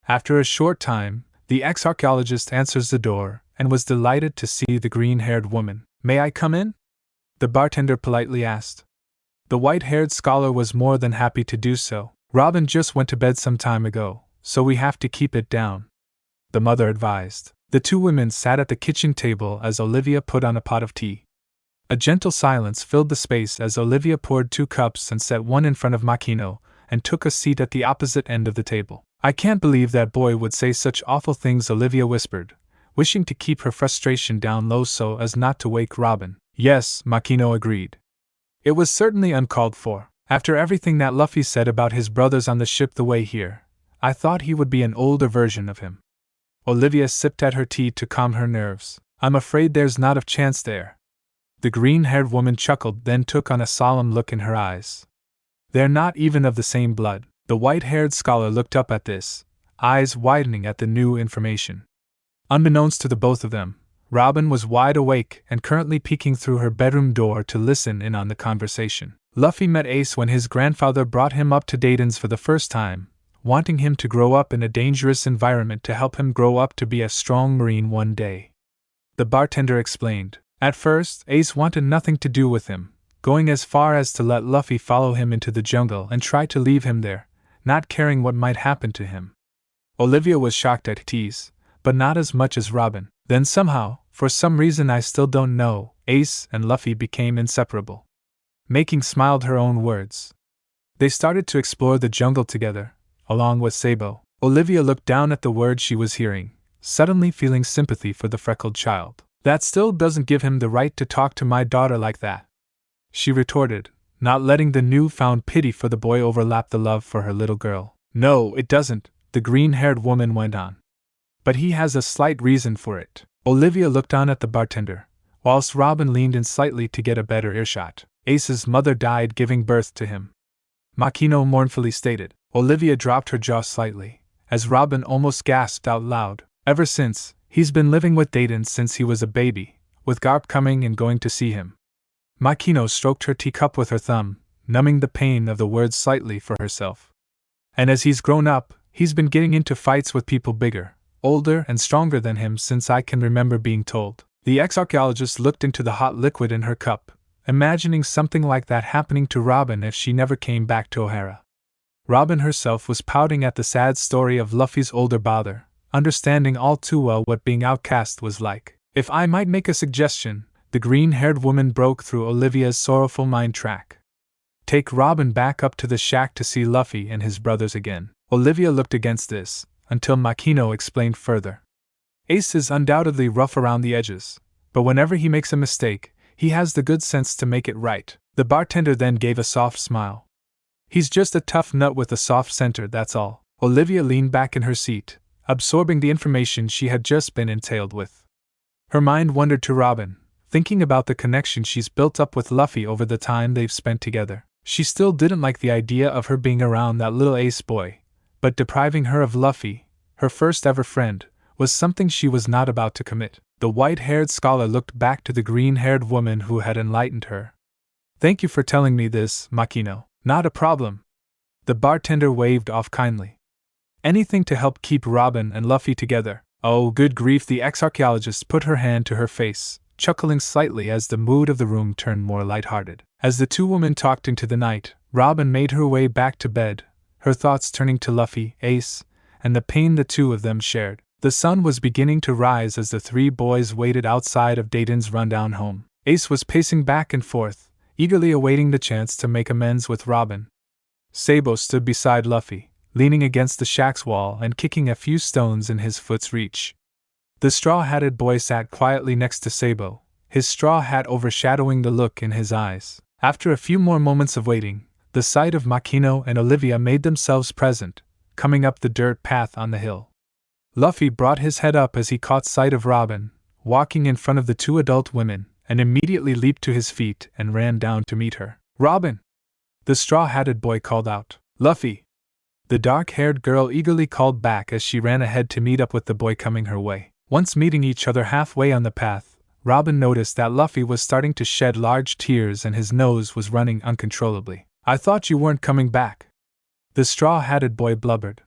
After a short time, the ex-archaeologist answers the door and was delighted to see the green-haired woman. May I come in? The bartender politely asked. The white-haired scholar was more than happy to do so. Robin just went to bed some time ago, so we have to keep it down, the mother advised. The two women sat at the kitchen table as Olivia put on a pot of tea. A gentle silence filled the space as Olivia poured 2 cups and set one in front of Makino, and took a seat at the opposite end of the table. I can't believe that boy would say such awful things, Olivia whispered, wishing to keep her frustration down low so as not to wake Robin. Yes, Makino agreed. It was certainly uncalled for. After everything that Luffy said about his brothers on the ship the way here, I thought he would be an older version of him. Olivia sipped at her tea to calm her nerves. I'm afraid there's not a chance there. The green-haired woman chuckled, then took on a solemn look in her eyes. They're not even of the same blood. The white-haired scholar looked up at this, eyes widening at the new information. Unbeknownst to the both of them, Robin was wide awake and currently peeking through her bedroom door to listen in on the conversation. Luffy met Ace when his grandfather brought him up to Dayton's for the first time, wanting him to grow up in a dangerous environment to help him grow up to be a strong Marine one day. The bartender explained. At first, Ace wanted nothing to do with him, going as far as to let Luffy follow him into the jungle and try to leave him there, not caring what might happen to him. Olivia was shocked at tease, but not as much as Robin. Then somehow, for some reason I still don't know, Ace and Luffy became inseparable. Making smiled her own words. They started to explore the jungle together, along with Sabo. Olivia looked down at the words she was hearing, suddenly feeling sympathy for the freckled child. That still doesn't give him the right to talk to my daughter like that, she retorted, not letting the newfound pity for the boy overlap the love for her little girl. No, it doesn't, the green-haired woman went on. But he has a slight reason for it. Olivia looked on at the bartender, whilst Robin leaned in slightly to get a better earshot. Ace's mother died giving birth to him, Makino mournfully stated. Olivia dropped her jaw slightly, as Robin almost gasped out loud. Ever since, he's been living with Dayton since he was a baby, with Garp coming and going to see him. Makino stroked her teacup with her thumb, numbing the pain of the words slightly for herself. And as he's grown up, he's been getting into fights with people bigger, older and stronger than him since I can remember being told. The ex-archaeologist looked into the hot liquid in her cup, imagining something like that happening to Robin if she never came back to O'Hara. Robin herself was pouting at the sad story of Luffy's older brother, understanding all too well what being outcast was like. If I might make a suggestion, the green-haired woman broke through Olivia's sorrowful mind track. Take Robin back up to the shack to see Luffy and his brothers again. Olivia looked against this, until Makino explained further. Ace is undoubtedly rough around the edges, but whenever he makes a mistake, he has the good sense to make it right. The bartender then gave a soft smile. He's just a tough nut with a soft center, that's all. Olivia leaned back in her seat, absorbing the information she had just been entailed with. Her mind wandered to Robin, thinking about the connection she's built up with Luffy over the time they've spent together. She still didn't like the idea of her being around that little Ace boy, but depriving her of Luffy, her first ever friend, was something she was not about to commit. The white-haired scholar looked back to the green-haired woman who had enlightened her. Thank you for telling me this, Makino. Not a problem. The bartender waved off kindly. Anything to help keep Robin and Luffy together. Oh, good grief, the ex-archaeologist put her hand to her face, chuckling slightly as the mood of the room turned more light-hearted. As the two women talked into the night, Robin made her way back to bed, her thoughts turning to Luffy, Ace, and the pain the two of them shared. The sun was beginning to rise as the three boys waited outside of Dayton's rundown home. Ace was pacing back and forth, eagerly awaiting the chance to make amends with Robin. Sabo stood beside Luffy, leaning against the shack's wall and kicking a few stones in his foot's reach. The straw-hatted boy sat quietly next to Sabo, his straw hat overshadowing the look in his eyes. After a few more moments of waiting, the sight of Makino and Olivia made themselves present, coming up the dirt path on the hill. Luffy brought his head up as he caught sight of Robin, walking in front of the two adult women, and immediately leaped to his feet and ran down to meet her. Robin! The straw-hatted boy called out. Luffy! The dark-haired girl eagerly called back as she ran ahead to meet up with the boy coming her way. Once meeting each other halfway on the path, Robin noticed that Luffy was starting to shed large tears and his nose was running uncontrollably. I thought you weren't coming back. The straw-hatted boy blubbered.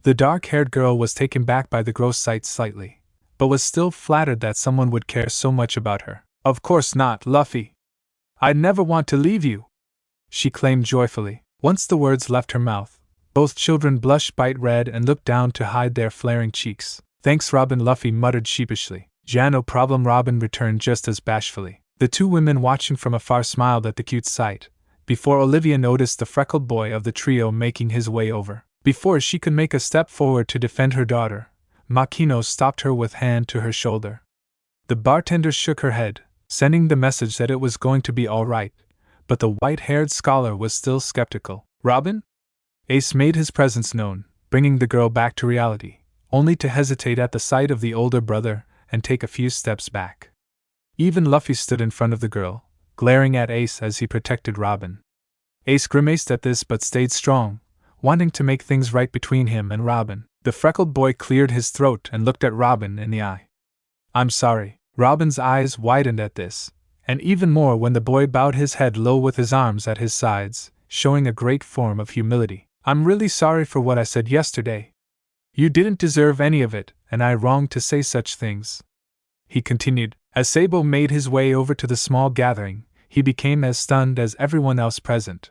The dark-haired girl was taken back by the gross sight slightly, but was still flattered that someone would care so much about her. Of course not, Luffy. I'd never want to leave you, she claimed joyfully. Once the words left her mouth, both children blushed bright red and looked down to hide their flaring cheeks. Thanks, Robin, Luffy muttered sheepishly. Ja, no problem, Robin returned just as bashfully. The two women watching from afar smiled at the cute sight, before Olivia noticed the freckled boy of the trio making his way over. Before she could make a step forward to defend her daughter, Makino stopped her with hand to her shoulder. The bartender shook her head, sending the message that it was going to be all right, but the white-haired scholar was still skeptical. Robin? Ace made his presence known, bringing the girl back to reality, only to hesitate at the sight of the older brother and take a few steps back. Even Luffy stood in front of the girl, glaring at Ace as he protected Robin. Ace grimaced at this but stayed strong, wanting to make things right between him and Robin. The freckled boy cleared his throat and looked at Robin in the eye. I'm sorry. Robin's eyes widened at this, and even more when the boy bowed his head low with his arms at his sides, showing a great form of humility. I'm really sorry for what I said yesterday. You didn't deserve any of it, and I wronged to say such things. He continued. As Sabo made his way over to the small gathering, he became as stunned as everyone else present.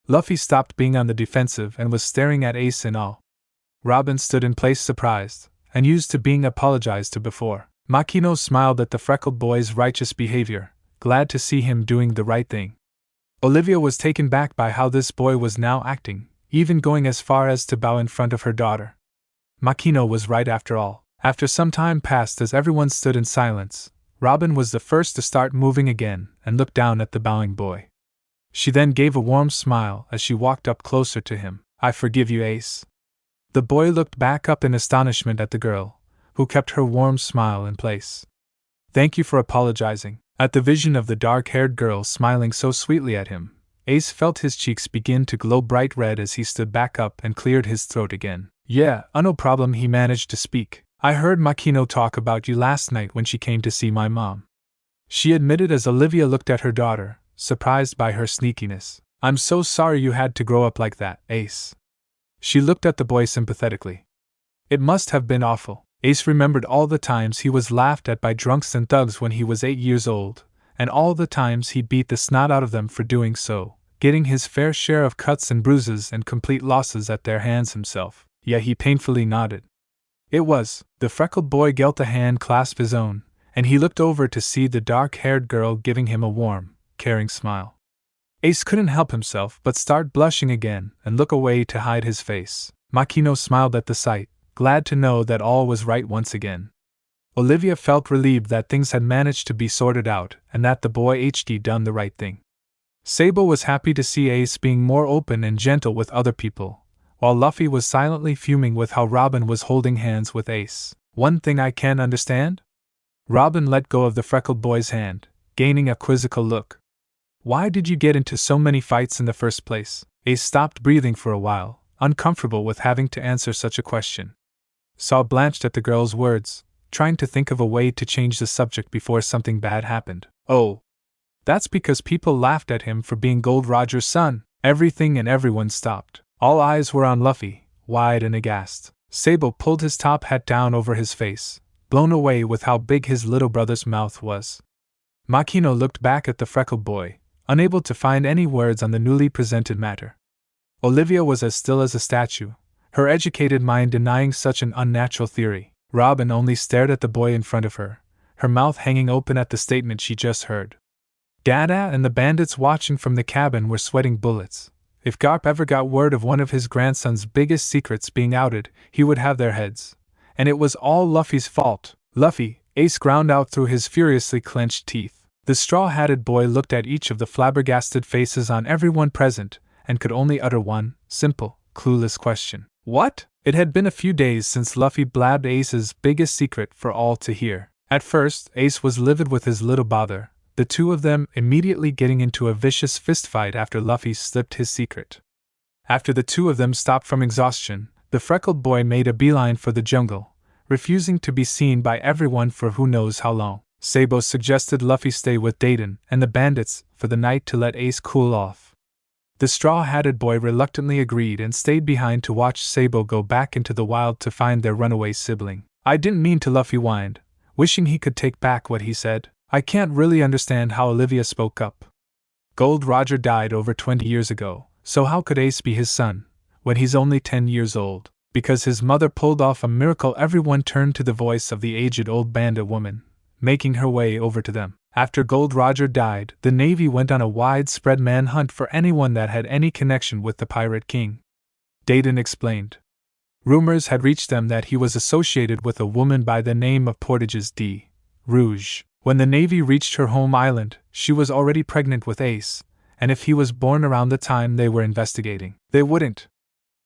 Luffy stopped being on the defensive and was staring at Ace in awe. Robin stood in place surprised, and used to being apologized to before. Makino smiled at the freckled boy's righteous behavior, glad to see him doing the right thing. Olivia was taken back by how this boy was now acting, even going as far as to bow in front of her daughter. Makino was right after all. After some time passed as everyone stood in silence, Robin was the first to start moving again and looked down at the bowing boy. She then gave a warm smile as she walked up closer to him. I forgive you, Ace. The boy looked back up in astonishment at the girl, who kept her warm smile in place. Thank you for apologizing. At the vision of the dark-haired girl smiling so sweetly at him, Ace felt his cheeks begin to glow bright red as he stood back up and cleared his throat again. Yeah, no problem, he managed to speak. I heard Makino talk about you last night when she came to see my mom. She admitted as Olivia looked at her daughter, surprised by her sneakiness. I'm so sorry you had to grow up like that, Ace. She looked at the boy sympathetically. It must have been awful. Ace remembered all the times he was laughed at by drunks and thugs when he was 8 years old, and all the times he beat the snot out of them for doing so, getting his fair share of cuts and bruises and complete losses at their hands himself, yet he painfully nodded. It was. The freckled boy felt a hand clasp his own, and he looked over to see the dark-haired girl giving him a warm, caring smile. Ace couldn't help himself but start blushing again and look away to hide his face. Makino smiled at the sight, glad to know that all was right once again. Olivia felt relieved that things had managed to be sorted out and that the boy had done the right thing. Sable was happy to see Ace being more open and gentle with other people, while Luffy was silently fuming with how Robin was holding hands with Ace. One thing I can't understand? Robin let go of the freckled boy's hand, gaining a quizzical look. Why did you get into so many fights in the first place? Ace stopped breathing for a while, uncomfortable with having to answer such a question. Saw blanched at the girl's words, trying to think of a way to change the subject before something bad happened. Oh, that's because people laughed at him for being Gold Roger's son. Everything and everyone stopped. All eyes were on Luffy, wide and aghast. Sable pulled his top hat down over his face, blown away with how big his little brother's mouth was. Makino looked back at the freckled boy, unable to find any words on the newly presented matter. Olivia was as still as a statue, her educated mind denying such an unnatural theory. Robin only stared at the boy in front of her, her mouth hanging open at the statement she just heard. Dada and the bandits watching from the cabin were sweating bullets. If Garp ever got word of one of his grandson's biggest secrets being outed, he would have their heads. And it was all Luffy's fault. Luffy, Ace ground out through his furiously clenched teeth. The straw-hatted boy looked at each of the flabbergasted faces on everyone present, and could only utter one, simple, clueless question. What? It had been a few days since Luffy blabbed Ace's biggest secret for all to hear. At first, Ace was livid with his little bother, the two of them immediately getting into a vicious fistfight after Luffy slipped his secret. After the two of them stopped from exhaustion, the freckled boy made a beeline for the jungle, refusing to be seen by everyone for who knows how long. Sabo suggested Luffy stay with Dayton and the bandits for the night to let Ace cool off. The straw-hatted boy reluctantly agreed and stayed behind to watch Sabo go back into the wild to find their runaway sibling. I didn't mean to, Luffy whined, wishing he could take back what he said. I can't really understand how Olivia spoke up. Gold Roger died over 20 years ago, so how could Ace be his son, when he's only 10 years old? Because his mother pulled off a miracle, everyone turned to the voice of the aged old bandit woman, making her way over to them. After Gold Roger died, the Navy went on a widespread manhunt for anyone that had any connection with the Pirate King. Dayton explained. Rumors had reached them that he was associated with a woman by the name of Portages de Rouge. When the Navy reached her home island, she was already pregnant with Ace, and if he was born around the time they were investigating, they wouldn't.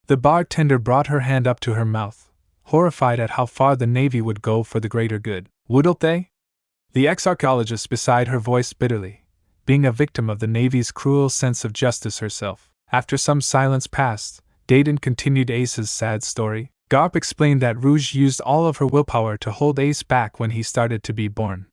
The bartender brought her hand up to her mouth, horrified at how far the Navy would go for the greater good. Wouldn't they? The ex-archaeologist beside her voiced bitterly, being a victim of the Navy's cruel sense of justice herself. After some silence passed, Dayton continued Ace's sad story. Garp explained that Rouge used all of her willpower to hold Ace back when he started to be born.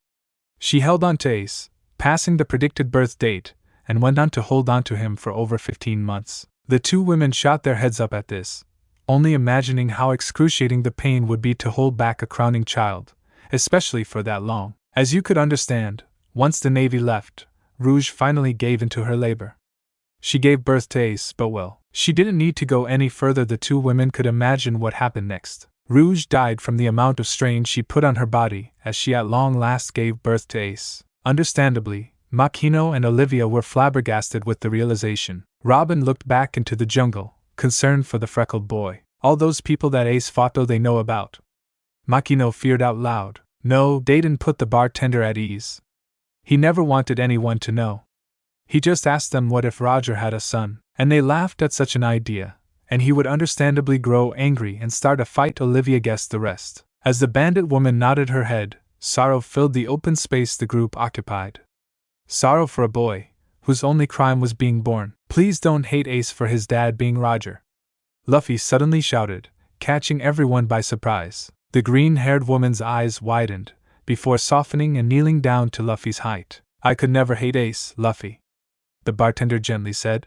She held on to Ace, passing the predicted birth date, and went on to hold on to him for over 15 months. The two women shot their heads up at this, only imagining how excruciating the pain would be to hold back a crowning child, especially for that long. As you could understand, once the Navy left, Rouge finally gave into her labor. She gave birth to Ace, but well, she didn't need to go any further. The two women could imagine what happened next. Rouge died from the amount of strain she put on her body as she at long last gave birth to Ace. Understandably, Makino and Olivia were flabbergasted with the realization. Robin looked back into the jungle, concerned for the freckled boy. All those people that Ace fought, though, they know about. Makino feared out loud. No, Dayton put the bartender at ease. He never wanted anyone to know. He just asked them what if Roger had a son, and they laughed at such an idea, and he would understandably grow angry and start a fight. Olivia guessed the rest. As the bandit woman nodded her head, sorrow filled the open space the group occupied. Sorrow for a boy, whose only crime was being born. Please don't hate Ace for his dad being Roger. Luffy suddenly shouted, catching everyone by surprise. The green-haired woman's eyes widened, before softening and kneeling down to Luffy's height. I could never hate Ace, Luffy, the bartender gently said.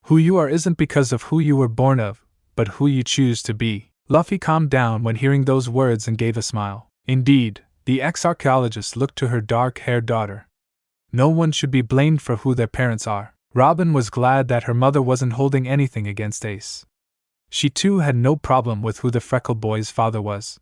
Who you are isn't because of who you were born of, but who you choose to be. Luffy calmed down when hearing those words and gave a smile. Indeed, the ex-archaeologist looked to her dark-haired daughter. No one should be blamed for who their parents are. Robin was glad that her mother wasn't holding anything against Ace. She too had no problem with who the freckled boy's father was.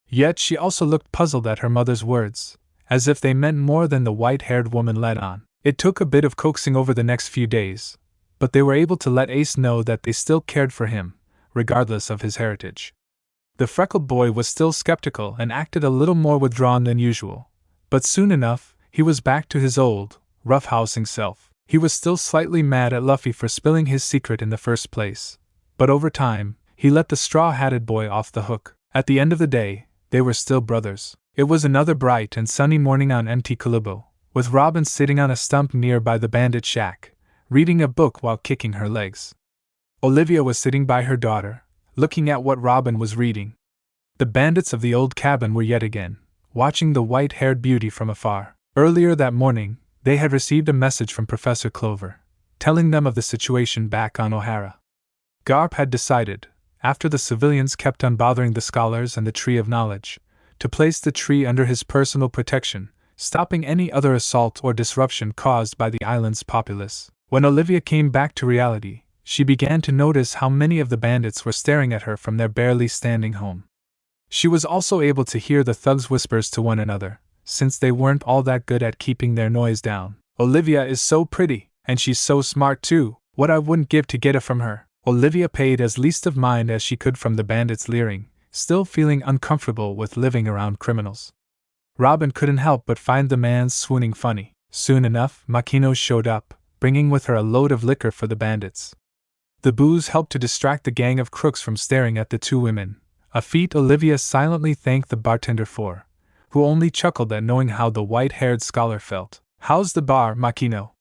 Yet she also looked puzzled at her mother's words, as if they meant more than the white-haired woman let on. It took a bit of coaxing over the next few days, but they were able to let Ace know that they still cared for him, regardless of his heritage. The freckled boy was still skeptical and acted a little more withdrawn than usual, but soon enough, he was back to his old, roughhousing self. He was still slightly mad at Luffy for spilling his secret in the first place, but over time, he let the straw-hatted boy off the hook. At the end of the day, they were still brothers. It was another bright and sunny morning on empty Kalibo, with Robin sitting on a stump nearby the bandit shack, reading a book while kicking her legs. Olivia was sitting by her daughter, looking at what Robin was reading. The bandits of the old cabin were yet again watching the white-haired beauty from afar. Earlier that morning, they had received a message from Professor Clover, telling them of the situation back on Ohara. Garp had decided, after the civilians kept on bothering the scholars and the Tree of Knowledge, to place the tree under his personal protection, stopping any other assault or disruption caused by the island's populace. When Olivia came back to reality, she began to notice how many of the bandits were staring at her from their barely standing home. She was also able to hear the thugs' whispers to one another, since they weren't all that good at keeping their noise down. Olivia is so pretty, and she's so smart too, what I wouldn't give to get it from her. Olivia paid as least of mind as she could from the bandits' leering, still feeling uncomfortable with living around criminals. Robin couldn't help but find the man's swooning funny. Soon enough, Makino showed up, bringing with her a load of liquor for the bandits. The booze helped to distract the gang of crooks from staring at the two women, a feat Olivia silently thanked the bartender for, who only chuckled at knowing how the white-haired scholar felt. "How's the bar, Makino?"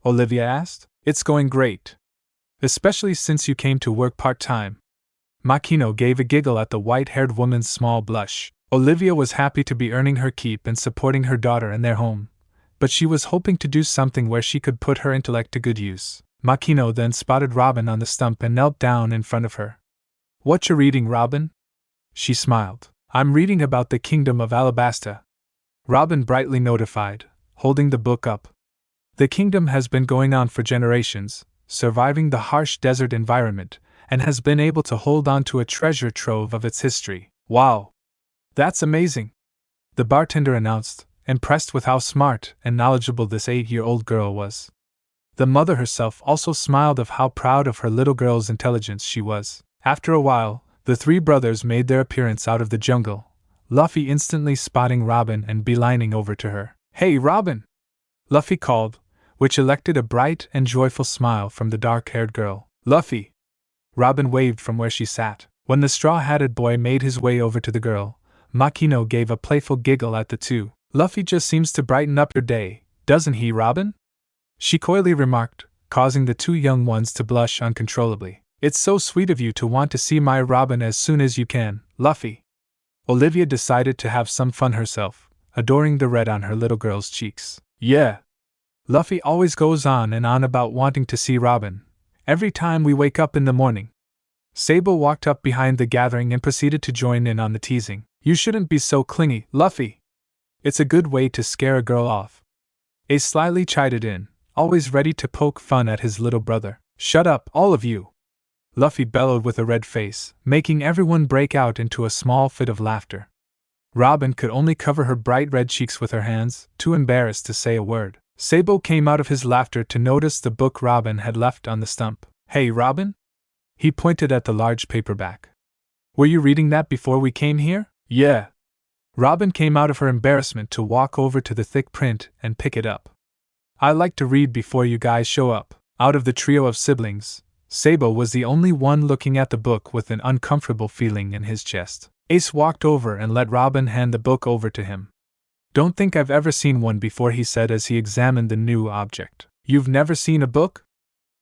Olivia asked. "It's going great. Especially since you came to work part-time." Makino gave a giggle at the white-haired woman's small blush. Olivia was happy to be earning her keep and supporting her daughter and their home, but she was hoping to do something where she could put her intellect to good use. Makino then spotted Robin on the stump and knelt down in front of her. "What you reading, Robin?" She smiled. "I'm reading about the kingdom of Alabasta," Robin brightly notified, holding the book up. "The kingdom has been going on for generations, surviving the harsh desert environment, and has been able to hold on to a treasure trove of its history." "Wow! That's amazing," the bartender announced, impressed with how smart and knowledgeable this 8-year-old girl was. The mother herself also smiled of how proud of her little girl's intelligence she was. After a while, the three brothers made their appearance out of the jungle, Luffy instantly spotting Robin and beelining over to her. "Hey, Robin!" Luffy called, which elected a bright and joyful smile from the dark-haired girl. "Luffy!" Robin waved from where she sat. When the straw-hatted boy made his way over to the girl, Makino gave a playful giggle at the two. "Luffy just seems to brighten up your day, doesn't he, Robin?" she coyly remarked, causing the two young ones to blush uncontrollably. "It's so sweet of you to want to see my Robin as soon as you can, Luffy." Olivia decided to have some fun herself, adoring the red on her little girl's cheeks. "Yeah. Luffy always goes on and on about wanting to see Robin, every time we wake up in the morning." Sable walked up behind the gathering and proceeded to join in on the teasing. "You shouldn't be so clingy, Luffy. It's a good way to scare a girl off." Ace slyly chided in, always ready to poke fun at his little brother. "Shut up, all of you!" Luffy bellowed with a red face, making everyone break out into a small fit of laughter. Robin could only cover her bright red cheeks with her hands, too embarrassed to say a word. Sabo came out of his laughter to notice the book Robin had left on the stump. "Hey, Robin?" He pointed at the large paperback. "Were you reading that before we came here?" "Yeah." Robin came out of her embarrassment to walk over to the thick print and pick it up. "I like to read before you guys show up." Out of the trio of siblings, Sabo was the only one looking at the book with an uncomfortable feeling in his chest. Ace walked over and let Robin hand the book over to him. "Don't think I've ever seen one before," he said as he examined the new object. "You've never seen a book?"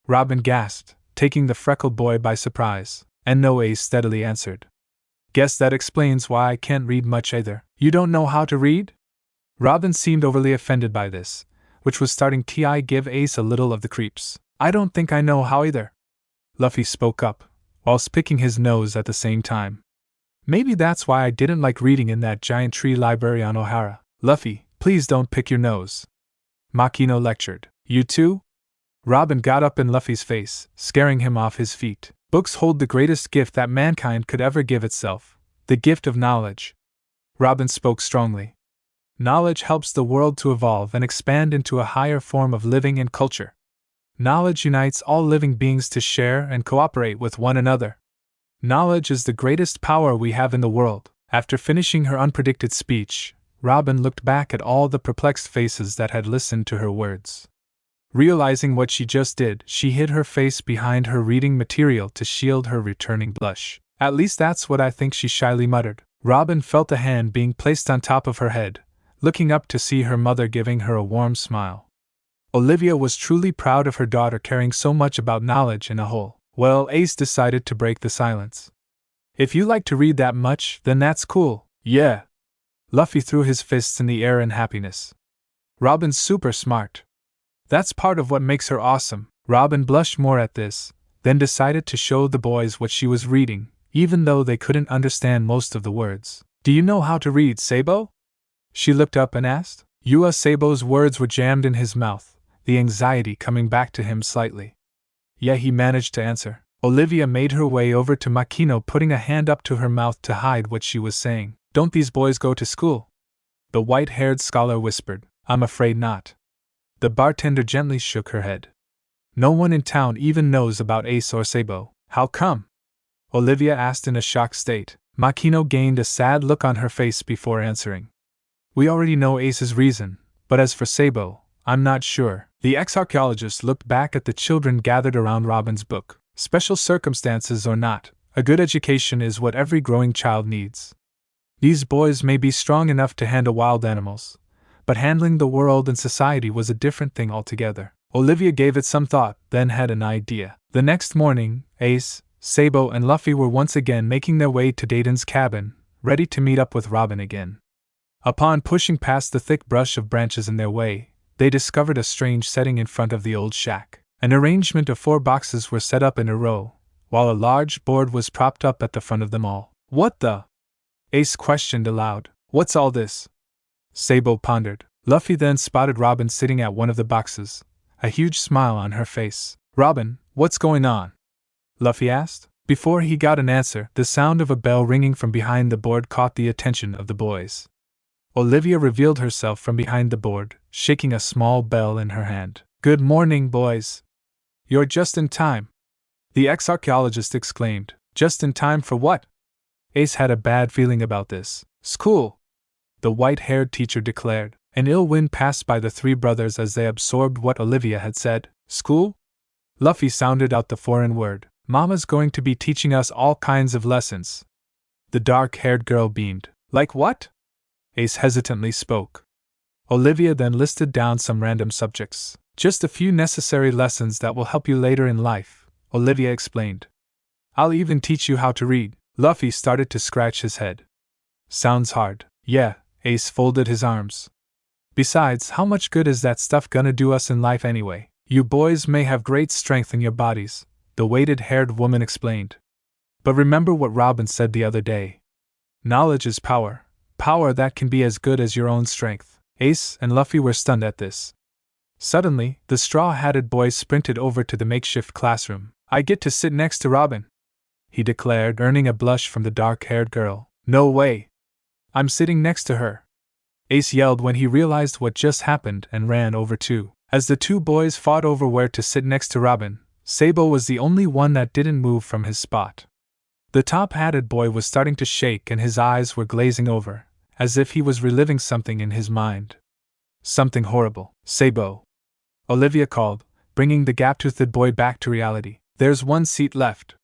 Robin gasped, taking the freckled boy by surprise. "And no," Ace steadily answered. "Guess that explains why I can't read much either." "You don't know how to read?" Robin seemed overly offended by this, which was starting to give Ace a little of the creeps. "I don't think I know how either," Luffy spoke up, whilst picking his nose at the same time. "Maybe that's why I didn't like reading in that giant tree library on Ohara." "Luffy, please don't pick your nose," Makino lectured. "You too?" Robin got up in Luffy's face, scaring him off his feet. Books hold the greatest gift that mankind could ever give itself, the gift of knowledge. Robin spoke strongly. Knowledge helps the world to evolve and expand into a higher form of living and culture. Knowledge unites all living beings to share and cooperate with one another. Knowledge is the greatest power we have in the world. After finishing her unpredicted speech, Robin looked back at all the perplexed faces that had listened to her words. Realizing what she just did, she hid her face behind her reading material to shield her returning blush. At least that's what I think, she shyly muttered. Robin felt a hand being placed on top of her head, looking up to see her mother giving her a warm smile. Olivia was truly proud of her daughter caring so much about knowledge in a whole. Well, Ace decided to break the silence. If you like to read that much, then that's cool. Yeah. Luffy threw his fists in the air in happiness. Robin's super smart. That's part of what makes her awesome. Robin blushed more at this, then decided to show the boys what she was reading, even though they couldn't understand most of the words. Do you know how to read, Sabo? She looked up and asked. Sabo's words were jammed in his mouth, the anxiety coming back to him slightly. Yeah, he managed to answer. Olivia made her way over to Makino, putting a hand up to her mouth to hide what she was saying. Don't these boys go to school? The white-haired scholar whispered. I'm afraid not. The bartender gently shook her head. No one in town even knows about Ace or Sabo. How come? Olivia asked in a shocked state. Makino gained a sad look on her face before answering. We already know Ace's reason, but as for Sabo, I'm not sure. The ex-archaeologist looked back at the children gathered around Robin's book. Special circumstances or not, a good education is what every growing child needs. These boys may be strong enough to handle wild animals, but handling the world and society was a different thing altogether. Olivia gave it some thought, then had an idea. The next morning, Ace, Sabo, and Luffy were once again making their way to Dayton's cabin, ready to meet up with Robin again. Upon pushing past the thick brush of branches in their way, they discovered a strange setting in front of the old shack. An arrangement of 4 boxes were set up in a row, while a large board was propped up at the front of them all. What the? Ace questioned aloud. What's all this? Sabo pondered. Luffy then spotted Robin sitting at one of the boxes, a huge smile on her face. Robin, what's going on? Luffy asked. Before he got an answer, the sound of a bell ringing from behind the board caught the attention of the boys. Olivia revealed herself from behind the board, shaking a small bell in her hand. Good morning, boys. You're just in time. The ex-archaeologist exclaimed. Just in time for what? Ace had a bad feeling about this. School, the white-haired teacher declared. An ill wind passed by the 3 brothers as they absorbed what Olivia had said. School? Luffy sounded out the foreign word. Mama's going to be teaching us all kinds of lessons. The dark-haired girl beamed. Like what? Ace hesitantly spoke. Olivia then listed down some random subjects. Just a few necessary lessons that will help you later in life, Olivia explained. I'll even teach you how to read. Luffy started to scratch his head. Sounds hard. Yeah, Ace folded his arms. Besides, how much good is that stuff gonna do us in life anyway? You boys may have great strength in your bodies, the weighted-haired woman explained. But remember what Robin said the other day. Knowledge is power, power that can be as good as your own strength. Ace and Luffy were stunned at this. Suddenly, the straw-hatted boy sprinted over to the makeshift classroom. I get to sit next to Robin, he declared, earning a blush from the dark-haired girl. No way. I'm sitting next to her, Ace yelled when he realized what just happened and ran over too. As the 2 boys fought over where to sit next to Robin, Sabo was the only one that didn't move from his spot. The top-hatted boy was starting to shake and his eyes were glazing over, as if he was reliving something in his mind. Something horrible. Sabo, Olivia called, bringing the gap-toothed boy back to reality. There's 1 seat left.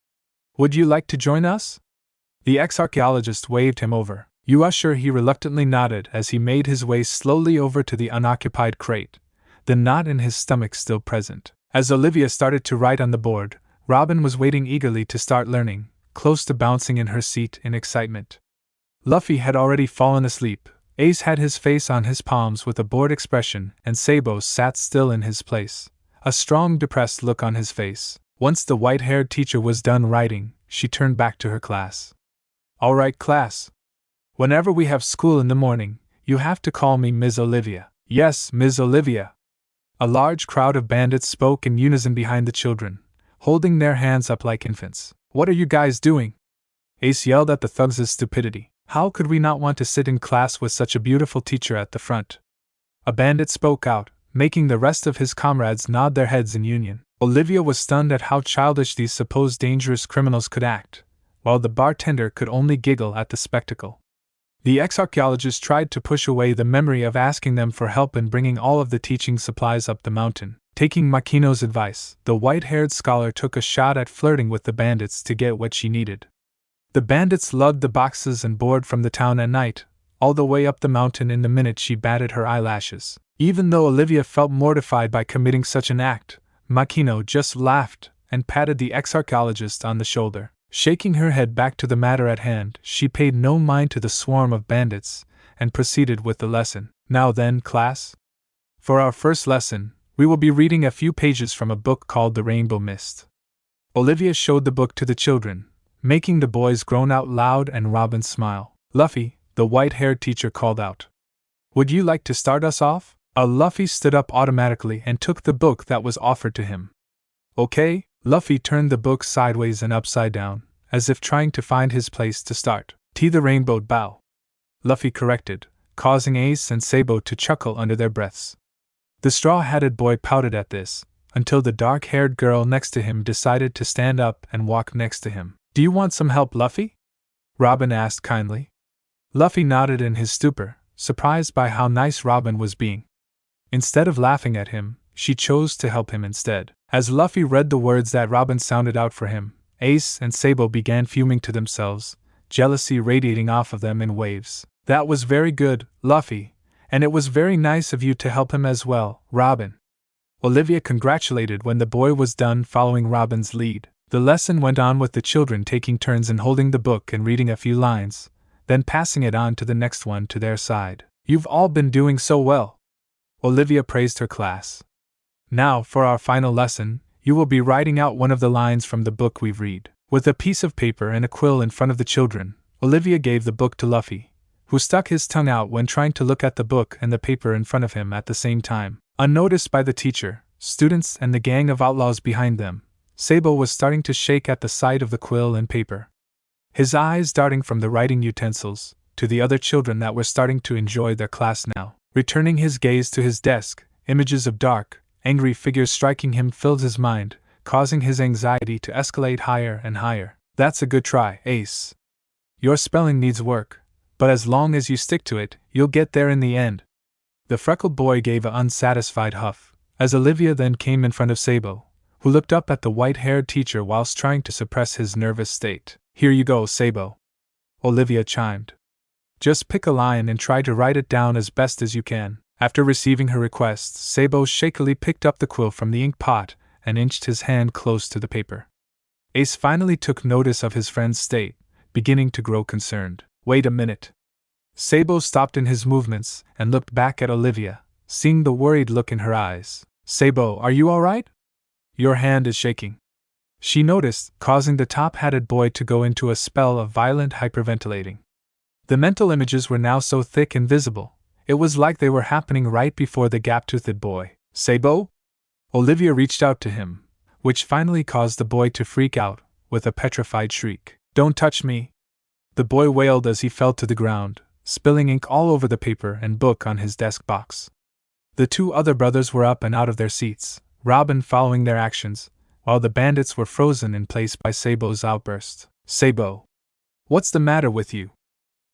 Would you like to join us? The ex-archaeologist waved him over. You usher, he reluctantly nodded as he made his way slowly over to the unoccupied crate, the knot in his stomach still present. As Olivia started to write on the board, Robin was waiting eagerly to start learning, close to bouncing in her seat in excitement. Luffy had already fallen asleep, Ace had his face on his palms with a bored expression, and Sabo sat still in his place, a strong, depressed look on his face. Once the white-haired teacher was done writing, she turned back to her class. All right, class. Whenever we have school in the morning, you have to call me Ms. Olivia. Yes, Ms. Olivia. A large crowd of bandits spoke in unison behind the children, holding their hands up like infants. "What are you guys doing?" Ace yelled at the thugs' stupidity. "How could we not want to sit in class with such a beautiful teacher at the front?" A bandit spoke out, making the rest of his comrades nod their heads in union. Olivia was stunned at how childish these supposed dangerous criminals could act, while the bartender could only giggle at the spectacle. The ex-archaeologist tried to push away the memory of asking them for help in bringing all of the teaching supplies up the mountain. Taking Makino's advice, the white-haired scholar took a shot at flirting with the bandits to get what she needed. The bandits lugged the boxes and board from the town at night, all the way up the mountain in the minute she batted her eyelashes. Even though Olivia felt mortified by committing such an act, Makino just laughed and patted the ex-archaeologist on the shoulder. Shaking her head back to the matter at hand, she paid no mind to the swarm of bandits and proceeded with the lesson. "Now then, class. For our first lesson, we will be reading a few pages from a book called The Rainbow Mist." Olivia showed the book to the children, making the boys groan out loud and Robin smile. "Luffy," the white-haired teacher called out, "would you like to start us off?" Luffy stood up automatically and took the book that was offered to him. "Okay." Luffy turned the book sideways and upside down, as if trying to find his place to start. "The rainbow bow," Luffy corrected, causing Ace and Sabo to chuckle under their breaths. The straw-hatted boy pouted at this, until the dark-haired girl next to him decided to stand up and walk next to him. "Do you want some help, Luffy?" Robin asked kindly. Luffy nodded in his stupor, surprised by how nice Robin was being. Instead of laughing at him, she chose to help him instead. As Luffy read the words that Robin sounded out for him, Ace and Sabo began fuming to themselves, jealousy radiating off of them in waves. "That was very good, Luffy, and it was very nice of you to help him as well, Robin." Olivia congratulated when the boy was done following Robin's lead. The lesson went on with the children taking turns in holding the book and reading a few lines, then passing it on to the next one to their side. "You've all been doing so well," Olivia praised her class. "Now, for our final lesson, you will be writing out one of the lines from the book we read." With a piece of paper and a quill in front of the children, Olivia gave the book to Luffy, who stuck his tongue out when trying to look at the book and the paper in front of him at the same time. Unnoticed by the teacher, students, and the gang of outlaws behind them, Sabo was starting to shake at the sight of the quill and paper. His eyes darting from the writing utensils to the other children that were starting to enjoy their class now. Returning his gaze to his desk, images of dark, angry figures striking him filled his mind, causing his anxiety to escalate higher and higher. "That's a good try, Ace. Your spelling needs work, but as long as you stick to it, you'll get there in the end." The freckled boy gave an unsatisfied huff, as Olivia then came in front of Sabo, who looked up at the white-haired teacher whilst trying to suppress his nervous state. "Here you go, Sabo," Olivia chimed. "Just pick a line and try to write it down as best as you can." After receiving her request, Sabo shakily picked up the quill from the ink pot and inched his hand close to the paper. Ace finally took notice of his friend's state, beginning to grow concerned. "Wait a minute." Sabo stopped in his movements and looked back at Olivia, seeing the worried look in her eyes. "Sabo, are you all right? Your hand is shaking," she noticed, causing the top-hatted boy to go into a spell of violent hyperventilating. The mental images were now so thick and visible, it was like they were happening right before the gap-toothed boy. "Sabo?" Olivia reached out to him, which finally caused the boy to freak out, with a petrified shriek. "Don't touch me!" the boy wailed as he fell to the ground, spilling ink all over the paper and book on his desk box. The two other brothers were up and out of their seats, Robin following their actions, while the bandits were frozen in place by Sabo's outburst. "Sabo, what's the matter with you?"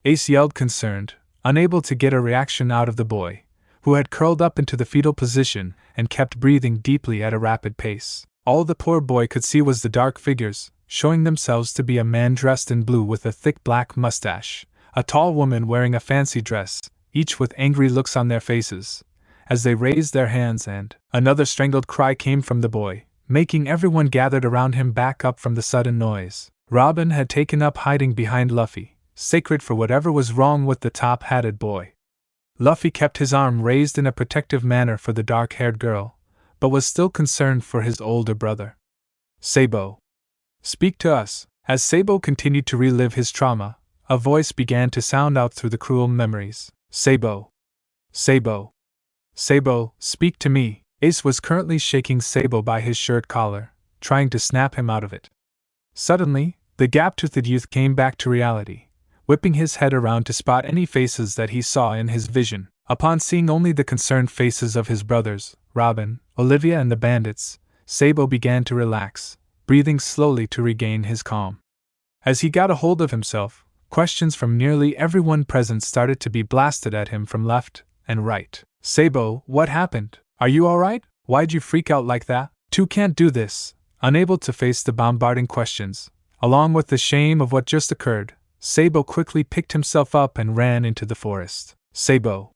Ace yelled concerned, unable to get a reaction out of the boy, who had curled up into the fetal position and kept breathing deeply at a rapid pace. All the poor boy could see was the dark figures, showing themselves to be a man dressed in blue with a thick black mustache, a tall woman wearing a fancy dress, each with angry looks on their faces, as they raised their hands, and another strangled cry came from the boy, making everyone gathered around him back up from the sudden noise. Robin had taken up hiding behind Luffy, sacred for whatever was wrong with the top-hatted boy. Luffy kept his arm raised in a protective manner for the dark-haired girl, but was still concerned for his older brother. "Sabo, speak to us." As Sabo continued to relive his trauma, a voice began to sound out through the cruel memories. "Sabo. Sabo. Sabo, speak to me." Ace was currently shaking Sabo by his shirt collar, trying to snap him out of it. Suddenly, the gap-toothed youth came back to reality, whipping his head around to spot any faces that he saw in his vision. Upon seeing only the concerned faces of his brothers, Robin, Olivia and the bandits, Sabo began to relax, breathing slowly to regain his calm. As he got a hold of himself, questions from nearly everyone present started to be blasted at him from left and right. Sabo, what happened? Are you alright? Why'd you freak out like that? Two can't do this. Unable to face the bombarding questions, along with the shame of what just occurred, Sabo quickly picked himself up and ran into the forest. Sabo!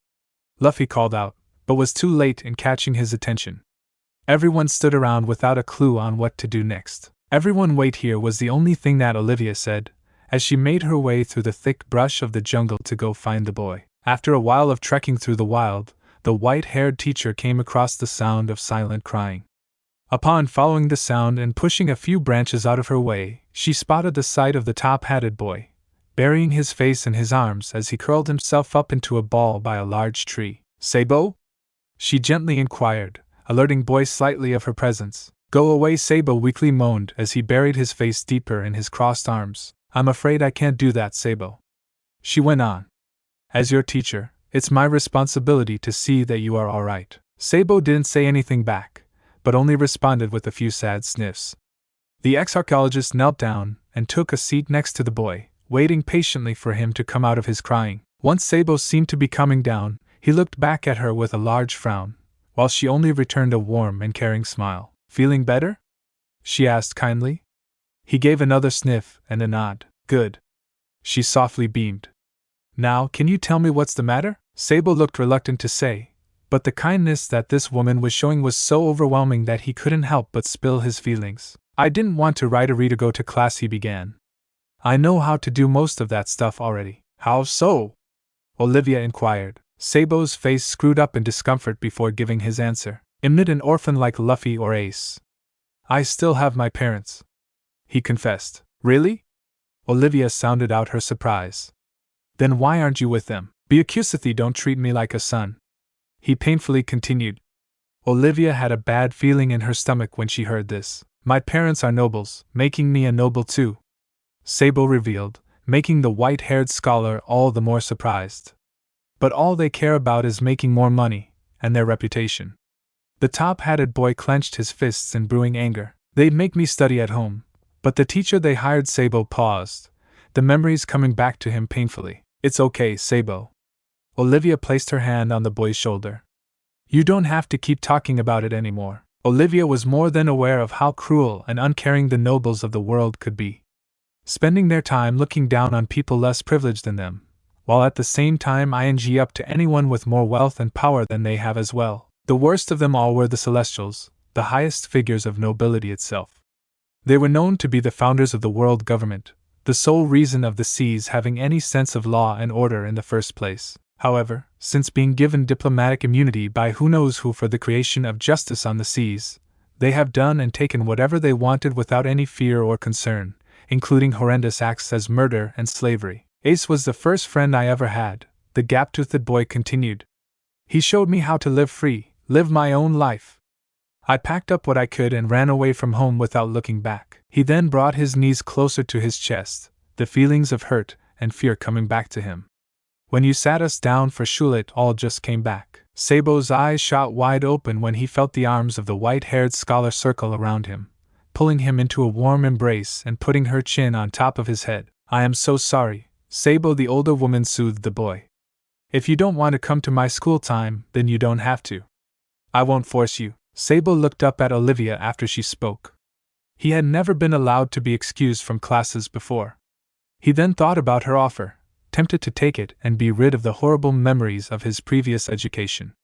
Luffy called out, but was too late in catching his attention. Everyone stood around without a clue on what to do next. Everyone wait here was the only thing that Olivia said, as she made her way through the thick brush of the jungle to go find the boy. After a while of trekking through the wild, the white-haired teacher came across the sound of silent crying. Upon following the sound and pushing a few branches out of her way, she spotted the sight of the top-hatted boy, burying his face in his arms as he curled himself up into a ball by a large tree. Sabo? She gently inquired, alerting boy slightly of her presence. Go away, Sabo weakly moaned as he buried his face deeper in his crossed arms. I'm afraid I can't do that, Sabo. She went on. As your teacher, it's my responsibility to see that you are alright. Sabo didn't say anything back, but only responded with a few sad sniffs. The ex-archaeologist knelt down and took a seat next to the boy, waiting patiently for him to come out of his crying. Once Sabo seemed to be coming down, he looked back at her with a large frown, while she only returned a warm and caring smile. Feeling better? She asked kindly. He gave another sniff and a nod. Good. She softly beamed. Now, can you tell me what's the matter? Sabo looked reluctant to say, but the kindness that this woman was showing was so overwhelming that he couldn't help but spill his feelings. I didn't want to write a read or go to class, he began. I know how to do most of that stuff already. How so? Olivia inquired. Sabo's face screwed up in discomfort before giving his answer. I'm not an orphan like Luffy or Ace. I still have my parents, he confessed. Really? Olivia sounded out her surprise. Then why aren't you with them? Byukusathy don't treat me like a son, he painfully continued. Olivia had a bad feeling in her stomach when she heard this. My parents are nobles, making me a noble too, Sabo revealed, making the white-haired scholar all the more surprised. But all they care about is making more money, and their reputation. The top-hatted boy clenched his fists in brewing anger. They'd make me study at home, but the teacher they hired. Sabo paused, the memories coming back to him painfully. It's okay, Sabo. Olivia placed her hand on the boy's shoulder. You don't have to keep talking about it anymore. Olivia was more than aware of how cruel and uncaring the nobles of the world could be, spending their time looking down on people less privileged than them, while at the same time ing up to anyone with more wealth and power than they have as well. The worst of them all were the Celestials, the highest figures of nobility itself. They were known to be the founders of the world government, the sole reason of the seas having any sense of law and order in the first place. However, since being given diplomatic immunity by who knows who for the creation of justice on the seas, they have done and taken whatever they wanted without any fear or concern, including horrendous acts as murder and slavery. Ace was the first friend I ever had, the gap-toothed boy continued. He showed me how to live free, live my own life. I packed up what I could and ran away from home without looking back. He then brought his knees closer to his chest, the feelings of hurt and fear coming back to him. When you sat us down for shul, it all just came back. Sabo's eyes shot wide open when he felt the arms of the white-haired scholar circle around him, pulling him into a warm embrace and putting her chin on top of his head. I am so sorry, Sabo, the older woman soothed the boy. If you don't want to come to my school time, then you don't have to. I won't force you. Sabo looked up at Olivia after she spoke. He had never been allowed to be excused from classes before. He then thought about her offer, tempted to take it and be rid of the horrible memories of his previous education.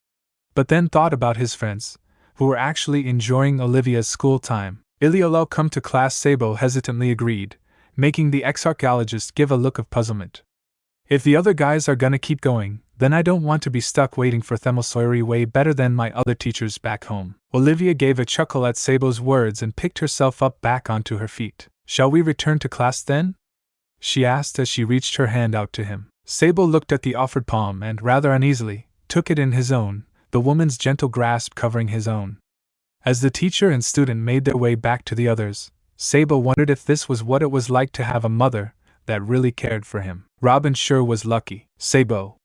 But then thought about his friends, who were actually enjoying Olivia's school time. Iliolo, come to class, Sabo hesitantly agreed, making the ex-archaeologist give a look of puzzlement. If the other guys are gonna keep going, then I don't want to be stuck waiting for Themyscira way better than my other teachers back home. Olivia gave a chuckle at Sabo's words and picked herself up back onto her feet. Shall we return to class then? She asked as she reached her hand out to him. Sabo looked at the offered palm and, rather uneasily, took it in his own, the woman's gentle grasp covering his own. As the teacher and student made their way back to the others, Sabo wondered if this was what it was like to have a mother that really cared for him. Robin sure was lucky. Sabo!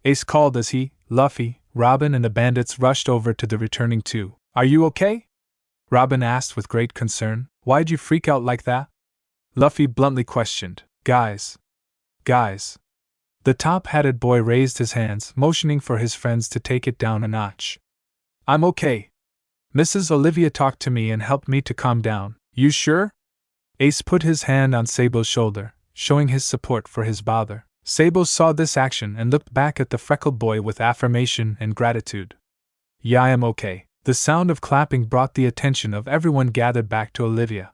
Ace called as he, Luffy, Robin and the bandits rushed over to the returning two. Are you okay? Robin asked with great concern. Why'd you freak out like that? Luffy bluntly questioned. Guys. The top-hatted boy raised his hands, motioning for his friends to take it down a notch. I'm okay. Mrs. Olivia talked to me and helped me to calm down. You sure? Ace put his hand on Sabo's shoulder, showing his support for his bother. Sabo saw this action and looked back at the freckled boy with affirmation and gratitude. Yeah, I am okay. The sound of clapping brought the attention of everyone gathered back to Olivia.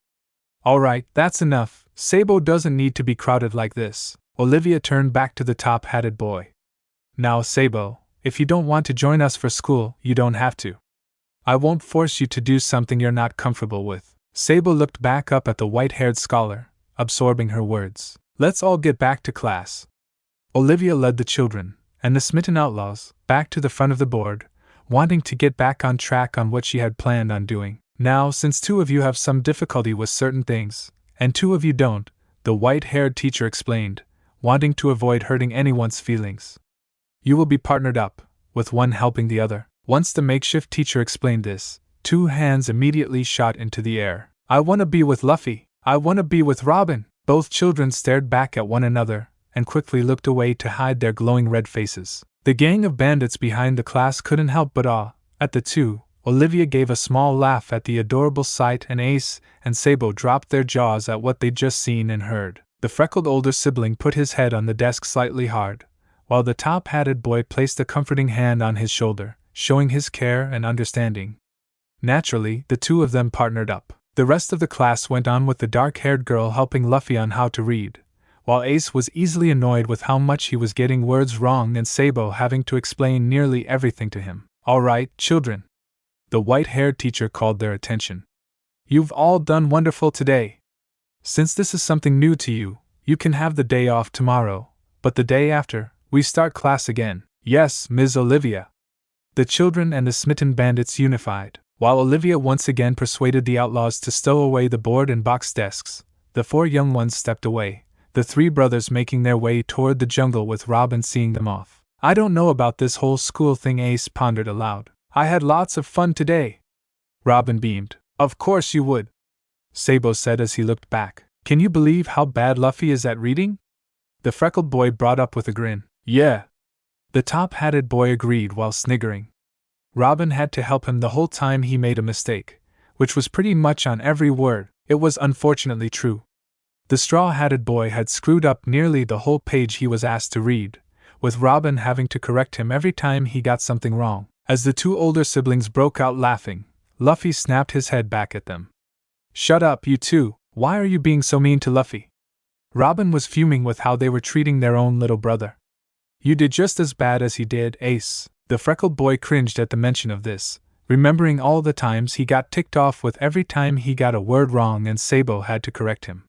Alright, that's enough. Sabo doesn't need to be crowded like this. Olivia turned back to the top-hatted boy. Now, Sabo, if you don't want to join us for school, you don't have to. I won't force you to do something you're not comfortable with. Sabo looked back up at the white-haired scholar, absorbing her words. Let's all get back to class. Olivia led the children, and the smitten outlaws, back to the front of the board, wanting to get back on track on what she had planned on doing. Now, since two of you have some difficulty with certain things, and two of you don't, the white-haired teacher explained, wanting to avoid hurting anyone's feelings. You will be partnered up, with one helping the other. Once the makeshift teacher explained this, two hands immediately shot into the air. I want to be with Luffy. I want to be with Robin. Both children stared back at one another, and quickly looked away to hide their glowing red faces. The gang of bandits behind the class couldn't help but awe at the two. Olivia gave a small laugh at the adorable sight, and Ace and Sabo dropped their jaws at what they'd just seen and heard. The freckled older sibling put his head on the desk slightly hard, while the top-hatted boy placed a comforting hand on his shoulder, showing his care and understanding. Naturally, the two of them partnered up. The rest of the class went on with the dark-haired girl helping Luffy on how to read, while Ace was easily annoyed with how much he was getting words wrong and Sabo having to explain nearly everything to him. All right, children. The white-haired teacher called their attention. You've all done wonderful today. Since this is something new to you, you can have the day off tomorrow, but the day after, we start class again. Yes, Ms. Olivia. The children and the smitten bandits unified. While Olivia once again persuaded the outlaws to stow away the board and box desks, the four young ones stepped away, the three brothers making their way toward the jungle with Robin seeing them off. I don't know about this whole school thing, Ace pondered aloud. I had lots of fun today. Robin beamed. Of course you would, Sabo said as he looked back. Can you believe how bad Luffy is at reading? The freckled boy brought up with a grin. Yeah. The top-hatted boy agreed while sniggering. Robin had to help him the whole time he made a mistake, which was pretty much on every word. It was unfortunately true. The straw-hatted boy had screwed up nearly the whole page he was asked to read, with Robin having to correct him every time he got something wrong. As the two older siblings broke out laughing, Luffy snapped his head back at them. Shut up, you two. Why are you being so mean to Luffy? Robin was fuming with how they were treating their own little brother. You did just as bad as he did, Ace. The freckled boy cringed at the mention of this, remembering all the times he got ticked off with every time he got a word wrong and Sabo had to correct him.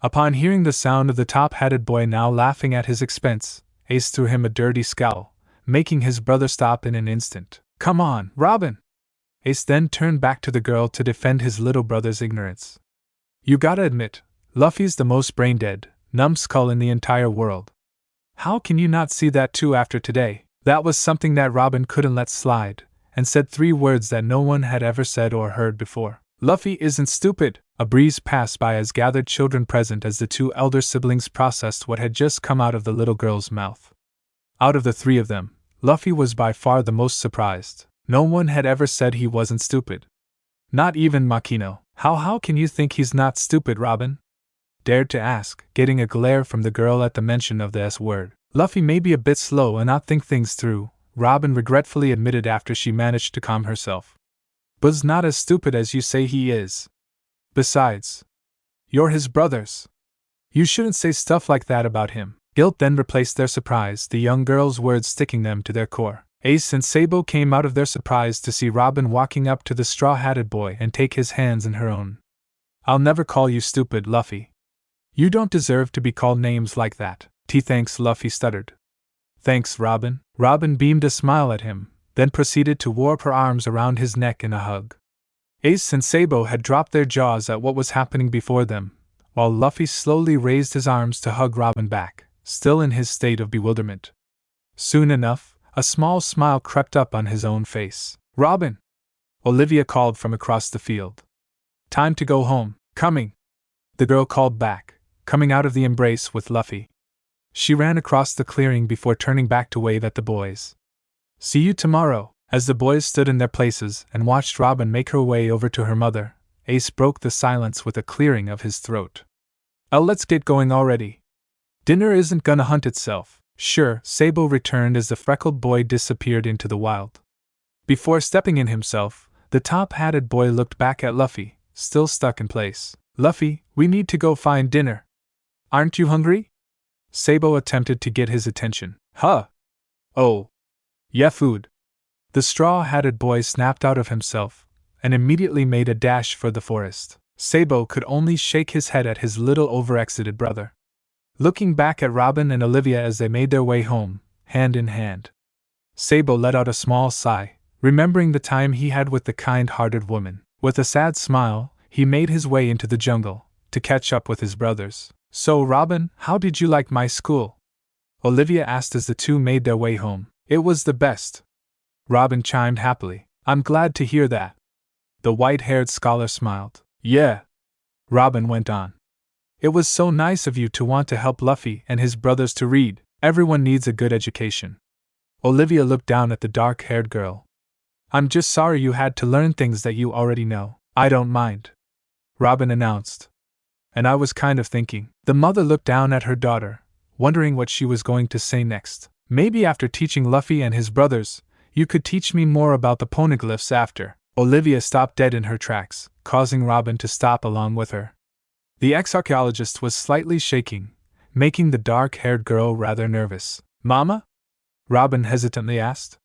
Upon hearing the sound of the top-hatted boy now laughing at his expense, Ace threw him a dirty scowl, making his brother stop in an instant. Come on, Robin! Ace then turned back to the girl to defend his little brother's ignorance. You gotta admit, Luffy's the most brain-dead, numbskull in the entire world. How can you not see that too after today? That was something that Robin couldn't let slide, and said three words that no one had ever said or heard before. Luffy isn't stupid. A breeze passed by as gathered children present as the two elder siblings processed what had just come out of the little girl's mouth. Out of the three of them, Luffy was by far the most surprised. No one had ever said he wasn't stupid. Not even Makino. How can you think he's not stupid, Robin? Dared to ask, getting a glare from the girl at the mention of the S word. Luffy may be a bit slow and not think things through, Robin regretfully admitted after she managed to calm herself. Buzz not as stupid as you say he is. Besides, you're his brothers. You shouldn't say stuff like that about him. Guilt then replaced their surprise, the young girl's words sticking them to their core. Ace and Sabo came out of their surprise to see Robin walking up to the straw-hatted boy and take his hands in her own. I'll never call you stupid, Luffy. You don't deserve to be called names like that. Thanks, Luffy stuttered. Thanks, Robin. Robin beamed a smile at him, then proceeded to warp her arms around his neck in a hug. Ace and Sabo had dropped their jaws at what was happening before them, while Luffy slowly raised his arms to hug Robin back, still in his state of bewilderment. Soon enough, a small smile crept up on his own face. "Robin!" Olivia called from across the field. "Time to go home, coming!" the girl called back, coming out of the embrace with Luffy. She ran across the clearing before turning back to wave at the boys. "See you tomorrow." As the boys stood in their places and watched Robin make her way over to her mother, Ace broke the silence with a clearing of his throat. Let's get going already. Dinner isn't gonna hunt itself." "Sure," Sabo returned as the freckled boy disappeared into the wild. Before stepping in himself, the top-hatted boy looked back at Luffy, still stuck in place. "Luffy, we need to go find dinner. Aren't you hungry?" Sabo attempted to get his attention. "Huh? Oh. Yeah, food." The straw-hatted boy snapped out of himself, and immediately made a dash for the forest. Sabo could only shake his head at his little overexcited brother. Looking back at Robin and Olivia as they made their way home, hand in hand, Sabo let out a small sigh, remembering the time he had with the kind-hearted woman. With a sad smile, he made his way into the jungle, to catch up with his brothers. "So, Robin, how did you like my school?" Olivia asked as the two made their way home. "It was the best," Robin chimed happily. "I'm glad to hear that." The white-haired scholar smiled. "Yeah," Robin went on. "It was so nice of you to want to help Luffy and his brothers to read. Everyone needs a good education." Olivia looked down at the dark-haired girl. "I'm just sorry you had to learn things that you already know." "I don't mind," Robin announced. "And I was kind of thinking." The mother looked down at her daughter, wondering what she was going to say next. "Maybe after teaching Luffy and his brothers, you could teach me more about the poneglyphs after." Olivia stopped dead in her tracks, causing Robin to stop along with her. The ex-archaeologist was slightly shaking, making the dark-haired girl rather nervous. "Mama?" Robin hesitantly asked.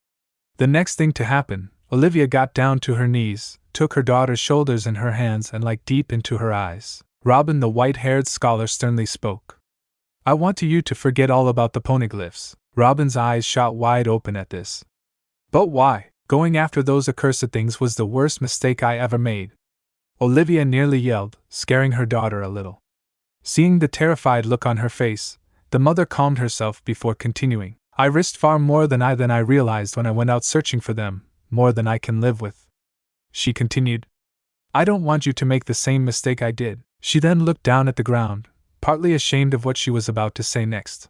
The next thing to happen, Olivia got down to her knees, took her daughter's shoulders in her hands and looked deep into her eyes. Robin, the white-haired scholar, sternly spoke. "I want you to forget all about the poneglyphs." Robin's eyes shot wide open at this. "But why? Going after those accursed things was the worst mistake I ever made," Olivia nearly yelled, scaring her daughter a little. Seeing the terrified look on her face, the mother calmed herself before continuing. "I risked far more than I realized when I went out searching for them, more than I can live with," she continued. "I don't want you to make the same mistake I did." She then looked down at the ground, partly ashamed of what she was about to say next.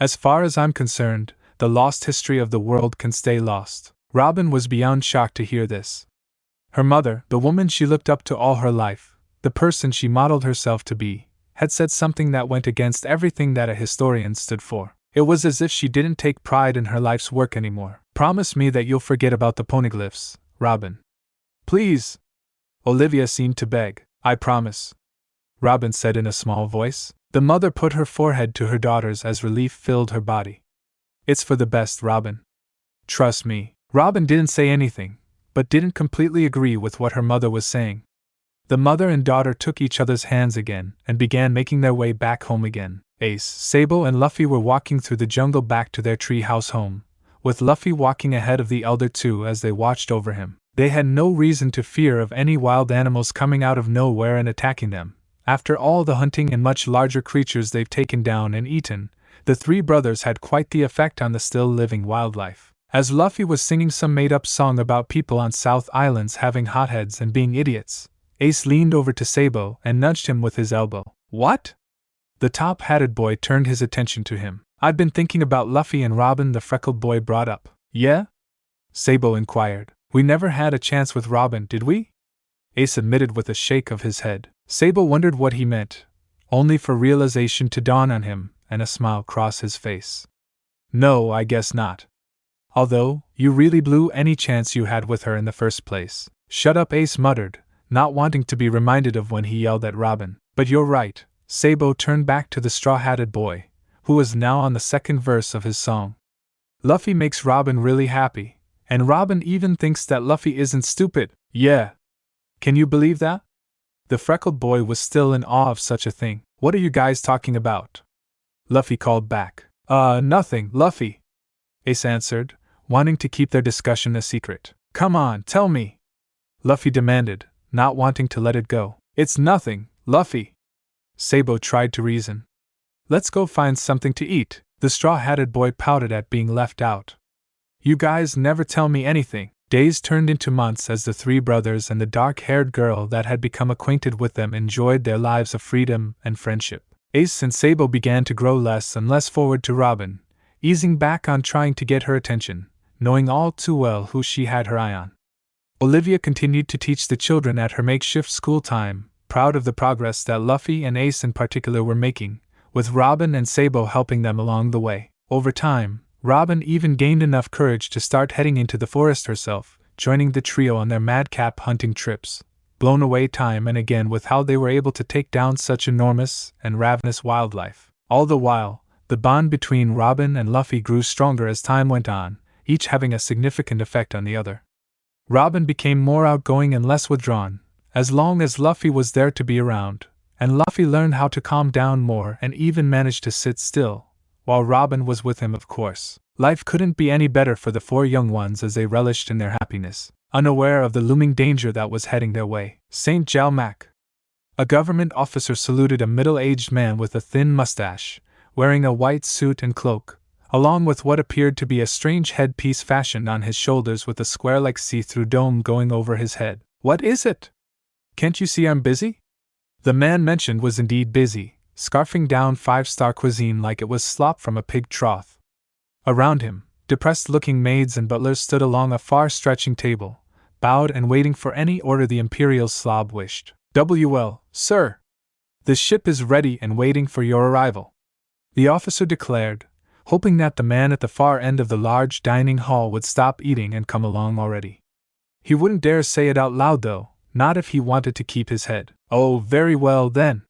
"As far as I'm concerned, the lost history of the world can stay lost." Robin was beyond shocked to hear this. Her mother, the woman she looked up to all her life, the person she modeled herself to be, had said something that went against everything that a historian stood for. It was as if she didn't take pride in her life's work anymore. "Promise me that you'll forget about the poneglyphs, Robin. Please!" Olivia seemed to beg. "I promise," Robin said in a small voice. The mother put her forehead to her daughter's as relief filled her body. "It's for the best, Robin. Trust me." Robin didn't say anything, but didn't completely agree with what her mother was saying. The mother and daughter took each other's hands again and began making their way back home again. Ace, Sabo and Luffy were walking through the jungle back to their treehouse home, with Luffy walking ahead of the elder two as they watched over him. They had no reason to fear of any wild animals coming out of nowhere and attacking them. After all the hunting and much larger creatures they've taken down and eaten, the three brothers had quite the effect on the still-living wildlife. As Luffy was singing some made-up song about people on South Islands having hotheads and being idiots, Ace leaned over to Sabo and nudged him with his elbow. "What?" The top-hatted boy turned his attention to him. "I'd been thinking about Luffy and Robin," the freckled boy brought up. "Yeah?" Sabo inquired. "We never had a chance with Robin, did we?" Ace admitted with a shake of his head. Sabo wondered what he meant, only for realization to dawn on him and a smile cross his face. "No, I guess not. Although, you really blew any chance you had with her in the first place." "Shut up," Ace muttered, not wanting to be reminded of when he yelled at Robin. "But you're right." Sabo turned back to the straw-hatted boy, who was now on the second verse of his song. "Luffy makes Robin really happy, and Robin even thinks that Luffy isn't stupid." "Yeah. Can you believe that?" The freckled boy was still in awe of such a thing. "What are you guys talking about?" Luffy called back. Nothing, Luffy," Ace answered, wanting to keep their discussion a secret. Come on, tell me, Luffy demanded, not wanting to let it go. It's nothing, Luffy, Sabo tried to reason. Let's go find something to eat, the straw-hatted boy pouted at being left out. You guys never tell me anything. Days turned into months as the three brothers and the dark-haired girl that had become acquainted with them enjoyed their lives of freedom and friendship. Ace and Sabo began to grow less and less forward to Robin, easing back on trying to get her attention, knowing all too well who she had her eye on. Olivia continued to teach the children at her makeshift school time, proud of the progress that Luffy and Ace in particular were making, with Robin and Sabo helping them along the way. Over time, Robin even gained enough courage to start heading into the forest herself, joining the trio on their madcap hunting trips, blown away time and again with how they were able to take down such enormous and ravenous wildlife. All the while, the bond between Robin and Luffy grew stronger as time went on, each having a significant effect on the other. Robin became more outgoing and less withdrawn, as long as Luffy was there to be around, and Luffy learned how to calm down more and even managed to sit still, while Robin was with him, of course. Life couldn't be any better for the four young ones as they relished in their happiness, unaware of the looming danger that was heading their way. St. Jalmac. A government officer saluted a middle-aged man with a thin mustache, wearing a white suit and cloak, along with what appeared to be a strange headpiece fashioned on his shoulders with a square-like see-through dome going over his head. What is it? Can't you see I'm busy? The man mentioned was indeed busy, scarfing down five-star cuisine like it was slop from a pig trough. Around him, depressed-looking maids and butlers stood along a far-stretching table, bowed and waiting for any order the imperial slob wished. "Well, sir. The ship is ready and waiting for your arrival," the officer declared, hoping that the man at the far end of the large dining hall would stop eating and come along already. He wouldn't dare say it out loud though, not if he wanted to keep his head. "Oh, very well then."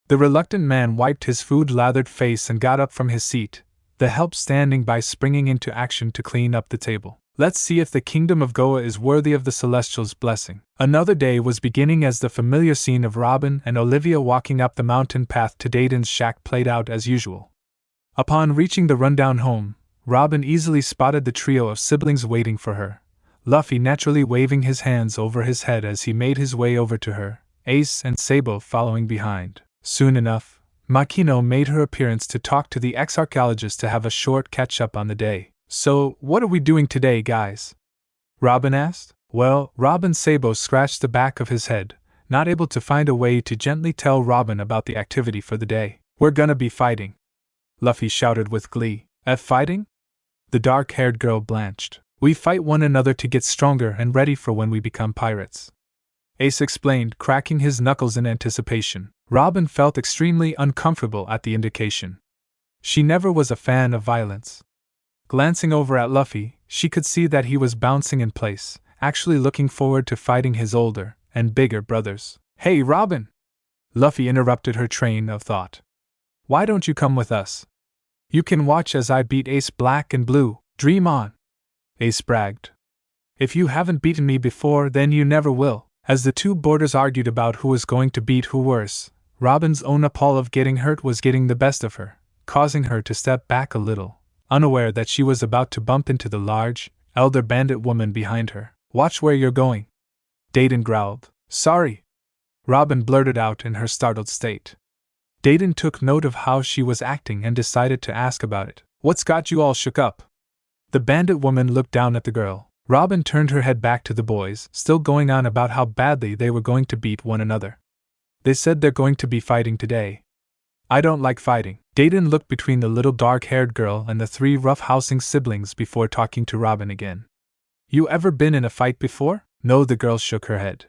The reluctant man wiped his food-lathered face and got up from his seat, the help standing by springing into action to clean up the table. Let's see if the kingdom of Goa is worthy of the Celestial's blessing. Another day was beginning as the familiar scene of Robin and Olivia walking up the mountain path to Dayton's shack played out as usual. Upon reaching the rundown home, Robin easily spotted the trio of siblings waiting for her, Luffy naturally waving his hands over his head as he made his way over to her, Ace and Sabo following behind. Soon enough, Makino made her appearance to talk to the ex-archaeologist to have a short catch-up on the day. "So, what are we doing today, guys?" Robin asked. Well, Robin Sabo scratched the back of his head, not able to find a way to gently tell Robin about the activity for the day. "We're gonna be fighting," Luffy shouted with glee. Fighting?" The dark-haired girl blanched. "We fight one another to get stronger and ready for when we become pirates," Ace explained, cracking his knuckles in anticipation. Robin felt extremely uncomfortable at the indication. She never was a fan of violence. Glancing over at Luffy, she could see that he was bouncing in place, actually looking forward to fighting his older and bigger brothers. "Hey, Robin!" Luffy interrupted her train of thought. "Why don't you come with us? You can watch as I beat Ace Black and Blue. Dream on!" Ace bragged. "If you haven't beaten me before, then you never will." As the two boarders argued about who was going to beat who worse, Robin's own appall of getting hurt was getting the best of her, causing her to step back a little, unaware that she was about to bump into the large, elder bandit woman behind her. "Watch where you're going," Dayton growled. "Sorry," Robin blurted out in her startled state. Dayton took note of how she was acting and decided to ask about it. "What's got you all shook up?" The bandit woman looked down at the girl. Robin turned her head back to the boys, still going on about how badly they were going to beat one another. "They said they're going to be fighting today." "I don't like fighting." Dayton looked between the little dark-haired girl and the three rough-housing siblings before talking to Robin again. "You ever been in a fight before?" "No," the girl shook her head.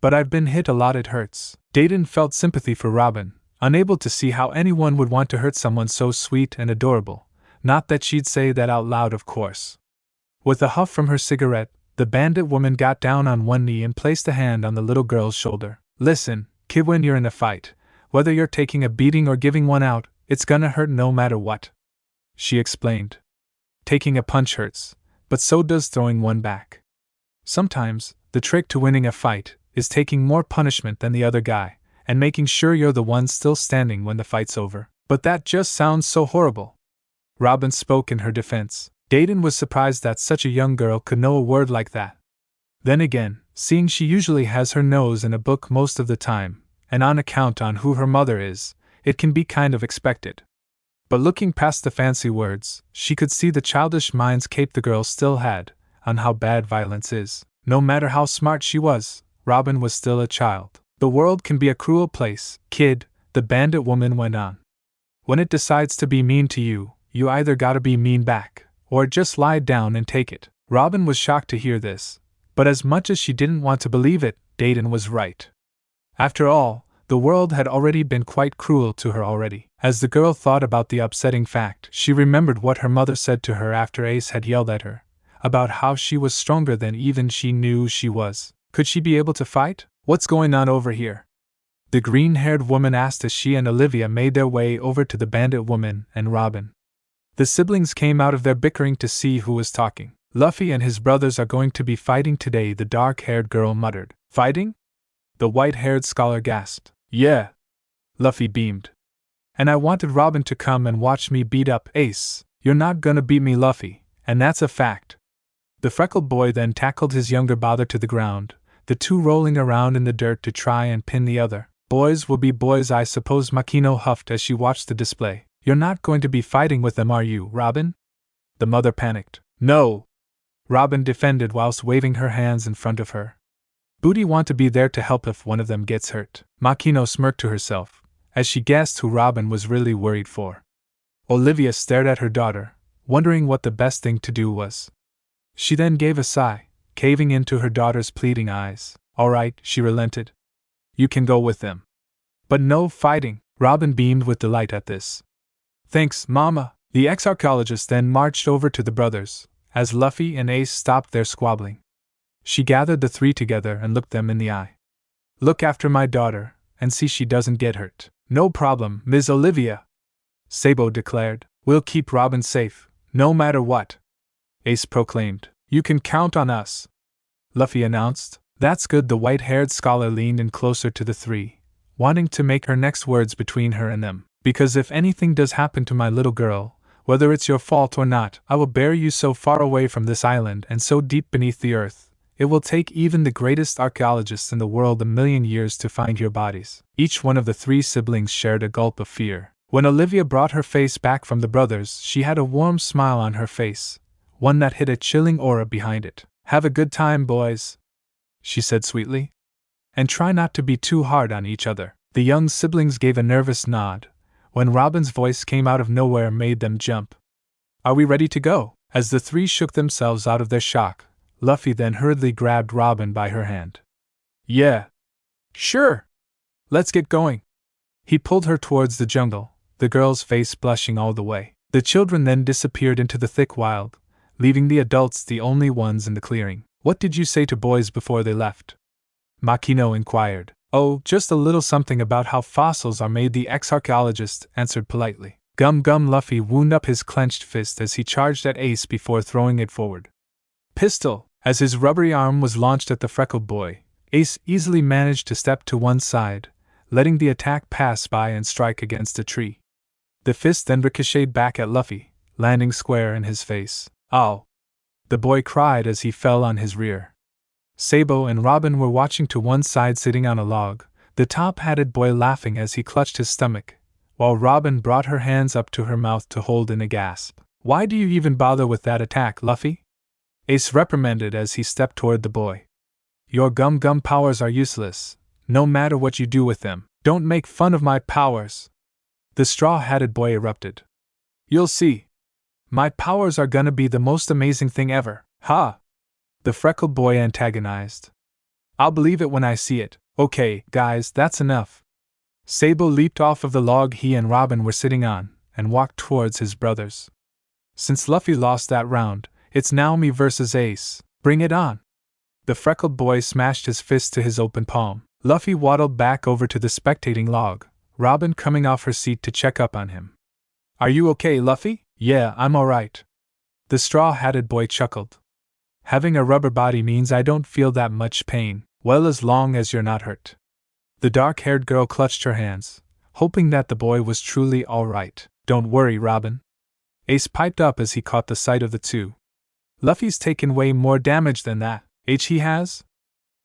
"But I've been hit a lot, it hurts." Dayton felt sympathy for Robin, unable to see how anyone would want to hurt someone so sweet and adorable, not that she'd say that out loud, of course. With a huff from her cigarette, the bandit woman got down on one knee and placed a hand on the little girl's shoulder. "Listen, kid, when you're in a fight, whether you're taking a beating or giving one out, it's gonna hurt no matter what," she explained. "Taking a punch hurts, but so does throwing one back. Sometimes, the trick to winning a fight is taking more punishment than the other guy, and making sure you're the one still standing when the fight's over." "But that just sounds so horrible," Robin spoke in her defense. Dayton was surprised that such a young girl could know a word like that. Then again, seeing she usually has her nose in a book most of the time, and on account on who her mother is, it can be kind of expected. But looking past the fancy words, she could see the childish mindscape the girl still had, on how bad violence is. No matter how smart she was, Robin was still a child. The world can be a cruel place, kid, the bandit woman went on. When it decides to be mean to you, you either gotta be mean back, or just lie down and take it. Robin was shocked to hear this, but as much as she didn't want to believe it, Dayton was right. After all, the world had already been quite cruel to her already. As the girl thought about the upsetting fact, she remembered what her mother said to her after Ace had yelled at her, about how she was stronger than even she knew she was. Could she be able to fight? What's going on over here? The green-haired woman asked as she and Olivia made their way over to the bandit woman and Robin. The siblings came out of their bickering to see who was talking. Luffy and his brothers are going to be fighting today, the dark-haired girl muttered. Fighting? The white-haired scholar gasped. Yeah. Luffy beamed. And I wanted Robin to come and watch me beat up Ace. You're not gonna beat me, Luffy, and that's a fact. The freckled boy then tackled his younger brother to the ground, the two rolling around in the dirt to try and pin the other. Boys will be boys, I suppose, Makino huffed as she watched the display. You're not going to be fighting with them, are you, Robin? The mother panicked. No. Robin defended whilst waving her hands in front of her. Booty want to be there to help if one of them gets hurt. Makino smirked to herself, as she guessed who Robin was really worried for. Olivia stared at her daughter, wondering what the best thing to do was. She then gave a sigh, caving into her daughter's pleading eyes. All right, she relented. You can go with them. But no fighting. Robin beamed with delight at this. Thanks, Mama. The ex-archaeologist then marched over to the brothers, as Luffy and Ace stopped their squabbling. She gathered the three together and looked them in the eye. Look after my daughter, and see she doesn't get hurt. No problem, Ms. Olivia, Sabo declared. We'll keep Robin safe, no matter what. Ace proclaimed. You can count on us, Luffy announced. That's good. The white-haired scholar leaned in closer to the three, wanting to make her next words between her and them. Because if anything does happen to my little girl, whether it's your fault or not, I will bury you so far away from this island and so deep beneath the earth, it will take even the greatest archaeologists in the world 1,000,000 years to find your bodies. Each one of the three siblings shared a gulp of fear. When Olivia brought her face back from the brothers, she had a warm smile on her face, one that hid a chilling aura behind it. Have a good time, boys, she said sweetly. And try not to be too hard on each other. The young siblings gave a nervous nod, when Robin's voice came out of nowhere made them jump. Are we ready to go? As the three shook themselves out of their shock, Luffy then hurriedly grabbed Robin by her hand. Yeah. Sure. Let's get going. He pulled her towards the jungle, the girl's face blushing all the way. The children then disappeared into the thick wild, leaving the adults the only ones in the clearing. What did you say to boys before they left? Makino inquired. Oh, just a little something about how fossils are made, the ex-archaeologist answered politely. Gum gum. Luffy wound up his clenched fist as he charged at Ace before throwing it forward. Pistol! As his rubbery arm was launched at the freckled boy, Ace easily managed to step to one side, letting the attack pass by and strike against a tree. The fist then ricocheted back at Luffy, landing square in his face. Ow! The boy cried as he fell on his rear. Sabo and Robin were watching to one side sitting on a log, the top-hatted boy laughing as he clutched his stomach, while Robin brought her hands up to her mouth to hold in a gasp. Why do you even bother with that attack, Luffy? Ace reprimanded as he stepped toward the boy. Your gum-gum powers are useless, no matter what you do with them. Don't make fun of my powers, the straw-hatted boy erupted. You'll see. My powers are gonna be the most amazing thing ever. Ha! The freckled boy antagonized. I'll believe it when I see it. Okay, guys, that's enough. Sabo leaped off of the log he and Robin were sitting on, and walked towards his brothers. Since Luffy lost that round, it's now me versus Ace. Bring it on. The freckled boy smashed his fist to his open palm. Luffy waddled back over to the spectating log, Robin coming off her seat to check up on him. Are you okay, Luffy? Yeah, I'm alright. The straw-hatted boy chuckled. Having a rubber body means I don't feel that much pain, well, as long as you're not hurt. The dark-haired girl clutched her hands, hoping that the boy was truly alright. Don't worry, Robin. Ace piped up as he caught the sight of the two. Luffy's taken way more damage than that. He has?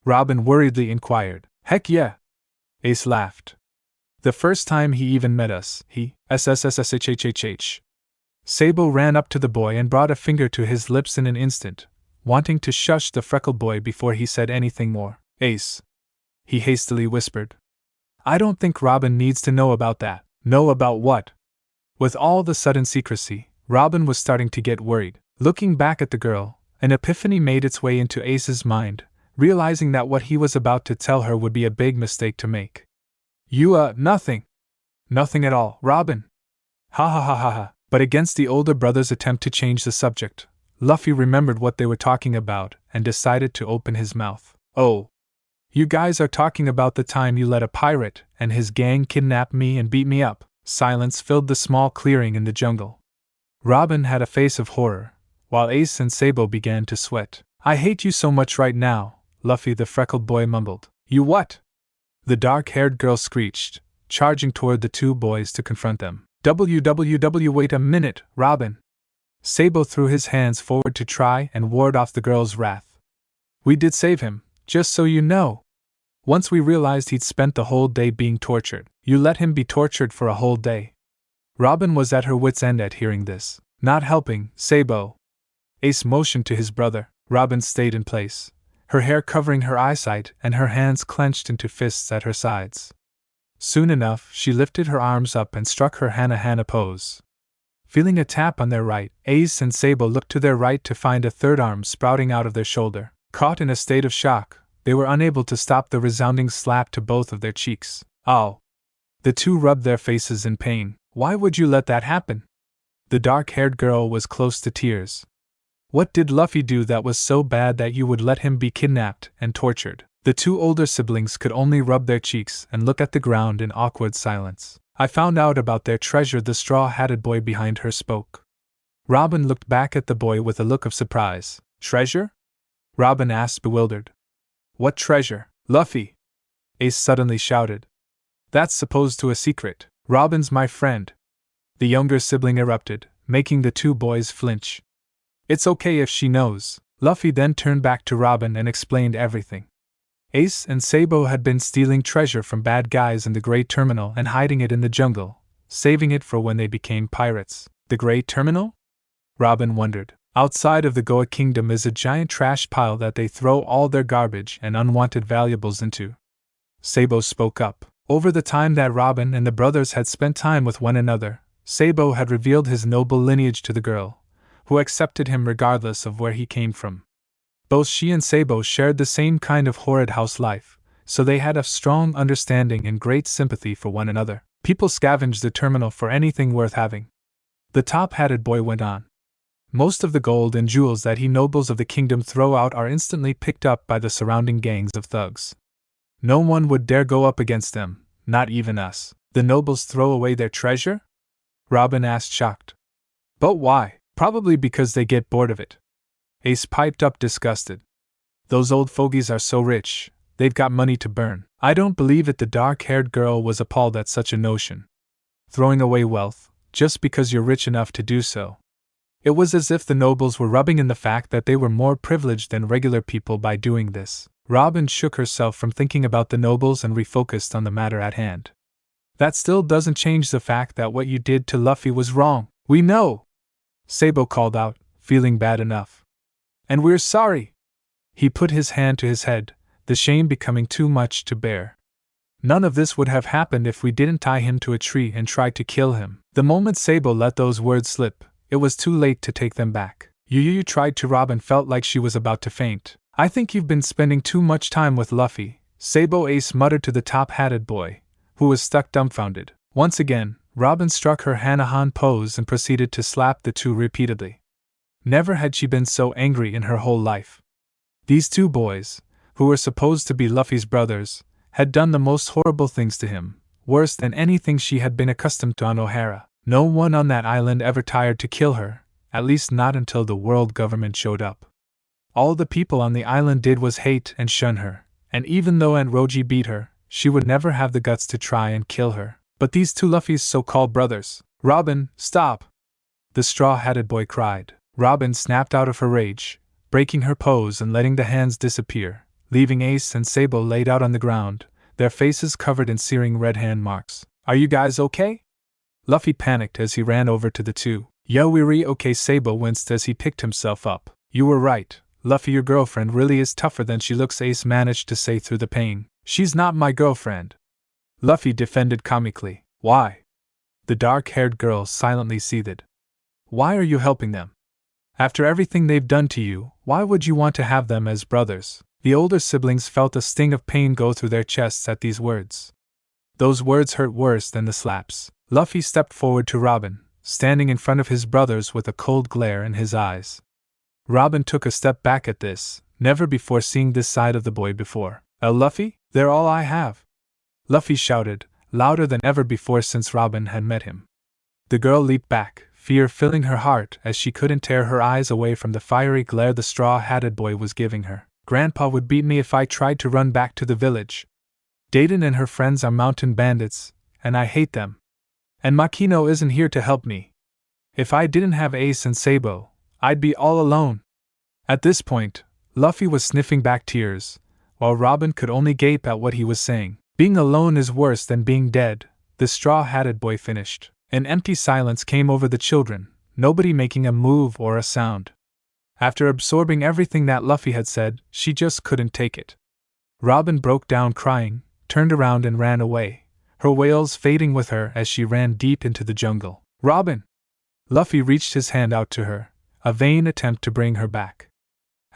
Robin worriedly inquired. Heck yeah! Ace laughed. The first time he even met us, he SSSSHHHH. Sabo ran up to the boy and brought a finger to his lips in an instant, wanting to shush the freckled boy before he said anything more. Ace, he hastily whispered. I don't think Robin needs to know about that. Know about what? With all the sudden secrecy, Robin was starting to get worried. Looking back at the girl, an epiphany made its way into Ace's mind, realizing that what he was about to tell her would be a big mistake to make. Nothing. Nothing at all, Robin. Ha ha ha ha ha. But against the older brother's attempt to change the subject, Luffy remembered what they were talking about and decided to open his mouth. Oh. You guys are talking about the time you let a pirate and his gang kidnap me and beat me up. Silence filled the small clearing in the jungle. Robin had a face of horror, while Ace and Sabo began to sweat. I hate you so much right now, Luffy, the freckled boy mumbled. You what? The dark-haired girl screeched, charging toward the two boys to confront them. Wait a minute, Robin. Sabo threw his hands forward to try and ward off the girl's wrath. We did save him, just so you know. Once we realized he'd spent the whole day being tortured. You let him be tortured for a whole day. Robin was at her wits' end at hearing this. Not helping, Sabo. Ace motioned to his brother. Robin stayed in place, her hair covering her eyesight and her hands clenched into fists at her sides. Soon enough, she lifted her arms up and struck her Hana pose. Feeling a tap on their right, Ace and Sabo looked to their right to find a third arm sprouting out of their shoulder. Caught in a state of shock, they were unable to stop the resounding slap to both of their cheeks. Ow! The two rubbed their faces in pain. Why would you let that happen? The dark-haired girl was close to tears. What did Luffy do that was so bad that you would let him be kidnapped and tortured? The two older siblings could only rub their cheeks and look at the ground in awkward silence. I found out about their treasure, the straw-hatted boy behind her spoke. Robin looked back at the boy with a look of surprise. Treasure? Robin asked, bewildered. What treasure, Luffy? Ace suddenly shouted. That's supposed to a secret. Robin's my friend. The younger sibling erupted, making the two boys flinch. It's okay if she knows. Luffy then turned back to Robin and explained everything. Ace and Sabo had been stealing treasure from bad guys in the Great Terminal and hiding it in the jungle, saving it for when they became pirates. The Great Terminal? Robin wondered. Outside of the Goa Kingdom is a giant trash pile that they throw all their garbage and unwanted valuables into. Sabo spoke up. Over the time that Robin and the brothers had spent time with one another, Sabo had revealed his noble lineage to the girl, who accepted him regardless of where he came from. Both she and Sabo shared the same kind of horrid house life, so they had a strong understanding and great sympathy for one another. People scavenged the terminal for anything worth having. The top-hatted boy went on. Most of the gold and jewels that he nobles of the kingdom throw out are instantly picked up by the surrounding gangs of thugs. No one would dare go up against them, not even us. The nobles throw away their treasure? Robin asked, shocked. But why? Probably because they get bored of it. Ace piped up, disgusted. Those old fogies are so rich, they've got money to burn. I don't believe it. The dark-haired girl was appalled at such a notion. Throwing away wealth, just because you're rich enough to do so. It was as if the nobles were rubbing in the fact that they were more privileged than regular people by doing this. Robin shook herself from thinking about the nobles and refocused on the matter at hand. That still doesn't change the fact that what you did to Luffy was wrong. We know! Sabo called out, feeling bad enough. And we're sorry! He put his hand to his head, the shame becoming too much to bear. None of this would have happened if we didn't tie him to a tree and try to kill him. The moment Sabo let those words slip, it was too late to take them back. You tried to. Robin felt like she was about to faint. I think you've been spending too much time with Luffy, Sabo Ace muttered to the top-hatted boy, who was stuck dumbfounded. Once again, Robin struck her Hanahan pose and proceeded to slap the two repeatedly. Never had she been so angry in her whole life. These two boys, who were supposed to be Luffy's brothers, had done the most horrible things to him, worse than anything she had been accustomed to on O'Hara. No one on that island ever tired to kill her, at least not until the world government showed up. All the people on the island did was hate and shun her, and even though Aunt Roji beat her, she would never have the guts to try and kill her. But these two Luffy's so-called brothers. Robin, stop! the straw-hatted boy cried. Robin snapped out of her rage, breaking her pose and letting the hands disappear, leaving Ace and Sable laid out on the ground, their faces covered in searing red hand marks. Are you guys okay? Luffy panicked as he ran over to the two. Yo, we're okay. Sable winced as he picked himself up. You were right, Luffy, your girlfriend really is tougher than she looks, Ace managed to say through the pain. She's not my girlfriend, Luffy defended comically. Why? The dark-haired girl silently seethed. Why are you helping them? After everything they've done to you, why would you want to have them as brothers? The older siblings felt a sting of pain go through their chests at these words. Those words hurt worse than the slaps. Luffy stepped forward to Robin, standing in front of his brothers with a cold glare in his eyes. Robin took a step back at this, never before seeing this side of the boy before. Luffy, they're all I have, Luffy shouted, louder than ever before since Robin had met him. The girl leaped back, fear filling her heart as she couldn't tear her eyes away from the fiery glare the straw-hatted boy was giving her. Grandpa would beat me if I tried to run back to the village. Dayton and her friends are mountain bandits, and I hate them. And Makino isn't here to help me. If I didn't have Ace and Sabo, I'd be all alone. At this point, Luffy was sniffing back tears, while Robin could only gape at what he was saying. Being alone is worse than being dead, the straw-hatted boy finished. An empty silence came over the children, nobody making a move or a sound. After absorbing everything that Luffy had said, she just couldn't take it. Robin broke down crying, turned around and ran away, her wails fading with her as she ran deep into the jungle. Robin! Luffy reached his hand out to her, a vain attempt to bring her back.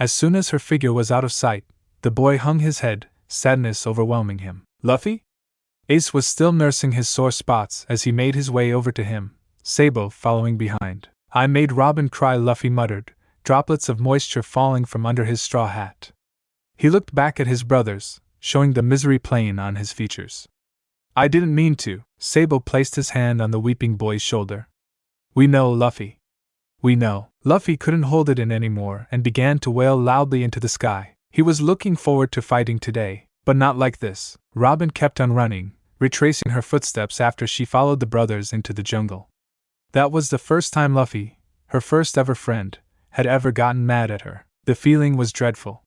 As soon as her figure was out of sight, the boy hung his head, sadness overwhelming him. Luffy? Ace was still nursing his sore spots as he made his way over to him, Sabo following behind. I made Robin cry, Luffy muttered, droplets of moisture falling from under his straw hat. He looked back at his brothers, showing the misery plain on his features. I didn't mean to. Sabo placed his hand on the weeping boy's shoulder. We know, Luffy. We know. Luffy couldn't hold it in anymore and began to wail loudly into the sky. He was looking forward to fighting today, but not like this. Robin kept on running, retracing her footsteps after she followed the brothers into the jungle. That was the first time Luffy, her first ever friend, had ever gotten mad at her. The feeling was dreadful.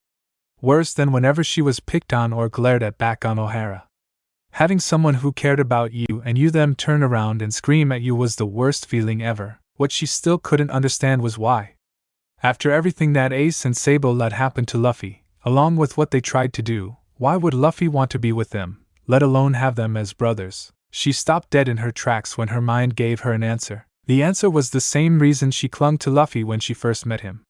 Worse than whenever she was picked on or glared at back on O'Hara. Having someone who cared about you and you them turn around and scream at you was the worst feeling ever. What she still couldn't understand was why. After everything that Ace and Sabo let happen to Luffy, along with what they tried to do, why would Luffy want to be with them, let alone have them as brothers? She stopped dead in her tracks when her mind gave her an answer. The answer was the same reason she clung to Luffy when she first met him.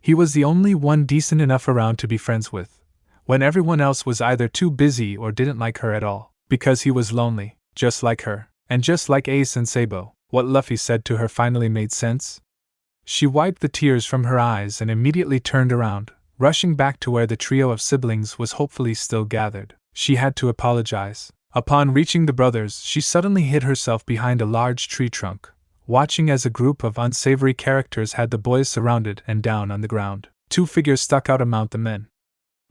He was the only one decent enough around to be friends with, when everyone else was either too busy or didn't like her at all, because he was lonely, just like her, and just like Ace and Sabo. What Luffy said to her finally made sense. She wiped the tears from her eyes and immediately turned around, rushing back to where the trio of siblings was hopefully still gathered. She had to apologize. Upon reaching the brothers, she suddenly hid herself behind a large tree trunk, watching as a group of unsavory characters had the boys surrounded and down on the ground. Two figures stuck out among the men.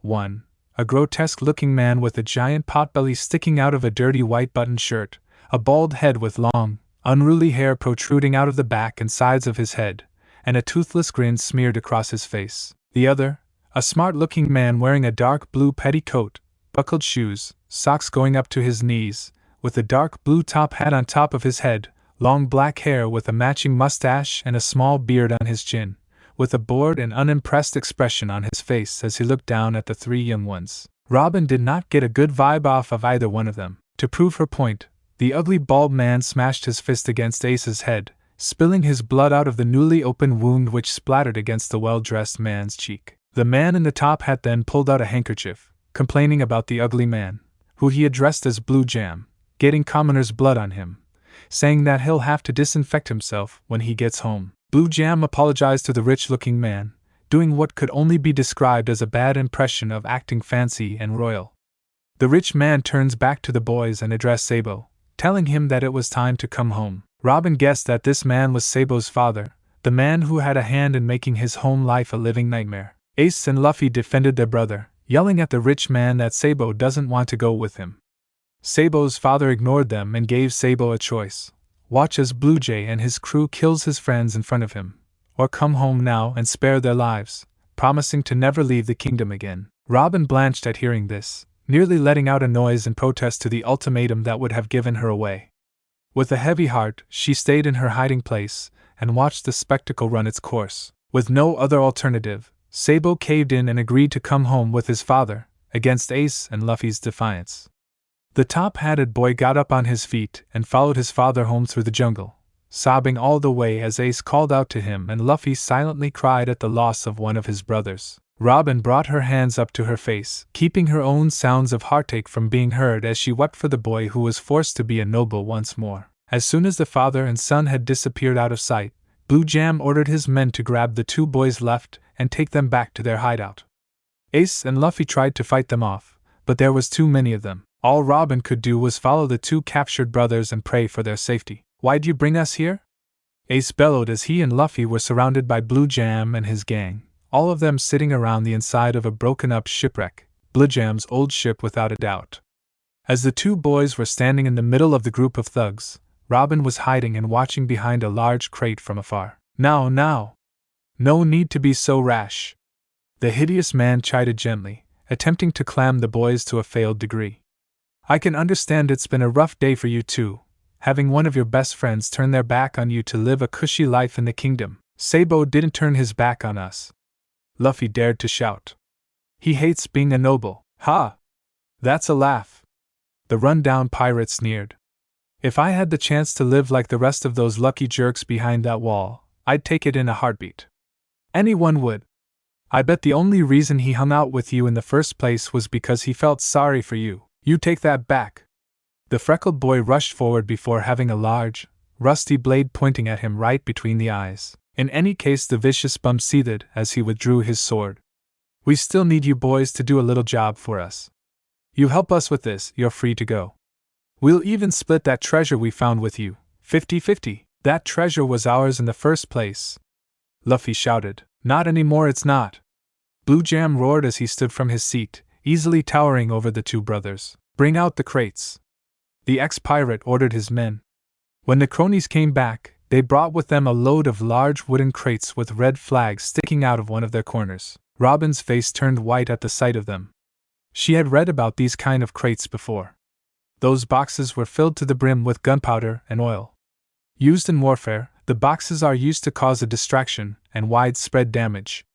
One, a grotesque-looking man with a giant potbelly sticking out of a dirty white button shirt, a bald head with long, unruly hair protruding out of the back and sides of his head, and a toothless grin smeared across his face. The other, a smart-looking man wearing a dark blue petticoat, buckled shoes, socks going up to his knees, with a dark blue top hat on top of his head, long black hair with a matching mustache and a small beard on his chin, with a bored and unimpressed expression on his face as he looked down at the three young ones. Robin did not get a good vibe off of either one of them. To prove her point, the ugly bald man smashed his fist against Ace's head, spilling his blood out of the newly opened wound which splattered against the well-dressed man's cheek. The man in the top hat then pulled out a handkerchief, complaining about the ugly man, who he addressed as Blue Jam, getting commoners' blood on him, saying that he'll have to disinfect himself when he gets home. Blue Jam apologized to the rich-looking man, doing what could only be described as a bad impression of acting fancy and royal. The rich man turns back to the boys and addressed Sabo, telling him that it was time to come home. Robin guessed that this man was Sabo's father, the man who had a hand in making his home life a living nightmare. Ace and Luffy defended their brother, yelling at the rich man that Sabo doesn't want to go with him. Sabo's father ignored them and gave Sabo a choice: watch as Blue Jay and his crew kills his friends in front of him, or come home now and spare their lives, promising to never leave the kingdom again. Robin blanched at hearing this, nearly letting out a noise in protest to the ultimatum that would have given her away. With a heavy heart, she stayed in her hiding place and watched the spectacle run its course. With no other alternative, Sabo caved in and agreed to come home with his father, against Ace and Luffy's defiance. The top-hatted boy got up on his feet and followed his father home through the jungle, sobbing all the way as Ace called out to him and Luffy silently cried at the loss of one of his brothers. Robin brought her hands up to her face, keeping her own sounds of heartache from being heard as she wept for the boy who was forced to be a noble once more. As soon as the father and son had disappeared out of sight, Blue Jam ordered his men to grab the two boys left and take them back to their hideout. Ace and Luffy tried to fight them off, but there was too many of them. All Robin could do was follow the two captured brothers and pray for their safety. "Why'd you bring us here?" Ace bellowed as he and Luffy were surrounded by Blue Jam and his gang, all of them sitting around the inside of a broken-up shipwreck, Blue Jam's old ship without a doubt. As the two boys were standing in the middle of the group of thugs, Robin was hiding and watching behind a large crate from afar. Now! No need to be so rash," the hideous man chided gently, attempting to calm the boys to a failed degree. "I can understand it's been a rough day for you too, having one of your best friends turn their back on you to live a cushy life in the kingdom. Sabo didn't turn his back on us," Luffy dared to shout. "He hates being a noble." "Ha! That's a laugh," the run-down pirate sneered. "If I had the chance to live like the rest of those lucky jerks behind that wall, I'd take it in a heartbeat." "Anyone would. I bet the only reason he hung out with you in the first place was because he felt sorry for you." "You take that back." The freckled boy rushed forward before having a large, rusty blade pointing at him right between the eyes. In any case, the vicious bum seethed as he withdrew his sword. "We still need you boys to do a little job for us. You help us with this, you're free to go. We'll even split that treasure we found with you, 50-50. That treasure was ours in the first place," Luffy shouted. "Not anymore, it's not," Blue Jam roared as he stood from his seat, easily towering over the two brothers. "Bring out the crates," the ex-pirate ordered his men. When the cronies came back, they brought with them a load of large wooden crates with red flags sticking out of one of their corners. Robin's face turned white at the sight of them. She had read about these kind of crates before. Those boxes were filled to the brim with gunpowder and oil. Used in warfare, the boxes are used to cause a distraction and widespread damage.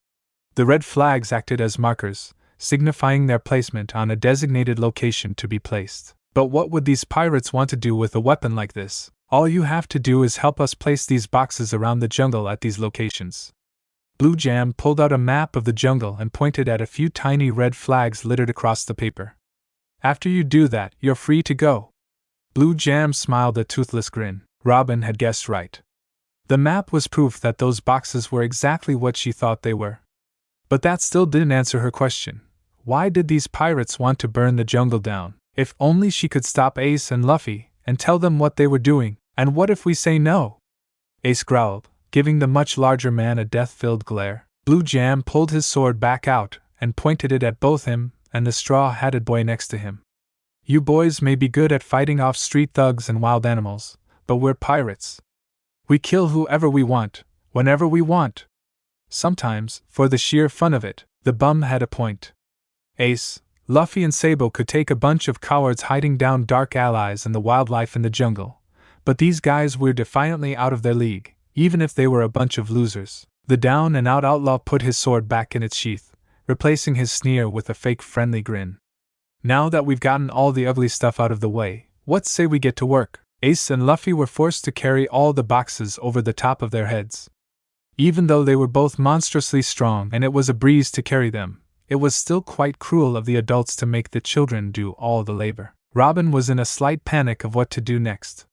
The red flags acted as markers, signifying their placement on a designated location to be placed. But what would these pirates want to do with a weapon like this? "All you have to do is help us place these boxes around the jungle at these locations." Blue Jam pulled out a map of the jungle and pointed at a few tiny red flags littered across the paper. "After you do that, you're free to go." Blue Jam smiled a toothless grin. Robin had guessed right. The map was proof that those boxes were exactly what she thought they were. But that still didn't answer her question. Why did these pirates want to burn the jungle down? If only she could stop Ace and Luffy and tell them what they were doing. "And what if we say no?" Ace growled, giving the much larger man a death-filled glare. Blue Jam pulled his sword back out and pointed it at both him and the straw-hatted boy next to him. "You boys may be good at fighting off street thugs and wild animals, but we're pirates. We kill whoever we want, whenever we want. Sometimes, for the sheer fun of it." The bum had a point. Ace, Luffy and Sabo could take a bunch of cowards hiding down dark allies and the wildlife in the jungle, but these guys were defiantly out of their league, even if they were a bunch of losers. The down-and-out outlaw put his sword back in its sheath, replacing his sneer with a fake friendly grin. "Now that we've gotten all the ugly stuff out of the way, what say we get to work?" Ace and Luffy were forced to carry all the boxes over the top of their heads. Even though they were both monstrously strong and it was a breeze to carry them, it was still quite cruel of the adults to make the children do all the labor. Robin was in a slight panic of what to do next.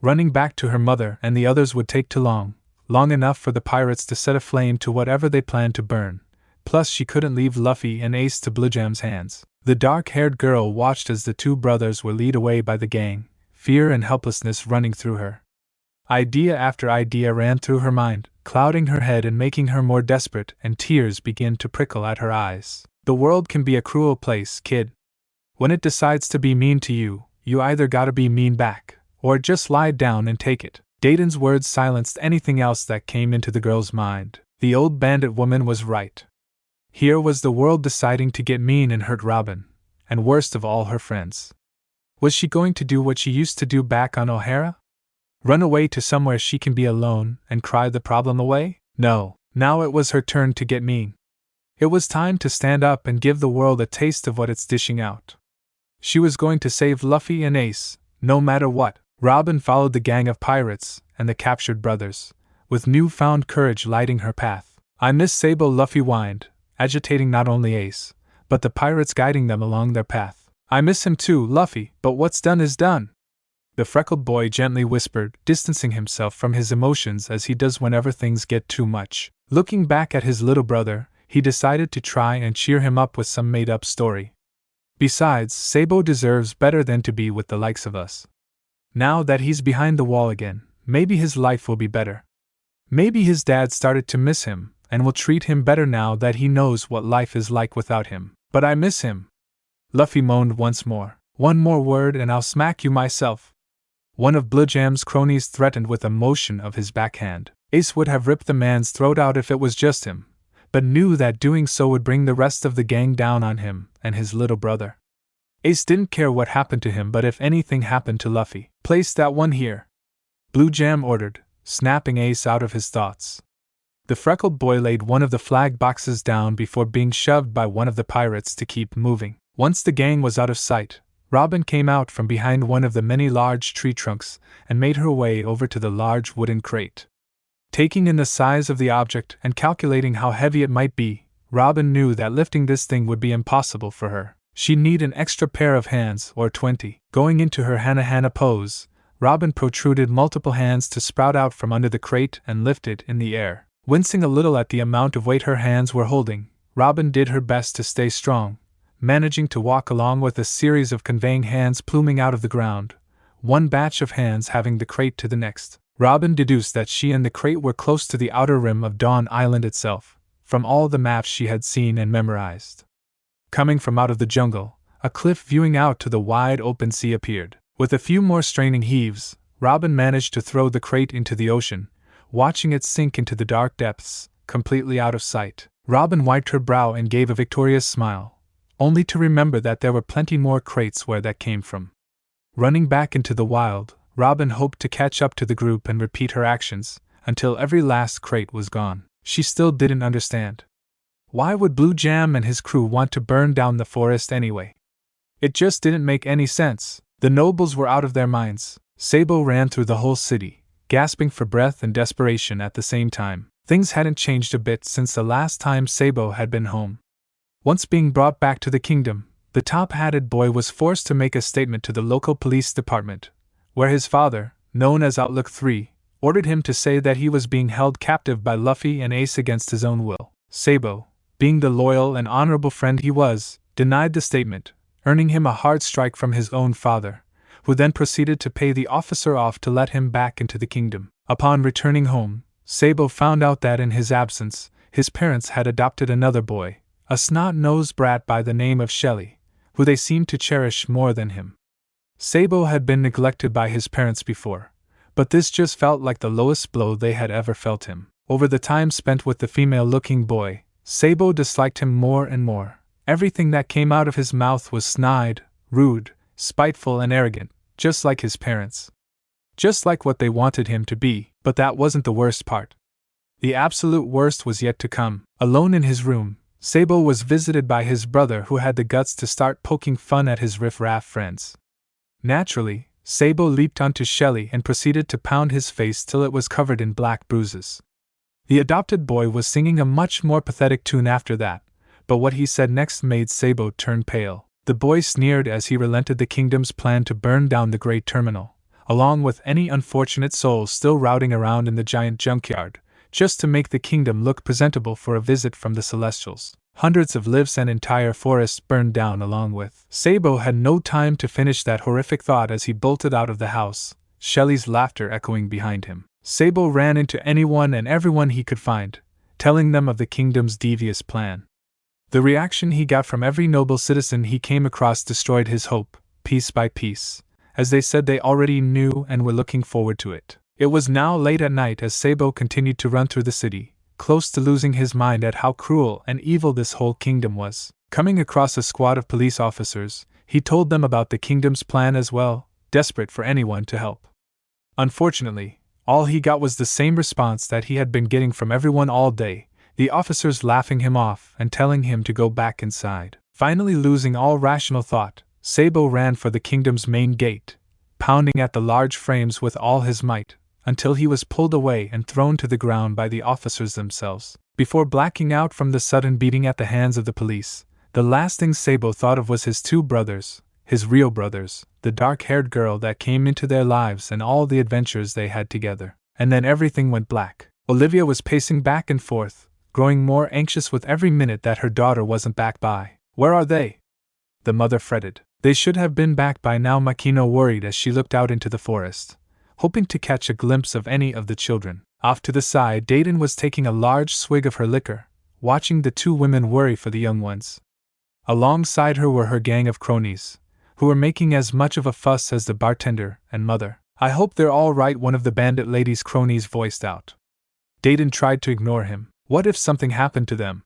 Running back to her mother and the others would take too long enough for the pirates to set a flame to whatever they planned to burn. Plus she couldn't leave Luffy and Ace to Blue Jam's hands. The dark-haired girl watched as the two brothers were led away by the gang, fear and helplessness running through her. Idea after idea ran through her mind, clouding her head and making her more desperate, and tears began to prickle at her eyes. The world can be a cruel place, kid. When it decides to be mean to you, you either gotta be mean back, or just lie down and take it. Dayton's words silenced anything else that came into the girl's mind. The old bandit woman was right. Here was the world deciding to get mean and hurt Robin, and worst of all, her friends. Was she going to do what she used to do back on O'Hara? Run away to somewhere she can be alone and cry the problem away? No, now it was her turn to get mean. It was time to stand up and give the world a taste of what it's dishing out. She was going to save Luffy and Ace, no matter what. Robin followed the gang of pirates and the captured brothers, with newfound courage lighting her path. I miss Sabo, Luffy whined, agitating not only Ace, but the pirates guiding them along their path. I miss him too, Luffy, but what's done is done. The freckled boy gently whispered, distancing himself from his emotions as he does whenever things get too much. Looking back at his little brother, he decided to try and cheer him up with some made-up story. Besides, Sabo deserves better than to be with the likes of us. Now that he's behind the wall again, maybe his life will be better. Maybe his dad started to miss him, and will treat him better now that he knows what life is like without him. But I miss him. Luffy moaned once more. One more word and I'll smack you myself. One of Blujam's cronies threatened with a motion of his backhand. Ace would have ripped the man's throat out if it was just him, but knew that doing so would bring the rest of the gang down on him and his little brother. Ace didn't care what happened to him, but if anything happened to Luffy, place that one here, Blujam ordered, snapping Ace out of his thoughts. The freckled boy laid one of the flag boxes down before being shoved by one of the pirates to keep moving. Once the gang was out of sight, Robin came out from behind one of the many large tree trunks and made her way over to the large wooden crate. Taking in the size of the object and calculating how heavy it might be, Robin knew that lifting this thing would be impossible for her. She'd need an extra pair of hands, or 20. Going into her Hana pose, Robin protruded multiple hands to sprout out from under the crate and lift it in the air. Wincing a little at the amount of weight her hands were holding, Robin did her best to stay strong, managing to walk along with a series of conveying hands pluming out of the ground, one batch of hands having the crate to the next. Robin deduced that she and the crate were close to the outer rim of Dawn Island itself, from all the maps she had seen and memorized. Coming from out of the jungle, a cliff viewing out to the wide open sea appeared. With a few more straining heaves, Robin managed to throw the crate into the ocean, watching it sink into the dark depths, completely out of sight. Robin wiped her brow and gave a victorious smile, only to remember that there were plenty more crates where that came from. Running back into the wild, Robin hoped to catch up to the group and repeat her actions, until every last crate was gone. She still didn't understand. Why would Blujam and his crew want to burn down the forest anyway? It just didn't make any sense. The nobles were out of their minds. Sabo ran through the whole city, gasping for breath and desperation at the same time. Things hadn't changed a bit since the last time Sabo had been home. Once being brought back to the kingdom, the top-hatted boy was forced to make a statement to the local police department, where his father, known as Outlook 3, ordered him to say that he was being held captive by Luffy and Ace against his own will. Sabo, being the loyal and honorable friend he was, denied the statement, earning him a hard strike from his own father, who then proceeded to pay the officer off to let him back into the kingdom. Upon returning home, Sabo found out that in his absence, his parents had adopted another boy, a snot-nosed brat by the name of Shelly, who they seemed to cherish more than him. Sabo had been neglected by his parents before, but this just felt like the lowest blow they had ever felt him. Over the time spent with the female-looking boy, Sabo disliked him more and more. Everything that came out of his mouth was snide, rude, spiteful and arrogant, just like his parents. Just like what they wanted him to be, but that wasn't the worst part. The absolute worst was yet to come. Alone in his room, Sabo was visited by his brother, who had the guts to start poking fun at his riff-raff friends. Naturally, Sabo leaped onto Shelly and proceeded to pound his face till it was covered in black bruises. The adopted boy was singing a much more pathetic tune after that, but what he said next made Sabo turn pale. The boy sneered as he relented the kingdom's plan to burn down the great terminal, along with any unfortunate souls still routing around in the giant junkyard, just to make the kingdom look presentable for a visit from the Celestials. Hundreds of lives and entire forests burned down along with. Sabo had no time to finish that horrific thought as he bolted out of the house, Shelly's laughter echoing behind him. Sabo ran into anyone and everyone he could find, telling them of the kingdom's devious plan. The reaction he got from every noble citizen he came across destroyed his hope, piece by piece, as they said they already knew and were looking forward to it. It was now late at night as Sabo continued to run through the city, close to losing his mind at how cruel and evil this whole kingdom was. Coming across a squad of police officers, he told them about the kingdom's plan as well, desperate for anyone to help. Unfortunately, all he got was the same response that he had been getting from everyone all day, the officers laughing him off and telling him to go back inside. Finally losing all rational thought, Sabo ran for the kingdom's main gate, pounding at the large frames with all his might, until he was pulled away and thrown to the ground by the officers themselves. Before blacking out from the sudden beating at the hands of the police, the last thing Sabo thought of was his two brothers, his real brothers, the dark-haired girl that came into their lives and all the adventures they had together. And then everything went black. Olivia was pacing back and forth, growing more anxious with every minute that her daughter wasn't back by. "Where are they?" the mother fretted. "They should have been back by now," Makino worried as she looked out into the forest, hoping to catch a glimpse of any of the children. Off to the side, Dayton was taking a large swig of her liquor, watching the two women worry for the young ones. Alongside her were her gang of cronies, who were making as much of a fuss as the bartender and mother. "I hope they're all right," one of the bandit lady's cronies voiced out. Dayton tried to ignore him. "What if something happened to them?"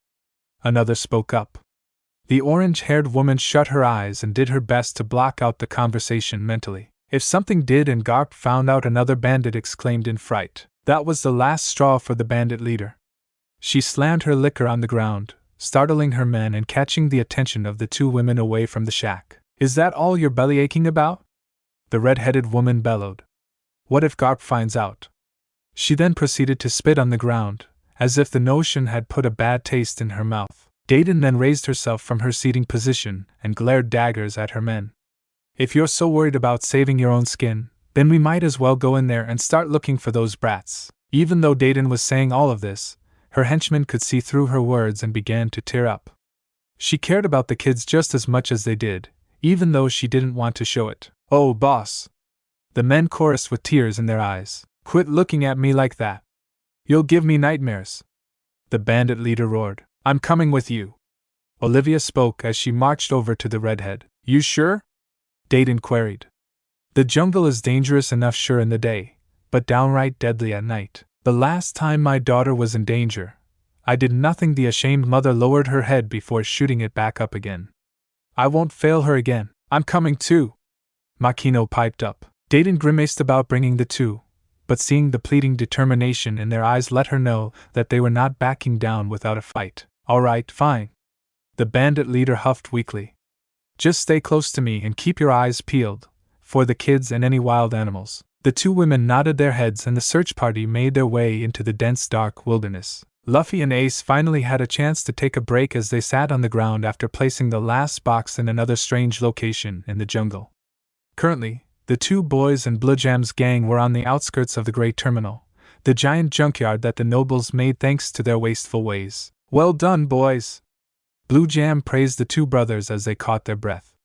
Another spoke up. The orange-haired woman shut her eyes and did her best to block out the conversation mentally. "If something did and Garp found out," another bandit exclaimed in fright. That was the last straw for the bandit leader. She slammed her liquor on the ground, startling her men and catching the attention of the two women away from the shack. "Is that all you're bellyaching about?" the red-headed woman bellowed. "What if Garp finds out?" She then proceeded to spit on the ground, as if the notion had put a bad taste in her mouth. Dayton then raised herself from her seating position and glared daggers at her men. "If you're so worried about saving your own skin, then we might as well go in there and start looking for those brats." Even though Dayton was saying all of this, her henchmen could see through her words and began to tear up. She cared about the kids just as much as they did, even though she didn't want to show it. "Oh, boss!" the men chorused with tears in their eyes. "Quit looking at me like that. You'll give me nightmares," the bandit leader roared. "I'm coming with you." Olivia spoke as she marched over to the redhead. "You sure?" Dayton queried. "The jungle is dangerous enough sure in the day, but downright deadly at night. The last time my daughter was in danger, I did nothing." The ashamed mother lowered her head before shooting it back up again. "I won't fail her again." "I'm coming too," Makino piped up. Dayton grimaced about bringing the two, but seeing the pleading determination in their eyes let her know that they were not backing down without a fight. "All right, fine," the bandit leader huffed weakly. "Just stay close to me and keep your eyes peeled for the kids and any wild animals." The two women nodded their heads and the search party made their way into the dense dark wilderness. Luffy and Ace finally had a chance to take a break as they sat on the ground after placing the last box in another strange location in the jungle. Currently, the two boys and Bluejam's gang were on the outskirts of the Great Terminal, the giant junkyard that the nobles made thanks to their wasteful ways. "Well done, boys!" Bluejam praised the two brothers as they caught their breath.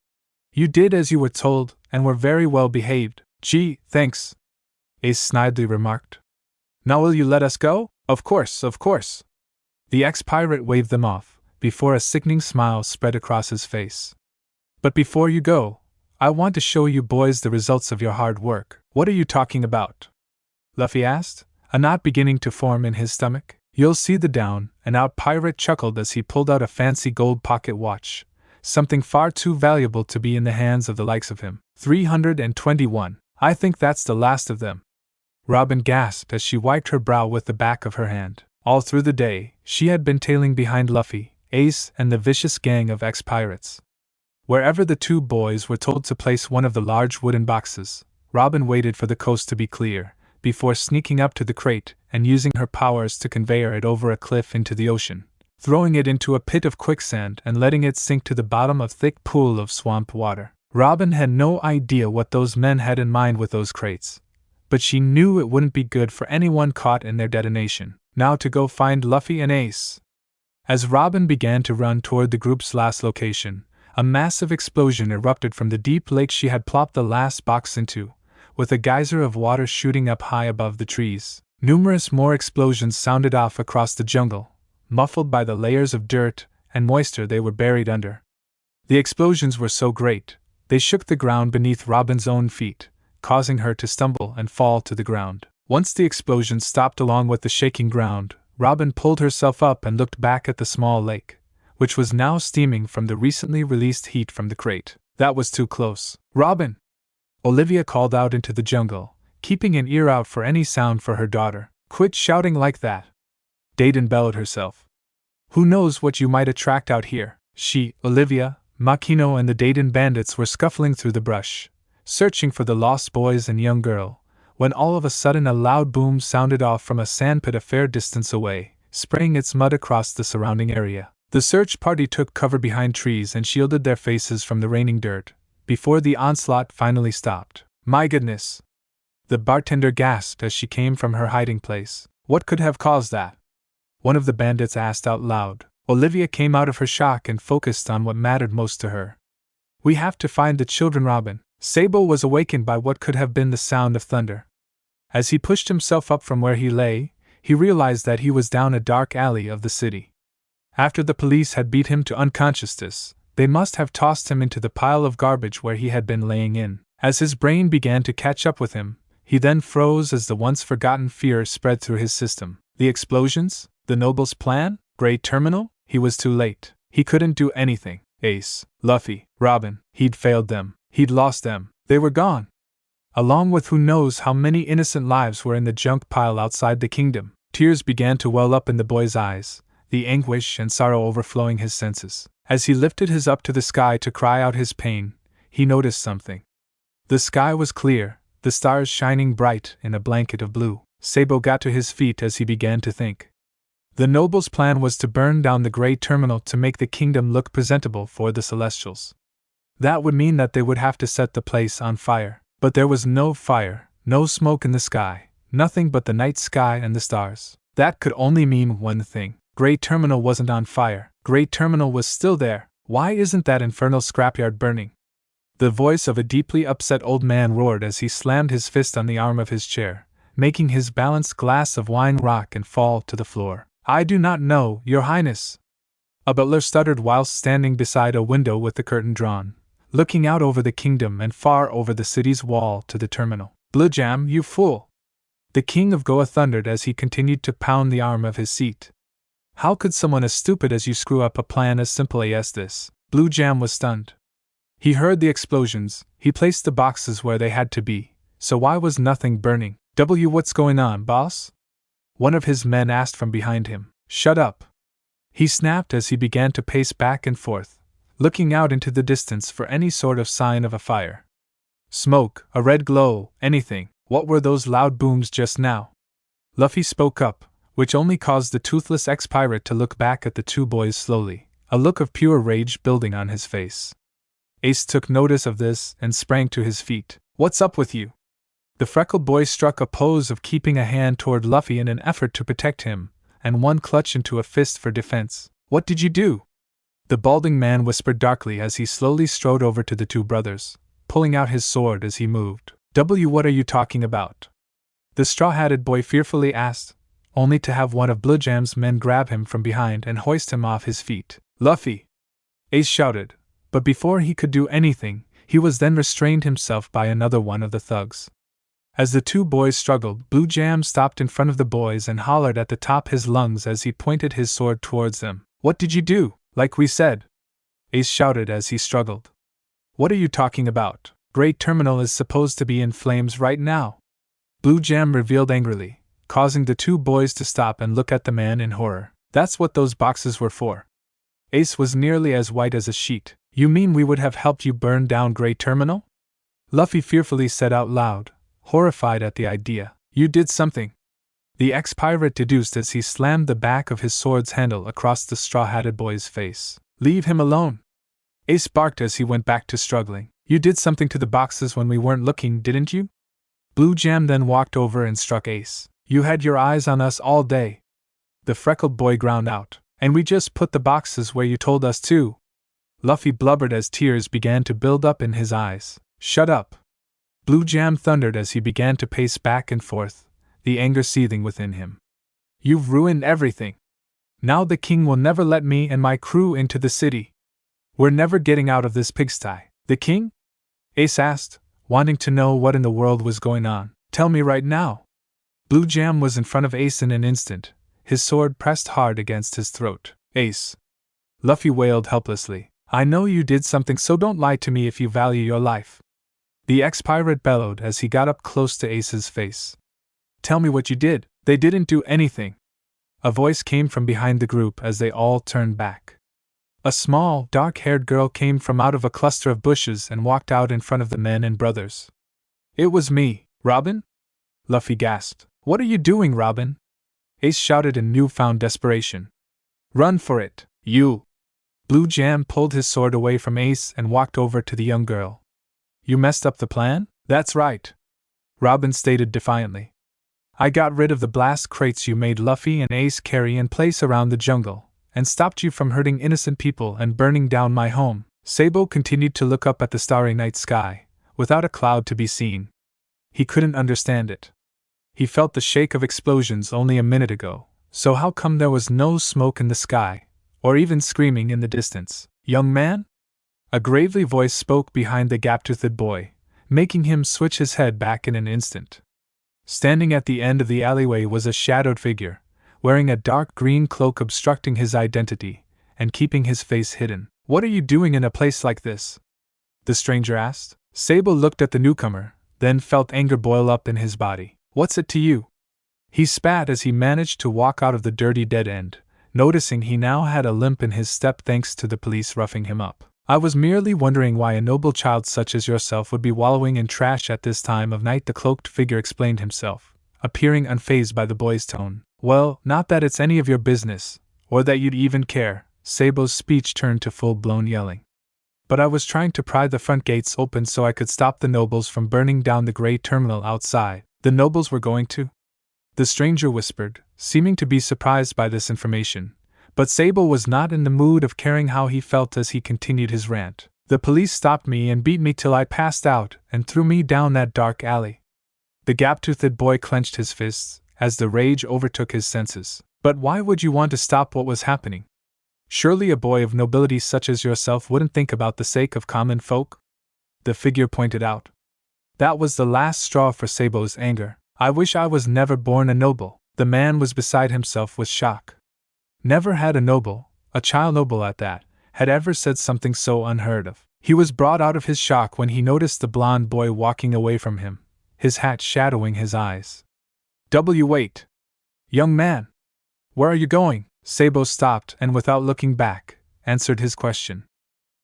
"You did as you were told, and were very well behaved." "Gee, thanks," Ace snidely remarked. "Now will you let us go?" Of course. The ex-pirate waved them off, before a sickening smile spread across his face. "But before you go, I want to show you boys the results of your hard work." "What are you talking about?" Luffy asked, a knot beginning to form in his stomach. "You'll see the down-and-out pirate chuckled as he pulled out a fancy gold pocket watch, something far too valuable to be in the hands of the likes of him. 321. I think that's the last of them." Robin gasped as she wiped her brow with the back of her hand. All through the day, she had been tailing behind Luffy, Ace, and the vicious gang of ex-pirates. Wherever the two boys were told to place one of the large wooden boxes, Robin waited for the coast to be clear, before sneaking up to the crate and using her powers to convey it over a cliff into the ocean, throwing it into a pit of quicksand and letting it sink to the bottom of a thick pool of swamp water. Robin had no idea what those men had in mind with those crates, but she knew it wouldn't be good for anyone caught in their detonation. Now to go find Luffy and Ace. As Robin began to run toward the group's last location, a massive explosion erupted from the deep lake she had plopped the last box into, with a geyser of water shooting up high above the trees. Numerous more explosions sounded off across the jungle, muffled by the layers of dirt and moisture they were buried under. The explosions were so great They shook the ground beneath Robin's own feet, causing her to stumble and fall to the ground. Once the explosion stopped along with the shaking ground, Robin pulled herself up and looked back at the small lake, which was now steaming from the recently released heat from the crate. That was too close. Robin! Olivia called out into the jungle, keeping an ear out for any sound for her daughter. Quit shouting like that! Dayton bellowed herself. Who knows what you might attract out here? She, Olivia, Makino and the Dayton bandits were scuffling through the brush, searching for the lost boys and young girl, when all of a sudden a loud boom sounded off from a sandpit a fair distance away, spraying its mud across the surrounding area. The search party took cover behind trees and shielded their faces from the raining dirt, before the onslaught finally stopped. My goodness! The bartender gasped as she came from her hiding place. What could have caused that? One of the bandits asked out loud. Olivia came out of her shock and focused on what mattered most to her. We have to find the children, Robin. Sabo was awakened by what could have been the sound of thunder. As he pushed himself up from where he lay, he realized that he was down a dark alley of the city. After the police had beat him to unconsciousness, they must have tossed him into the pile of garbage where he had been laying in. As his brain began to catch up with him, he then froze as the once-forgotten fear spread through his system. The explosions? The Noble's plan? Great Terminal? He was too late. He couldn't do anything. Ace, Luffy, Robin, he'd failed them. He'd lost them. They were gone. Along with who knows how many innocent lives were in the junk pile outside the kingdom. Tears began to well up in the boy's eyes, the anguish and sorrow overflowing his senses. As he lifted his up to the sky to cry out his pain, he noticed something. The sky was clear, the stars shining bright in a blanket of blue. Sabo got to his feet as he began to think. The Noble's plan was to burn down the Great Terminal to make the kingdom look presentable for the Celestials. That would mean that they would have to set the place on fire. But there was no fire, no smoke in the sky, nothing but the night sky and the stars. That could only mean one thing. Great Terminal wasn't on fire. Great Terminal was still there. Why isn't that infernal scrapyard burning? The voice of a deeply upset old man roared as he slammed his fist on the arm of his chair, making his balanced glass of wine rock and fall to the floor. I do not know, Your Highness. A butler stuttered whilst standing beside a window with the curtain drawn, looking out over the kingdom and far over the city's wall to the terminal. Bluejam, you fool! The king of Goa thundered as he continued to pound the arm of his seat. How could someone as stupid as you screw up a plan as simple as this? Bluejam was stunned. He heard the explosions, he placed the boxes where they had to be, so why was nothing burning? What's going on, boss? One of his men asked from behind him. Shut up! He snapped as he began to pace back and forth, looking out into the distance for any sort of sign of a fire. Smoke, a red glow, anything. What were those loud booms just now? Luffy spoke up, which only caused the toothless ex-pirate to look back at the two boys slowly, a look of pure rage building on his face. Ace took notice of this and sprang to his feet. What's up with you? The freckled boy struck a pose of keeping a hand toward Luffy in an effort to protect him, and one clutch into a fist for defense. What did you do? The balding man whispered darkly as he slowly strode over to the two brothers, pulling out his sword as he moved. What are you talking about? The straw-hatted boy fearfully asked, only to have one of Bluejam's men grab him from behind and hoist him off his feet. Luffy! Ace shouted, but before he could do anything, he was then restrained himself by another one of the thugs. As the two boys struggled, Bluejam stopped in front of the boys and hollered at the top his lungs as he pointed his sword towards them. What did you do? Like we said! Ace shouted as he struggled. What are you talking about? Great Terminal is supposed to be in flames right now. Bluejam revealed angrily, causing the two boys to stop and look at the man in horror. That's what those boxes were for. Ace was nearly as white as a sheet. You mean we would have helped you burn down Great Terminal? Luffy fearfully said out loud, horrified at the idea. You did something. The ex-pirate deduced as he slammed the back of his sword's handle across the straw-hatted boy's face. Leave him alone! Ace barked as he went back to struggling. You did something to the boxes when we weren't looking, didn't you? Bluejam then walked over and struck Ace. You had your eyes on us all day. The freckled boy ground out. And we just put the boxes where you told us to. Luffy blubbered as tears began to build up in his eyes. Shut up! Bluejam thundered as he began to pace back and forth, the anger seething within him. You've ruined everything. Now the king will never let me and my crew into the city. We're never getting out of this pigsty. The king? Ace asked, wanting to know what in the world was going on. Tell me right now. Blue Jam was in front of Ace in an instant, his sword pressed hard against his throat. Ace. Luffy wailed helplessly. I know you did something, so don't lie to me if you value your life. The ex-pirate bellowed as he got up close to Ace's face. Tell me what you did. They didn't do anything. A voice came from behind the group as they all turned back. A small, dark-haired girl came from out of a cluster of bushes and walked out in front of the men and brothers. It was me, Robin? Luffy gasped. What are you doing, Robin? Ace shouted in newfound desperation. Run for it, you! Blue Jam pulled his sword away from Ace and walked over to the young girl. You messed up the plan? That's right, Robin stated defiantly. I got rid of the blast crates you made Luffy and Ace carry and place around the jungle, and stopped you from hurting innocent people and burning down my home. Sabo continued to look up at the starry night sky, without a cloud to be seen. He couldn't understand it. He felt the shake of explosions only a minute ago, so how come there was no smoke in the sky, or even screaming in the distance? Young man? A gravely voice spoke behind the gap-toothed boy, making him switch his head back in an instant. Standing at the end of the alleyway was a shadowed figure, wearing a dark green cloak obstructing his identity, and keeping his face hidden. What are you doing in a place like this? The stranger asked. Sabo looked at the newcomer, then felt anger boil up in his body. What's it to you? He spat as he managed to walk out of the dirty dead end, noticing he now had a limp in his step thanks to the police roughing him up. I was merely wondering why a noble child such as yourself would be wallowing in trash at this time of night, the cloaked figure explained himself, appearing unfazed by the boy's tone. Well, not that it's any of your business, or that you'd even care. Sabo's speech turned to full-blown yelling. But I was trying to pry the front gates open so I could stop the nobles from burning down the gray terminal outside. The nobles were going to? The stranger whispered, seeming to be surprised by this information. But Sabo was not in the mood of caring how he felt as he continued his rant. The police stopped me and beat me till I passed out and threw me down that dark alley. The gap-toothed boy clenched his fists as the rage overtook his senses. But why would you want to stop what was happening? Surely a boy of nobility such as yourself wouldn't think about the sake of common folk? The figure pointed out. That was the last straw for Sabo's anger. I wish I was never born a noble. The man was beside himself with shock. Never had a noble, a child noble at that, had ever said something so unheard of. He was brought out of his shock when he noticed the blond boy walking away from him, his hat shadowing his eyes. Wait! Young man! Where are you going? Sabo stopped and without looking back, answered his question.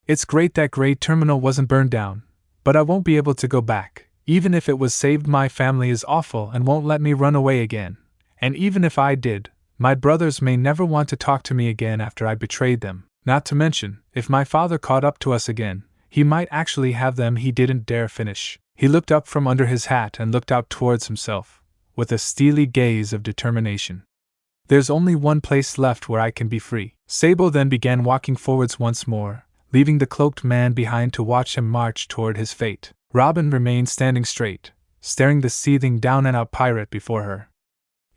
It's great that gray terminal wasn't burned down, but I won't be able to go back. Even if it was saved, my family is awful and won't let me run away again. And even if I did, my brothers may never want to talk to me again after I betrayed them. Not to mention, if my father caught up to us again, he might actually have them. He didn't dare finish. He looked up from under his hat and looked out towards himself, with a steely gaze of determination. There's only one place left where I can be free. Sabo then began walking forwards once more, leaving the cloaked man behind to watch him march toward his fate. Robin remained standing straight, staring the seething down-and-out pirate before her.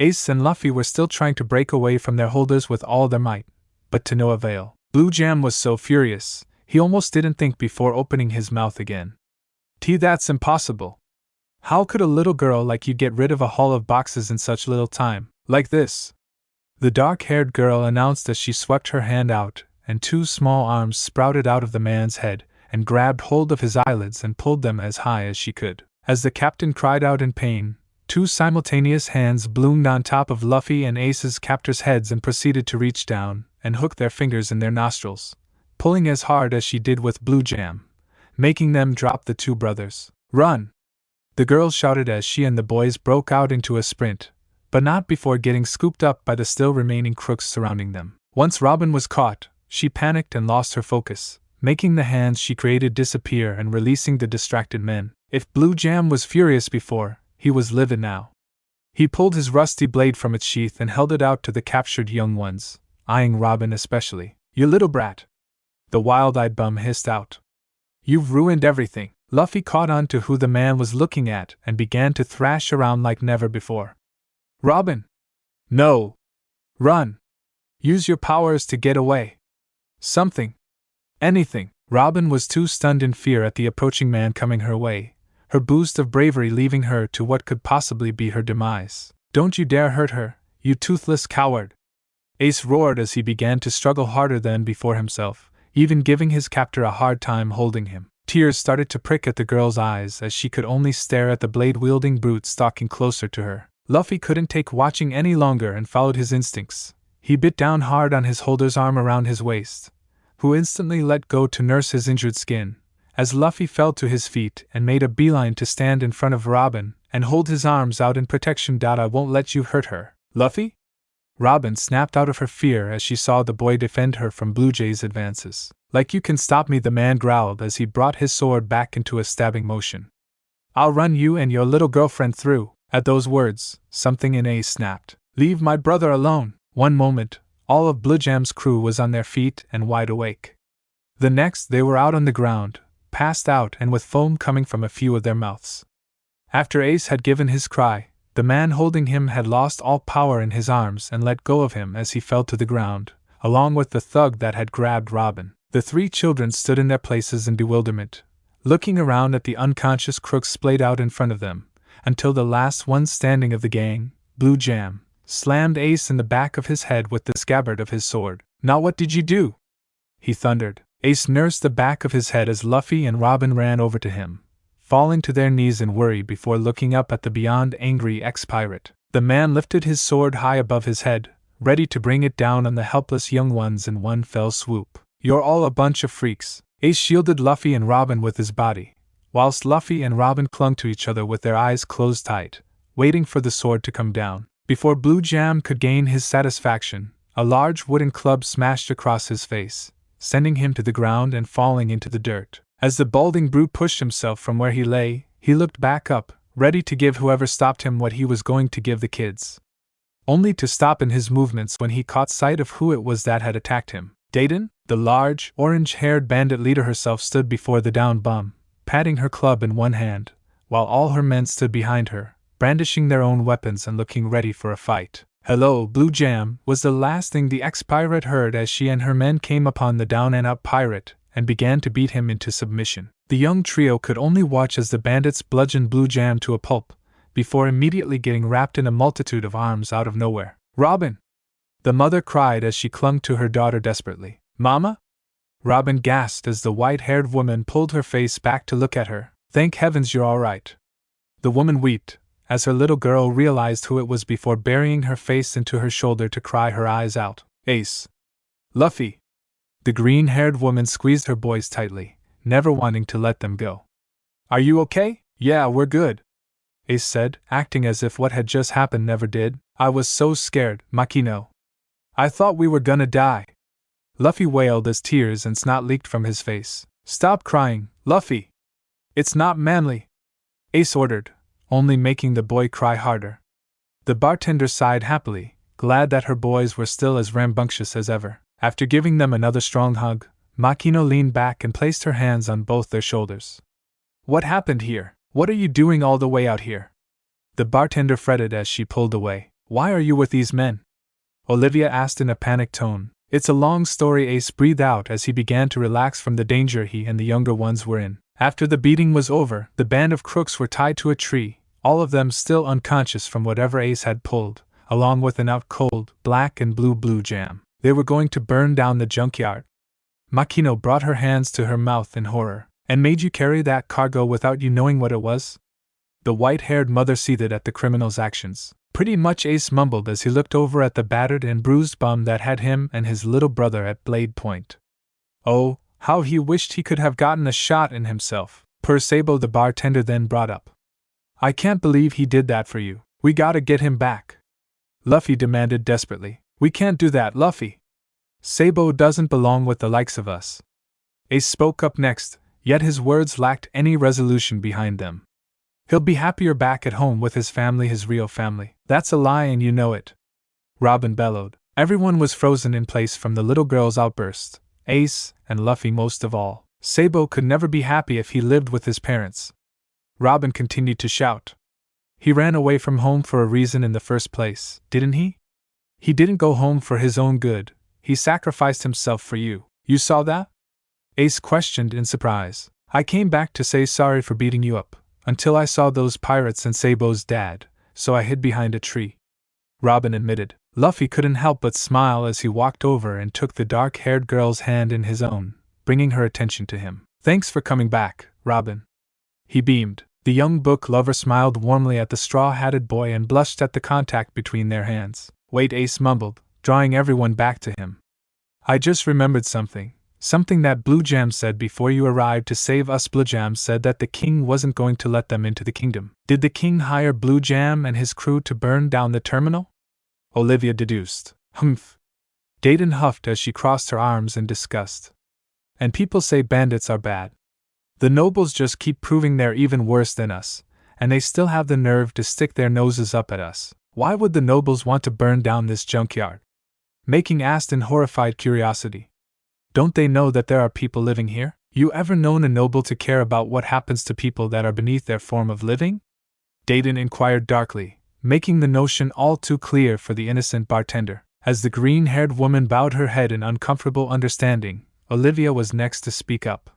Ace and Luffy were still trying to break away from their holders with all their might, but to no avail. Blue Jam was so furious, he almost didn't think before opening his mouth again. That's impossible. How could a little girl like you get rid of a haul of boxes in such little time, like this? The dark-haired girl announced as she swept her hand out, and two small arms sprouted out of the man's head, and grabbed hold of his eyelids and pulled them as high as she could. As the captain cried out in pain, two simultaneous hands bloomed on top of Luffy and Ace's captors' heads and proceeded to reach down and hook their fingers in their nostrils, pulling as hard as she did with Blue Jam, making them drop the two brothers. Run! The girl shouted as she and the boys broke out into a sprint, but not before getting scooped up by the still remaining crooks surrounding them. Once Robin was caught, she panicked and lost her focus, making the hands she created disappear and releasing the distracted men. If Blue Jam was furious before, he was livid now. He pulled his rusty blade from its sheath and held it out to the captured young ones, eyeing Robin especially. You little brat! The wild-eyed bum hissed out. You've ruined everything. Luffy caught on to who the man was looking at and began to thrash around like never before. Robin! No! Run! Use your powers to get away! Something! Anything! Robin was too stunned in fear at the approaching man coming her way, her boost of bravery leaving her to what could possibly be her demise. "Don't you dare hurt her, you toothless coward!" Ace roared as he began to struggle harder than before himself, even giving his captor a hard time holding him. Tears started to prick at the girl's eyes as she could only stare at the blade-wielding brute stalking closer to her. Luffy couldn't take watching any longer and followed his instincts. He bit down hard on his holder's arm around his waist, who instantly let go to nurse his injured skin, as Luffy fell to his feet and made a beeline to stand in front of Robin and hold his arms out in protection. "I won't let you hurt her, Luffy?" Robin snapped out of her fear as she saw the boy defend her from Blue Jay's advances. "Like you can stop me," the man growled as he brought his sword back into a stabbing motion. "I'll run you and your little girlfriend through." At those words, something in Ace snapped. "Leave my brother alone!" One moment, all of Blue Jam's crew was on their feet and wide awake. The next, they were out on the ground, passed out and with foam coming from a few of their mouths. After Ace had given his cry, the man holding him had lost all power in his arms and let go of him as he fell to the ground, along with the thug that had grabbed Robin. The three children stood in their places in bewilderment, looking around at the unconscious crooks splayed out in front of them, until the last one standing of the gang, Blue Jam, slammed Ace in the back of his head with the scabbard of his sword. "Now what did you do?" he thundered. Ace nursed the back of his head as Luffy and Robin ran over to him, falling to their knees in worry before looking up at the beyond angry ex-pirate. The man lifted his sword high above his head, ready to bring it down on the helpless young ones in one fell swoop. "You're all a bunch of freaks." Ace shielded Luffy and Robin with his body, whilst Luffy and Robin clung to each other with their eyes closed tight, waiting for the sword to come down. Before Blue Jam could gain his satisfaction, a large wooden club smashed across his face, sending him to the ground and falling into the dirt. As the balding brute pushed himself from where he lay, he looked back up, ready to give whoever stopped him what he was going to give the kids. Only to stop in his movements when he caught sight of who it was that had attacked him. Dayton, the large, orange-haired bandit leader herself, stood before the downed bum, patting her club in one hand, while all her men stood behind her, brandishing their own weapons and looking ready for a fight. "Hello, Blue Jam," was the last thing the ex-pirate heard as she and her men came upon the down-and-out pirate and began to beat him into submission. The young trio could only watch as the bandits bludgeoned Blue Jam to a pulp, before immediately getting wrapped in a multitude of arms out of nowhere. "Robin!" the mother cried as she clung to her daughter desperately. "Mama?" Robin gasped as the white-haired woman pulled her face back to look at her. "Thank heavens you're all right." The woman wept, as her little girl realized who it was before burying her face into her shoulder to cry her eyes out. "Ace! Luffy!" The green-haired woman squeezed her boys tightly, never wanting to let them go. "Are you okay?" "Yeah, we're good," Ace said, acting as if what had just happened never did. "I was so scared, Makino. I thought we were gonna die." Luffy wailed as tears and snot leaked from his face. "Stop crying, Luffy! It's not manly," Ace ordered, only making the boy cry harder. The bartender sighed happily, glad that her boys were still as rambunctious as ever. After giving them another strong hug, Makino leaned back and placed her hands on both their shoulders. "What happened here? What are you doing all the way out here?" The bartender fretted as she pulled away. "Why are you with these men?" Olivia asked in a panicked tone. "It's a long story," Ace breathed out as he began to relax from the danger he and the younger ones were in. After the beating was over, the band of crooks were tied to a tree, all of them still unconscious from whatever Ace had pulled, along with an out-cold, black and Blue Jam. They were going to burn down the junkyard. Makino brought her hands to her mouth in horror. "And made you carry that cargo without you knowing what it was?" The white-haired mother seethed at the criminal's actions. "Pretty much," Ace mumbled as he looked over at the battered and bruised bum that had him and his little brother at blade point. Oh, how he wished he could have gotten a shot in himself. Per Sabo, the bartender then brought up. "I can't believe he did that for you. We gotta get him back," Luffy demanded desperately. "We can't do that, Luffy. Sabo doesn't belong with the likes of us." Ace spoke up next, yet his words lacked any resolution behind them. "He'll be happier back at home with his family, his real family." "That's a lie and you know it," Robin bellowed. Everyone was frozen in place from the little girl's outburst, Ace, and Luffy most of all. "Sabo could never be happy if he lived with his parents," Robin continued to shout. "He ran away from home for a reason in the first place, didn't he? He didn't go home for his own good, he sacrificed himself for you. You saw that?" Ace questioned in surprise. I came back to say sorry for beating you up, until I saw those pirates and Sabo's dad, so I hid behind a tree. Robin admitted. Luffy couldn't help but smile as he walked over and took the dark-haired girl's hand in his own, bringing her attention to him. Thanks for coming back, Robin. He beamed. The young book lover smiled warmly at the straw-hatted boy and blushed at the contact between their hands. Wait, Ace mumbled, drawing everyone back to him. I just remembered something. Something that Blue Jam said before you arrived to save us. Blue Jam said that the king wasn't going to let them into the kingdom. Did the king hire Blue Jam and his crew to burn down the terminal? Olivia deduced. Humph. Dayton huffed as she crossed her arms in disgust. And people say bandits are bad. The nobles just keep proving they're even worse than us, and they still have the nerve to stick their noses up at us. Why would the nobles want to burn down this junkyard? Making asked in horrified curiosity. Don't they know that there are people living here? You ever known a noble to care about what happens to people that are beneath their form of living? Dayton inquired darkly, making the notion all too clear for the innocent bartender. As the green-haired woman bowed her head in uncomfortable understanding, Olivia was next to speak up.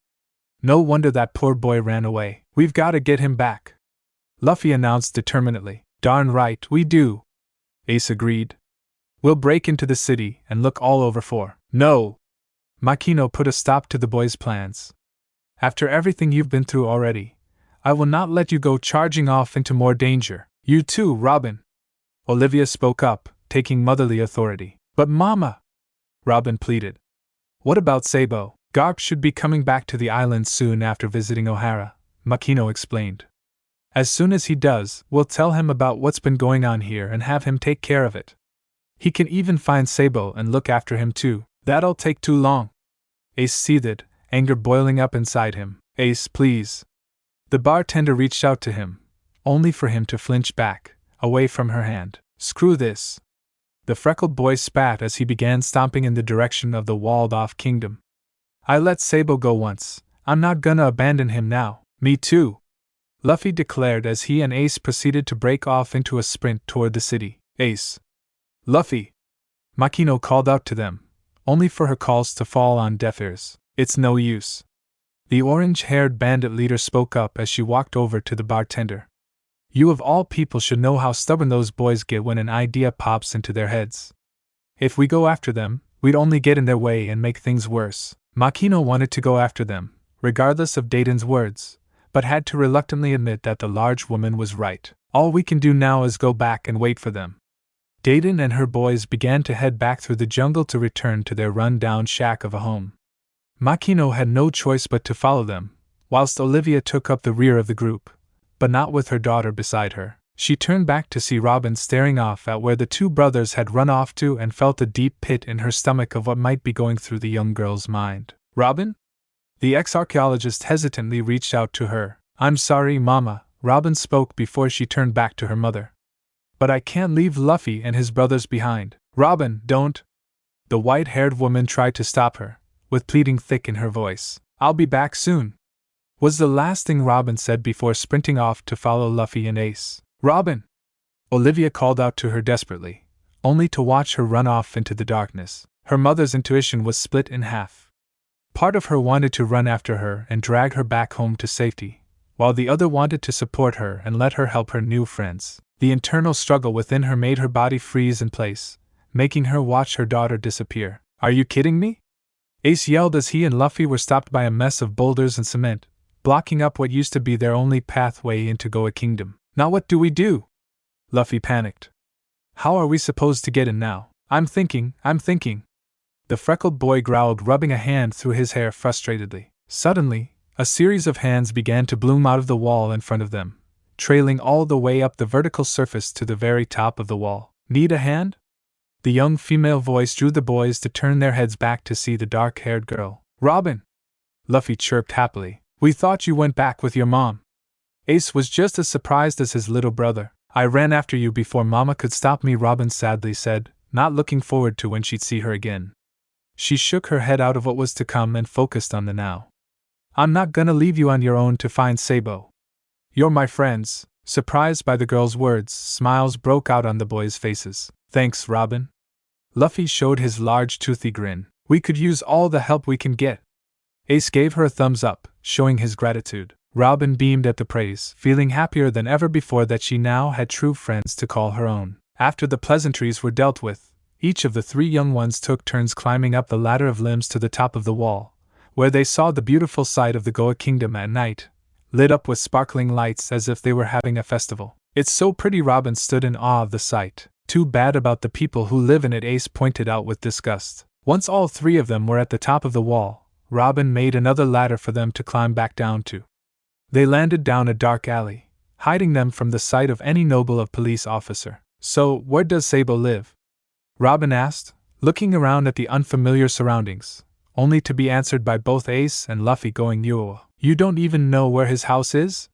No wonder that poor boy ran away. We've got to get him back, Luffy announced determinedly. Darn right, we do, Ace agreed. We'll break into the city and look all over for. No! Makino put a stop to the boy's plans. After everything you've been through already, I will not let you go charging off into more danger. You too, Robin. Olivia spoke up, taking motherly authority. But Mama, Robin pleaded. What about Sabo? Garp should be coming back to the island soon after visiting O'Hara, Makino explained. As soon as he does, we'll tell him about what's been going on here and have him take care of it. He can even find Sabo and look after him too. That'll take too long. Ace seethed, anger boiling up inside him. Ace, please. The bartender reached out to him, only for him to flinch back, away from her hand. Screw this. The freckled boy spat as he began stomping in the direction of the walled-off kingdom. I let Sabo go once. I'm not gonna abandon him now. Me too, Luffy declared as he and Ace proceeded to break off into a sprint toward the city. Ace. Luffy. Makino called out to them, only for her calls to fall on deaf ears. It's no use. The orange-haired bandit leader spoke up as she walked over to the bartender. You of all people should know how stubborn those boys get when an idea pops into their heads. If we go after them, we'd only get in their way and make things worse. Makino wanted to go after them, regardless of Dayton's words, but had to reluctantly admit that the large woman was right. All we can do now is go back and wait for them. Dayton and her boys began to head back through the jungle to return to their run-down shack of a home. Makino had no choice but to follow them, whilst Olivia took up the rear of the group, but not with her daughter beside her. She turned back to see Robin staring off at where the two brothers had run off to and felt a deep pit in her stomach of what might be going through the young girl's mind. Robin? The ex-archaeologist hesitantly reached out to her. I'm sorry, Mama, Robin spoke before she turned back to her mother. But I can't leave Luffy and his brothers behind. Robin, don't! The white-haired woman tried to stop her, with pleading thick in her voice. I'll be back soon, was the last thing Robin said before sprinting off to follow Luffy and Ace. Robin! Olivia called out to her desperately, only to watch her run off into the darkness. Her mother's intuition was split in half. Part of her wanted to run after her and drag her back home to safety, while the other wanted to support her and let her help her new friends. The internal struggle within her made her body freeze in place, making her watch her daughter disappear. Are you kidding me? Ace yelled as he and Luffy were stopped by a mess of boulders and cement, blocking up what used to be their only pathway into Goa Kingdom. Now what do we do? Luffy panicked. How are we supposed to get in now? I'm thinking. The freckled boy growled, rubbing a hand through his hair frustratedly. Suddenly, a series of hands began to bloom out of the wall in front of them, trailing all the way up the vertical surface to the very top of the wall. Need a hand? The young female voice drew the boys to turn their heads back to see the dark-haired girl. Robin! Luffy chirped happily. We thought you went back with your mom. Ace was just as surprised as his little brother. I ran after you before Mama could stop me, Robin sadly said, not looking forward to when she'd see her again. She shook her head out of what was to come and focused on the now. I'm not gonna leave you on your own to find Sabo. You're my friends. Surprised by the girl's words, smiles broke out on the boys' faces. Thanks, Robin. Luffy showed his large toothy grin. We could use all the help we can get. Ace gave her a thumbs up, showing his gratitude. Robin beamed at the praise, feeling happier than ever before that she now had true friends to call her own. After the pleasantries were dealt with, each of the three young ones took turns climbing up the ladder of limbs to the top of the wall, where they saw the beautiful sight of the Goa kingdom at night, lit up with sparkling lights as if they were having a festival. It's so pretty. Robin stood in awe of the sight. Too bad about the people who live in it, Ace pointed out with disgust. Once all three of them were at the top of the wall, Robin made another ladder for them to climb back down to. They landed down a dark alley, hiding them from the sight of any noble or police officer. So, where does Sabo live? Robin asked, looking around at the unfamiliar surroundings, only to be answered by both Ace and Luffy going, You don't even know where his house is?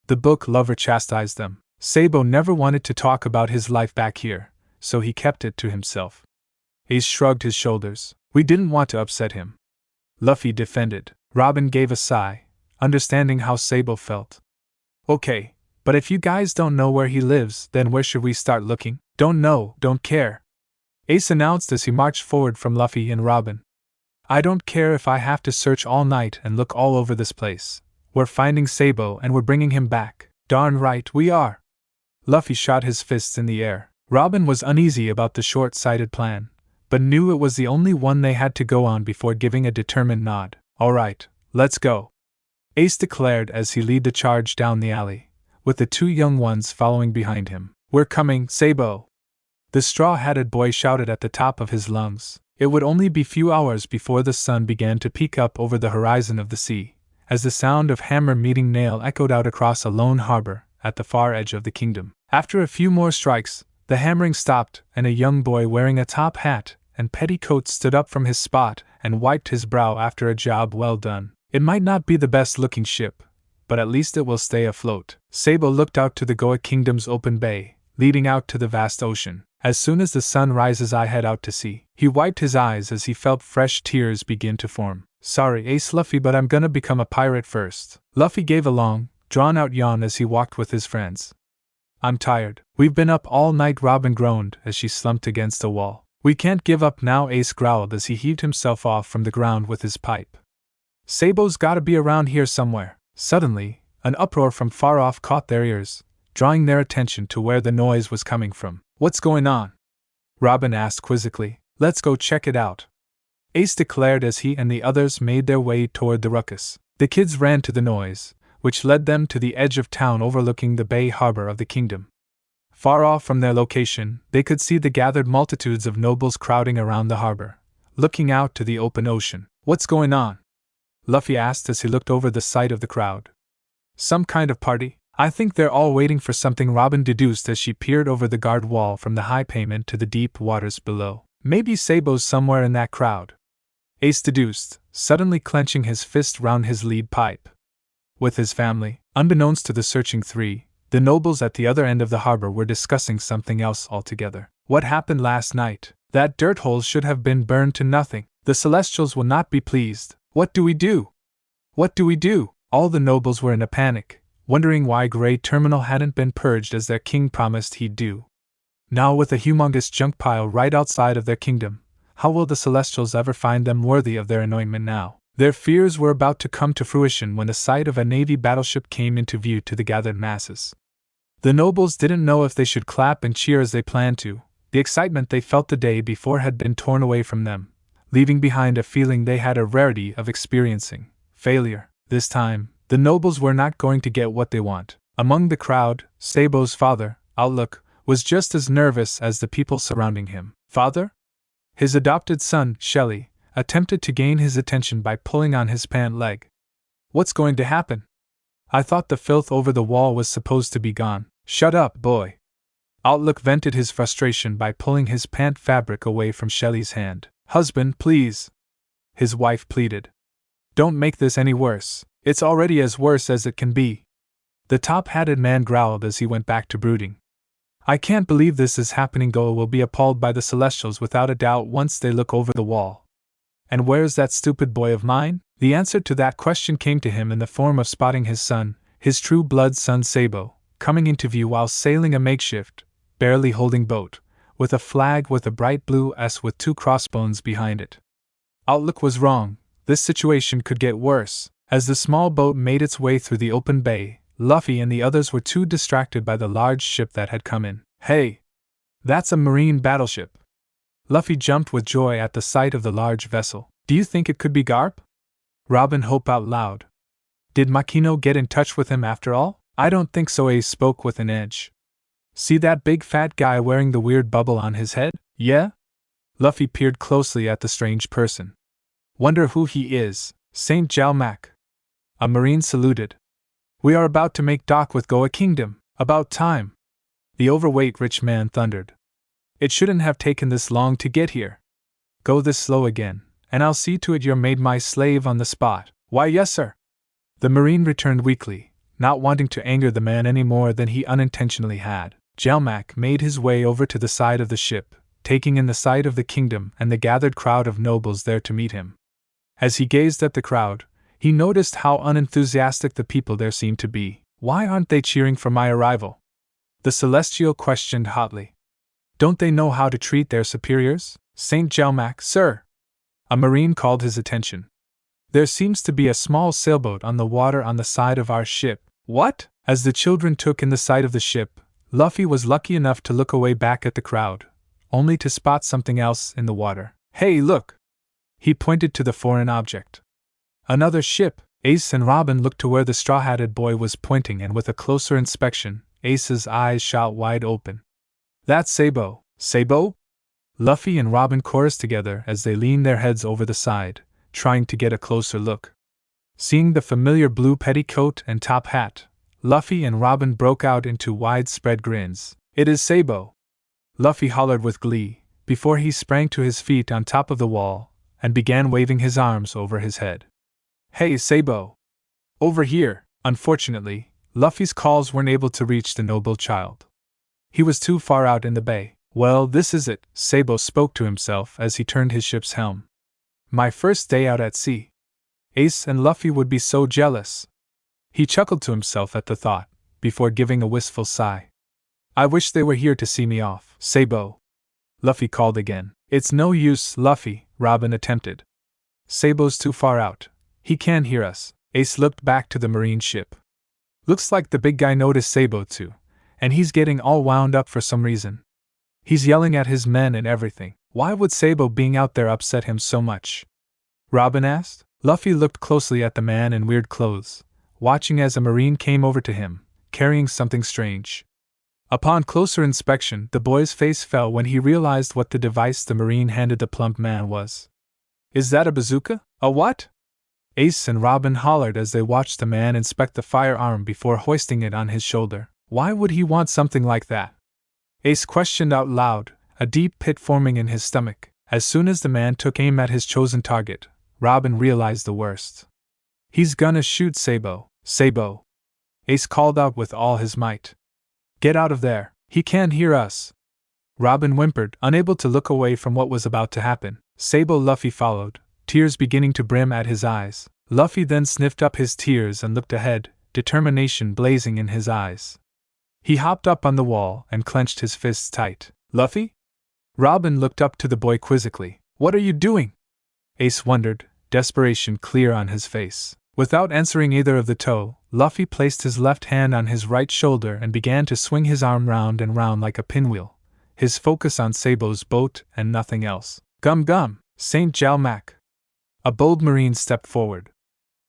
The book lover chastised them. Sabo never wanted to talk about his life back here, so he kept it to himself. Ace shrugged his shoulders. We didn't want to upset him. Luffy defended. Robin gave a sigh, understanding how Sabo felt. Okay, but if you guys don't know where he lives, then where should we start looking? Don't know, don't care. Ace announced as he marched forward from Luffy and Robin. I don't care if I have to search all night and look all over this place. We're finding Sabo and we're bringing him back. Darn right we are. Luffy shot his fists in the air. Robin was uneasy about the short-sighted plan, but knew it was the only one they had to go on before giving a determined nod. All right, let's go, Ace declared as he led the charge down the alley, with the two young ones following behind him. We're coming, Sabo! The straw-hatted boy shouted at the top of his lungs. It would only be few hours before the sun began to peek up over the horizon of the sea, as the sound of hammer meeting nail echoed out across a lone harbor at the far edge of the kingdom. After a few more strikes, the hammering stopped, and a young boy wearing a top hat and petticoat stood up from his spot and wiped his brow after a job well done. It might not be the best-looking ship, but at least it will stay afloat. Sabo looked out to the Goa Kingdom's open bay, leading out to the vast ocean. As soon as the sun rises, I head out to sea. He wiped his eyes as he felt fresh tears begin to form. Sorry, Ace Luffy, but I'm gonna become a pirate first. Luffy gave a long, drawn-out yawn as he walked with his friends. I'm tired. We've been up all night, Robin groaned as she slumped against a wall. We can't give up now, Ace growled as he heaved himself off from the ground with his pipe. Sabo's gotta be around here somewhere. Suddenly, an uproar from far off caught their ears, drawing their attention to where the noise was coming from. What's going on? Robin asked quizzically. Let's go check it out, Ace declared as he and the others made their way toward the ruckus. The kids ran to the noise, which led them to the edge of town overlooking the bay harbor of the kingdom. Far off from their location, they could see the gathered multitudes of nobles crowding around the harbor, looking out to the open ocean. What's going on? Luffy asked as he looked over the sight of the crowd. Some kind of party? I think they're all waiting for something, Robin deduced as she peered over the guard wall from the high pavement to the deep waters below. Maybe Sabo's somewhere in that crowd, Ace deduced, suddenly clenching his fist round his lead pipe. With his family, unbeknownst to the searching three, the nobles at the other end of the harbor were discussing something else altogether. What happened last night? That dirt hole should have been burned to nothing. The Celestials will not be pleased. What do we do? What do we do? All the nobles were in a panic, wondering why Grey Terminal hadn't been purged as their king promised he'd do. Now with a humongous junk pile right outside of their kingdom, how will the Celestials ever find them worthy of their anointment now? Their fears were about to come to fruition when the sight of a Navy battleship came into view to the gathered masses. The nobles didn't know if they should clap and cheer as they planned to. The excitement they felt the day before had been torn away from them, leaving behind a feeling they had a rarity of experiencing failure. This time, the nobles were not going to get what they want. Among the crowd, Sabo's father, Outlook, was just as nervous as the people surrounding him. Father? His adopted son, Shelley, attempted to gain his attention by pulling on his pant leg. What's going to happen? I thought the filth over the wall was supposed to be gone. Shut up, boy. Outlook vented his frustration by pulling his pant fabric away from Shelley's hand. Husband, please, his wife pleaded. Don't make this any worse. It's already as worse as it can be. The top-hatted man growled as he went back to brooding. I can't believe this is happening. Goa will be appalled by the Celestials without a doubt once they look over the wall. And where's that stupid boy of mine? The answer to that question came to him in the form of spotting his son, his true-blood son Sabo, coming into view while sailing a makeshift, barely holding boat, with a flag with a bright blue S with two crossbones behind it. Outlook was wrong. This situation could get worse. As the small boat made its way through the open bay, Luffy and the others were too distracted by the large ship that had come in. Hey! That's a marine battleship! Luffy jumped with joy at the sight of the large vessel. Do you think it could be Garp? Robin hoped out loud. Did Makino get in touch with him after all? I don't think so. Ace spoke with an edge. See that big fat guy wearing the weird bubble on his head? Yeah? Luffy peered closely at the strange person. Wonder who he is. Saint Jalmac. A marine saluted. We are about to make dock with Goa Kingdom. About time. The overweight rich man thundered. It shouldn't have taken this long to get here. Go this slow again, and I'll see to it you're made my slave on the spot. Why, yes, sir. The marine returned weakly, not wanting to anger the man any more than he unintentionally had. Jalmac made his way over to the side of the ship, taking in the sight of the kingdom and the gathered crowd of nobles there to meet him. As he gazed at the crowd, he noticed how unenthusiastic the people there seemed to be. Why aren't they cheering for my arrival? The Celestial questioned hotly. Don't they know how to treat their superiors? Saint Jalmac, sir. A marine called his attention. There seems to be a small sailboat on the water on the side of our ship. What? As the children took in the sight of the ship, Luffy was lucky enough to look away back at the crowd, only to spot something else in the water. Hey, look! He pointed to the foreign object. Another ship. Ace and Robin looked to where the straw-hatted boy was pointing, and with a closer inspection, Ace's eyes shot wide open. That's Sabo. Sabo? Luffy and Robin chorused together as they leaned their heads over the side, trying to get a closer look. Seeing the familiar blue petticoat and top hat, Luffy and Robin broke out into widespread grins. It is Sabo! Luffy hollered with glee, before he sprang to his feet on top of the wall, and began waving his arms over his head. Hey, Sabo! Over here! Unfortunately, Luffy's calls weren't able to reach the noble child. He was too far out in the bay. Well, this is it, Sabo spoke to himself as he turned his ship's helm. My first day out at sea. Ace and Luffy would be so jealous. He chuckled to himself at the thought, before giving a wistful sigh. I wish they were here to see me off. Sabo! Luffy called again. It's no use, Luffy, Robin attempted. Sabo's too far out. He can't hear us. Ace looked back to the marine ship. Looks like the big guy noticed Sabo too, and he's getting all wound up for some reason. He's yelling at his men and everything. Why would Sabo being out there upset him so much? Robin asked. Luffy looked closely at the man in weird clothes, watching as a marine came over to him, carrying something strange. Upon closer inspection, the boy's face fell when he realized what the device the marine handed the plump man was. Is that a bazooka? A what? Ace and Robin hollered as they watched the man inspect the firearm before hoisting it on his shoulder. Why would he want something like that? Ace questioned out loud, a deep pit forming in his stomach. As soon as the man took aim at his chosen target, Robin realized the worst. He's gonna shoot Sabo. Sabo! Ace called out with all his might. Get out of there, he can't hear us. Robin whimpered, unable to look away from what was about to happen. Sabo Luffy followed, tears beginning to brim at his eyes. Luffy then sniffed up his tears and looked ahead, determination blazing in his eyes. He hopped up on the wall and clenched his fists tight. Luffy? Robin looked up to the boy quizzically. What are you doing? Ace wondered, desperation clear on his face. Without answering either of the two, Luffy placed his left hand on his right shoulder and began to swing his arm round and round like a pinwheel, his focus on Sabo's boat and nothing else. Gum gum, Saint Jalmac. A bold marine stepped forward.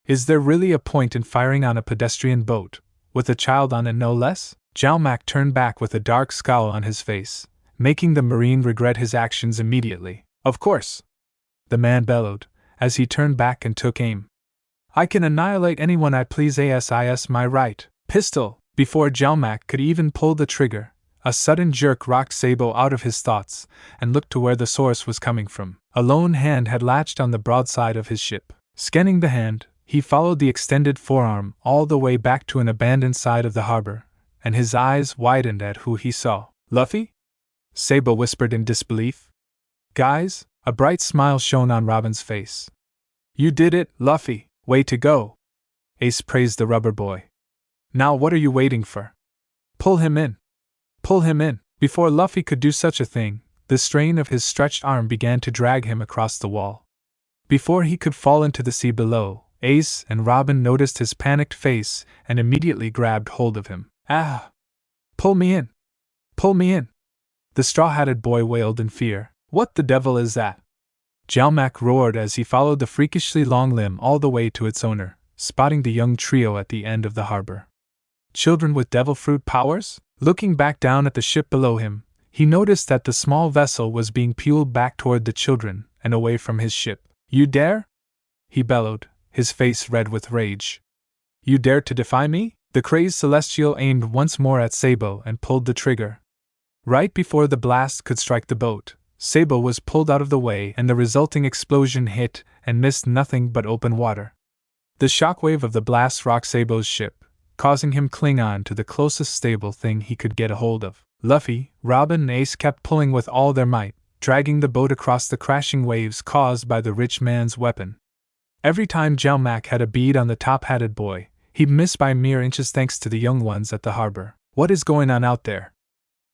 Is there really a point in firing on a pedestrian boat, with a child on it no less? Jalmac turned back with a dark scowl on his face, making the marine regret his actions immediately. Of course! The man bellowed, as he turned back and took aim. I can annihilate anyone I please, ASIS my right. Pistol! Before Jalmac could even pull the trigger, a sudden jerk rocked Sabo out of his thoughts and looked to where the source was coming from. A lone hand had latched on the broadside of his ship. Scanning the hand, he followed the extended forearm all the way back to an abandoned side of the harbor, and his eyes widened at who he saw. Luffy? Sabo whispered in disbelief. Guys? A bright smile shone on Robin's face. You did it, Luffy. Way to go! Ace praised the rubber boy. Now what are you waiting for? Pull him in! Pull him in! Before Luffy could do such a thing, the strain of his stretched arm began to drag him across the wall. Before he could fall into the sea below, Ace and Robin noticed his panicked face and immediately grabbed hold of him. Ah! Pull me in! Pull me in! The straw-hatted boy wailed in fear. What the devil is that? Jalmac roared as he followed the freakishly long limb all the way to its owner, spotting the young trio at the end of the harbor. Children with devil fruit powers? Looking back down at the ship below him, he noticed that the small vessel was being pulled back toward the children and away from his ship. You dare? He bellowed, his face red with rage. You dare to defy me? The crazed Celestial aimed once more at Sabo and pulled the trigger. Right before the blast could strike the boat, Sabo was pulled out of the way and the resulting explosion hit and missed nothing but open water. The shockwave of the blast rocked Sabo's ship, causing him cling on to the closest stable thing he could get a hold of. Luffy, Robin and Ace kept pulling with all their might, dragging the boat across the crashing waves caused by the rich man's weapon. Every time Jalmac had a bead on the top-hatted boy, he'd miss by mere inches thanks to the young ones at the harbor. What is going on out there?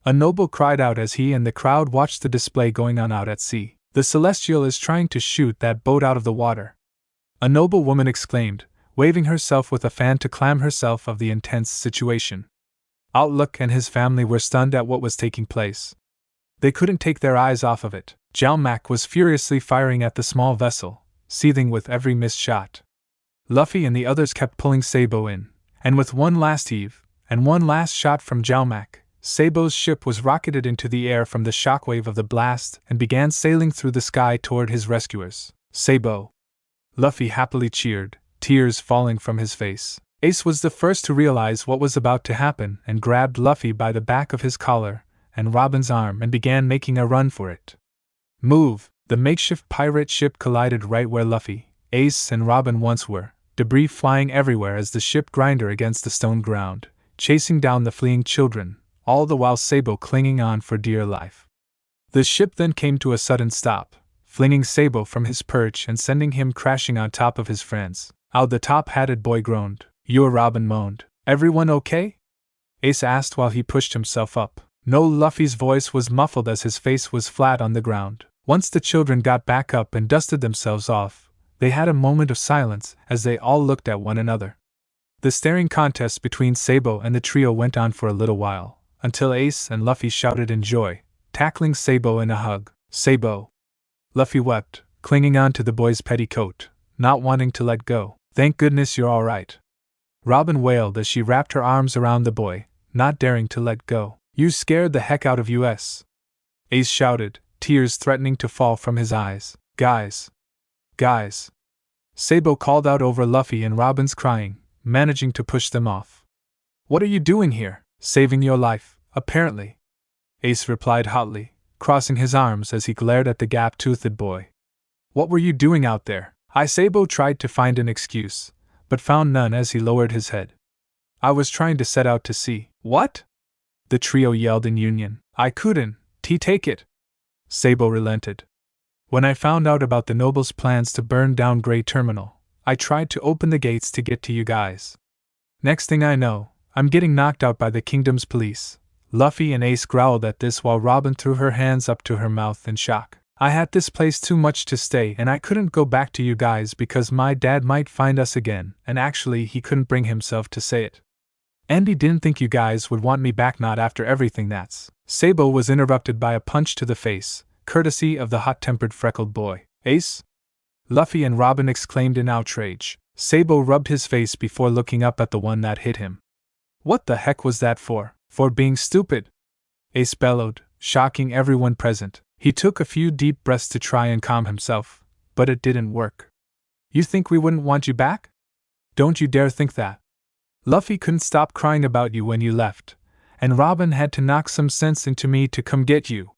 A noble cried out as he and the crowd watched the display going on out at sea. The Celestial is trying to shoot that boat out of the water. A noble woman exclaimed, waving herself with a fan to calm herself of the intense situation. Outlook and his family were stunned at what was taking place. They couldn't take their eyes off of it. Jalmac was furiously firing at the small vessel, seething with every missed shot. Luffy and the others kept pulling Sabo in, and with one last heave, and one last shot from Jalmac, Sabo's ship was rocketed into the air from the shockwave of the blast and began sailing through the sky toward his rescuers. Sabo! Luffy happily cheered, tears falling from his face. Ace was the first to realize what was about to happen and grabbed Luffy by the back of his collar and Robin's arm and began making a run for it. Move! The makeshift pirate ship collided right where Luffy, Ace, and Robin once were, debris flying everywhere as the ship grinded against the stone ground, chasing down the fleeing children, all the while Sabo clinging on for dear life. The ship then came to a sudden stop, flinging Sabo from his perch and sending him crashing on top of his friends. Ow, the top-hatted boy groaned. You, Robin moaned. Everyone okay? Ace asked while he pushed himself up. No, Luffy's voice was muffled as his face was flat on the ground. Once the children got back up and dusted themselves off, they had a moment of silence as they all looked at one another. The staring contest between Sabo and the trio went on for a little while, until Ace and Luffy shouted in joy, tackling Sabo in a hug. Sabo! Luffy wept, clinging on to the boy's petticoat, not wanting to let go. Thank goodness you're all right. Robin wailed as she wrapped her arms around the boy, not daring to let go. You scared the heck out of us. Ace shouted, tears threatening to fall from his eyes. Guys! Guys! Sabo called out over Luffy and Robin's crying, managing to push them off. What are you doing here? Saving your life, apparently. Ace replied hotly, crossing his arms as he glared at the gap-toothed boy. What were you doing out there? Sabo tried to find an excuse, but found none as he lowered his head. I was trying to set out to sea. What? The trio yelled in union. I couldn't, take it. Sabo relented. When I found out about the noble's plans to burn down Grey Terminal, I tried to open the gates to get to you guys. Next thing I know, I'm getting knocked out by the kingdom's police. Luffy and Ace growled at this while Robin threw her hands up to her mouth in shock. I had this place too much to stay and I couldn't go back to you guys because my dad might find us again, and actually he couldn't bring himself to say it. And he didn't think you guys would want me back, not after everything that's. Sabo was interrupted by a punch to the face, courtesy of the hot-tempered freckled boy. Ace? Luffy and Robin exclaimed in outrage. Sabo rubbed his face before looking up at the one that hit him. What the heck was that for? For being stupid? Ace bellowed, shocking everyone present. He took a few deep breaths to try and calm himself, but it didn't work. You think we wouldn't want you back? Don't you dare think that. Luffy couldn't stop crying about you when you left, and Robin had to knock some sense into me to come get you.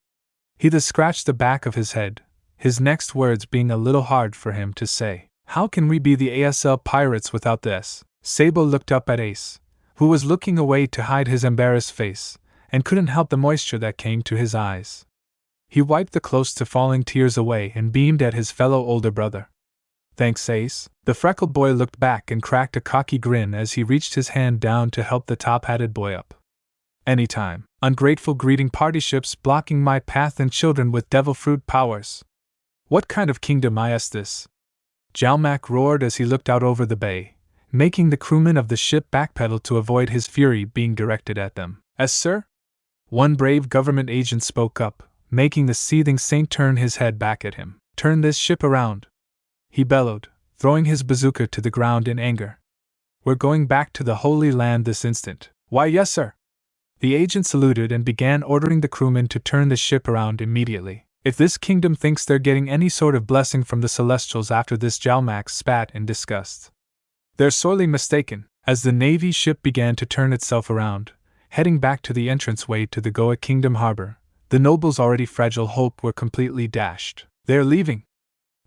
He scratched the back of his head, his next words being a little hard for him to say. How can we be the ASL pirates without this? Sabo looked up at Ace, who was looking away to hide his embarrassed face, and couldn't help the moisture that came to his eyes. He wiped the close to falling tears away and beamed at his fellow older brother. Thanks, Ace. The freckled boy looked back and cracked a cocky grin as he reached his hand down to help the top-hatted boy up. Anytime. Ungrateful greeting party ships blocking my path and children with devil fruit powers. What kind of kingdom is this? Jalmac roared as he looked out over the bay, making the crewmen of the ship backpedal to avoid his fury being directed at them. "Yes, sir?" One brave government agent spoke up, making the seething saint turn his head back at him. "Turn this ship around," he bellowed, throwing his bazooka to the ground in anger. "We're going back to the Holy Land this instant." "Why, yes, sir." The agent saluted and began ordering the crewmen to turn the ship around immediately. "If this kingdom thinks they're getting any sort of blessing from the Celestials after this," Jalmac spat in disgust, "they're sorely mistaken." As the Navy ship began to turn itself around, heading back to the entranceway to the Goa Kingdom harbor, the nobles' already fragile hope were completely dashed. "They're leaving.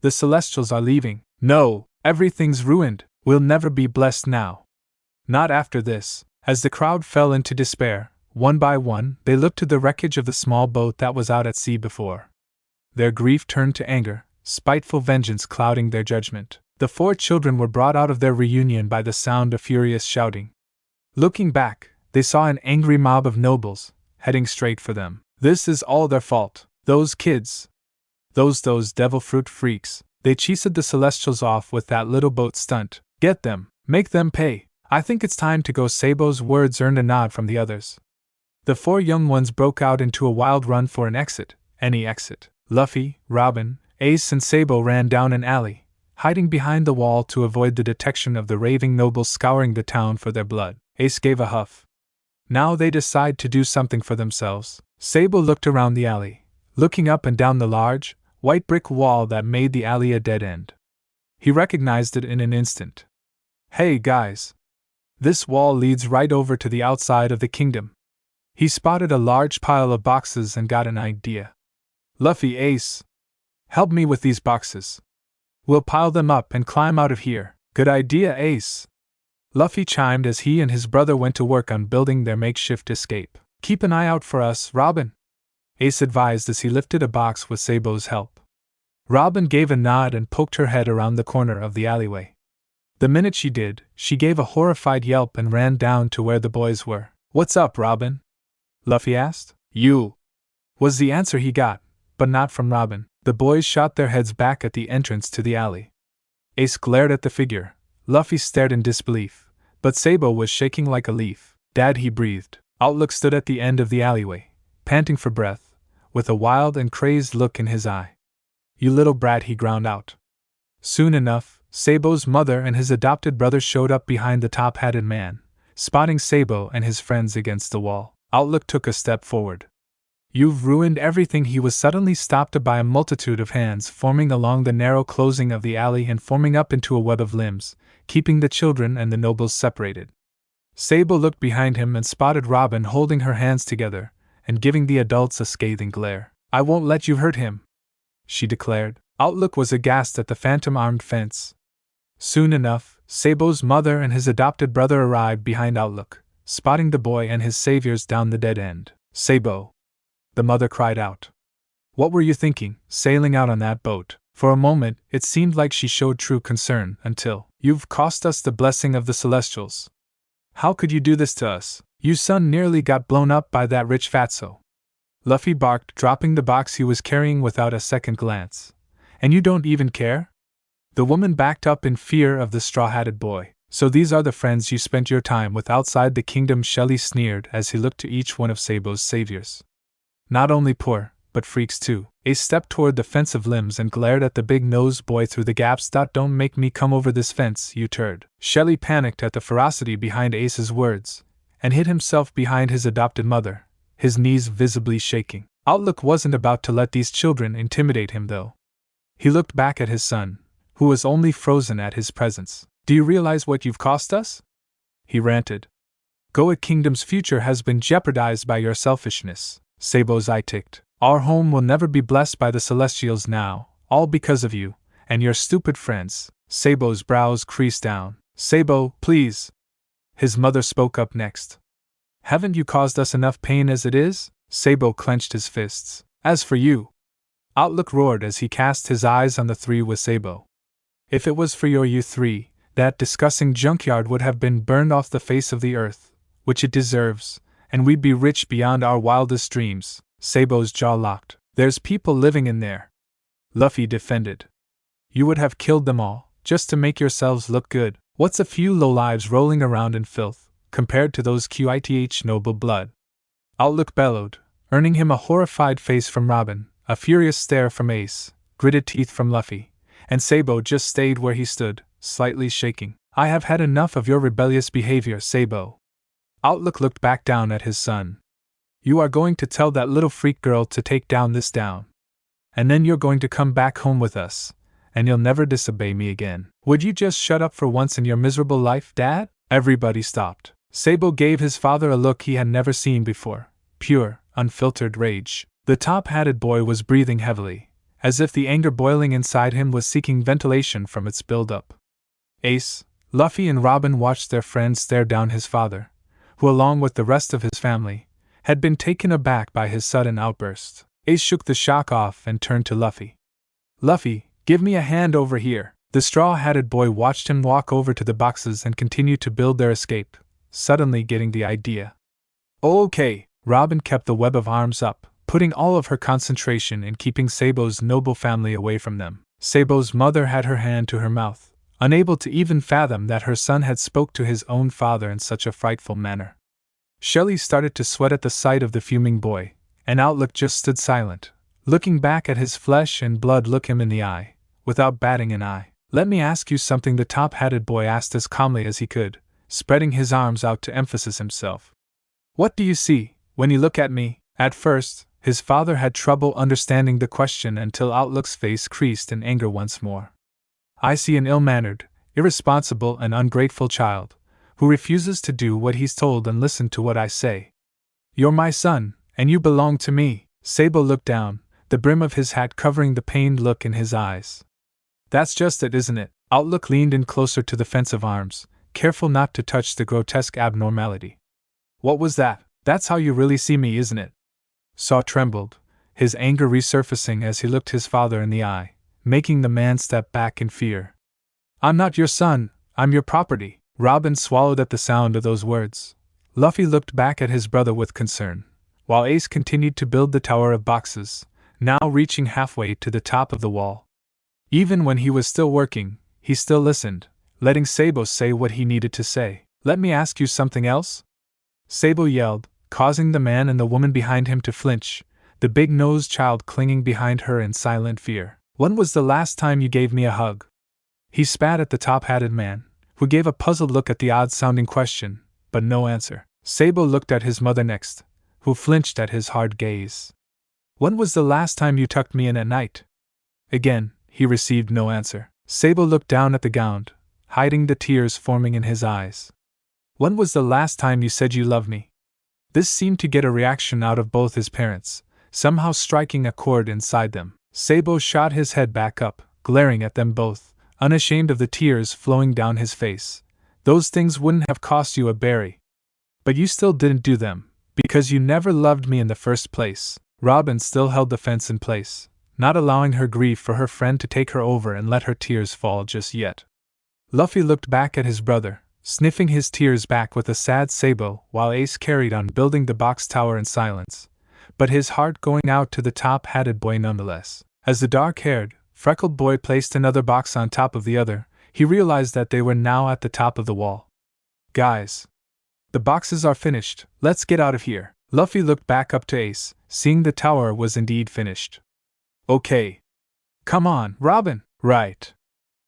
The Celestials are leaving. No, everything's ruined. We'll never be blessed now. Not after this." As the crowd fell into despair, one by one, they looked to the wreckage of the small boat that was out at sea before. Their grief turned to anger, spiteful vengeance clouding their judgment. The 4 children were brought out of their reunion by the sound of furious shouting. Looking back, they saw an angry mob of nobles, heading straight for them. "This is all their fault. Those kids. Those devil fruit freaks. They cheated the Celestials off with that little boat stunt. Get them. Make them pay. I think it's time to go." Sabo's words earned a nod from the others. The 4 young ones broke out into a wild run for an exit, any exit. Luffy, Robin, Ace and Sabo ran down an alley, hiding behind the wall to avoid the detection of the raving nobles scouring the town for their blood. Ace gave a huff. Now they decide to do something for themselves. Sabo looked around the alley, looking up and down the large, white brick wall that made the alley a dead end. He recognized it in an instant. "Hey guys! This wall leads right over to the outside of the kingdom." He spotted a large pile of boxes and got an idea. "Luffy, Ace, help me with these boxes. We'll pile them up and climb out of here." "Good idea, Ace," Luffy chimed as he and his brother went to work on building their makeshift escape. "Keep an eye out for us, Robin," Ace advised as he lifted a box with Sabo's help. Robin gave a nod and poked her head around the corner of the alleyway. The minute she did, she gave a horrified yelp and ran down to where the boys were. "What's up, Robin?" Luffy asked. "You," was the answer he got, but not from Robin. The boys shot their heads back at the entrance to the alley. Ace glared at the figure. Luffy stared in disbelief, but Sabo was shaking like a leaf. "Dad," he breathed. Outlook stood at the end of the alleyway, panting for breath, with a wild and crazed look in his eye. "You little brat," he ground out. Soon enough, Sabo's mother and his adopted brother showed up behind the top-hatted man, spotting Sabo and his friends against the wall. Outlook took a step forward. "You've ruined everything." He was suddenly stopped by a multitude of hands forming along the narrow closing of the alley and forming up into a web of limbs, keeping the children and the nobles separated. Sabo looked behind him and spotted Robin holding her hands together and giving the adults a scathing glare. "I won't let you hurt him," she declared. Outlook was aghast at the phantom armed fence. Soon enough, Sabo's mother and his adopted brother arrived behind Outlook, spotting the boy and his saviors down the dead end. "Sabo!" the mother cried out. "What were you thinking, sailing out on that boat?" For a moment, it seemed like she showed true concern until, "You've cost us the blessing of the Celestials. How could you do this to us? Your son nearly got blown up by that rich fatso," Luffy barked, dropping the box he was carrying without a second glance. "And you don't even care?" The woman backed up in fear of the straw-hatted boy. "So these are the friends you spent your time with outside the kingdom," Shelly sneered as he looked to each one of Sabo's saviors. "Not only poor, but freaks too." Ace stepped toward the fence of limbs and glared at the big-nosed boy through the gaps. "Don't make me come over this fence, you turd." Shelly panicked at the ferocity behind Ace's words, and hid himself behind his adopted mother, his knees visibly shaking. Outlook wasn't about to let these children intimidate him, though. He looked back at his son, who was only frozen at his presence. "Do you realize what you've cost us?" he ranted. "Goa Kingdom's future has been jeopardized by your selfishness." Sabo's eye ticked. "Our home will never be blessed by the Celestials now, all because of you and your stupid friends." Sabo's brows creased down. "Sabo, please." His mother spoke up next. "Haven't you caused us enough pain as it is?" Sabo clenched his fists. "As for you," Outlook roared as he cast his eyes on the 3 with Sabo. "If it was for you 3, that disgusting junkyard would have been burned off the face of the earth, which it deserves, and we'd be rich beyond our wildest dreams." Sabo's jaw locked. "There's people living in there," Luffy defended. "You would have killed them all, just to make yourselves look good. What's a few lowlives rolling around in filth, compared to those QITH noble blood? Outlook bellowed, earning him a horrified face from Robin, a furious stare from Ace, gritted teeth from Luffy, and Sabo just stayed where he stood, slightly shaking. I have had enough of your rebellious behavior, Sabo. Outlook looked back down at his son. You are going to tell that little freak girl to take down this down. And then you're going to come back home with us, and you'll never disobey me again. Would you just shut up for once in your miserable life, Dad? Everybody stopped. Sabo gave his father a look he had never seen before, pure, unfiltered rage. The top-hatted boy was breathing heavily, as if the anger boiling inside him was seeking ventilation from its build-up. Ace, Luffy and Robin watched their friend stare down his father, who along with the rest of his family, had been taken aback by his sudden outburst. Ace shook the shock off and turned to Luffy. Luffy, give me a hand over here. The straw-hatted boy watched him walk over to the boxes and continue to build their escape, suddenly getting the idea. Okay. Robin kept the web of arms up, putting all of her concentration in keeping Sabo's noble family away from them. Sabo's mother had her hand to her mouth, unable to even fathom that her son had spoke to his own father in such a frightful manner. Shelley started to sweat at the sight of the fuming boy, and Outlook just stood silent, looking back at his flesh and blood look him in the eye, without batting an eye. Let me ask you something, the top-hatted boy asked as calmly as he could, spreading his arms out to emphasize himself. What do you see when you look at me? At first, his father had trouble understanding the question until Outlook's face creased in anger once more. I see an ill-mannered, irresponsible and ungrateful child, who refuses to do what he's told and listen to what I say. You're my son, and you belong to me. Sabo looked down, the brim of his hat covering the pained look in his eyes. That's just it, isn't it? Outlook leaned in closer to the fence of arms, careful not to touch the grotesque abnormality. What was that? That's how you really see me, isn't it? Saw trembled, his anger resurfacing as he looked his father in the eye, making the man step back in fear. I'm not your son, I'm your property. Robin swallowed at the sound of those words. Luffy looked back at his brother with concern, while Ace continued to build the tower of boxes, now reaching halfway to the top of the wall. Even when he was still working, he still listened, letting Sabo say what he needed to say. Let me ask you something else? Sabo yelled, causing the man and the woman behind him to flinch, the big-nosed child clinging behind her in silent fear. When was the last time you gave me a hug? He spat at the top-hatted man, who gave a puzzled look at the odd-sounding question, but no answer. Sabo looked at his mother next, who flinched at his hard gaze. When was the last time you tucked me in at night? Again, he received no answer. Sabo looked down at the ground, hiding the tears forming in his eyes. When was the last time you said you loved me? This seemed to get a reaction out of both his parents, somehow striking a chord inside them. Sabo shot his head back up, glaring at them both, unashamed of the tears flowing down his face. Those things wouldn't have cost you a berry. But you still didn't do them, because you never loved me in the first place. Robin still held the fence in place, not allowing her grief for her friend to take her over and let her tears fall just yet. Luffy looked back at his brother, sniffing his tears back with a sad Sabo, while Ace carried on building the box tower in silence, but his heart going out to the top-hatted boy nonetheless. As the dark-haired, freckled boy placed another box on top of the other, he realized that they were now at the top of the wall. Guys, the boxes are finished, let's get out of here. Luffy looked back up to Ace, seeing the tower was indeed finished. Okay. Come on, Robin. Right.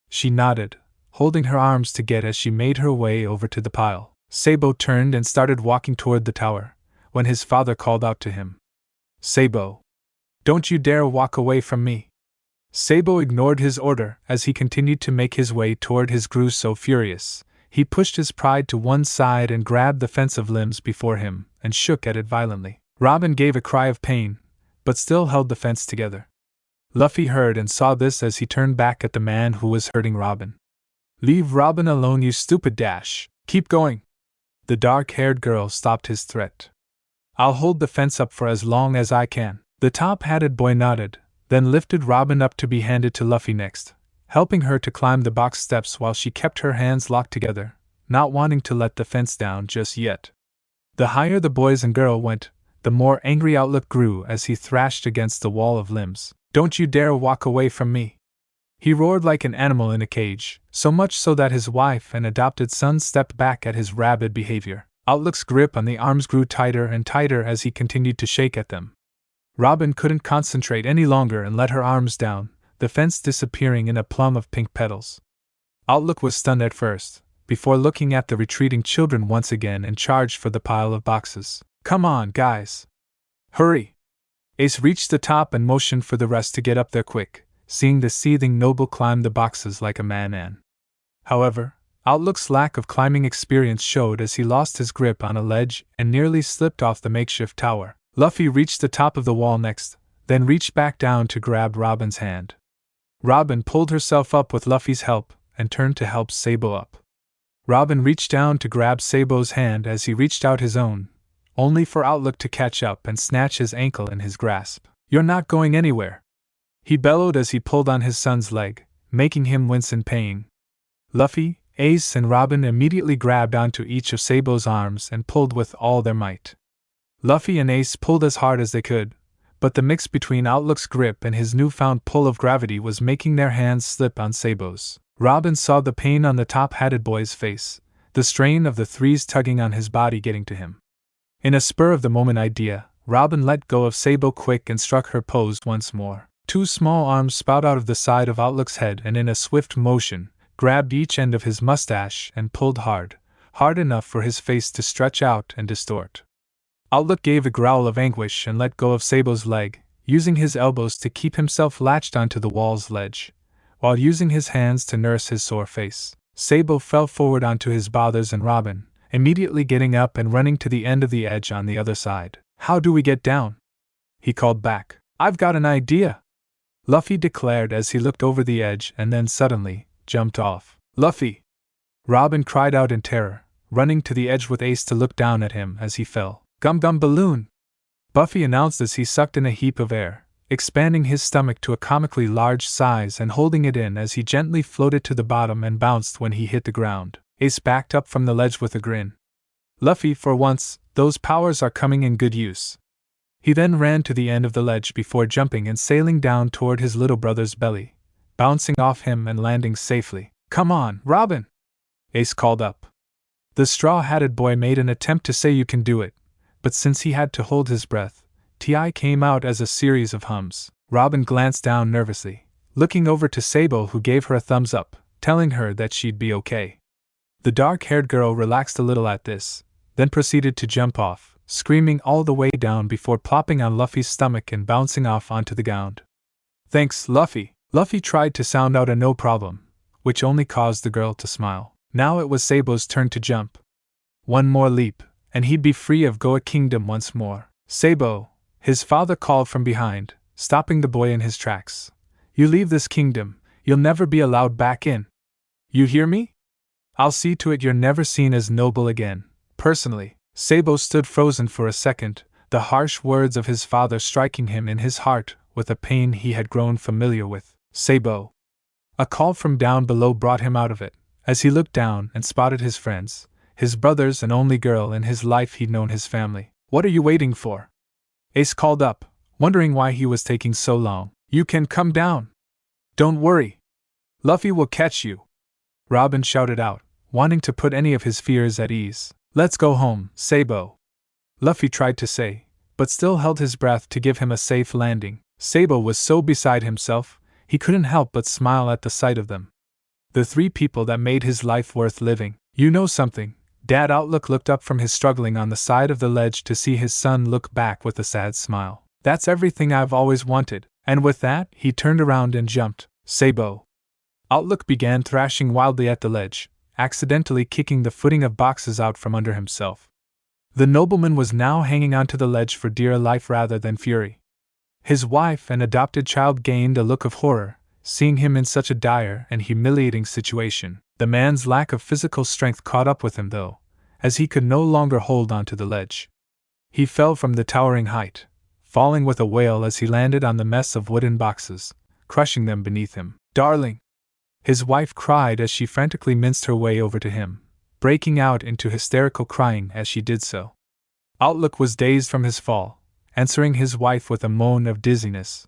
She nodded, holding her arms together as she made her way over to the pile. Sabo turned and started walking toward the tower, when his father called out to him. Sabo, don't you dare walk away from me. Sabo ignored his order as he continued to make his way toward his grew so furious. He pushed his pride to one side and grabbed the fence of limbs before him, and shook at it violently. Robin gave a cry of pain, but still held the fence together. Luffy heard and saw this as he turned back at the man who was hurting Robin. Leave Robin alone, you stupid dash. Keep going. The dark-haired girl stopped his threat. I'll hold the fence up for as long as I can. The top-hatted boy nodded, then lifted Robin up to be handed to Luffy next, helping her to climb the box steps while she kept her hands locked together, not wanting to let the fence down just yet. The higher the boys and girl went, the more angry Outlook grew as he thrashed against the wall of limbs. Don't you dare walk away from me. He roared like an animal in a cage, so much so that his wife and adopted son stepped back at his rabid behavior. Outlook's grip on the arms grew tighter and tighter as he continued to shake at them. Robin couldn't concentrate any longer and let her arms down, the fence disappearing in a plum of pink petals. Outlook was stunned at first, before looking at the retreating children once again and charged for the pile of boxes. "Come on, guys! Hurry!" Ace reached the top and motioned for the rest to get up there quick, seeing the seething noble climb the boxes like a madman. However, Outlook's lack of climbing experience showed as he lost his grip on a ledge and nearly slipped off the makeshift tower. Luffy reached the top of the wall next, then reached back down to grab Robin's hand. Robin pulled herself up with Luffy's help and turned to help Sabo up. Robin reached down to grab Sabo's hand as he reached out his own, only for Outlook to catch up and snatch his ankle in his grasp. "You're not going anywhere!" he bellowed as he pulled on his son's leg, making him wince in pain. Luffy, Ace, and Robin immediately grabbed onto each of Sabo's arms and pulled with all their might. Luffy and Ace pulled as hard as they could, but the mix between Outlook's grip and his newfound pull of gravity was making their hands slip on Sabo's. Robin saw the pain on the top-hatted boy's face, the strain of the threes tugging on his body getting to him. In a spur-of-the-moment idea, Robin let go of Sabo quick and struck her pose once more. Two small arms spout out of the side of Outlook's head and in a swift motion, grabbed each end of his mustache and pulled hard enough for his face to stretch out and distort. Outlook gave a growl of anguish and let go of Sabo's leg, using his elbows to keep himself latched onto the wall's ledge, while using his hands to nurse his sore face. Sabo fell forward onto his bothers and Robin, immediately getting up and running to the end of the edge on the other side. "How do we get down?" he called back. "I've got an idea," Luffy declared as he looked over the edge and then suddenly jumped off. "Luffy!" Robin cried out in terror, running to the edge with Ace to look down at him as he fell. "Gum Gum Balloon!" Buffy announced as he sucked in a heap of air, expanding his stomach to a comically large size and holding it in as he gently floated to the bottom and bounced when he hit the ground. Ace backed up from the ledge with a grin. "Luffy, for once, those powers are coming in good use." He then ran to the end of the ledge before jumping and sailing down toward his little brother's belly, bouncing off him and landing safely. "Come on, Robin!" Ace called up. The straw-hatted boy made an attempt to say "you can do it," but since he had to hold his breath, Ti came out as a series of hums. Robin glanced down nervously, looking over to Sabo, who gave her a thumbs up, telling her that she'd be okay. The dark-haired girl relaxed a little at this, then proceeded to jump off, screaming all the way down before plopping on Luffy's stomach and bouncing off onto the ground. "Thanks, Luffy." Luffy tried to sound out a no problem, which only caused the girl to smile. Now it was Sabo's turn to jump. One more leap, and he'd be free of Goa Kingdom once more. "Sabo," his father called from behind, stopping the boy in his tracks. "You leave this kingdom, you'll never be allowed back in. You hear me? I'll see to it you're never seen as noble again, personally." Sabo stood frozen for a second, the harsh words of his father striking him in his heart with a pain he had grown familiar with. "Sabo!" A call from down below brought him out of it, as he looked down and spotted his friends, his brothers and only girl in his life he'd known, his family. "What are you waiting for?" Ace called up, wondering why he was taking so long. "You can come down. Don't worry. Luffy will catch you," Robin shouted out, wanting to put any of his fears at ease. "Let's go home, Sabo," Luffy tried to say, but still held his breath to give him a safe landing. Sabo was so beside himself, he couldn't help but smile at the sight of them. The three people that made his life worth living. "You know something, Dad?" Outlook looked up from his struggling on the side of the ledge to see his son look back with a sad smile. "That's everything I've always wanted," and with that, he turned around and jumped. "Sabo!" Outlook began thrashing wildly at the ledge, accidentally kicking the footing of boxes out from under himself. The nobleman was now hanging onto the ledge for dear life rather than fury. His wife and adopted child gained a look of horror, seeing him in such a dire and humiliating situation. The man's lack of physical strength caught up with him, though, as he could no longer hold onto the ledge. He fell from the towering height, falling with a wail as he landed on the mess of wooden boxes, crushing them beneath him. "Darling!" his wife cried as she frantically minced her way over to him, breaking out into hysterical crying as she did so. Outlook was dazed from his fall, answering his wife with a moan of dizziness.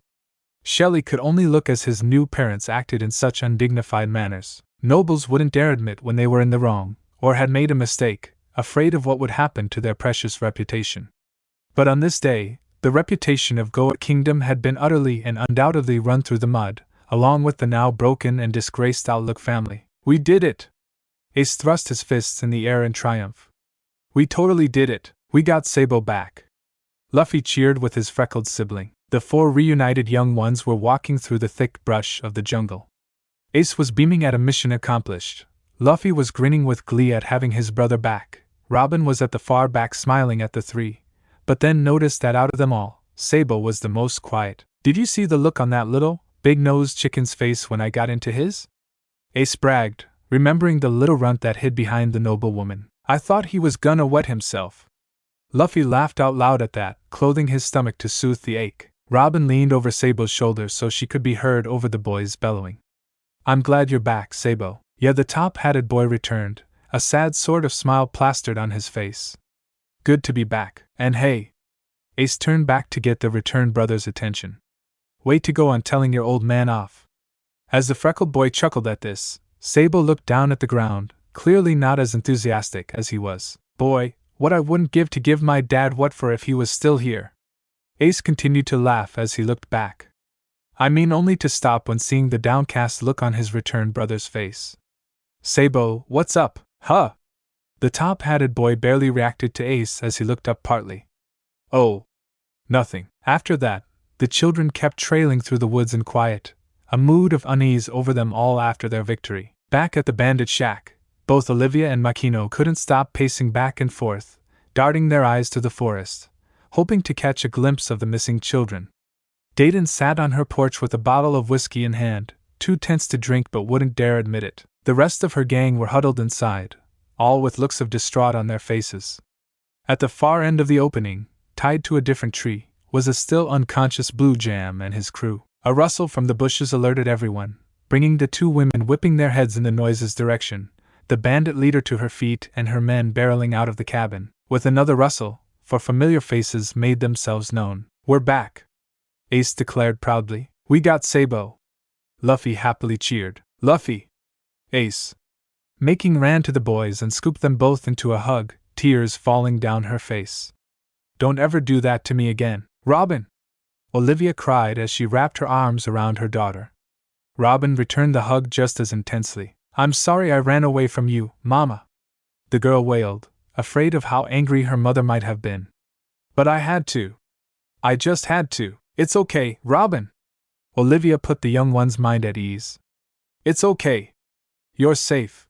Shelley could only look as his new parents acted in such undignified manners. Nobles wouldn't dare admit when they were in the wrong, or had made a mistake, afraid of what would happen to their precious reputation. But on this day, the reputation of Goat Kingdom had been utterly and undoubtedly run through the mud, along with the now broken and disgraced Outlook family. We did it! Ace thrust his fists in the air in triumph. We totally did it! We got Sabo back! Luffy cheered with his freckled sibling. The four reunited young ones were walking through the thick brush of the jungle. Ace was beaming at a mission accomplished. Luffy was grinning with glee at having his brother back. Robin was at the far back smiling at the three, but then noticed that out of them all, Sabo was the most quiet. Did you see the look on that little, big-nosed chicken's face when I got into his? Ace bragged, remembering the little runt that hid behind the noblewoman. I thought he was gonna wet himself. Luffy laughed out loud at that, clothing his stomach to soothe the ache. Robin leaned over Sabo's shoulder so she could be heard over the boys bellowing. I'm glad you're back, Sabo. Yeah, the top-hatted boy returned, a sad sort of smile plastered on his face. Good to be back, and hey! Ace turned back to get the returned brother's attention. Way to go on telling your old man off. As the freckled boy chuckled at this, Sabo looked down at the ground, clearly not as enthusiastic as he was. Boy, what I wouldn't give to give my dad what for if he was still here. Ace continued to laugh as he looked back. I mean only to stop when seeing the downcast look on his returned brother's face. Sabo, what's up, huh? The top-hatted boy barely reacted to Ace as he looked up partly. Oh, nothing. After that, the children kept trailing through the woods in quiet, a mood of unease over them all after their victory. Back at the bandit shack, both Olivia and Makino couldn't stop pacing back and forth, darting their eyes to the forest, hoping to catch a glimpse of the missing children. Dayton sat on her porch with a bottle of whiskey in hand, too tense to drink but wouldn't dare admit it. The rest of her gang were huddled inside, all with looks of distraught on their faces. At the far end of the opening, tied to a different tree, was a still unconscious Blue Jam and his crew. A rustle from the bushes alerted everyone, bringing the two women whipping their heads in the noise's direction, the bandit leader to her feet and her men barreling out of the cabin. With another rustle, for familiar faces made themselves known. We're back! Ace declared proudly. We got Sabo! Luffy happily cheered. Luffy! Ace! Making ran to the boys and scooped them both into a hug, tears falling down her face. Don't ever do that to me again, Robin! Olivia cried as she wrapped her arms around her daughter. Robin returned the hug just as intensely. I'm sorry I ran away from you, Mama. The girl wailed, afraid of how angry her mother might have been. But I had to. I just had to. It's okay, Robin. Olivia put the young one's mind at ease. It's okay. You're safe.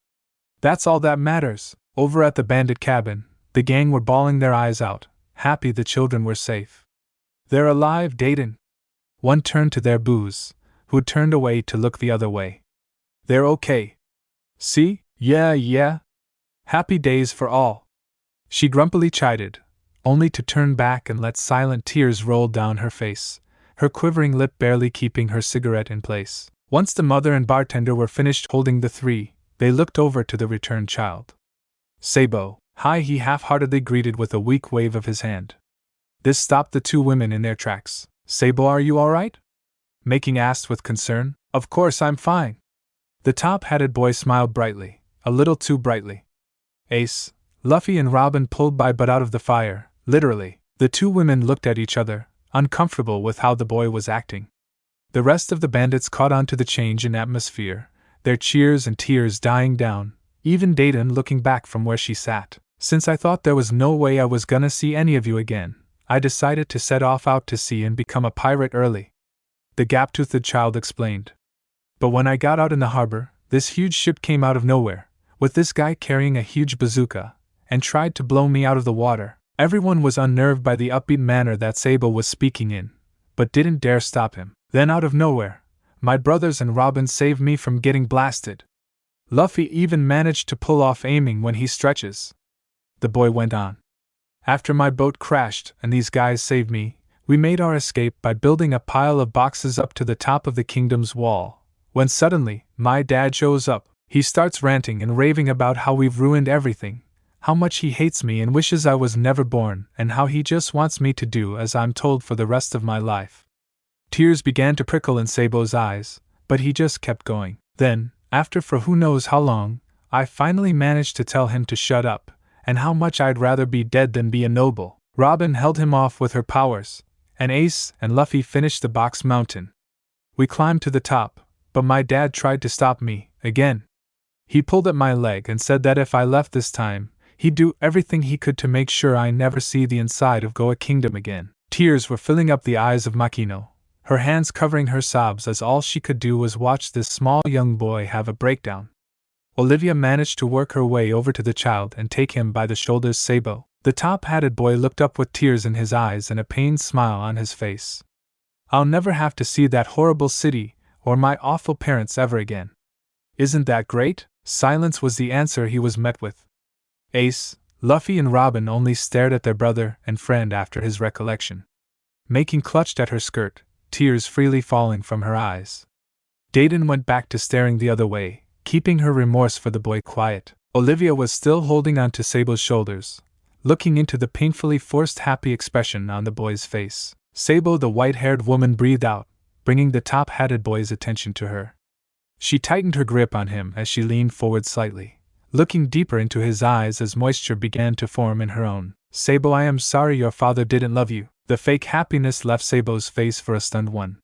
That's all that matters. Over at the bandit cabin, the gang were bawling their eyes out, happy the children were safe. They're alive, Dayton. One turned to their booze, who turned away to look the other way. They're okay. See? Yeah. Happy days for all. She grumpily chided, only to turn back and let silent tears roll down her face, her quivering lip barely keeping her cigarette in place. Once the mother and bartender were finished holding the three, they looked over to the returned child. Sabo, hi, he half-heartedly greeted with a weak wave of his hand. This stopped the two women in their tracks. Sabo, are you alright? Making asked with concern. Of course I'm fine. The top-hatted boy smiled brightly, a little too brightly. Ace, Luffy and Robin pulled by but out of the fire, literally. The two women looked at each other, uncomfortable with how the boy was acting. The rest of the bandits caught on to the change in atmosphere, their cheers and tears dying down, even Dayton looking back from where she sat. Since I thought there was no way I was gonna see any of you again, I decided to set off out to sea and become a pirate early. The gap-toothed child explained. But when I got out in the harbor, this huge ship came out of nowhere, with this guy carrying a huge bazooka, and tried to blow me out of the water. Everyone was unnerved by the upbeat manner that Sabo was speaking in, but didn't dare stop him. Then out of nowhere, my brothers and Robin saved me from getting blasted. Luffy even managed to pull off aiming when he stretches. The boy went on. After my boat crashed and these guys saved me, we made our escape by building a pile of boxes up to the top of the kingdom's wall. When suddenly, my dad shows up. He starts ranting and raving about how we've ruined everything, how much he hates me and wishes I was never born, and how he just wants me to do as I'm told for the rest of my life. Tears began to prickle in Sabo's eyes, but he just kept going. Then, after for who knows how long, I finally managed to tell him to shut up, and how much I'd rather be dead than be a noble. Robin held him off with her powers, and Ace and Luffy finished the box mountain. We climbed to the top, but my dad tried to stop me, again. He pulled at my leg and said that if I left this time, he'd do everything he could to make sure I never see the inside of Goa Kingdom again. Tears were filling up the eyes of Makino, her hands covering her sobs as all she could do was watch this small young boy have a breakdown. Olivia managed to work her way over to the child and take him by the shoulders. Sabo, the top-hatted boy, looked up with tears in his eyes and a pained smile on his face. I'll never have to see that horrible city, or my awful parents ever again. Isn't that great? Silence was the answer he was met with. Ace, Luffy and Robin only stared at their brother and friend after his recollection. Making clutched at her skirt, tears freely falling from her eyes. Dayton went back to staring the other way, keeping her remorse for the boy quiet. Olivia was still holding on to Sabo's shoulders, looking into the painfully forced happy expression on the boy's face. Sabo, the white-haired woman, breathed out, bringing the top-hatted boy's attention to her. She tightened her grip on him as she leaned forward slightly, looking deeper into his eyes as moisture began to form in her own. Sabo, I am sorry your father didn't love you. The fake happiness left Sabo's face for a stunned one.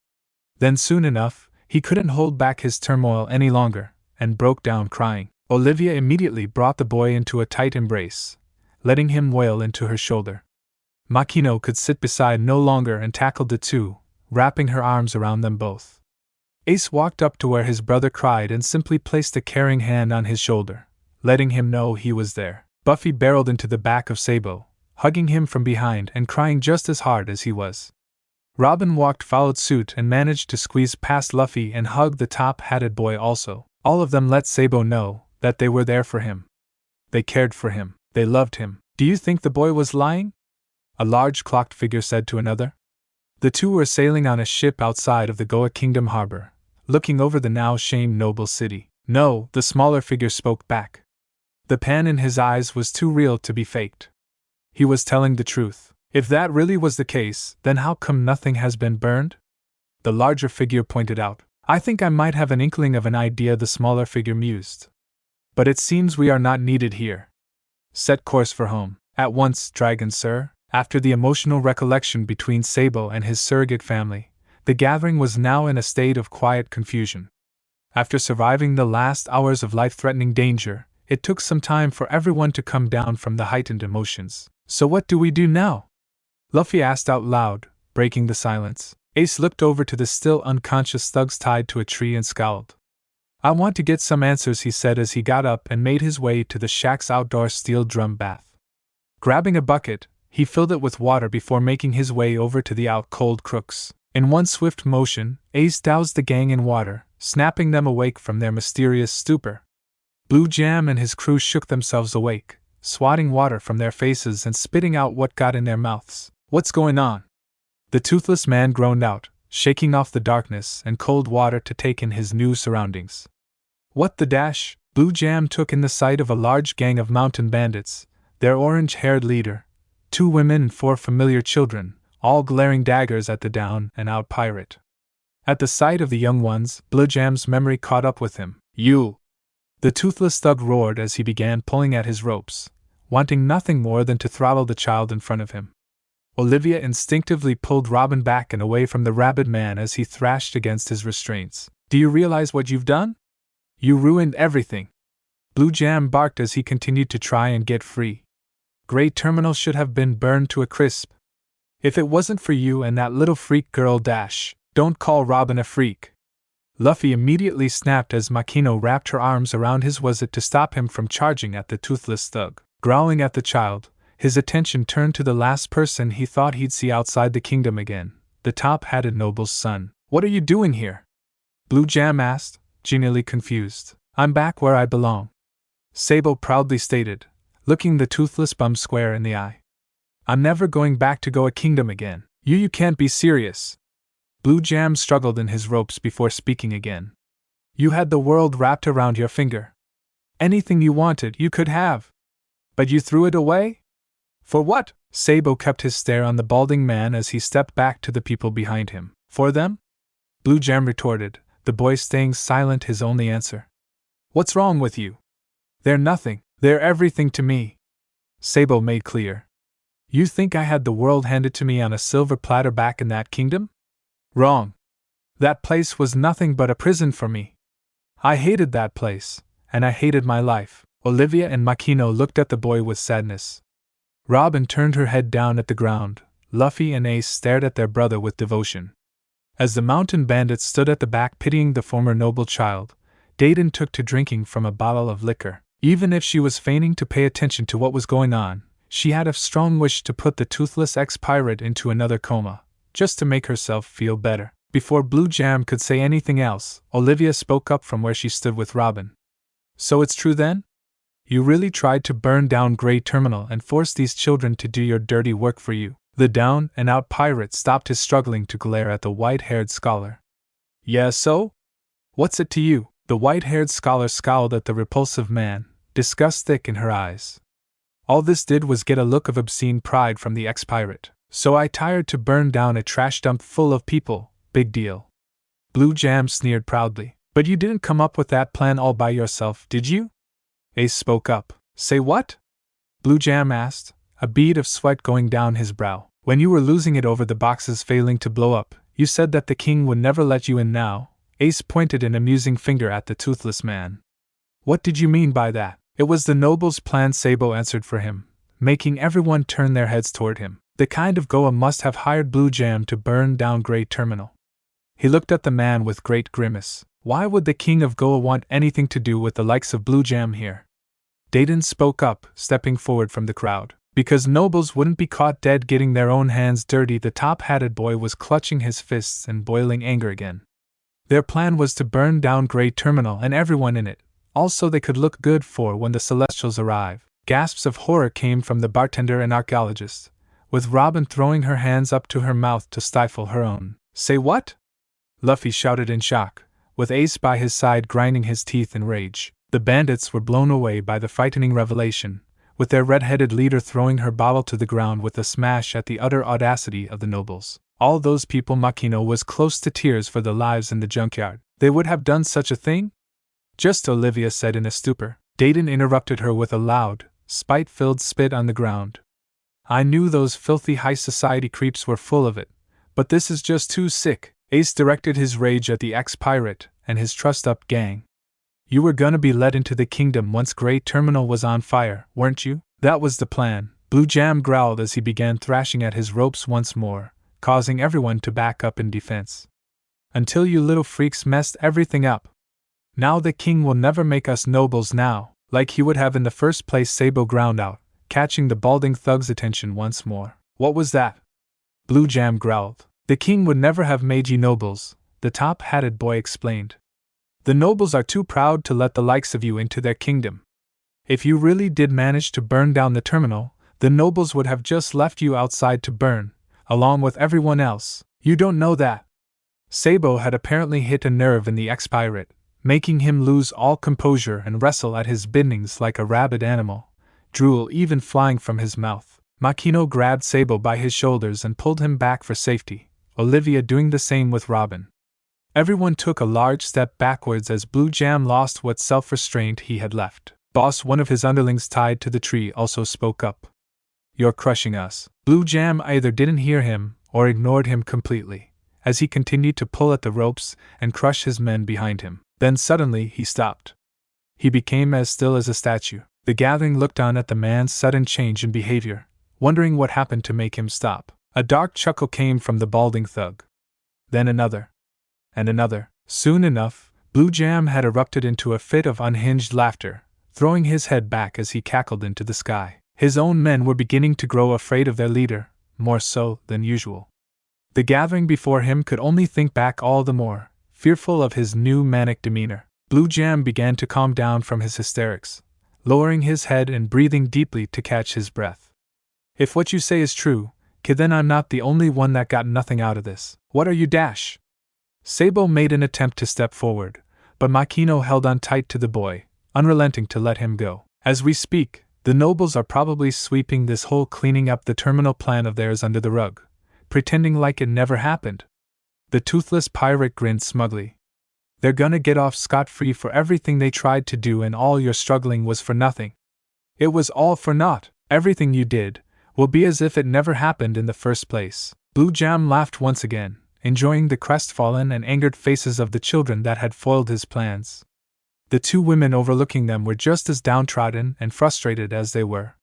Then soon enough, he couldn't hold back his turmoil any longer, and broke down crying. Olivia immediately brought the boy into a tight embrace, letting him wail into her shoulder. Makino could sit beside no longer and tackled the two, wrapping her arms around them both. Ace walked up to where his brother cried and simply placed a caring hand on his shoulder, letting him know he was there. Buffy barreled into the back of Sabo, hugging him from behind and crying just as hard as he was. Robin followed suit and managed to squeeze past Luffy and hug the top-hatted boy also. All of them let Sabo know that they were there for him. They cared for him. They loved him. Do you think the boy was lying? A large cloaked figure said to another. The two were sailing on a ship outside of the Goa Kingdom harbor, looking over the now shamed noble city. No, the smaller figure spoke back. The pan in his eyes was too real to be faked. He was telling the truth. If that really was the case, then how come nothing has been burned? The larger figure pointed out. I think I might have an inkling of an idea, the smaller figure mused. But it seems we are not needed here. Set course for home. At once, Dragon Sir. After the emotional recollection between Sabo and his surrogate family, the gathering was now in a state of quiet confusion. After surviving the last hours of life-threatening danger, it took some time for everyone to come down from the heightened emotions. So what do we do now? Luffy asked out loud, breaking the silence. Ace looked over to the still unconscious thugs tied to a tree and scowled. I want to get some answers, he said as he got up and made his way to the shack's outdoor steel drum bath. Grabbing a bucket, he filled it with water before making his way over to the out-cold crooks. In one swift motion, Ace doused the gang in water, snapping them awake from their mysterious stupor. Blue Jam and his crew shook themselves awake, swatting water from their faces and spitting out what got in their mouths. What's going on? The toothless man groaned out, shaking off the darkness and cold water to take in his new surroundings. What the dash? Blue Jam took in the sight of a large gang of mountain bandits, their orange-haired leader, 2 women and 4 familiar children, all glaring daggers at the down-and-out pirate. At the sight of the young ones, Blue Jam's memory caught up with him. You! The toothless thug roared as he began pulling at his ropes, wanting nothing more than to throttle the child in front of him. Olivia instinctively pulled Robin back and away from the rabid man as he thrashed against his restraints. Do you realize what you've done? You ruined everything. Blue Jam barked as he continued to try and get free. Great Terminal should have been burned to a crisp. If it wasn't for you and that little freak girl Dash, don't call Robin a freak. Luffy immediately snapped as Makino wrapped her arms around his. Was it to stop him from charging at the toothless thug? Growling at the child, his attention turned to the last person he thought he'd see outside the kingdom again, the top-hatted noble's son. What are you doing here? Blue Jam asked, genially confused. I'm back where I belong, Sabo proudly stated, looking the toothless bum square in the eye. I'm never going back to Goa Kingdom again. You can't be serious. Blue Jam struggled in his ropes before speaking again. You had the world wrapped around your finger. Anything you wanted, you could have. But you threw it away? For what? Sabo kept his stare on the balding man as he stepped back to the people behind him. For them? Blue Jam retorted, the boy staying silent his only answer. What's wrong with you? They're nothing, they're everything to me. Sabo made clear. You think I had the world handed to me on a silver platter back in that kingdom? Wrong. That place was nothing but a prison for me. I hated that place, and I hated my life. Olivia and Makino looked at the boy with sadness. Robin turned her head down at the ground. Luffy and Ace stared at their brother with devotion. As the mountain bandits stood at the back pitying the former noble child, Dayton took to drinking from a bottle of liquor. Even if she was feigning to pay attention to what was going on, she had a strong wish to put the toothless ex-pirate into another coma, just to make herself feel better. Before Blue Jam could say anything else, Olivia spoke up from where she stood with Robin. So it's true then? You really tried to burn down Grey Terminal and force these children to do your dirty work for you? The down-and-out pirate stopped his struggling to glare at the white-haired scholar. Yeah, so? What's it to you? The white-haired scholar scowled at the repulsive man, disgust thick in her eyes. All this did was get a look of obscene pride from the ex-pirate. So I tired to burn down a trash dump full of people, big deal. Blue Jam sneered proudly. But you didn't come up with that plan all by yourself, did you? Ace spoke up. Say what? Blue Jam asked, a bead of sweat going down his brow. When you were losing it over the boxes failing to blow up, you said that the king would never let you in now. Ace pointed an amusing finger at the toothless man. What did you mean by that? It was the noble's plan, Sabo answered for him, making everyone turn their heads toward him. The kind of Goa must have hired Blue Jam to burn down Grey Terminal. He looked at the man with great grimace. Why would the king of Goa want anything to do with the likes of Blue Jam here? Dayton spoke up, stepping forward from the crowd. Because nobles wouldn't be caught dead getting their own hands dirty. The top-hatted boy was clutching his fists and boiling anger again. Their plan was to burn down Grey Terminal and everyone in it, also they could look good for when the Celestials arrive. Gasps of horror came from the bartender and archaeologist, with Robin throwing her hands up to her mouth to stifle her own. Say what? Luffy shouted in shock, with Ace by his side grinding his teeth in rage. The bandits were blown away by the frightening revelation, with their red-headed leader throwing her bottle to the ground with a smash at the utter audacity of the nobles. All those people. Makino was close to tears for their lives in the junkyard. They would have done such a thing? Just, Olivia said in a stupor. Dayton interrupted her with a loud, spite-filled spit on the ground. I knew those filthy high society creeps were full of it, but this is just too sick. Ace directed his rage at the ex-pirate and his trussed-up gang. You were gonna be let into the kingdom once Grey Terminal was on fire, weren't you? That was the plan. Blue Jam growled as he began thrashing at his ropes once more, causing everyone to back up in defense. Until you little freaks messed everything up. Now the king will never make us nobles now, like he would have in the first place. Sabo ground out, catching the balding thug's attention once more. What was that? Blue Jam growled. The king would never have made you nobles, the top-hatted boy explained. The nobles are too proud to let the likes of you into their kingdom. If you really did manage to burn down the terminal, the nobles would have just left you outside to burn, along with everyone else. You don't know that. Sabo had apparently hit a nerve in the ex-pirate, making him lose all composure and wrestle at his bindings like a rabid animal, drool even flying from his mouth. Makino grabbed Sabo by his shoulders and pulled him back for safety, Olivia doing the same with Robin. Everyone took a large step backwards as Blue Jam lost what self-restraint he had left. Boss, one of his underlings tied to the tree, also spoke up. You're crushing us. Blue Jam either didn't hear him or ignored him completely, as he continued to pull at the ropes and crush his men behind him. Then suddenly he stopped. He became as still as a statue. The gathering looked on at the man's sudden change in behavior, wondering what happened to make him stop. A dark chuckle came from the balding thug. Then another. And another. Soon enough, Blue Jam had erupted into a fit of unhinged laughter, throwing his head back as he cackled into the sky. His own men were beginning to grow afraid of their leader, more so than usual. The gathering before him could only think back all the more, fearful of his new manic demeanor. Blue Jam began to calm down from his hysterics, lowering his head and breathing deeply to catch his breath. If what you say is true, kid, then I'm not the only one that got nothing out of this. What are you, Dash? Sabo made an attempt to step forward, but Makino held on tight to the boy, unrelenting to let him go. As we speak, the nobles are probably sweeping this whole cleaning up the terminal plan of theirs under the rug, pretending like it never happened. The toothless pirate grinned smugly. They're gonna get off scot-free for everything they tried to do, and all your struggling was for nothing. It was all for naught. Everything you did will be as if it never happened in the first place. Blue Jam laughed once again, enjoying the crestfallen and angered faces of the children that had foiled his plans. The two women overlooking them were just as downtrodden and frustrated as they were.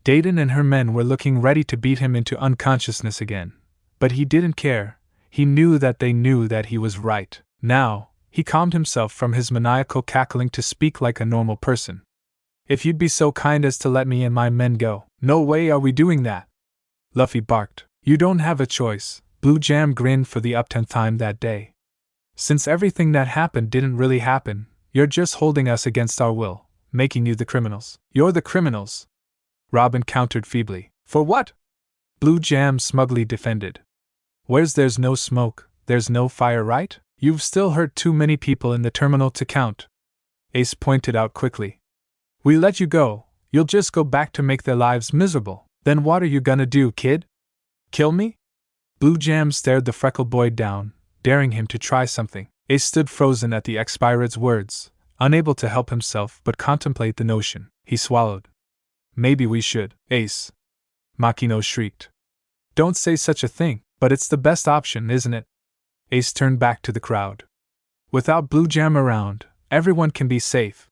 Dayton and her men were looking ready to beat him into unconsciousness again. But he didn't care. He knew that he was right. Now, he calmed himself from his maniacal cackling to speak like a normal person. If you'd be so kind as to let me and my men go. No way are we doing that, Luffy barked. You don't have a choice. Blue Jam grinned for the uptenth time that day. Since everything that happened didn't really happen, you're just holding us against our will, making you the criminals. You're the criminals, Robin countered feebly. For what? Blue Jam smugly defended. Where's there's no smoke, there's no fire, right? You've still hurt too many people in the terminal to count, Ace pointed out quickly. We let you go, you'll just go back to make their lives miserable. Then what are you gonna do, kid? Kill me? Blue Jam stared the freckled boy down, daring him to try something. Ace stood frozen at the ex-pirate's words, unable to help himself but contemplate the notion. He swallowed. Maybe we should, Ace, Makino shrieked. Don't say such a thing, but it's the best option, isn't it? Ace turned back to the crowd. Without Blue Jam around, everyone can be safe.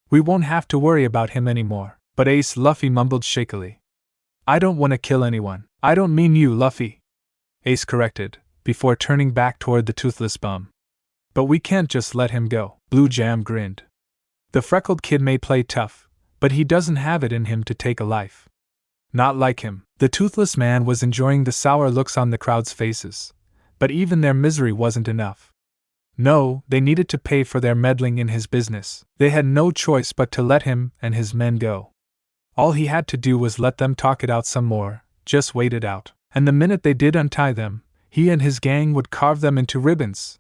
We won't have to worry about him anymore. But Ace, Luffy mumbled shakily. I don't want to kill anyone. I don't mean you, Luffy, Ace corrected, before turning back toward the toothless bum. But we can't just let him go. Blue Jam grinned. The freckled kid may play tough, but he doesn't have it in him to take a life. Not like him. The toothless man was enjoying the sour looks on the crowd's faces, but even their misery wasn't enough. No, they needed to pay for their meddling in his business. They had no choice but to let him and his men go. All he had to do was let them talk it out some more, just wait it out, and the minute they did untie them, he and his gang would carve them into ribbons.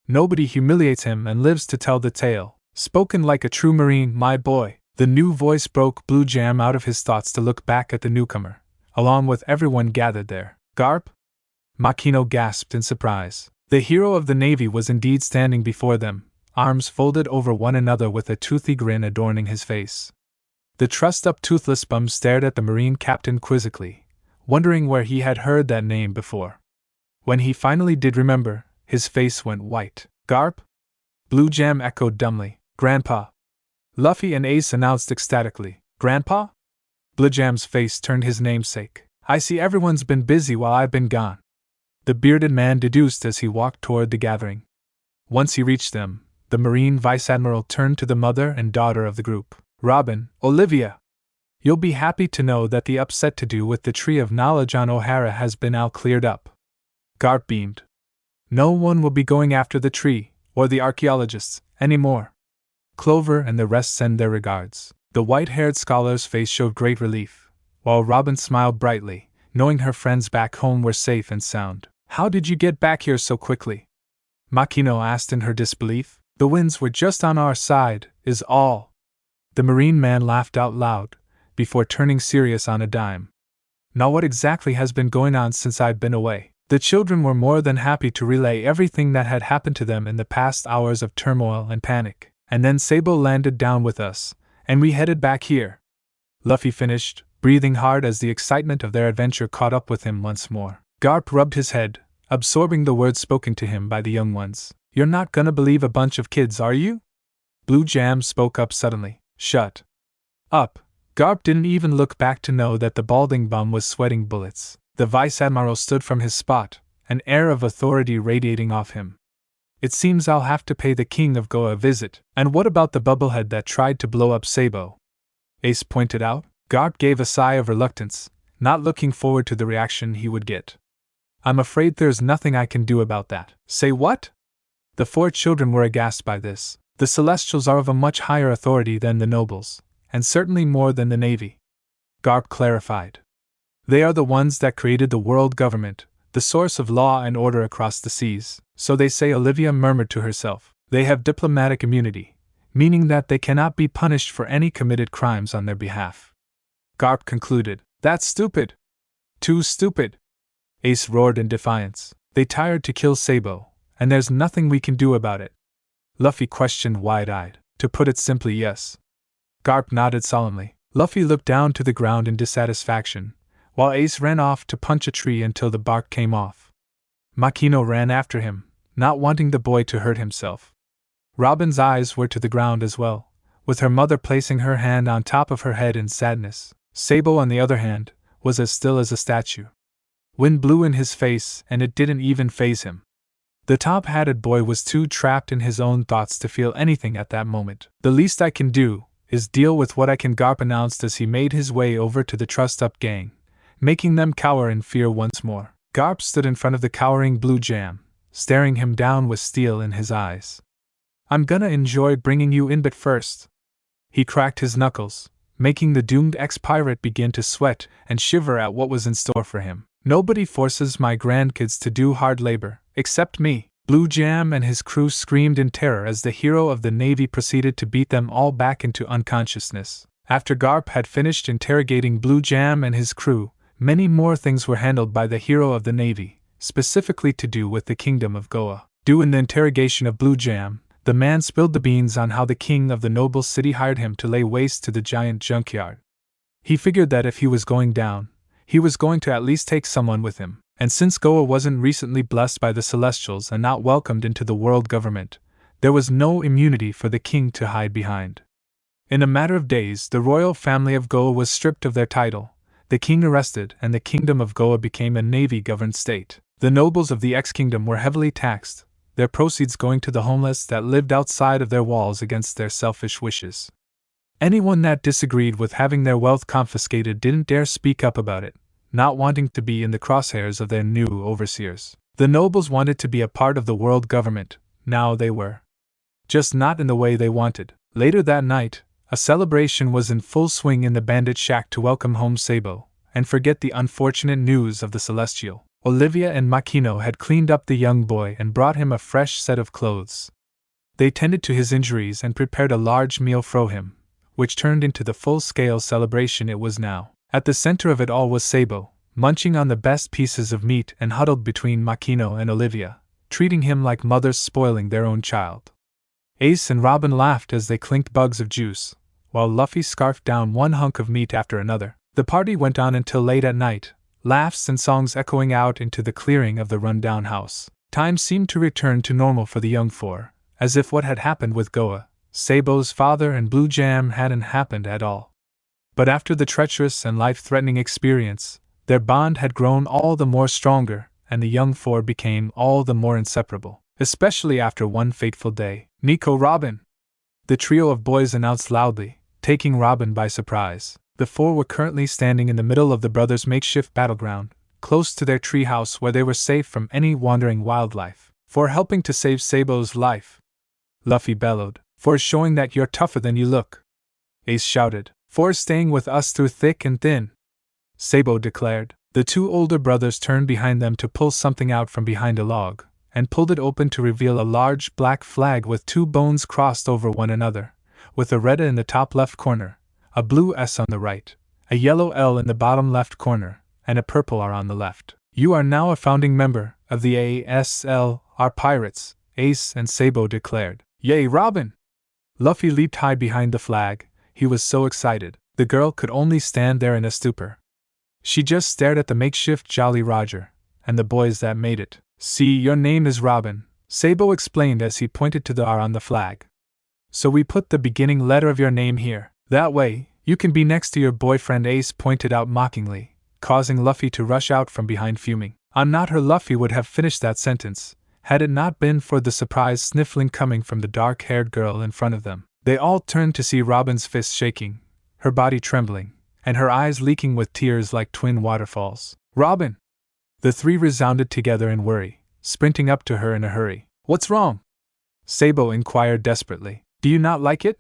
Nobody humiliates him and lives to tell the tale. Spoken like a true Marine, my boy. The new voice broke Blue Jam out of his thoughts to look back at the newcomer, along with everyone gathered there. Garp? Makino gasped in surprise. The hero of the Navy was indeed standing before them, arms folded over one another with a toothy grin adorning his face. The trussed-up toothless bum stared at the Marine captain quizzically, wondering where he had heard that name before. When he finally did remember, his face went white. Garp? Blue Jam echoed dumbly. Grandpa. Luffy and Ace announced ecstatically. Grandpa? Blue Jam's face turned his namesake. I see everyone's been busy while I've been gone, the bearded man deduced as he walked toward the gathering. Once he reached them, the Marine Vice Admiral turned to the mother and daughter of the group. Robin, Olivia, you'll be happy to know that the upset to do with the Tree of Knowledge on O'Hara has been all cleared up. Garp beamed. No one will be going after the tree, or the archaeologists, anymore. Clover and the rest send their regards. The white-haired scholar's face showed great relief, while Robin smiled brightly, knowing her friends back home were safe and sound. How did you get back here so quickly? Makino asked in her disbelief. The winds were just on our side, is all. The Marine man laughed out loud, before turning serious on a dime. Now what exactly has been going on since I've been away? The children were more than happy to relay everything that had happened to them in the past hours of turmoil and panic. And then Sabo landed down with us, and we headed back here. Luffy finished, breathing hard as the excitement of their adventure caught up with him once more. Garp rubbed his head, absorbing the words spoken to him by the young ones. You're not gonna believe a bunch of kids, are you? Blue Jam spoke up suddenly. Shut up. Garp didn't even look back to know that the balding bum was sweating bullets. The Vice Admiral stood from his spot, an air of authority radiating off him. It seems I'll have to pay the King of Go a visit. And what about the bubblehead that tried to blow up Sabo? Ace pointed out. Garp gave a sigh of reluctance, not looking forward to the reaction he would get. I'm afraid there's nothing I can do about that. Say what? The four children were aghast by this. The Celestials are of a much higher authority than the nobles, and certainly more than the Navy. Garp clarified. They are the ones that created the world government, the source of law and order across the seas. So they say, Olivia murmured to herself. They have diplomatic immunity, meaning that they cannot be punished for any committed crimes on their behalf. Garp concluded. That's stupid. Too stupid. Ace roared in defiance. They tired to kill Sabo, and there's nothing we can do about it. Luffy questioned wide-eyed. To put it simply, yes. Garp nodded solemnly. Luffy looked down to the ground in dissatisfaction, while Ace ran off to punch a tree until the bark came off. Makino ran after him, not wanting the boy to hurt himself. Robin's eyes were to the ground as well, with her mother placing her hand on top of her head in sadness. Sabo, on the other hand, was as still as a statue. Wind blew in his face, and it didn't even faze him. The top-hatted boy was too trapped in his own thoughts to feel anything at that moment. The least I can do is deal with what I can, Garp announced as he made his way over to the trussed-up gang, making them cower in fear once more. Garp stood in front of the cowering Blue Jam, staring him down with steel in his eyes. I'm gonna enjoy bringing you in, but first. He cracked his knuckles, making the doomed ex-pirate begin to sweat and shiver at what was in store for him. Nobody forces my grandkids to do hard labor, except me. Blue Jam and his crew screamed in terror as the hero of the Navy proceeded to beat them all back into unconsciousness. After Garp had finished interrogating Blue Jam and his crew, many more things were handled by the hero of the Navy, specifically to do with the Kingdom of Goa. During the interrogation of Blue Jam, the man spilled the beans on how the king of the noble city hired him to lay waste to the giant junkyard. He figured that if he was going down, he was going to at least take someone with him, and since Goa wasn't recently blessed by the Celestials and not welcomed into the world government, there was no immunity for the king to hide behind. In a matter of days, the royal family of Goa was stripped of their title, the king arrested, and the Kingdom of Goa became a navy-governed state. The nobles of the ex-kingdom were heavily taxed, their proceeds going to the homeless that lived outside of their walls against their selfish wishes. Anyone that disagreed with having their wealth confiscated didn't dare speak up about it, not wanting to be in the crosshairs of their new overseers. The nobles wanted to be a part of the world government, now they were. Just not in the way they wanted. Later that night, a celebration was in full swing in the bandit shack to welcome home Sabo, and forget the unfortunate news of the Celestial. Olivia and Makino had cleaned up the young boy and brought him a fresh set of clothes. They tended to his injuries and prepared a large meal for him, which turned into the full-scale celebration it was now. At the center of it all was Sabo, munching on the best pieces of meat and huddled between Makino and Olivia, treating him like mothers spoiling their own child. Ace and Robin laughed as they clinked bugs of juice, while Luffy scarfed down one hunk of meat after another. The party went on until late at night, laughs and songs echoing out into the clearing of the run-down house. Time seemed to return to normal for the young four, as if what had happened with Goa, Sabo's father and Blue Jam hadn't happened at all. But after the treacherous and life-threatening experience, their bond had grown all the more stronger, and the young four became all the more inseparable, especially after one fateful day. Nico, Robin! The trio of boys announced loudly, taking Robin by surprise. The four were currently standing in the middle of the brothers' makeshift battleground, close to their treehouse where they were safe from any wandering wildlife. For helping to save Sabo's life, Luffy bellowed. For showing that you're tougher than you look, Ace shouted. For staying with us through thick and thin, Sabo declared. The two older brothers turned behind them to pull something out from behind a log, and pulled it open to reveal a large black flag with two bones crossed over one another, with a red in the top left corner, a blue S on the right, a yellow L in the bottom left corner, and a purple R on the left. You are now a founding member of the ASLR Pirates, Ace and Sabo declared. Yay, Robin! Luffy leaped high behind the flag. He was so excited. The girl could only stand there in a stupor. She just stared at the makeshift Jolly Roger, and the boys that made it. See, your name is Robin, Sabo explained as he pointed to the R on the flag. So we put the beginning letter of your name here. That way, you can be next to your boyfriend, Ace pointed out mockingly, causing Luffy to rush out from behind fuming. I'm not her. Luffy would have finished that sentence, had it not been for the surprised sniffling coming from the dark-haired girl in front of them. They all turned to see Robin's fists shaking, her body trembling, and her eyes leaking with tears like twin waterfalls. Robin! The three resounded together in worry, sprinting up to her in a hurry. What's wrong? Sabo inquired desperately. Do you not like it?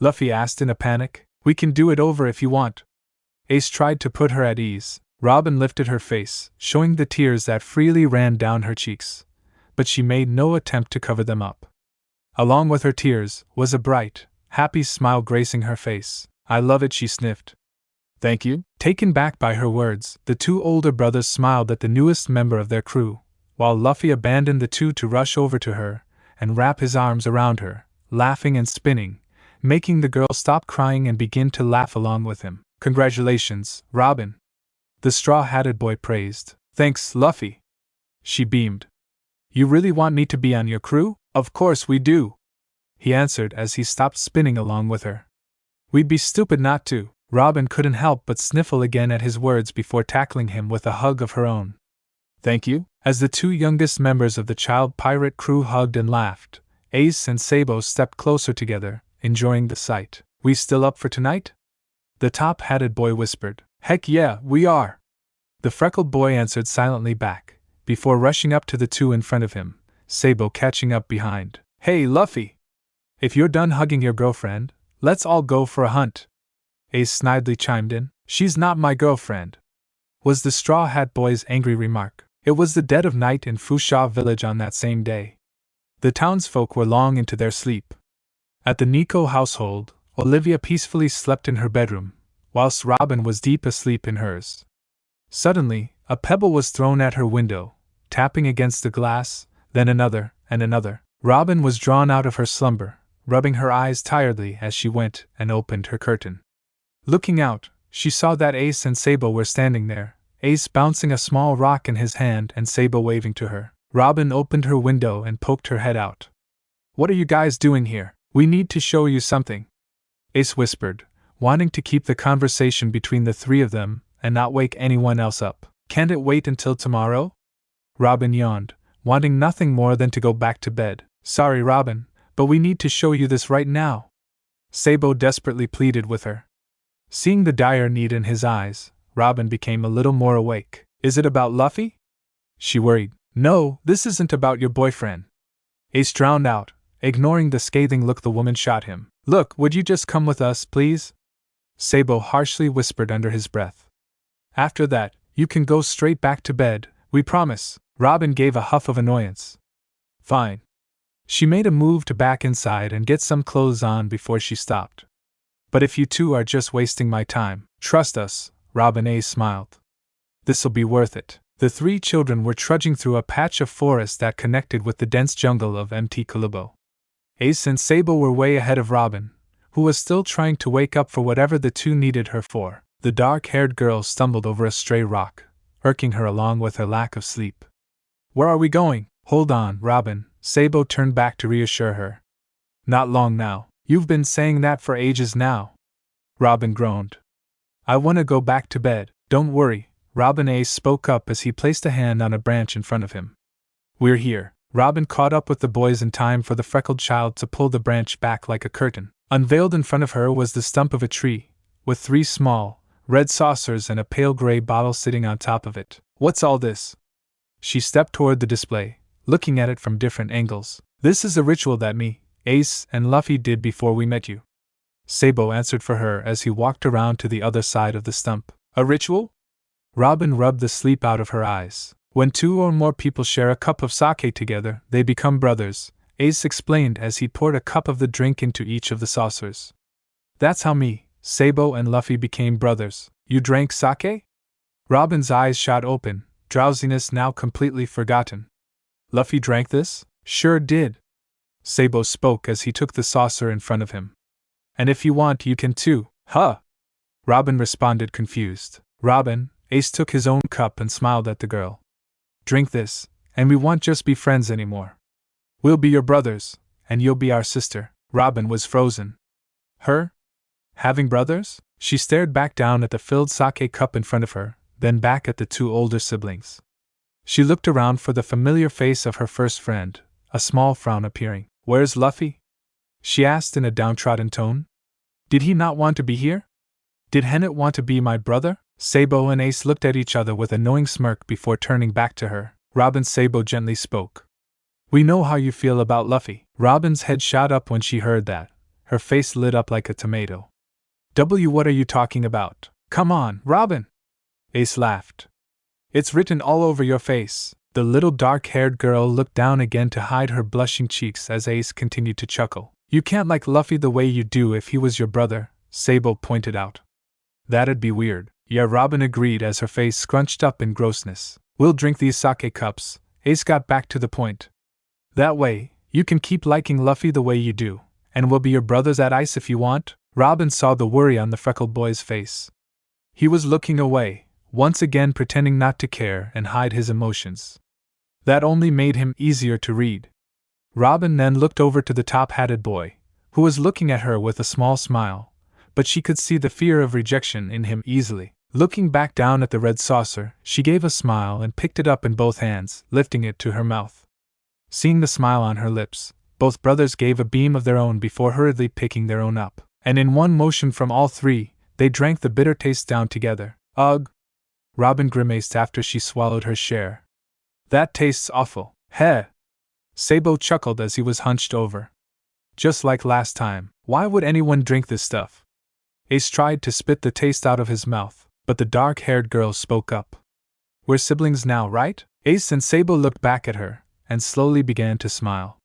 Luffy asked in a panic. We can do it over if you want. Ace tried to put her at ease. Robin lifted her face, showing the tears that freely ran down her cheeks, but she made no attempt to cover them up. Along with her tears was a bright, happy smile gracing her face. I love it, she sniffed. Thank you. Taken back by her words, the two older brothers smiled at the newest member of their crew, while Luffy abandoned the two to rush over to her and wrap his arms around her, laughing and spinning, making the girl stop crying and begin to laugh along with him. "Congratulations, Robin," the straw-hatted boy praised. "Thanks, Luffy." She beamed. "You really want me to be on your crew?" "Of course we do," he answered as he stopped spinning along with her. "We'd be stupid not to." Robin couldn't help but sniffle again at his words before tackling him with a hug of her own. "Thank you." As the two youngest members of the child pirate crew hugged and laughed, Ace and Sabo stepped closer together, enjoying the sight. "We still up for tonight?" the top-hatted boy whispered. "Heck yeah, we are!" the freckled boy answered silently back, before rushing up to the two in front of him, Sabo catching up behind. "Hey, Luffy! If you're done hugging your girlfriend, let's all go for a hunt," Ace snidely chimed in. "She's not my girlfriend," was the Straw Hat Boy's angry remark. It was the dead of night in Fusha village on that same day. The townsfolk were long into their sleep. At the Nico household, Olivia peacefully slept in her bedroom, whilst Robin was deep asleep in hers. Suddenly, a pebble was thrown at her window, tapping against the glass, then another, and another. Robin was drawn out of her slumber, rubbing her eyes tiredly as she went and opened her curtain. Looking out, she saw that Ace and Sabo were standing there, Ace bouncing a small rock in his hand and Sabo waving to her. Robin opened her window and poked her head out. "What are you guys doing here? We need to show you something," Ace whispered, wanting to keep the conversation between the three of them and not wake anyone else up. "Can't it wait until tomorrow?" Robin yawned, wanting nothing more than to go back to bed. "Sorry, Robin, but we need to show you this right now," Sabo desperately pleaded with her. Seeing the dire need in his eyes, Robin became a little more awake. "Is it about Luffy?" she worried. "No, this isn't about your boyfriend," Ace drowned out, ignoring the scathing look the woman shot him. "Look, would you just come with us, please?" Sabo harshly whispered under his breath. "After that, you can go straight back to bed, we promise." Robin gave a huff of annoyance. "Fine." She made a move to back inside and get some clothes on before she stopped. "But if you two are just wasting my time, trust us," Robin Ace smiled. "This'll be worth it." The three children were trudging through a patch of forest that connected with the dense jungle of Mt. Kulubo. Ace and Sabo were way ahead of Robin, who was still trying to wake up for whatever the two needed her for. The dark-haired girl stumbled over a stray rock, irking her along with her lack of sleep. "Where are we going?" "Hold on, Robin," Sabo turned back to reassure her. "Not long now. You've been saying that for ages now," Robin groaned. "I want to go back to bed." "Don't worry," Robin Ace spoke up as he placed a hand on a branch in front of him. "We're here." Robin caught up with the boys in time for the freckled child to pull the branch back like a curtain. Unveiled in front of her was the stump of a tree, with 3 small, red saucers and a pale gray bottle sitting on top of it. "What's all this?" She stepped toward the display, looking at it from different angles. "This is a ritual that me, Ace, and Luffy did before we met you," Sabo answered for her as he walked around to the other side of the stump. "A ritual?" Robin rubbed the sleep out of her eyes. "When 2 or more people share a cup of sake together, they become brothers," Ace explained as he poured a cup of the drink into each of the saucers. "That's how me, Sabo, and Luffy became brothers." "You drank sake?" Robin's eyes shot open, drowsiness now completely forgotten. "Luffy drank this?" "Sure did," Sabo spoke as he took the saucer in front of him. "And if you want, you can too." "Huh?" Robin responded confused. "Robin," Ace took his own cup and smiled at the girl. "Drink this, and we won't just be friends anymore. We'll be your brothers, and you'll be our sister." Robin was frozen. Her? Having brothers? She stared back down at the filled sake cup in front of her, then back at the 2 older siblings. She looked around for the familiar face of her first friend, a small frown appearing. "Where's Luffy?" she asked in a downtrodden tone. "Did he not want to be here? Did Hennet want to be my brother?" Sabo and Ace looked at each other with a knowing smirk before turning back to her. Robin Sabo gently spoke. "We know how you feel about Luffy." Robin's head shot up when she heard that. Her face lit up like a tomato. What are you talking about?" "Come on, Robin!" Ace laughed. "It's written all over your face." The little dark-haired girl looked down again to hide her blushing cheeks as Ace continued to chuckle. "You can't like Luffy the way you do if he was your brother," Sabo pointed out. "That'd be weird." "Yeah," Robin agreed as her face scrunched up in grossness. "We'll drink these sake cups, Ace got back to the point. That way, you can keep liking Luffy the way you do, and we'll be your brothers at ice if you want. Robin saw the worry on the freckled boy's face. He was looking away, once again pretending not to care and hide his emotions. That only made him easier to read. Robin then looked over to the top-hatted boy, who was looking at her with a small smile, but she could see the fear of rejection in him easily. Looking back down at the red saucer, she gave a smile and picked it up in both hands, lifting it to her mouth. Seeing the smile on her lips, both brothers gave a beam of their own before hurriedly picking their own up, and in one motion from all three, they drank the bitter taste down together. Ugh! Robin grimaced after she swallowed her share. That tastes awful. Heh! Sabo chuckled as he was hunched over. Just like last time, why would anyone drink this stuff? Ace tried to spit the taste out of his mouth, but the dark-haired girl spoke up. We're siblings now, right? Ace and Sabo looked back at her, and slowly began to smile.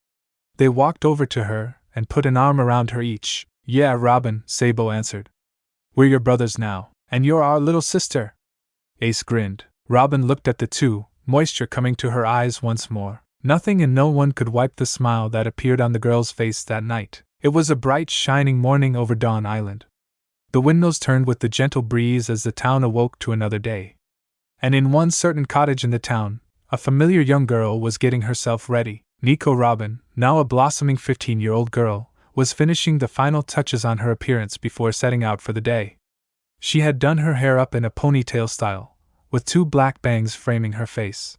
They walked over to her, and put an arm around her each. Yeah, Robin, Sabo answered. We're your brothers now, and you're our little sister. Ace grinned. Robin looked at the two, moisture coming to her eyes once more. Nothing and no one could wipe the smile that appeared on the girl's face that night. It was a bright, shining morning over Dawn Island. The windows turned with the gentle breeze as the town awoke to another day. And in one certain cottage in the town, a familiar young girl was getting herself ready. Nico Robin, now a blossoming 15-year-old girl, was finishing the final touches on her appearance before setting out for the day. She had done her hair up in a ponytail style, with 2 black bangs framing her face.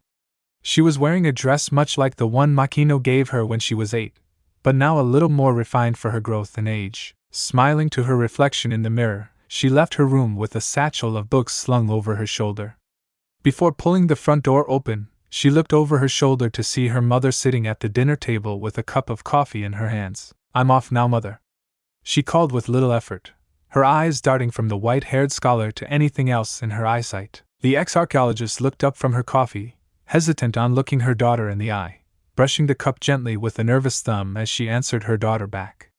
She was wearing a dress much like the one Makino gave her when she was 8, but now a little more refined for her growth and age. Smiling to her reflection in the mirror, she left her room with a satchel of books slung over her shoulder. Before pulling the front door open, she looked over her shoulder to see her mother sitting at the dinner table with a cup of coffee in her hands. I'm off now, Mother, she called with little effort, her eyes darting from the white-haired scholar to anything else in her eyesight. The ex-archaeologist looked up from her coffee, hesitant on looking her daughter in the eye, brushing the cup gently with a nervous thumb as she answered her daughter back.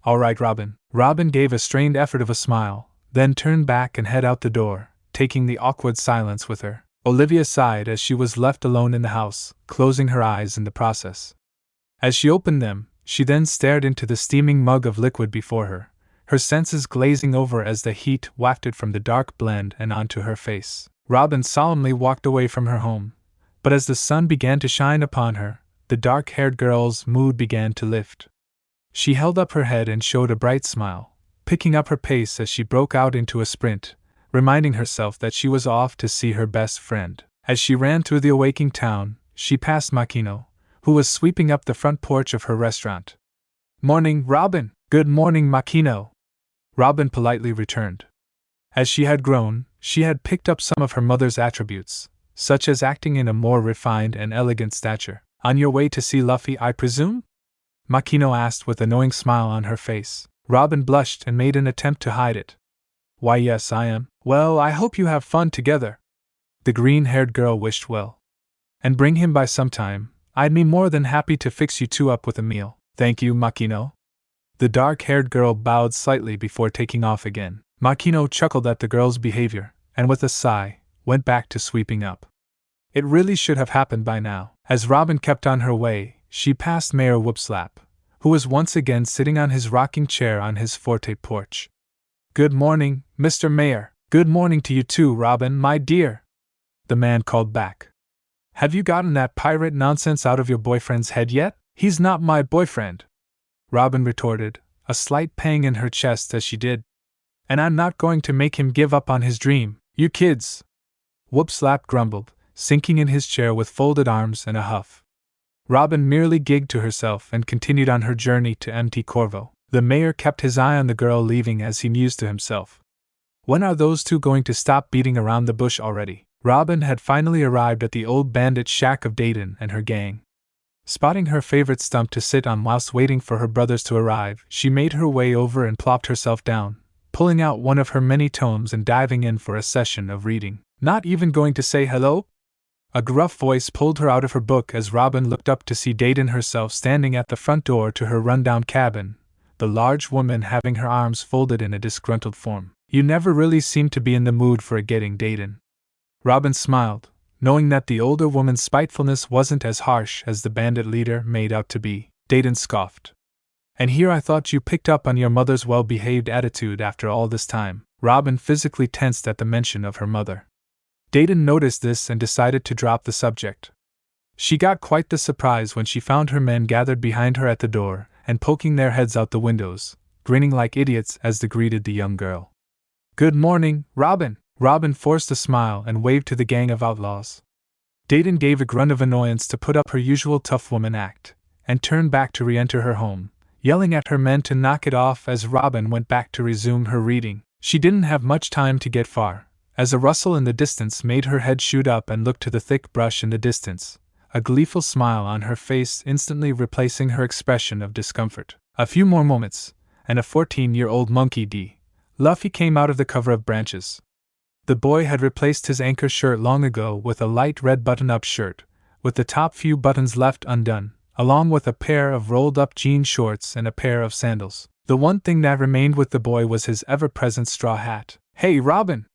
All right, Robin. Robin gave a strained effort of a smile, then turned back and head out the door, taking the awkward silence with her. Olivia sighed as she was left alone in the house, closing her eyes in the process. As she opened them, she then stared into the steaming mug of liquid before her, her senses glazing over as the heat wafted from the dark blend and onto her face. Robin solemnly walked away from her home, but as the sun began to shine upon her, the dark-haired girl's mood began to lift. She held up her head and showed a bright smile, picking up her pace as she broke out into a sprint, reminding herself that she was off to see her best friend. As she ran through the awaking town, she passed Makino, who was sweeping up the front porch of her restaurant. Morning, Robin! Good morning, Makino! Robin politely returned. As she had grown, she had picked up some of her mother's attributes, such as acting in a more refined and elegant stature. On your way to see Luffy, I presume? Makino asked with a knowing smile on her face. Robin blushed and made an attempt to hide it. Why, yes, I am. Well, I hope you have fun together. The green-haired girl wished well. And bring him by sometime. I'd be more than happy to fix you two up with a meal. Thank you, Makino. The dark-haired girl bowed slightly before taking off again. Makino chuckled at the girl's behavior, and with a sigh, went back to sweeping up. It really should have happened by now. As Robin kept on her way, she passed Mayor Whoopslap, who was once again sitting on his rocking chair on his forte porch. Good morning, Mr. Mayor. Good morning to you too, Robin, my dear. The man called back. Have you gotten that pirate nonsense out of your boyfriend's head yet? He's not my boyfriend, Robin retorted, a slight pang in her chest as she did. And I'm not going to make him give up on his dream, you kids. Whoopslap grumbled, sinking in his chair with folded arms and a huff. Robin merely gigged to herself and continued on her journey to Mt. Corvo. The mayor kept his eye on the girl leaving as he mused to himself. When are those two going to stop beating around the bush already? Robin had finally arrived at the old bandit shack of Dayton and her gang. Spotting her favorite stump to sit on whilst waiting for her brothers to arrive, she made her way over and plopped herself down, pulling out one of her many tomes and diving in for a session of reading. Not even going to say hello? A gruff voice pulled her out of her book as Robin looked up to see Dayton herself standing at the front door to her rundown cabin, the large woman having her arms folded in a disgruntled form. You never really seem to be in the mood for a getting, Dayton. Robin smiled, knowing that the older woman's spitefulness wasn't as harsh as the bandit leader made out to be. Dayton scoffed. And here I thought you picked up on your mother's well-behaved attitude after all this time. Robin physically tensed at the mention of her mother. Dayton noticed this and decided to drop the subject. She got quite the surprise when she found her men gathered behind her at the door and poking their heads out the windows, grinning like idiots as they greeted the young girl. "Good morning, Robin." Robin forced a smile and waved to the gang of outlaws. Dayton gave a grunt of annoyance to put up her usual tough woman act, and turned back to re-enter her home, yelling at her men to knock it off as Robin went back to resume her reading. She didn't have much time to get far, as a rustle in the distance made her head shoot up and look to the thick brush in the distance, a gleeful smile on her face instantly replacing her expression of discomfort. A few more moments, and a 14-year-old monkey D. Luffy came out of the cover of branches. The boy had replaced his anchor shirt long ago with a light red button-up shirt, with the top few buttons left undone, along with a pair of rolled-up jean shorts and a pair of sandals. The one thing that remained with the boy was his ever-present straw hat. "Hey, Robin!"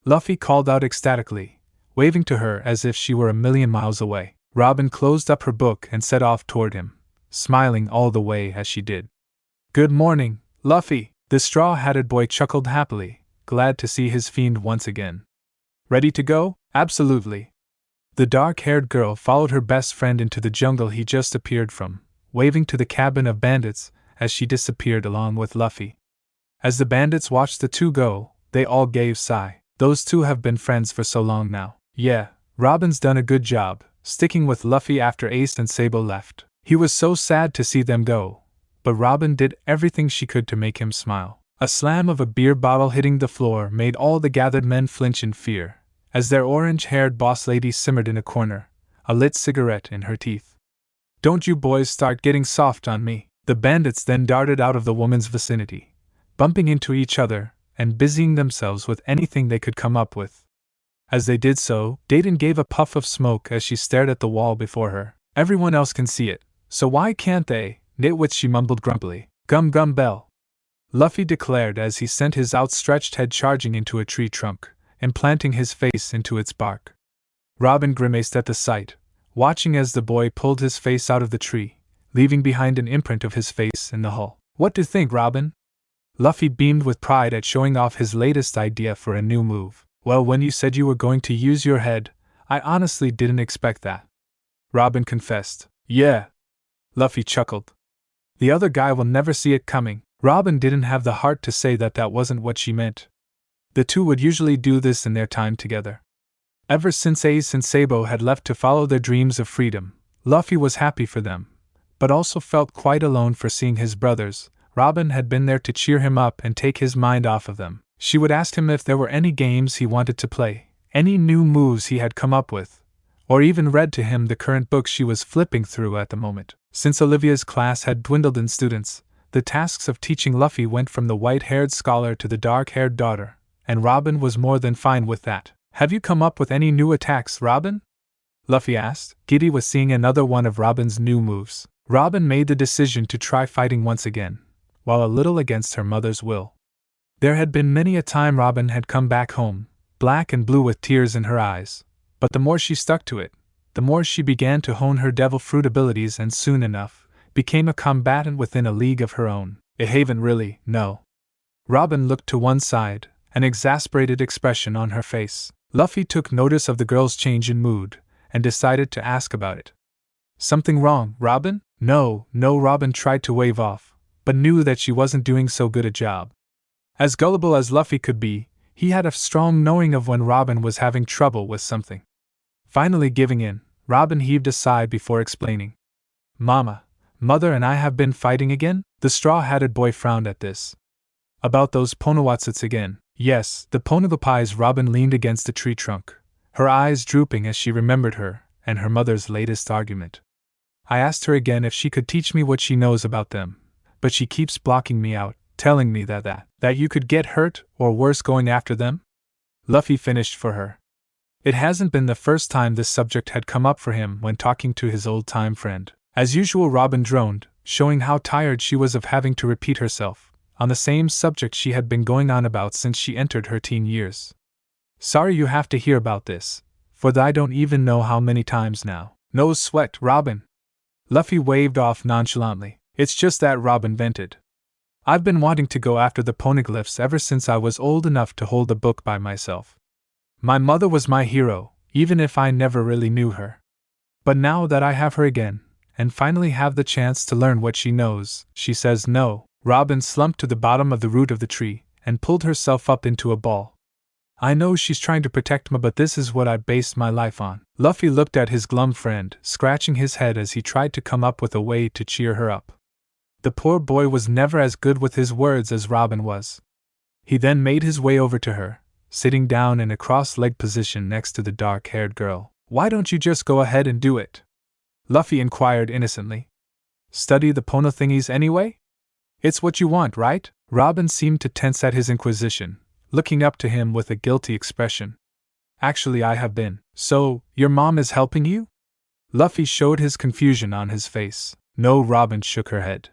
Luffy called out ecstatically, waving to her as if she were a million miles away. Robin closed up her book and set off toward him, smiling all the way as she did. "Good morning, Luffy!" The straw-hatted boy chuckled happily, glad to see his fiend once again. "Ready to go?" "Absolutely." The dark-haired girl followed her best friend into the jungle he just appeared from, waving to the cabin of bandits as she disappeared along with Luffy. As the bandits watched the two go, they all gave a sigh. Those two have been friends for so long now. Yeah, Robin's done a good job, sticking with Luffy after Ace and Sabo left. He was so sad to see them go, but Robin did everything she could to make him smile. A slam of a beer bottle hitting the floor made all the gathered men flinch in fear, as their orange-haired boss lady simmered in a corner, a lit cigarette in her teeth. "Don't you boys start getting soft on me." The bandits then darted out of the woman's vicinity, bumping into each other and busying themselves with anything they could come up with. As they did so, Dayton gave a puff of smoke as she stared at the wall before her. "Everyone else can see it, so why can't they, nitwits?" she mumbled grumpily. "Gum gum bell," Luffy declared as he sent his outstretched head charging into a tree trunk, implanting his face into its bark. Robin grimaced at the sight, watching as the boy pulled his face out of the tree, leaving behind an imprint of his face in the hull. "What do you think, Robin?" Luffy beamed with pride at showing off his latest idea for a new move. "Well, when you said you were going to use your head, I honestly didn't expect that," Robin confessed. "Yeah," Luffy chuckled. "The other guy will never see it coming." Robin didn't have the heart to say that that wasn't what she meant. The two would usually do this in their time together. Ever since Ace and Sabo had left to follow their dreams of freedom, Luffy was happy for them, but also felt quite alone for seeing his brothers. Robin had been there to cheer him up and take his mind off of them. She would ask him if there were any games he wanted to play, any new moves he had come up with, or even read to him the current book she was flipping through at the moment. Since Olivia's class had dwindled in students, the tasks of teaching Luffy went from the white-haired scholar to the dark-haired daughter, and Robin was more than fine with that. "Have you come up with any new attacks, Robin?" Luffy asked, giddy with seeing another one of Robin's new moves. Robin made the decision to try fighting once again, while a little against her mother's will. There had been many a time Robin had come back home, black and blue with tears in her eyes, but the more she stuck to it, the more she began to hone her devil fruit abilities and soon enough became a combatant within a league of her own. "I haven't really, no." Robin looked to one side, an exasperated expression on her face. Luffy took notice of the girl's change in mood, and decided to ask about it. "Something wrong, Robin?" No, Robin tried to wave off, but knew that she wasn't doing so good a job. As gullible as Luffy could be, he had a strong knowing of when Robin was having trouble with something. Finally giving in, Robin heaved a sigh before explaining. Mother and I have been fighting again?" The straw-hatted boy frowned at this. "About those Ponowatsuts again?" "Yes, the Ponogapais." Robin leaned against a tree trunk, her eyes drooping as she remembered her and her mother's latest argument. "I asked her again if she could teach me what she knows about them, but she keeps blocking me out, telling me that you could get hurt or worse going after them?" Luffy finished for her. It hasn't been the first time this subject had come up for him when talking to his old-time friend. As usual, Robin droned, showing how tired she was of having to repeat herself on the same subject she had been going on about since she entered her teen years. "Sorry you have to hear about this," for I don't even know how many times now. No sweat, Robin. Luffy waved off nonchalantly. It's just that, Robin vented. I've been wanting to go after the poneglyphs ever since I was old enough to hold a book by myself. My mother was my hero, even if I never really knew her. But now that I have her again, and finally have the chance to learn what she knows, she says no. Robin slumped to the bottom of the root of the tree, and pulled herself up into a ball. I know she's trying to protect me, but this is what I based my life on. Luffy looked at his glum friend, scratching his head as he tried to come up with a way to cheer her up. The poor boy was never as good with his words as Robin was. He then made his way over to her, sitting down in a cross-legged position next to the dark-haired girl. Why don't you just go ahead and do it? Luffy inquired innocently. Study the Pono thingies anyway? It's what you want, right? Robin seemed to tense at his inquisition, looking up to him with a guilty expression. Actually, I have been. So, your mom is helping you? Luffy showed his confusion on his face. No, Robin shook her head.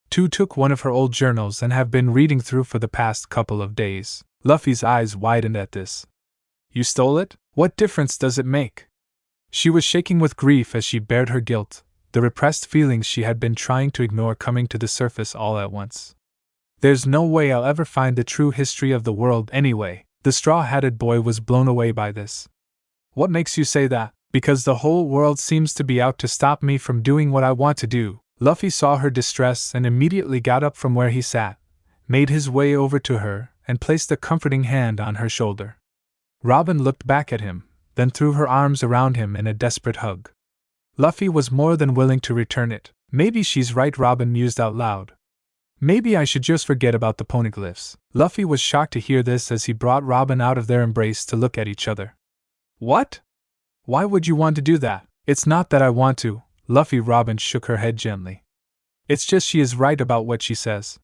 Tu took one of her old journals and have been reading through for the past couple of days. Luffy's eyes widened at this. You stole it? What difference does it make? She was shaking with grief as she bared her guilt, the repressed feelings she had been trying to ignore coming to the surface all at once. There's no way I'll ever find the true history of the world anyway. The straw-hatted boy was blown away by this. What makes you say that? Because the whole world seems to be out to stop me from doing what I want to do. Luffy saw her distress and immediately got up from where he sat, made his way over to her, and placed a comforting hand on her shoulder. Robin looked back at him, then threw her arms around him in a desperate hug. Luffy was more than willing to return it. Maybe she's right, Robin mused out loud. Maybe I should just forget about the poneglyphs. Luffy was shocked to hear this as he brought Robin out of their embrace to look at each other. What? Why would you want to do that? It's not that I want to, Luffy. Robin shook her head gently. It's just she is right about what she says.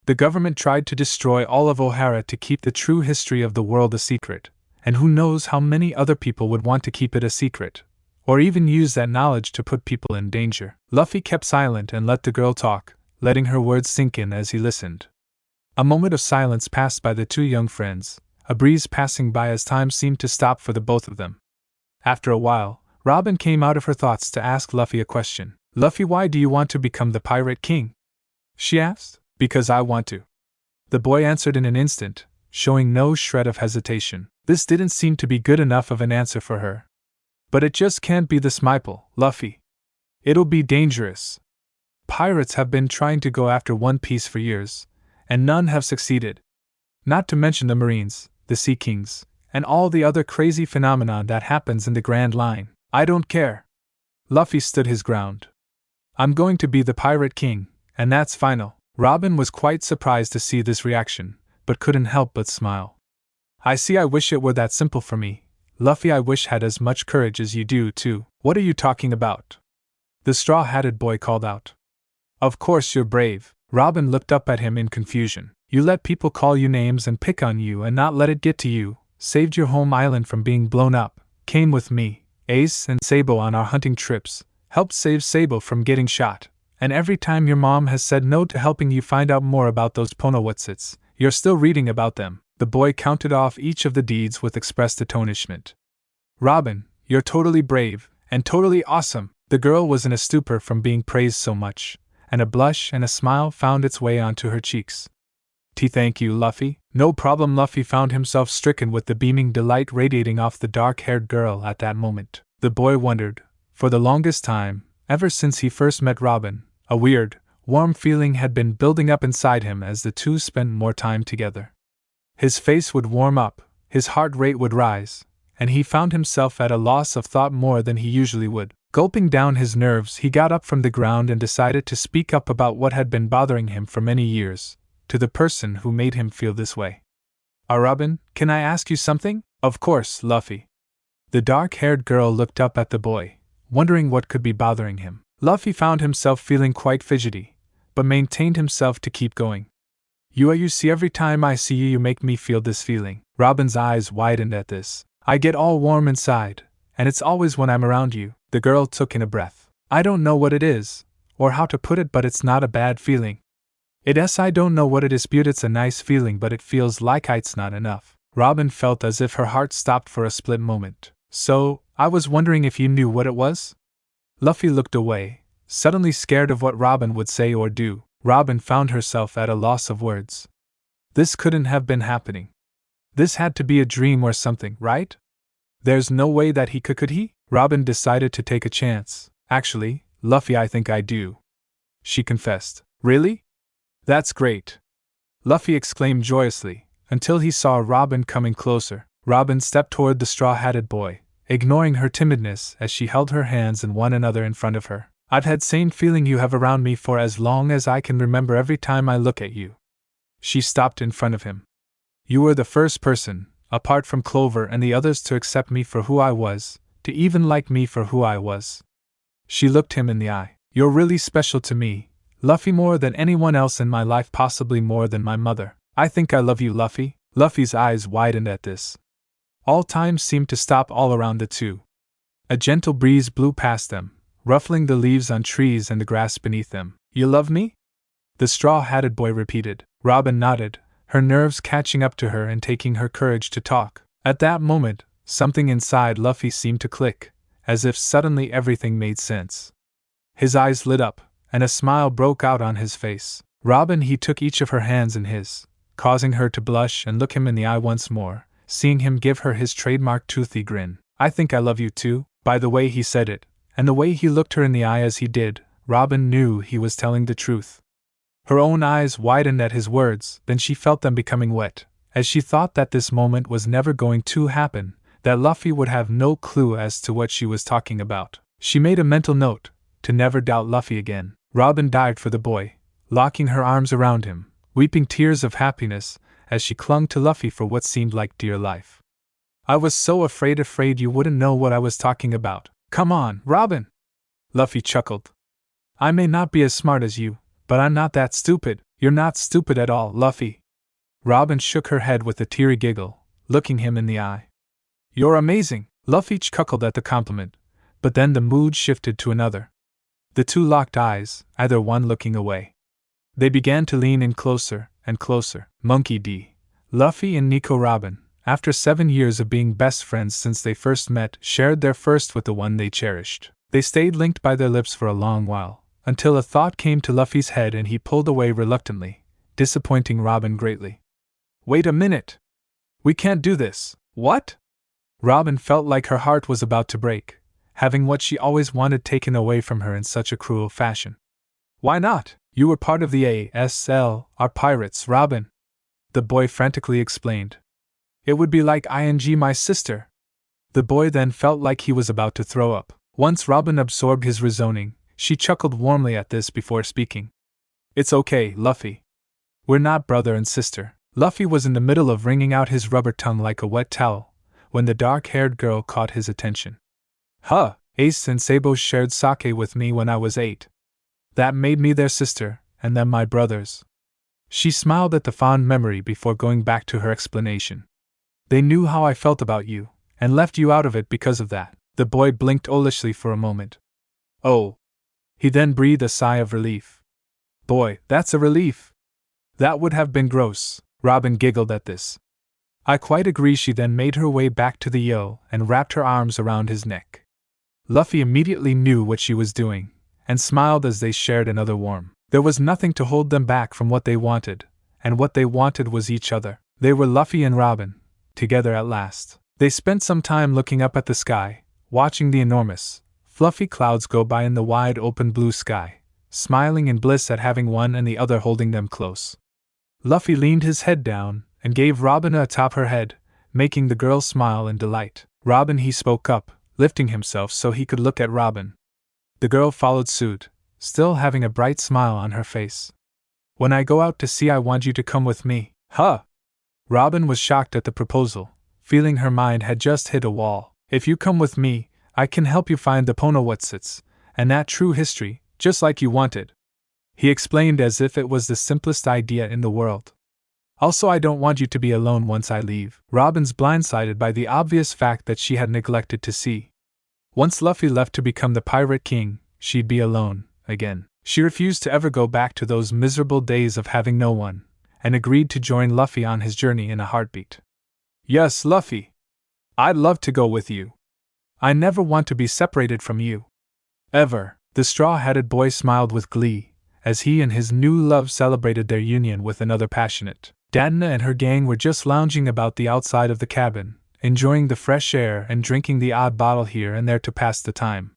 The government tried to destroy all of O'Hara to keep the true history of the world a secret, and who knows how many other people would want to keep it a secret, or even use that knowledge to put people in danger. Luffy kept silent and let the girl talk, letting her words sink in as he listened. A moment of silence passed by the two young friends, a breeze passing by as time seemed to stop for the both of them. After a while, Robin came out of her thoughts to ask Luffy a question. Luffy, why do you want to become the Pirate King? She asked. Because I want to. The boy answered in an instant, showing no shred of hesitation. This didn't seem to be good enough of an answer for her. But it just can't be the Smipple, Luffy. It'll be dangerous. Pirates have been trying to go after One Piece for years, and none have succeeded. Not to mention the Marines, the Sea Kings, and all the other crazy phenomenon that happens in the Grand Line. I don't care. Luffy stood his ground. I'm going to be the Pirate King, and that's final. Robin was quite surprised to see this reaction, but couldn't help but smile. I see. I wish it were that simple for me. Luffy, I wish had as much courage as you do, too. What are you talking about? The straw-hatted boy called out. Of course you're brave. Robin looked up at him in confusion. You let people call you names and pick on you and not let it get to you, saved your home island from being blown up, came with me, Ace and Sabo on our hunting trips, helped save Sabo from getting shot. And every time your mom has said no to helping you find out more about those Ponowutsits, you're still reading about them. The boy counted off each of the deeds with expressed astonishment. Robin, you're totally brave, and totally awesome. The girl was in a stupor from being praised so much, and a blush and a smile found its way onto her cheeks. Thank you, Luffy. No problem. Luffy found himself stricken with the beaming delight radiating off the dark-haired girl at that moment. The boy wondered, for the longest time, ever since he first met Robin, a weird, warm feeling had been building up inside him as the two spent more time together. His face would warm up, his heart rate would rise, and he found himself at a loss of thought more than he usually would. Gulping down his nerves, he got up from the ground and decided to speak up about what had been bothering him for many years, to the person who made him feel this way. Robin, can I ask you something? Of course, Luffy. The dark-haired girl looked up at the boy, wondering what could be bothering him. Luffy found himself feeling quite fidgety, but maintained himself to keep going. You see, every time I see you, you make me feel this feeling. Robin's eyes widened at this. I get all warm inside, and it's always when I'm around you. The girl took in a breath. I don't know what it is, or how to put it, but it's not a bad feeling. I don't know what it is, but it's a nice feeling, but it feels like it's not enough. Robin felt as if her heart stopped for a split moment. So, I was wondering if you knew what it was? Luffy looked away, suddenly scared of what Robin would say or do. Robin found herself at a loss of words. This couldn't have been happening. This had to be a dream or something, right? There's no way that he could he? Robin decided to take a chance. Actually, Luffy, I think I do. She confessed. Really? That's great. Luffy exclaimed joyously, until he saw Robin coming closer. Robin stepped toward the straw-hatted boy, ignoring her timidness as she held her hands in one another in front of her. I've had same feeling you have around me for as long as I can remember every time I look at you. She stopped in front of him. You were the first person, apart from Clover and the others, to accept me for who I was, to even like me for who I was. She looked him in the eye. You're really special to me, Luffy, more than anyone else in my life, possibly more than my mother. I think I love you, Luffy. Luffy's eyes widened at this. All time seemed to stop all around the two. A gentle breeze blew past them, ruffling the leaves on trees and the grass beneath them. You love me? The straw-hatted boy repeated. Robin nodded, her nerves catching up to her and taking her courage to talk. At that moment, something inside Luffy seemed to click, as if suddenly everything made sense. His eyes lit up, and a smile broke out on his face. Robin, he took each of her hands in his, causing her to blush and look him in the eye once more, seeing him give her his trademark toothy grin. I think I love you too. By the way he said it, and the way he looked her in the eye as he did, Robin knew he was telling the truth. Her own eyes widened at his words, then she felt them becoming wet, as she thought that this moment was never going to happen, that Luffy would have no clue as to what she was talking about. She made a mental note to never doubt Luffy again. Robin dived for the boy, locking her arms around him, weeping tears of happiness as she clung to Luffy for what seemed like dear life. I was so afraid you wouldn't know what I was talking about. Come on, Robin! Luffy chuckled. I may not be as smart as you, but I'm not that stupid. You're not stupid at all, Luffy. Robin shook her head with a teary giggle, looking him in the eye. You're amazing. Luffy chuckled at the compliment, but then the mood shifted to another. The two locked eyes, either one looking away. They began to lean in closer and closer. Monkey D. Luffy and Nico Robin, after 7 years of being best friends since they first met, shared their first with the one they cherished. They stayed linked by their lips for a long while, until a thought came to Luffy's head and he pulled away reluctantly, disappointing Robin greatly. Wait a minute! We can't do this. What? Robin felt like her heart was about to break, having what she always wanted taken away from her in such a cruel fashion. Why not? You were part of the ASL, our pirates, Robin. The boy frantically explained. It would be like ing my sister. The boy then felt like he was about to throw up. Once Robin absorbed his reasoning, she chuckled warmly at this before speaking. It's okay, Luffy. We're not brother and sister. Luffy was in the middle of wringing out his rubber tongue like a wet towel, when the dark-haired girl caught his attention. Huh, Ace and Sabo shared sake with me when I was 8. That made me their sister, and them my brothers. She smiled at the fond memory before going back to her explanation. They knew how I felt about you, and left you out of it because of that. The boy blinked owlishly for a moment. Oh. He then breathed a sigh of relief. Boy, that's a relief. That would have been gross. Robin giggled at this. I quite agree. She then made her way back to the yo and wrapped her arms around his neck. Luffy immediately knew what she was doing, and smiled as they shared another warm. There was nothing to hold them back from what they wanted, and what they wanted was each other. They were Luffy and Robin, together at last. They spent some time looking up at the sky, watching the enormous, fluffy clouds go by in the wide open blue sky, smiling in bliss at having one and the other holding them close. Luffy leaned his head down and gave Robin a atop her head, making the girl smile in delight. Robin, he spoke up, lifting himself so he could look at Robin. The girl followed suit, still having a bright smile on her face. When I go out to sea, I want you to come with me. Huh! Robin was shocked at the proposal, feeling her mind had just hit a wall. If you come with me, I can help you find the Ponowatsuts, and that true history, just like you wanted. He explained as if it was the simplest idea in the world. Also, I don't want you to be alone once I leave. Robin's blindsided by the obvious fact that she had neglected to see. Once Luffy left to become the Pirate King, she'd be alone, again. She refused to ever go back to those miserable days of having no one, and agreed to join Luffy on his journey in a heartbeat. Yes, Luffy. I'd love to go with you. I never want to be separated from you. Ever. The straw-hatted boy smiled with glee, as he and his new love celebrated their union with another passionate. Danna and her gang were just lounging about the outside of the cabin, enjoying the fresh air and drinking the odd bottle here and there to pass the time.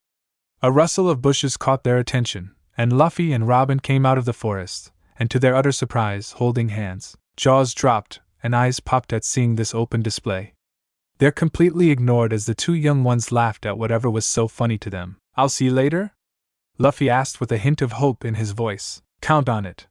A rustle of bushes caught their attention, and Luffy and Robin came out of the forest, and to their utter surprise, holding hands. Jaws dropped, and eyes popped at seeing this open display. They're completely ignored as the two young ones laughed at whatever was so funny to them. I'll see you later? Luffy asked with a hint of hope in his voice. Count on it.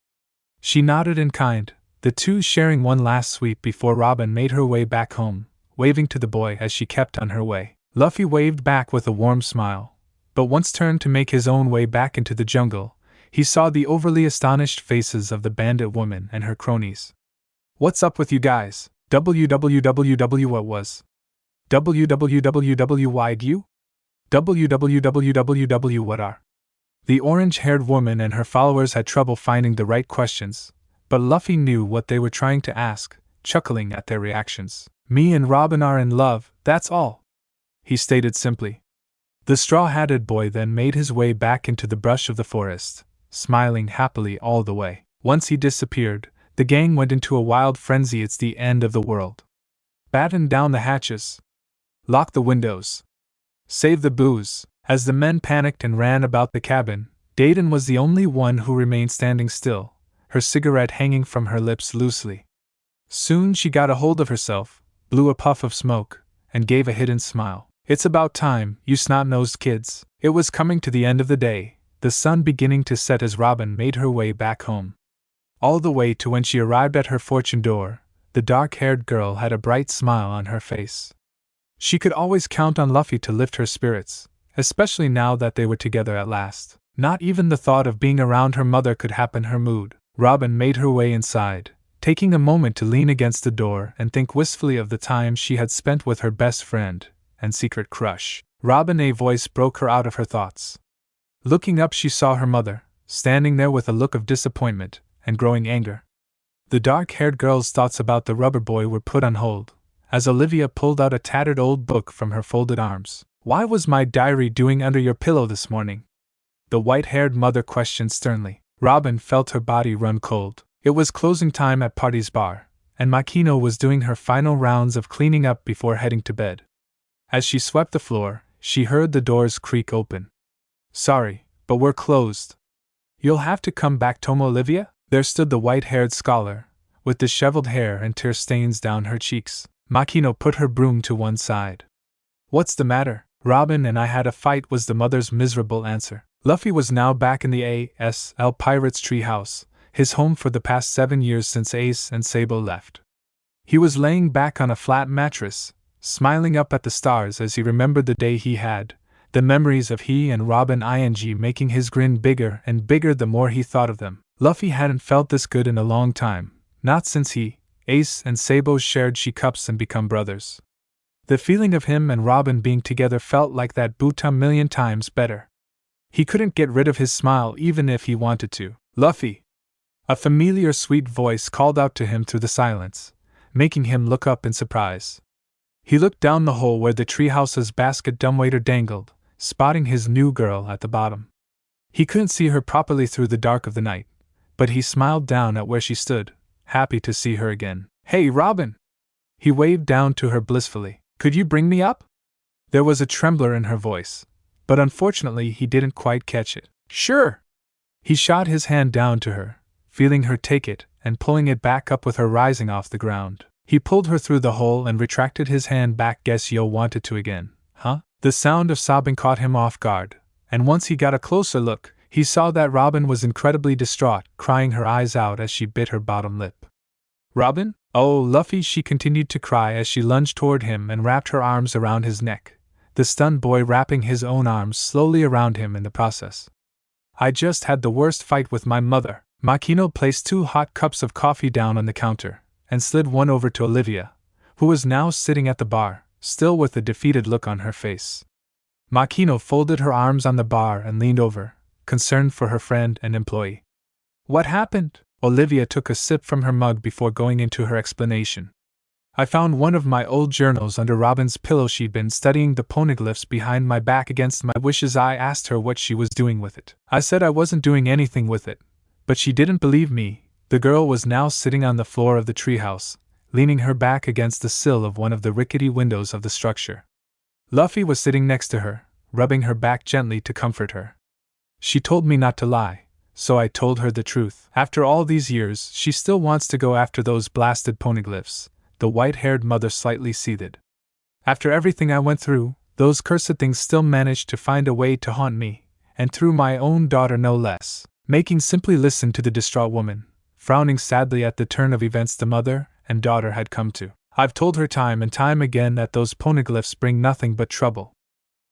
She nodded in kind, the two sharing one last sweep before Robin made her way back home, waving to the boy as she kept on her way. Luffy waved back with a warm smile, but once turned to make his own way back into the jungle, he saw the overly astonished faces of the bandit woman and her cronies. What's up with you guys? WWWW what was? WWWWYD? WWWWW what are? The orange-haired woman and her followers had trouble finding the right questions, but Luffy knew what they were trying to ask, chuckling at their reactions. Me and Robin are in love, that's all, he stated simply. The straw-hatted boy then made his way back into the brush of the forest, smiling happily all the way. Once he disappeared, the gang went into a wild frenzy. It's the end of the world. Batten down the hatches. Lock the windows. Save the booze. As the men panicked and ran about the cabin, Dayton was the only one who remained standing still, her cigarette hanging from her lips loosely. Soon she got a hold of herself, blew a puff of smoke, and gave a hidden smile. It's about time, you snot-nosed kids. It was coming to the end of the day, the sun beginning to set as Robin made her way back home. All the way to when she arrived at her fortune door, the dark-haired girl had a bright smile on her face. She could always count on Luffy to lift her spirits, especially now that they were together at last. Not even the thought of being around her mother could happen her mood. Robin made her way inside, taking a moment to lean against the door and think wistfully of the time she had spent with her best friend and secret crush. Robin, a voice broke her out of her thoughts. Looking up, she saw her mother, standing there with a look of disappointment and growing anger. The dark-haired girl's thoughts about the rubber boy were put on hold, as Olivia pulled out a tattered old book from her folded arms. Why was my diary doing under your pillow this morning? The white-haired mother questioned sternly. Robin felt her body run cold. It was closing time at Party's bar, and Makino was doing her final rounds of cleaning up before heading to bed. As she swept the floor, she heard the doors creak open. Sorry, but we're closed. You'll have to come back, Tomo. Olivia? There stood the white-haired scholar, with disheveled hair and tear stains down her cheeks. Makino put her broom to one side. What's the matter? Robin and I had a fight, was the mother's miserable answer. Luffy was now back in the ASL Pirates treehouse, his home for the past 7 years since Ace and Sabo left. He was laying back on a flat mattress, smiling up at the stars as he remembered the day he had, the memories of he and Robin making his grin bigger and bigger the more he thought of them. Luffy hadn't felt this good in a long time, not since he, Ace and Sabo shared she cups and become brothers. The feeling of him and Robin being together felt like that boot a million times better. He couldn't get rid of his smile even if he wanted to. Luffy! A familiar sweet voice called out to him through the silence, making him look up in surprise. He looked down the hole where the treehouse's basket dumbwaiter dangled, spotting his new girl at the bottom. He couldn't see her properly through the dark of the night, but he smiled down at where she stood, happy to see her again. Hey, Robin! He waved down to her blissfully. Could you bring me up? There was a trembler in her voice, but unfortunately he didn't quite catch it. Sure! He shot his hand down to her, feeling her take it and pulling it back up with her rising off the ground. He pulled her through the hole and retracted his hand back. Guess you wanted to again, huh? The sound of sobbing caught him off guard, and once he got a closer look, he saw that Robin was incredibly distraught, crying her eyes out as she bit her bottom lip. Robin? Oh, Luffy, she continued to cry as she lunged toward him and wrapped her arms around his neck, the stunned boy wrapping his own arms slowly around him in the process. I just had the worst fight with my mother. Makino placed 2 hot cups of coffee down on the counter, and slid one over to Olivia, who was now sitting at the bar, still with a defeated look on her face. Makino folded her arms on the bar and leaned over, concerned for her friend and employee. What happened? Olivia took a sip from her mug before going into her explanation. I found one of my old journals under Robin's pillow. She'd been studying the poneglyphs behind my back against my wishes. I asked her what she was doing with it. I said I wasn't doing anything with it, but she didn't believe me. The girl was now sitting on the floor of the treehouse, leaning her back against the sill of one of the rickety windows of the structure. Luffy was sitting next to her, rubbing her back gently to comfort her. She told me not to lie, so I told her the truth. After all these years, she still wants to go after those blasted poneglyphs. The white-haired mother slightly seethed. After everything I went through, those cursed things still managed to find a way to haunt me, and through my own daughter no less. Making simply listened to the distraught woman, frowning sadly at the turn of events the mother and daughter had come to. I've told her time and time again that those poneglyphs bring nothing but trouble.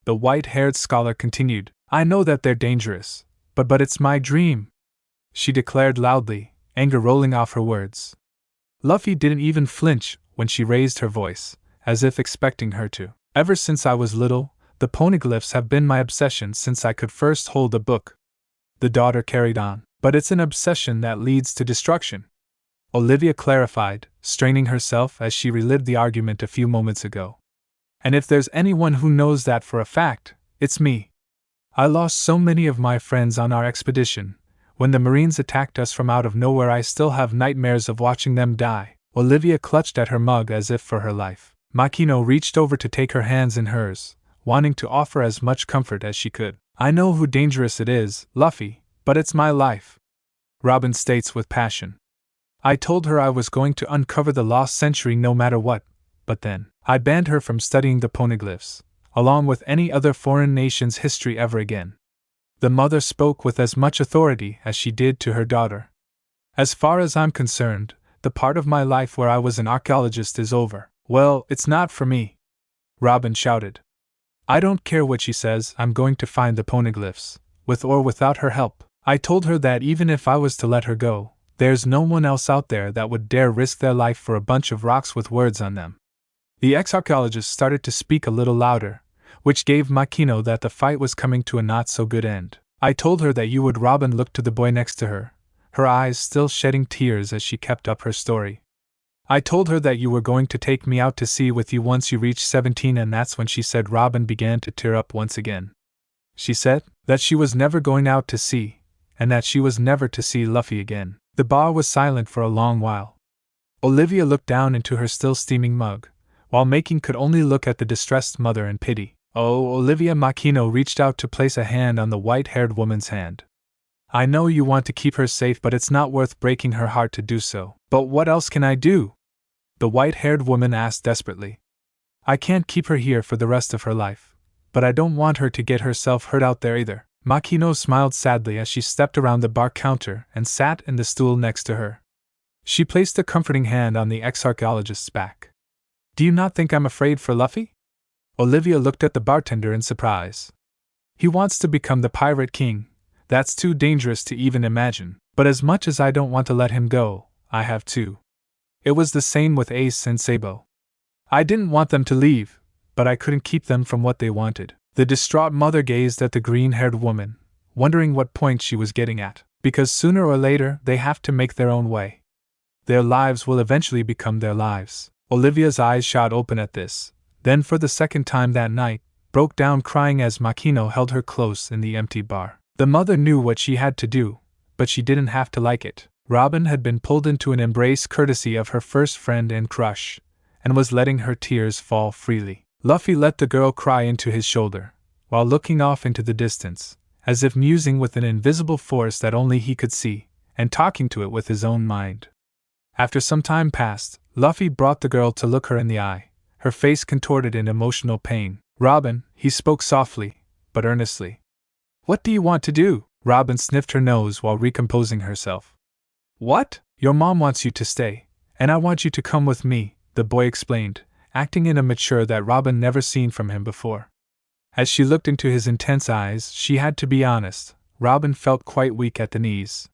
The white-haired scholar continued. I know that they're dangerous, but it's my dream, she declared loudly, anger rolling off her words. Luffy didn't even flinch when she raised her voice, as if expecting her to. Ever since I was little, the poneglyphs have been my obsession since I could first hold a book. The daughter carried on. But it's an obsession that leads to destruction, Olivia clarified, straining herself as she relived the argument a few moments ago. And if there's anyone who knows that for a fact, it's me. I lost so many of my friends on our expedition. When the Marines attacked us from out of nowhere, I still have nightmares of watching them die. Olivia clutched at her mug as if for her life. Makino reached over to take her hands in hers, wanting to offer as much comfort as she could. I know how dangerous it is, Luffy, but it's my life, Robin states with passion. I told her I was going to uncover the lost century no matter what, but then I banned her from studying the poneglyphs, along with any other foreign nation's history ever again. The mother spoke with as much authority as she did to her daughter. As far as I'm concerned, the part of my life where I was an archaeologist is over. Well, it's not for me, Robin shouted. I don't care what she says, I'm going to find the poneglyphs, with or without her help. I told her that even if I was to let her go, there's no one else out there that would dare risk their life for a bunch of rocks with words on them. The ex-archaeologist started to speak a little louder, which gave Makino that the fight was coming to a not-so-good end. I told her that you would. Robin looked to the boy next to her, her eyes still shedding tears as she kept up her story. I told her that you were going to take me out to sea with you once you reached 17, and that's when she said. Robin began to tear up once again. She said that she was never going out to sea, and that she was never to see Luffy again. The bar was silent for a long while. Olivia looked down into her still steaming mug, while Making could only look at the distressed mother in pity. Oh, Olivia! Makino reached out to place a hand on the white-haired woman's hand. I know you want to keep her safe, but it's not worth breaking her heart to do so. But what else can I do? The white-haired woman asked desperately. I can't keep her here for the rest of her life, but I don't want her to get herself hurt out there either. Makino smiled sadly as she stepped around the bar counter and sat in the stool next to her. She placed a comforting hand on the ex-archaeologist's back. Do you not think I'm afraid for Luffy? Olivia looked at the bartender in surprise. He wants to become the Pirate King. That's too dangerous to even imagine. But as much as I don't want to let him go, I have to. It was the same with Ace and Sabo. I didn't want them to leave, but I couldn't keep them from what they wanted. The distraught mother gazed at the green-haired woman, wondering what point she was getting at. Because sooner or later they have to make their own way. Their lives will eventually become their lives. Olivia's eyes shot open at this, then for the second time that night, broke down crying as Makino held her close in the empty bar. The mother knew what she had to do, but she didn't have to like it. Robin had been pulled into an embrace courtesy of her first friend and crush, and was letting her tears fall freely. Luffy let the girl cry into his shoulder, while looking off into the distance, as if musing with an invisible force that only he could see, and talking to it with his own mind. After some time passed, Luffy brought the girl to look her in the eye, her face contorted in emotional pain. Robin, he spoke softly, but earnestly. What do you want to do? Robin sniffed her nose while recomposing herself. What? Your mom wants you to stay, and I want you to come with me, the boy explained, acting in a mature that Robin never seen from him before. As she looked into his intense eyes, she had to be honest, Robin felt quite weak at the knees.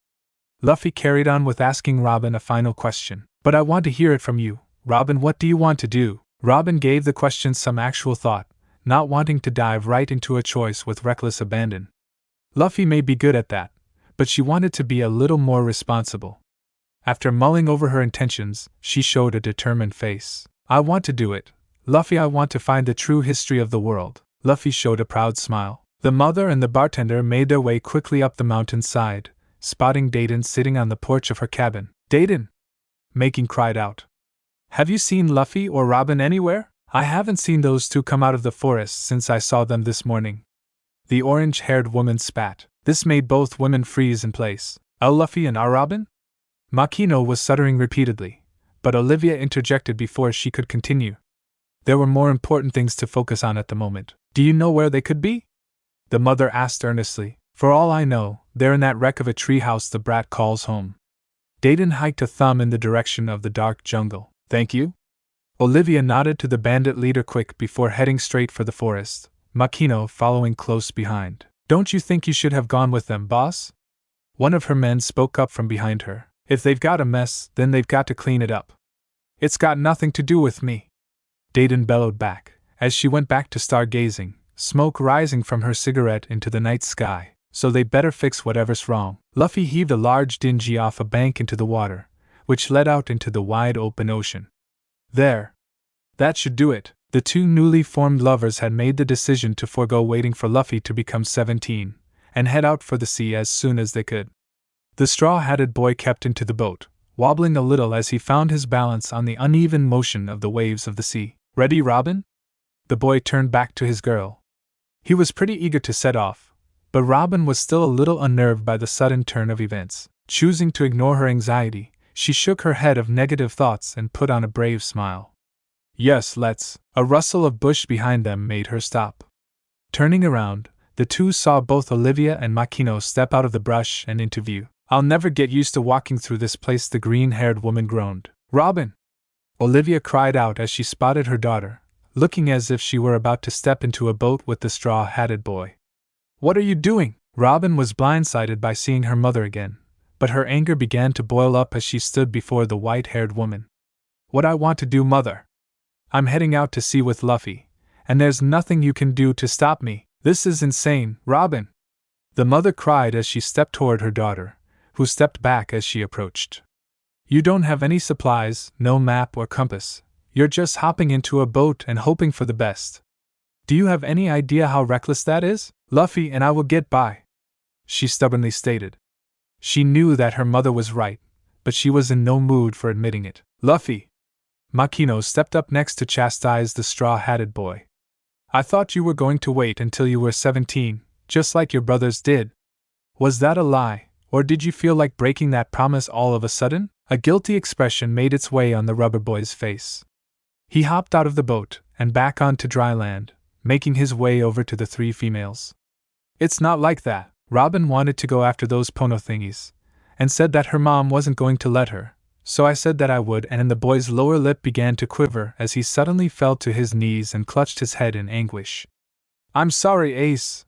Luffy carried on with asking Robin a final question. But I want to hear it from you, Robin. What do you want to do? Robin gave the question some actual thought, not wanting to dive right into a choice with reckless abandon. Luffy may be good at that, but she wanted to be a little more responsible. After mulling over her intentions, she showed a determined face. I want to do it. Luffy, I want to find the true history of the world. Luffy showed a proud smile. The mother and the bartender made their way quickly up the mountainside, spotting Dayton sitting on the porch of her cabin. Dayton! Making cried out. Have you seen Luffy or Robin anywhere? I haven't seen those two come out of the forest since I saw them this morning. The orange-haired woman spat. This made both women freeze in place. Luffy and Robin? Makino was stuttering repeatedly, but Olivia interjected before she could continue. There were more important things to focus on at the moment. Do you know where they could be? The mother asked earnestly. For all I know, they're in that wreck of a treehouse the brat calls home. Dayton hiked a thumb in the direction of the dark jungle. Thank you? Olivia nodded to the bandit leader quick before heading straight for the forest, Makino following close behind. Don't you think you should have gone with them, boss? One of her men spoke up from behind her. If they've got a mess, then they've got to clean it up. It's got nothing to do with me. Dayton bellowed back, as she went back to stargazing, smoke rising from her cigarette into the night sky. So they better fix whatever's wrong. Luffy heaved a large dinghy off a bank into the water, which led out into the wide open ocean. There. That should do it. The two newly formed lovers had made the decision to forego waiting for Luffy to become 17, and head out for the sea as soon as they could. The straw-hatted boy kept into the boat, wobbling a little as he found his balance on the uneven motion of the waves of the sea. Ready, Robin? The boy turned back to his girl. He was pretty eager to set off, but Robin was still a little unnerved by the sudden turn of events. Choosing to ignore her anxiety, she shook her head of negative thoughts and put on a brave smile. Yes, let's. A rustle of bush behind them made her stop. Turning around, the two saw both Olivia and Makino step out of the brush and into view. I'll never get used to walking through this place, the green-haired woman groaned. Robin! Olivia cried out as she spotted her daughter, looking as if she were about to step into a boat with the straw-hatted boy. What are you doing? Robin was blindsided by seeing her mother again, but her anger began to boil up as she stood before the white-haired woman. What I want to do, mother? I'm heading out to sea with Luffy, and there's nothing you can do to stop me. This is insane, Robin! The mother cried as she stepped toward her daughter, who stepped back as she approached. You don't have any supplies, no map or compass. You're just hopping into a boat and hoping for the best. Do you have any idea how reckless that is? Luffy and I will get by, she stubbornly stated. She knew that her mother was right, but she was in no mood for admitting it. Luffy! Makino stepped up next to chastise the straw-hatted boy. I thought you were going to wait until you were 17, just like your brothers did. Was that a lie, or did you feel like breaking that promise all of a sudden? A guilty expression made its way on the rubber boy's face. He hopped out of the boat and back onto dry land, making his way over to the three females. It's not like that. Robin wanted to go after those Pono thingies, and said that her mom wasn't going to let her, so I said that I would, and the boy's lower lip began to quiver as he suddenly fell to his knees and clutched his head in anguish. I'm sorry, Ace.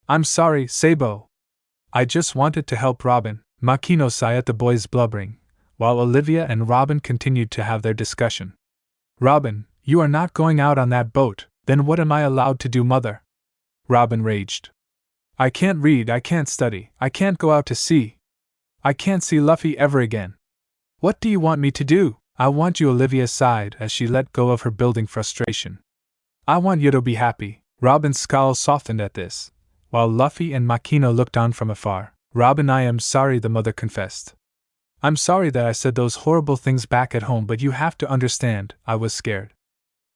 I'm sorry, Sabo. I just wanted to help Robin. Makino sighed at the boy's blubbering, while Olivia and Robin continued to have their discussion. Robin, you are not going out on that boat, then what am I allowed to do, mother? Robin raged. I can't read, I can't study, I can't go out to sea. I can't see Luffy ever again. What do you want me to do? I want you, Olivia sighed as she let go of her building frustration. I want you to be happy. Robin's scowl softened at this, while Luffy and Makino looked on from afar. Robin, I am sorry, the mother confessed. I'm sorry that I said those horrible things back at home, but you have to understand, I was scared.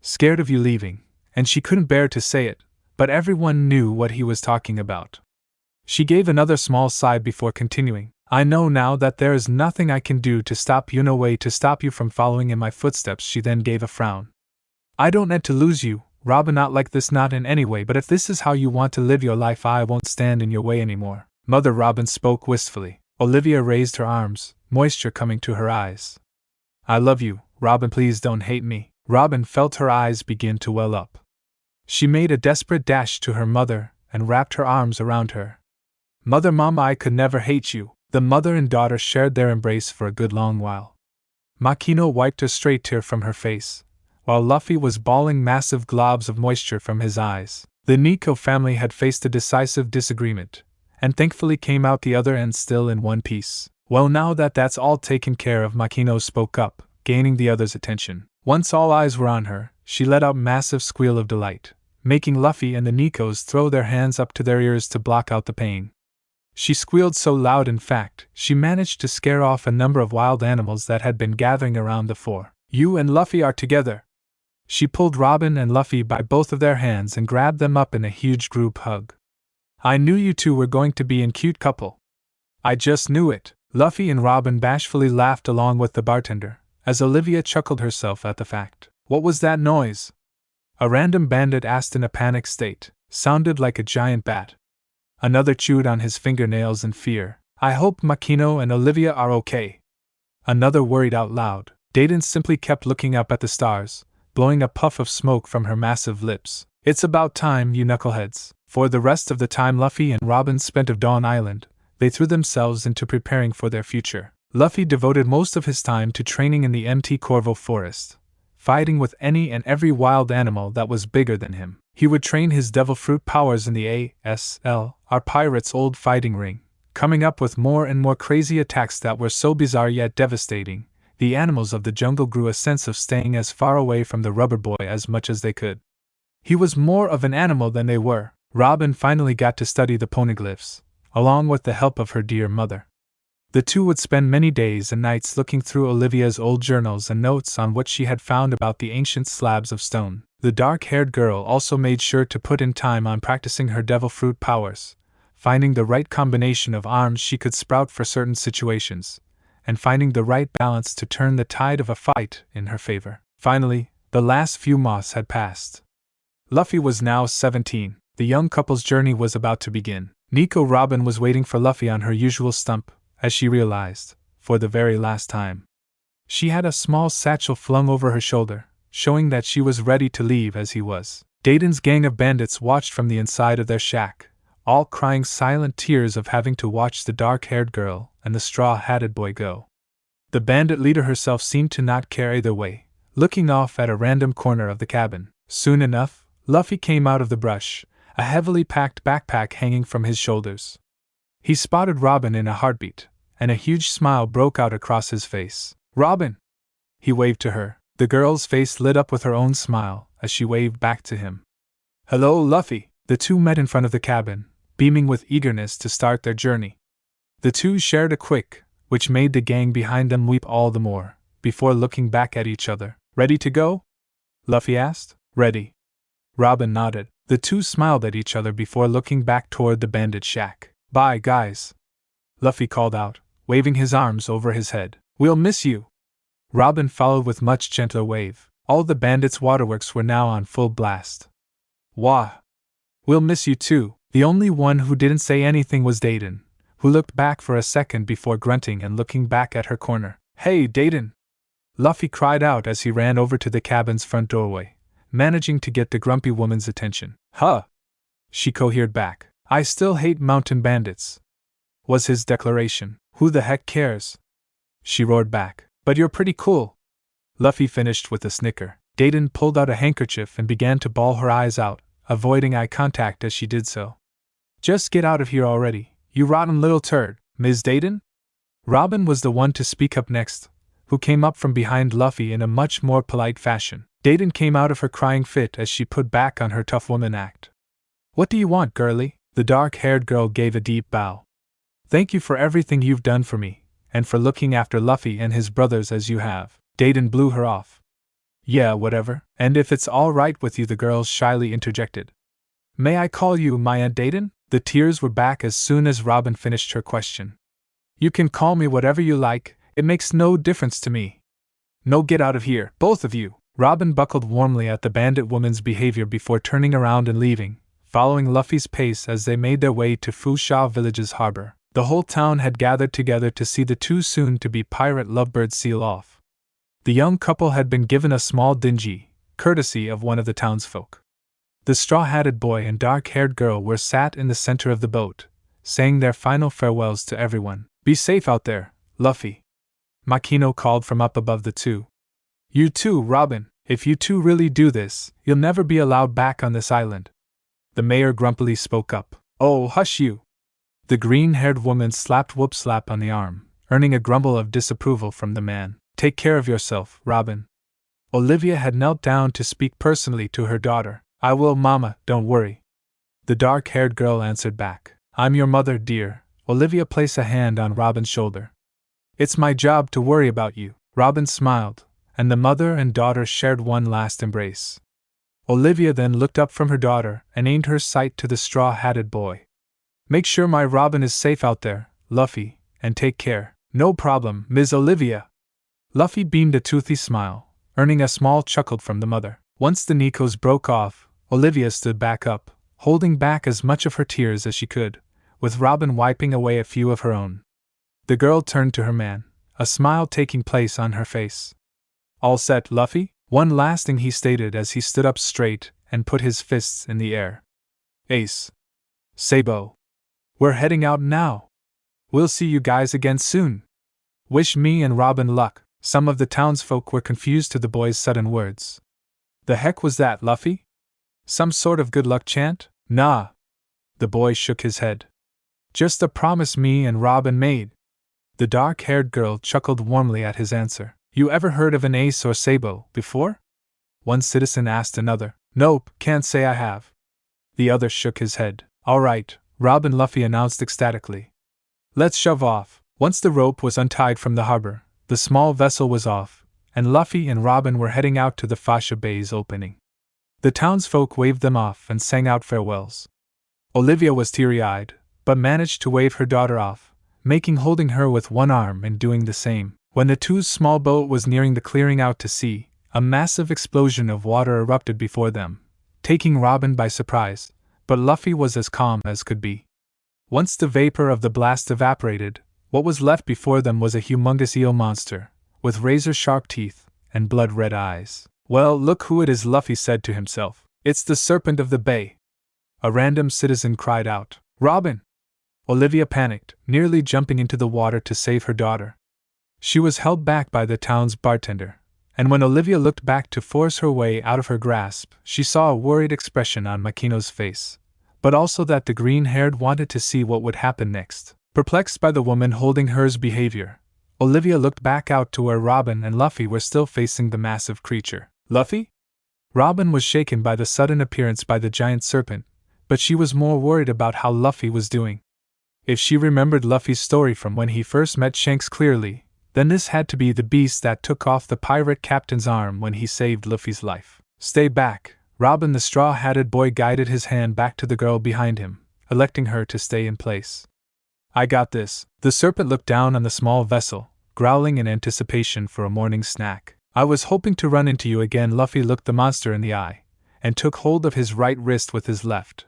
Scared of you leaving, and she couldn't bear to say it, but everyone knew what he was talking about. She gave another small sigh before continuing. I know now that there is nothing I can do to stop you, no way to stop you from following in my footsteps. She then gave a frown. I don't need to lose you, Robin, not like this, not in any way, but if this is how you want to live your life, I won't stand in your way anymore. Mother, Robin spoke wistfully. Olivia raised her arms, moisture coming to her eyes. I love you, Robin, please don't hate me. Robin felt her eyes begin to well up. She made a desperate dash to her mother and wrapped her arms around her. Mother, Mama, I could never hate you. The mother and daughter shared their embrace for a good long while. Makino wiped a stray tear from her face, while Luffy was bawling massive globs of moisture from his eyes. The Nico family had faced a decisive disagreement, and thankfully came out the other end still in one piece. Well, now that that's all taken care of, Makino spoke up, gaining the others' attention. Once all eyes were on her, she let out a massive squeal of delight, making Luffy and the Nikos throw their hands up to their ears to block out the pain. She squealed so loud, in fact, she managed to scare off a number of wild animals that had been gathering around the fort. "You and Luffy are together!" She pulled Robin and Luffy by both of their hands and grabbed them up in a huge group hug. "I knew you two were going to be a cute couple. I just knew it." Luffy and Robin bashfully laughed along with the bartender, as Olivia chuckled herself at the fact. "What was that noise?" a random bandit asked in a panicked state. "Sounded like a giant bat." Another chewed on his fingernails in fear. "I hope Makino and Olivia are okay." Another worried out loud. Dayton simply kept looking up at the stars, blowing a puff of smoke from her massive lips. "It's about time, you knuckleheads." For the rest of the time Luffy and Robin spent of Dawn Island, they threw themselves into preparing for their future. Luffy devoted most of his time to training in the Mt. Corvo forest, fighting with any and every wild animal that was bigger than him. He would train his devil fruit powers in the ASL, our pirate's old fighting ring, coming up with more and more crazy attacks that were so bizarre yet devastating. The animals of the jungle grew a sense of staying as far away from the rubber boy as much as they could. He was more of an animal than they were. Robin finally got to study the poneglyphs, along with the help of her dear mother. The two would spend many days and nights looking through Olivia's old journals and notes on what she had found about the ancient slabs of stone. The dark-haired girl also made sure to put in time on practicing her devil fruit powers, finding the right combination of arms she could sprout for certain situations, and finding the right balance to turn the tide of a fight in her favor. Finally, the last few months had passed. Luffy was now 17. The young couple's journey was about to begin. Nico Robin was waiting for Luffy on her usual stump, as she realized, for the very last time. She had a small satchel flung over her shoulder, showing that she was ready to leave as he was. Dayton's gang of bandits watched from the inside of their shack, all crying silent tears of having to watch the dark-haired girl and the straw-hatted boy go. The bandit leader herself seemed to not care either way, looking off at a random corner of the cabin. Soon enough, Luffy came out of the brush, a heavily packed backpack hanging from his shoulders. He spotted Robin in a heartbeat, and a huge smile broke out across his face. "Robin!" He waved to her. The girl's face lit up with her own smile as she waved back to him. "Hello, Luffy!" The two met in front of the cabin, beaming with eagerness to start their journey. The two shared a quick, which made the gang behind them weep all the more, before looking back at each other. "Ready to go?" Luffy asked. "Ready." Robin nodded. The two smiled at each other before looking back toward the bandit shack. "Bye, guys," Luffy called out, waving his arms over his head. "We'll miss you." Robin followed with much gentler wave. All the bandits' waterworks were now on full blast. "Wah! We'll miss you too." The only one who didn't say anything was Dayton, who looked back for a second before grunting and looking back at her corner. "Hey, Dayton!" Luffy cried out as he ran over to the cabin's front doorway, managing to get the grumpy woman's attention. "Huh!" she cohered back. "I still hate mountain bandits," was his declaration. "Who the heck cares?" she roared back. "But you're pretty cool," Luffy finished with a snicker. Dayton pulled out a handkerchief and began to bawl her eyes out, avoiding eye contact as she did so. "Just get out of here already, you rotten little turd, Ms. Dayton?" Robin was the one to speak up next, who came up from behind Luffy in a much more polite fashion. Dayton came out of her crying fit as she put back on her tough woman act. "What do you want, girlie?" The dark-haired girl gave a deep bow. "Thank you for everything you've done for me, and for looking after Luffy and his brothers as you have." Dayton blew her off. "Yeah, whatever. And if it's all right with you," the girl shyly interjected. "May I call you my Aunt Dayton?" The tears were back as soon as Robin finished her question. "You can call me whatever you like, it makes no difference to me." "No, get out of here, both of you!" Robin buckled warmly at the bandit woman's behavior before turning around and leaving, following Luffy's pace as they made their way to Fusha Village's harbor. The whole town had gathered together to see the two soon-to-be pirate lovebirds seal off. The young couple had been given a small dinghy, courtesy of one of the townsfolk. The straw-hatted boy and dark-haired girl were sat in the center of the boat, saying their final farewells to everyone. "Be safe out there, Luffy," Makino called from up above the two. "You too, Robin. If you two really do this, you'll never be allowed back on this island." The mayor grumpily spoke up. "Oh, hush you!" The green-haired woman slapped Whoop-Slap on the arm, earning a grumble of disapproval from the man. "Take care of yourself, Robin. Olivia had knelt down to speak personally to her daughter. I will, Mama, don't worry. The dark-haired girl answered back. I'm your mother, dear. Olivia placed a hand on Robin's shoulder. It's my job to worry about you. Robin smiled, and the mother and daughter shared one last embrace. Olivia then looked up from her daughter and aimed her sight to the straw-hatted boy. Make sure my Robin is safe out there, Luffy, and take care. No problem, Ms. Olivia. Luffy beamed a toothy smile, earning a small chuckle from the mother. Once the Nikos broke off, Olivia stood back up, holding back as much of her tears as she could, with Robin wiping away a few of her own. The girl turned to her man, a smile taking place on her face. All set, Luffy? One last thing he stated as he stood up straight and put his fists in the air. Ace. Sabo. We're heading out now. We'll see you guys again soon. Wish me and Robin luck. Some of the townsfolk were confused to the boy's sudden words. The heck was that, Luffy? Some sort of good luck chant? Nah. The boy shook his head. Just a promise me and Robin made. The dark-haired girl chuckled warmly at his answer. You ever heard of an ace or sabo before? One citizen asked another. Nope, can't say I have. The other shook his head. All right, Robin, Luffy announced ecstatically. Let's shove off. Once the rope was untied from the harbor, the small vessel was off, and Luffy and Robin were heading out to the Fascia Bay's opening. The townsfolk waved them off and sang out farewells. Olivia was teary-eyed, but managed to wave her daughter off, holding her with one arm and doing the same. When the two's small boat was nearing the clearing out to sea, a massive explosion of water erupted before them, taking Robin by surprise, but Luffy was as calm as could be. Once the vapor of the blast evaporated, what was left before them was a humongous eel monster, with razor-sharp teeth and blood-red eyes. Well, look who it is, Luffy said to himself. It's the Serpent of the Bay. A random citizen cried out. Robin! Olivia panicked, nearly jumping into the water to save her daughter. She was held back by the town's bartender, and when Olivia looked back to force her way out of her grasp, she saw a worried expression on Makino's face, but also that the green-haired wanted to see what would happen next. Perplexed by the woman holding her's behavior, Olivia looked back out to where Robin and Luffy were still facing the massive creature. Luffy? Robin was shaken by the sudden appearance by the giant serpent, but she was more worried about how Luffy was doing. If she remembered Luffy's story from when he first met Shanks clearly, then this had to be the beast that took off the pirate captain's arm when he saved Luffy's life. Stay back. Robin the straw-hatted boy guided his hand back to the girl behind him, electing her to stay in place. I got this. The serpent looked down on the small vessel, growling in anticipation for a morning snack. I was hoping to run into you again. Luffy looked the monster in the eye, and took hold of his right wrist with his left.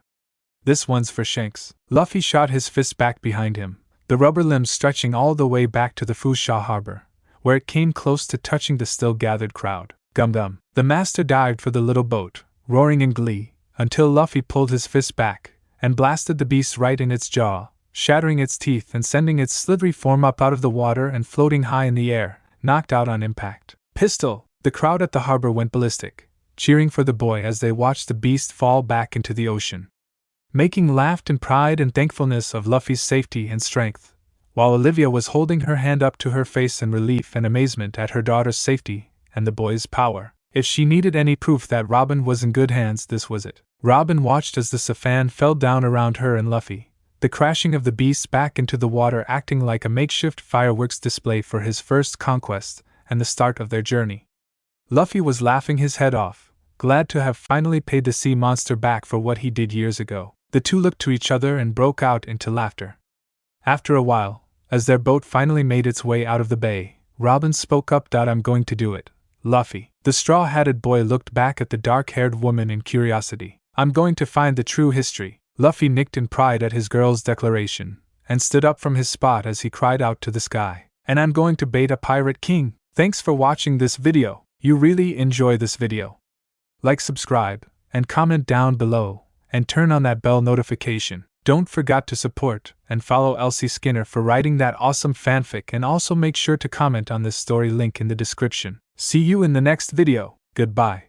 This one's for Shanks. Luffy shot his fist back behind him, the rubber limbs stretching all the way back to the Fusha harbor, where it came close to touching the still-gathered crowd. Gum-gum. The master dived for the little boat, roaring in glee, until Luffy pulled his fist back, and blasted the beast right in its jaw, shattering its teeth and sending its slithery form up out of the water and floating high in the air, knocked out on impact. Pistol! The crowd at the harbor went ballistic, cheering for the boy as they watched the beast fall back into the ocean. Making laughed in pride and thankfulness of Luffy's safety and strength, while Olivia was holding her hand up to her face in relief and amazement at her daughter's safety and the boy's power. If she needed any proof that Robin was in good hands, this was it. Robin watched as the Safan fell down around her and Luffy, the crashing of the beast back into the water acting like a makeshift fireworks display for his first conquest and the start of their journey. Luffy was laughing his head off, glad to have finally paid the sea monster back for what he did years ago. The two looked to each other and broke out into laughter. After a while, as their boat finally made its way out of the bay, Robin spoke up. I'm going to do it, Luffy. The straw-hatted boy looked back at the dark-haired woman in curiosity. I'm going to find the true history. Luffy nicked in pride at his girl's declaration, and stood up from his spot as he cried out to the sky. And I'm going to bait a pirate king. Thanks for watching this video. You really enjoy this video. Like, subscribe, and comment down below, and turn on that bell notification. Don't forget to support and follow LCSkinner for writing that awesome fanfic, and also make sure to comment on this story link in the description. See you in the next video. Goodbye.